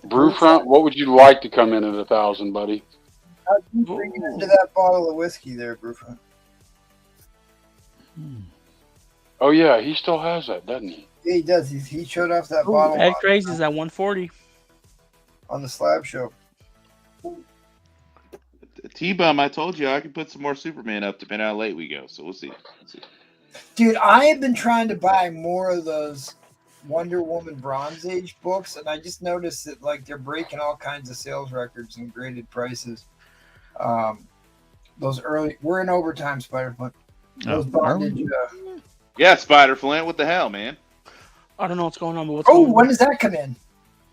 Brewfront, what would you like to come in at 1,000, buddy? How'd you bring it into that bottle of whiskey there, Bruford? Oh yeah, he still has that, doesn't he? Yeah, he does. He showed off that Ooh, bottle Ed Crazy's at 140. on the slab show. T-Bum, I told you I could put some more Superman up depending on how late we go. So we'll see. Dude, I have been trying to buy more of those Wonder Woman Bronze Age books, and I just noticed that like they're breaking all kinds of sales records and graded prices. Those early, we're in overtime, Spider-Flint. Those bondage. Yeah, Spider Flint. What the hell, man? I don't know what's going on, but what's Oh, going on? when does that come in?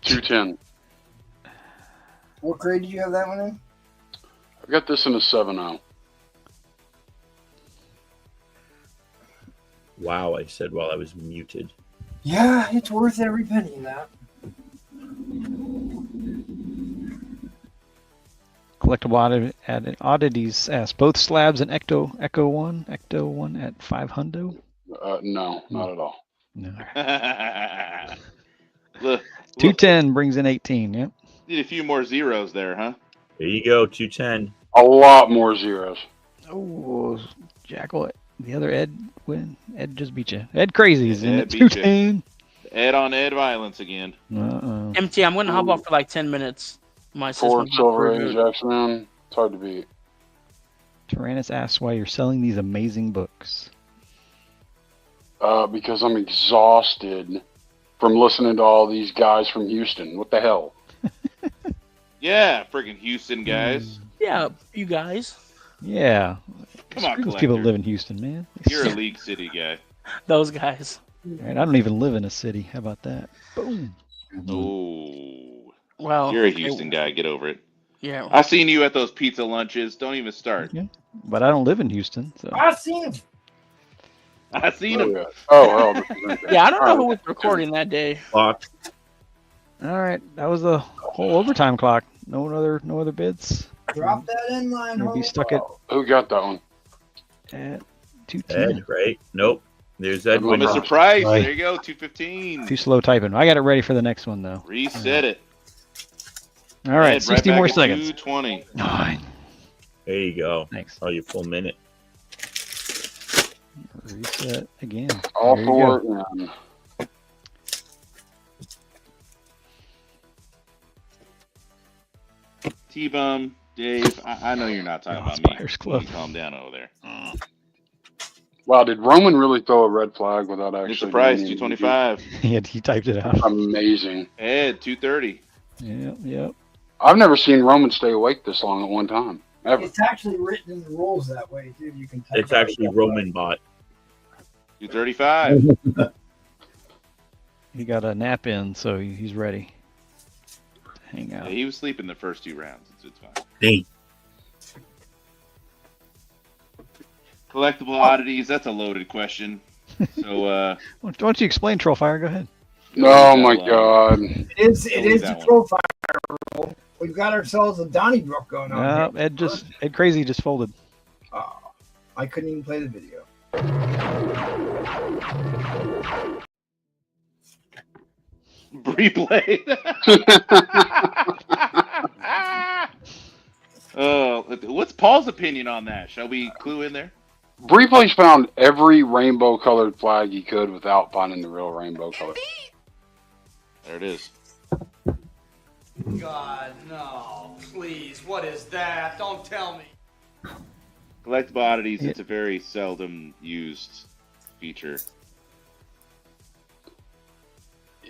210. What grade did you have that one in? I've got this in a 7-0. Wow, I said while I was muted. Yeah, it's worth every penny of that. Collectible oddities asked both slabs and Ecto 1 at 500. No, not at all. No. Look, 210 brings in 18. Yep. need a few more zeros there, huh? There you go, 210. A lot more zeros. Oh, Jackal, the other Ed win. Ed just beat you. Ed Crazy's in Ed at beat you. 210. Ed on Ed violence again. MT, I'm going to hop off for like 10 minutes. My Ford system's not Silver pretty Age good. X-Men. It's hard to beat. Tyrannus asks why you're selling these amazing books. Because I'm exhausted from listening to all these guys from Houston. What the hell? Yeah, friggin' Houston guys. Yeah, you guys. Yeah. Come on, Screw those Collector. people that live in Houston, man. They You're a suck. League City guy. Those guys. Right, I don't even live in a city. How about that? Boom. Oh. Well, You're a Houston guy. Get over it. Yeah. I seen you at those pizza lunches. Don't even start. Yeah. But I don't live in Houston, so. I seen him. I seen him. Oh, hell. Yeah, I don't know who was recording that day. All right, that was the whole overtime clock. No other bids. Drop that inline. Maybe stuck it Who got that one? at 210. Ed, right? Nope. There's Edwin. Mr. Price. Right. There you go. 215. Too slow typing. I got it ready for the next one though. Reset it. All right, Ed, 60 back more at seconds. 220. 9. There you go. Thanks. Oh, your full minute. Reset again. All There you for go. it. And T-Bum, Dave, I know you're not talking about me. You can calm down over there. wow, did Roman really throw a red flag without actually? Mr. Price, doing 225. He typed it out. Amazing. Ed, 230. Yep. I've never seen Roman stay awake this long at one time. Ever. It's actually written in the rules that way, dude. You can. Type It's actually Roman bot. 235. He got a nap in, so he's ready. Hang out. Yeah, he was sleeping the first 2 rounds. It's fine. Hey. Collectible oddities, that's a loaded question. So, Why don't you explain Trollfire? Go ahead. Oh my god. It is the profile rule. We've got ourselves a Donnybrook going on. No, Ed Crazy just folded. Oh, I couldn't even play the video. replay. What's Paul's opinion on that? Shall we clue in there? Briefly's found every rainbow colored flag he could without finding the real rainbow color. There it is. God, no. Please, what is that? Don't tell me. Collectible oddities, it's a very seldom used feature.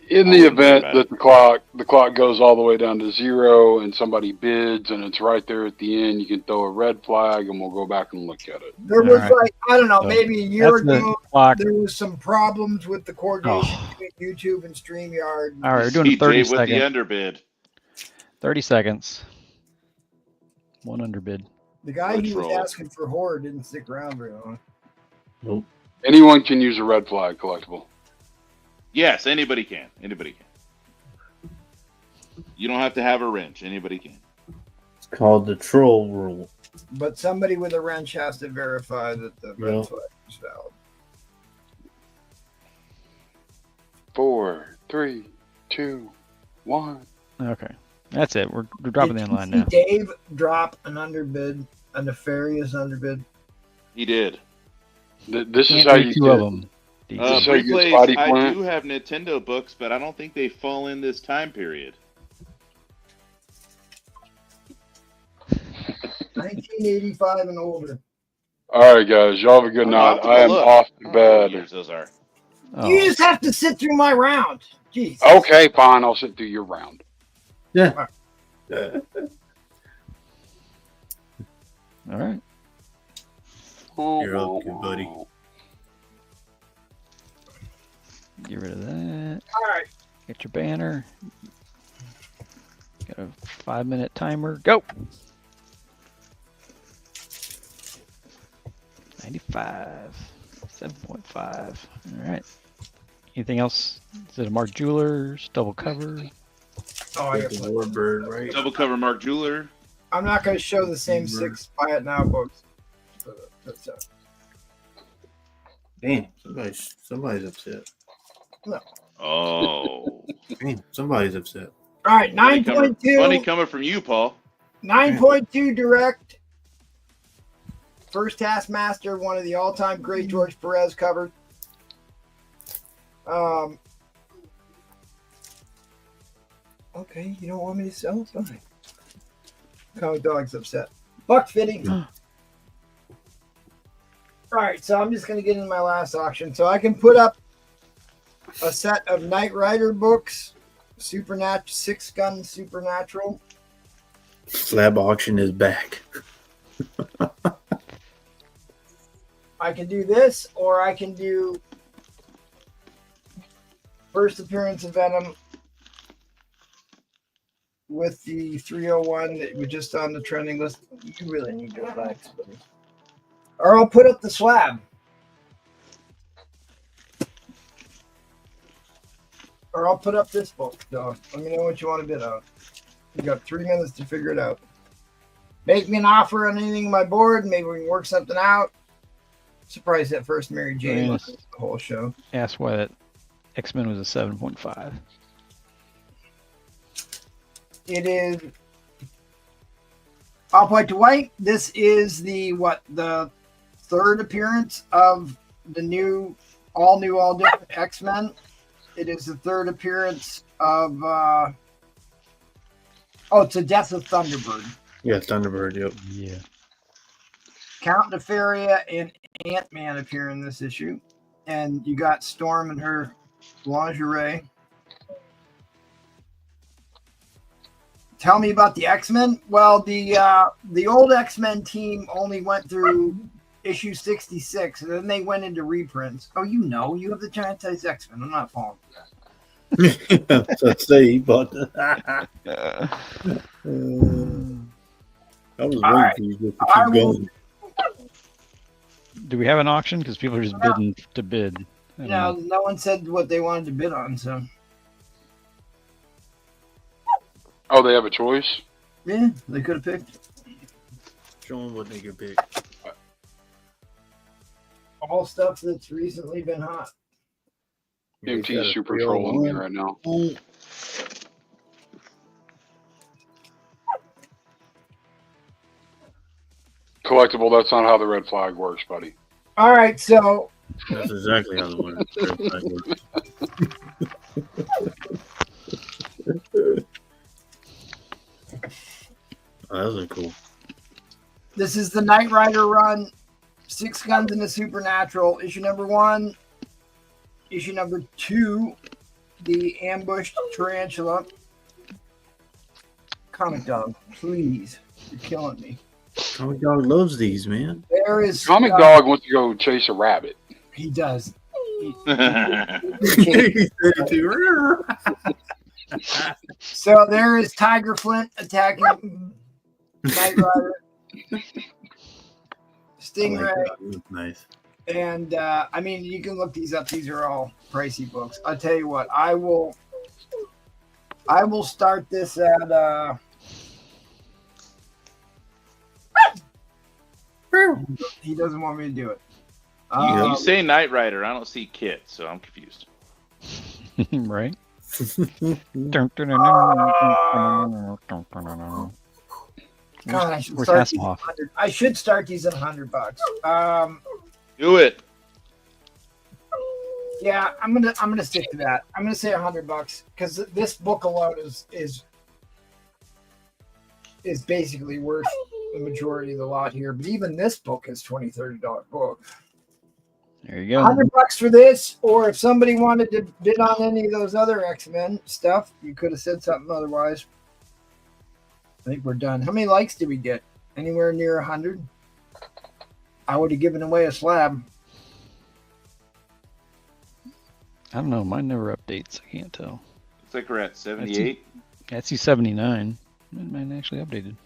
In the event that the clock goes all the way down to 0 and somebody bids and it's right there at the end, you can throw a red flag and we'll go back and look at it. There was like, I don't know, maybe a year ago, clock. there was some problems with the coordination between YouTube and StreamYard. All right, we're doing 30 with seconds. the underbid. 30 seconds. One underbid. The guy who was asking for Horde didn't stick around very long. Nope. Anyone can use a red flag collectible. Yes, anybody can. Anybody can. You don't have to have a wrench. Anybody can. It's called the troll rule. But somebody with a wrench has to verify that the red Yep. flag is valid. 4, 3, 2, 1. Okay. That's it. We're dropping the Did you inline see now. Dave drop an underbid, a nefarious underbid? He did. This is Can't how do you two get of them. This is how you get Replays, spotty I plant. do have Nintendo books, but I don't think they fall in this time period. 1985 and older. All right, guys. Y'all have a good night. I am off to bed. Years those are. Oh. You just have to sit through my round. Jeez. Okay, fine. I'll sit through your round. Yeah. All right. You're up, good buddy. Get rid of that. All right. Get your banner. Got a 5-minute timer. Go. 95. 7.5. All right. Anything else? Is it a Mark Jewelers? Double cover? Oh, I got The Warbird, right? Double cover Mark Jeweler. I'm not going to show the same 6 Buy It Now books. That's it. Damn, somebody's upset. No. Oh. Damn, somebody's upset. All right, 9.2. Funny coming from you, Paul. 9.2 direct. First Taskmaster, one of the all-time great George Perez covered. Okay, you don't want me to sell? Fine. Comic Dog's upset. $1.50. All right, so I'm just going to get into my last auction. So I can put up a set of Knight Rider books, Supernatural, 6-gun Supernatural. Slab auction is back. I can do this, or I can do first appearance of Venom with the 301 that was just on the trending list. You really need to relax, buddy. Or I'll put up the slab. Or I'll put up this book, though. Let me know what you want to bid on. You got 3 minutes to figure it out. Make me an offer on anything on my board. Maybe we can work something out. Surprised that first Mary Jane was the whole show. Ask why that X-Men was a 7.5. It is Off White to White. This is the third appearance of the all different X-Men. It is the third appearance of it's a Death of Thunderbird. Yeah, Thunderbird, yep. Yeah. Count Nefaria and Ant-Man appear in this issue. And you got Storm in her lingerie. Tell me about the X-Men. Well, the old X-Men team only went through issue 66, and then they went into reprints. Oh, you have the giant size X-Men. I'm not falling for that. Let's see, but I was waiting for you to keep going. Do we have an auction? Because people are just bidding to bid. No one said what they wanted to bid on, so. Oh, they have a choice? Yeah, they could have picked. Show them what they could pick. All stuff that's recently been hot. MT is super trolling me right now. Collectible, that's not how the red flag works, buddy. All right, so. That's exactly how the red flag works. Oh, those are cool. This is the Knight Rider run, 6 Guns in the Supernatural, issue number 1. Issue number 2, the Ambushed Tarantula. Comic Dog, please. You're killing me. Comic Dog loves these, man. There is Comic Dog wants to go chase a rabbit. He does. So there is Tiger Flint attacking Knight Rider. Stingray. Oh, nice. And I mean, you can look these up. These are all pricey books. I'll tell you what, I will start this at he doesn't want me to do it. You say Knight Rider, I don't see Kit, so I'm confused. Right? God, I should start these at $100. Do it. Yeah, I'm gonna stick to that. I'm gonna say $100 because this book alone is basically worth the majority of the lot here. But even this book is $20-$30 book. There you go. $100 for this, or if somebody wanted to bid on any of those other X-Men stuff, you could have said something otherwise. I think we're done. How many likes did we get? Anywhere near 100? I would have given away a slab. I don't know. Mine never updates. I can't tell. Looks like we're at 78. I see 79. Mine actually updated.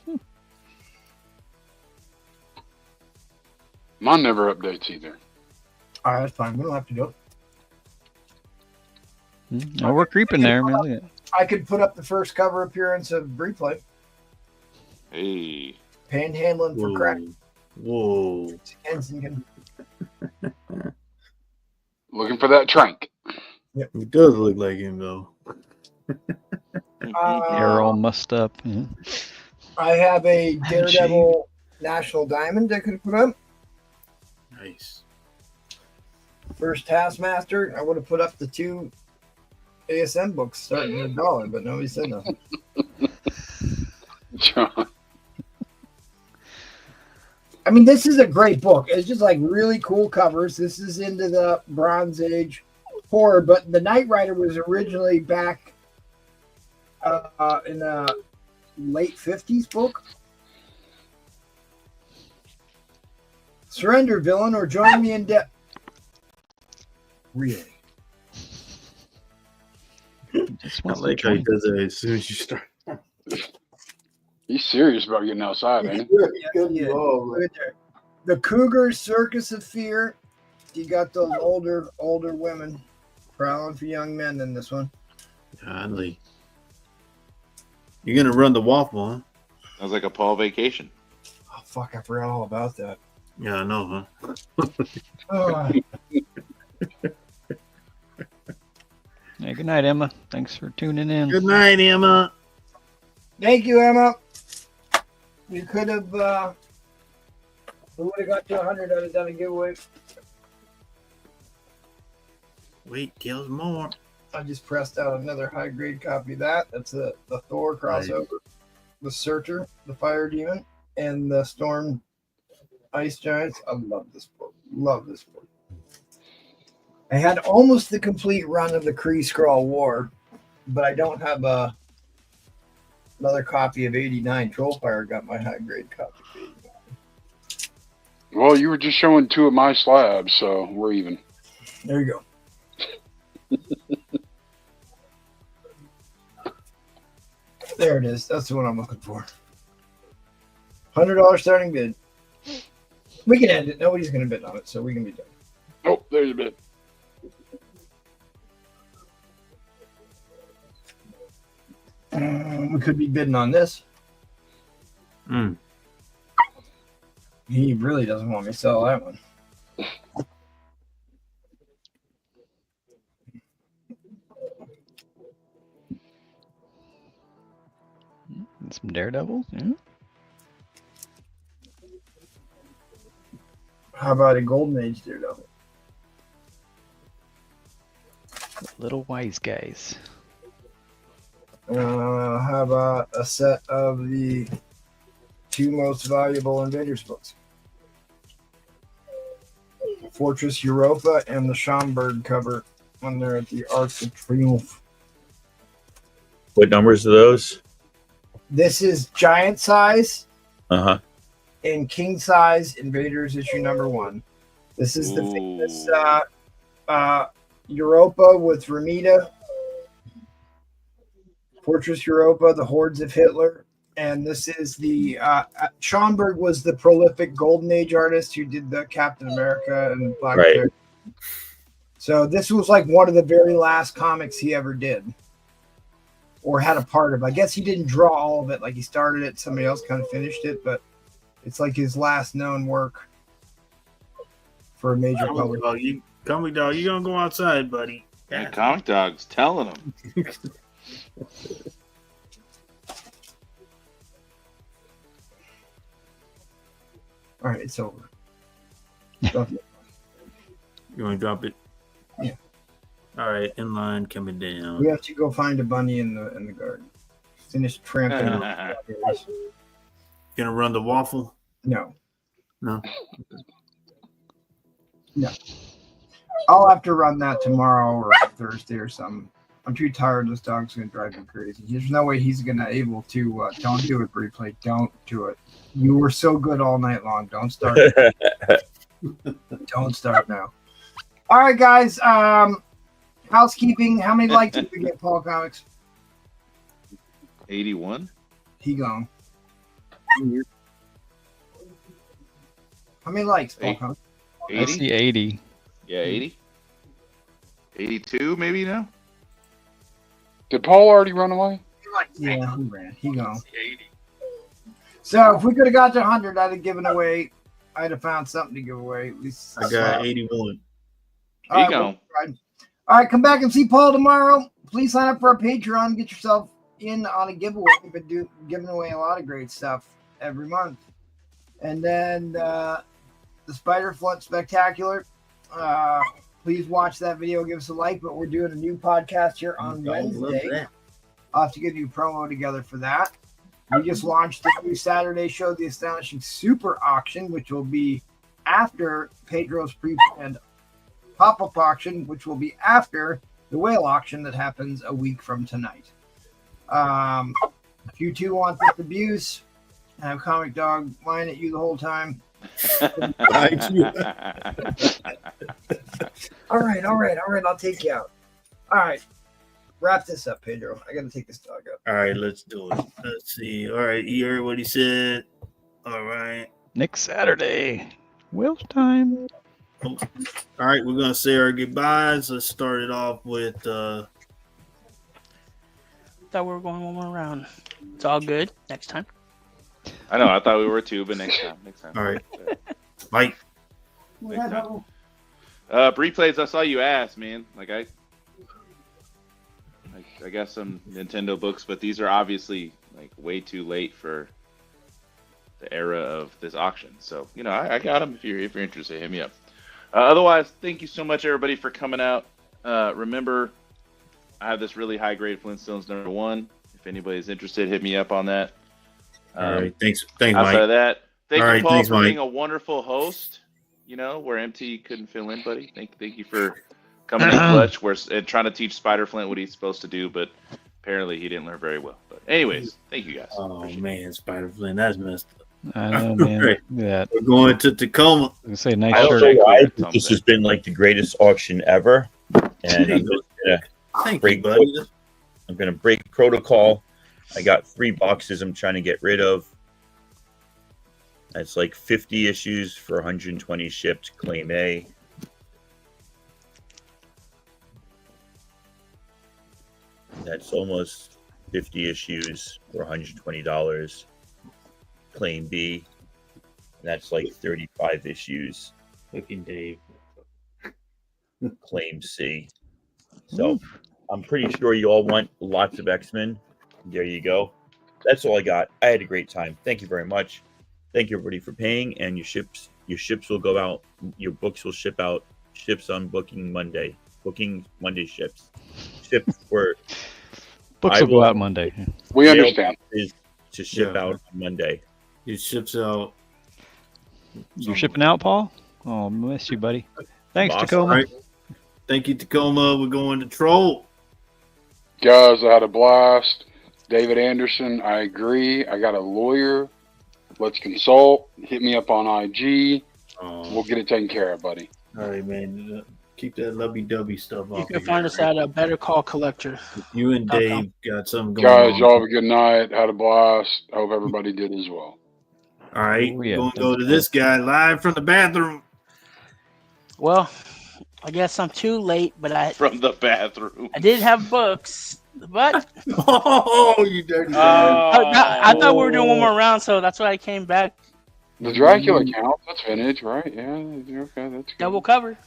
Mine never updates either. All right, that's fine. We don't have to do it. No, we're creeping there, man. Look at it. I could put up the first cover appearance of Replay. Hey. Panhandling for crack. Whoa. Kensington. Looking for that trank. Yep. It does look like him, though. Hair all mussed up. Yeah. I have a Daredevil National Diamond I could put up. Nice. First Taskmaster, I would have put up the 2 ASM books starting at $1, but nobody said nothing. I mean, this is a great book. It's just like really cool covers. This is into the Bronze Age horror, but the Knight Rider was originally back in the late 50s book. Surrender, villain, or join me in death. Really? I like how he does it as soon as you start. He's serious about getting outside, man. The Cougar Circus of Fear. You got those older women prowling for young men in this one. Godly. You're gonna run the waffle, huh? Sounds like a Paul vacation. Oh fuck! I forgot all about that. Yeah, I know, huh? Oh. Hey, good night, Emma. Thanks for tuning in. Good night, Emma. Thank you, Emma. You could have. We would have got to 100. I'd have done a giveaway. Wait, till more. I just pressed out another high grade copy of that. That's the Thor crossover, the Searcher, the Fire Demon, and the Storm Ice Giants. I love this book. Love this book. I had almost the complete run of the Kree Skrull War, but I don't have another copy of 89. Trollfire got my high grade copy of 89. Well, you were just showing 2 of my slabs, so we're even. There you go. There it is. That's the one I'm looking for. $100 starting bid. We can end it. Nobody's going to bid on it, so we can be done. Oh, there's a bid. We could be bidding on this. He really doesn't want me to sell that one. Some Daredevil. Yeah. How about a Golden Age Daredevil? Little wise guys. How about a set of the 2 most valuable Invaders books? Fortress Europa and the Schomburg cover when they're at the Arc of Triumph. What numbers are those? This is giant size Uh-huh. and king size Invaders issue number 1. This is the famous Europa with Ramita. Fortress Europa, the Hordes of Hitler. And this is the Schomburg was the prolific Golden Age artist who did the Captain America and Black Panther. So this was like one of the very last comics he ever did or had a part of. I guess he didn't draw all of it. Like he started it, somebody else kind of finished it, but it's like his last known work for a major publisher. Comic Dog, you gonna go outside, buddy. Yeah, Comic Dog's telling him. All right, it's over. You want to drop it? Yeah. All right, in line, coming down. We have to go find a bunny in the garden. Finish tramping. Gonna run the waffle? No. No. No. I'll have to run that tomorrow or Thursday or something. I'm too tired. This dog's gonna drive me crazy. There's no way he's gonna able to. Don't do it, replay. Don't do it. You were so good all night long. Don't start. Don't start now. All right, guys. Housekeeping. How many likes did we get, Paul Comics? 81. He gone. How many likes, Paul Comics? 80? I see 80. Yeah, 80. 82 maybe now? Did Paul already run away? Yeah, he ran. He gone. So if we could have got to 100, I'd have given away. I'd have found something to give away. At least I got 81. There you go. All right, come back and see Paul tomorrow. Please sign up for our Patreon. Get yourself in on a giveaway. We've been giving away a lot of great stuff every month. And then the Spider Flood Spectacular. Please watch that video. Give us a like. But we're doing a new podcast here on Wednesday. I'll have to get a new promo together for that. We just launched a new Saturday show, the Astonishing Super Auction, which will be after Pedro's pre-planned pop-up auction, which will be after the whale auction that happens a week from tonight. If you two want this abuse, have Comic Dog line at you the whole time. All right. I'll take you out. All right. Wrap this up, Pedro. I got to take this dog out. All right, let's do it. Let's see. All right, you heard what he said. All right. Next Saturday, whales time. All right, we're gonna say our goodbyes. Let's start it off with. Thought we were going one more round. It's all good. Next time. I know. I thought we were too, but next time. All right. Mike. Next time. Replays. I saw you ask, man. Like I got some Nintendo books, but these are obviously like way too late for the era of this auction. So I got them. If you're interested, hit me up. Otherwise, thank you so much, everybody, for coming out. Remember, I have this really high grade Flintstones #1. If anybody's interested, hit me up on that. All right, thanks, outside Mike. of that, thank All you, right, Paul, for Mike. being a wonderful host. Where MT couldn't fill in, buddy. Thank you for coming in clutch. And trying to teach Spider Flint what he's supposed to do, but apparently he didn't learn very well. But anyways, thank you guys. Oh man, Spider Flint, that's messed up. I know, man. Right. Yeah. We're going to Tacoma. I was gonna say nice I don't shirt. know why, but this has been like the greatest auction ever, and I'm just gonna Thank break. you, buddy. I'm gonna break protocol. I got 3 boxes. I'm trying to get rid of. That's like 50 issues for 120 shipped. Claim A. That's almost 50 issues for $120. Claim B. That's like 35 issues. Fucking Dave. Claim C. So I'm pretty sure you all want lots of X-Men. There you go. That's all I got. I had a great time. Thank you very much. Thank you everybody for paying, and your ships will go out. Your books will ship out. Ships on Booking Monday. Booking Monday ships. Ship for Books will go out Monday. We understand. Is to ship out on Monday. It ships out. You're shipping out, Paul? Oh, miss you, buddy. Thanks, Awesome. Tacoma. All right. Thank you, Tacoma. We're going to Troll. Guys, I had a blast. David Anderson, I agree. I got a lawyer. Let's consult. Hit me up on IG. We'll get it taken care of, buddy. All right, man. Keep that lovey-dovey stuff You off. can find us at a Better Call Collector. You and Dave got something going Guys, on. y'all have a good night. Had a blast. Hope everybody did as well. All right, Oh, yeah. we're going to go to this guy live from the bathroom. Well, I guess I'm too late, but From the bathroom. I did have books. But Oh, you dirty I thought we were doing one more round, so that's why I came back. The Dracula count, that's vintage, right? Yeah, okay, that's good. Double cover.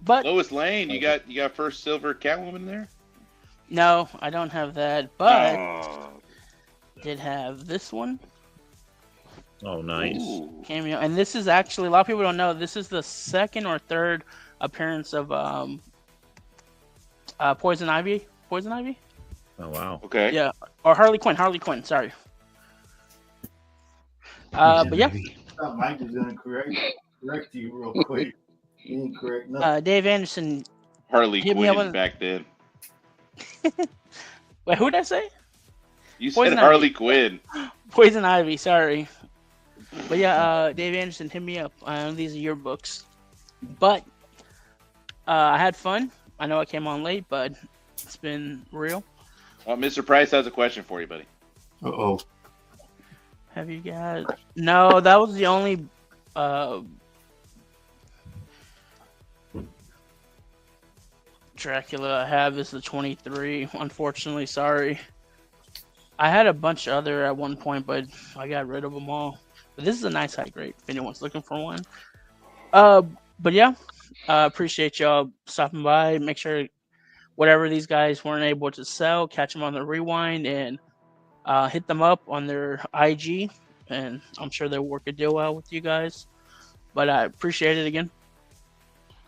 But Lois Lane, you got first silver Catwoman there? no, I don't have that. But did have this one. Oh, nice. Cameo. And this is actually, a lot of people don't know, this is the second or third appearance of Poison Ivy. Poison Ivy? Oh, wow. Okay. Yeah. Or Harley Quinn, sorry. But yeah. Mike is going to correct you real quick. He ain't correct nothing. Dave Anderson. Harley hit me up Quinn on- back then. Wait, who did I say? You said Poison Harley Ivy. Quinn. Poison Ivy, sorry. But yeah, Dave Anderson, hit me up. These are your books. But I had fun. I know I came on late, but it's been real. Mr. Price has a question for you, buddy. Uh-oh. Have you got... No, that was the only... Dracula I have is the 23. Unfortunately, sorry. I had a bunch of other at one point, but I got rid of them all. But this is a nice high grade if anyone's looking for one. But yeah, appreciate y'all stopping by. Make sure whatever these guys weren't able to sell, catch them on the rewind and hit them up on their IG. And I'm sure they'll work a deal out with you guys. But I appreciate it again.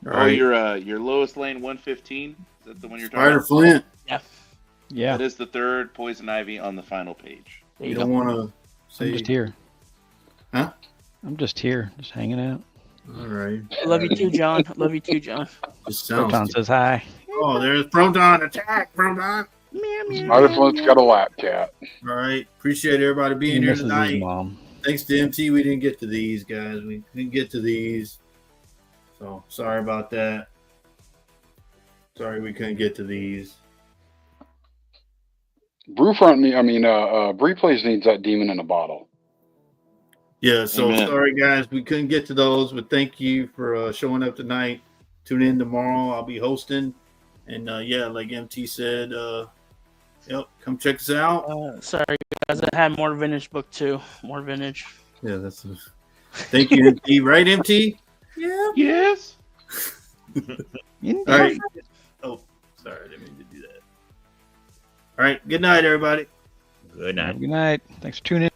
Oh, your Lois Lane 115? Is that the one you're talking Spider about? Flint. Yeah. Yeah. That is the third Poison Ivy on the final page. There You you don't go. want to say. I'm just here. Huh? I'm just here, just hanging out. All right. Love you too, John. Love you too, John. Just sounds. Proton says hi. Oh, there's Proton. Attack, Proton. Spiderflint's got a lap cat. All right. Appreciate everybody being He here misses his tonight. mom. Thanks to MT. We didn't get to these, guys. We didn't get to these. So sorry about that. Sorry we couldn't get to these. Bree Plays needs that demon in a bottle. Yeah, so Amen. sorry guys, we couldn't get to those, but thank you for showing up tonight. Tune in tomorrow. I'll be hosting. And yeah, like MT said, yep, come check us out. Sorry, guys. I had more vintage book too. More vintage. Yeah, that's thank you, MT. Right, MT? Yeah. Yes. All right. Oh, sorry, I didn't mean to do that. All right, good night, everybody. Good night. Good night. Thanks for tuning in.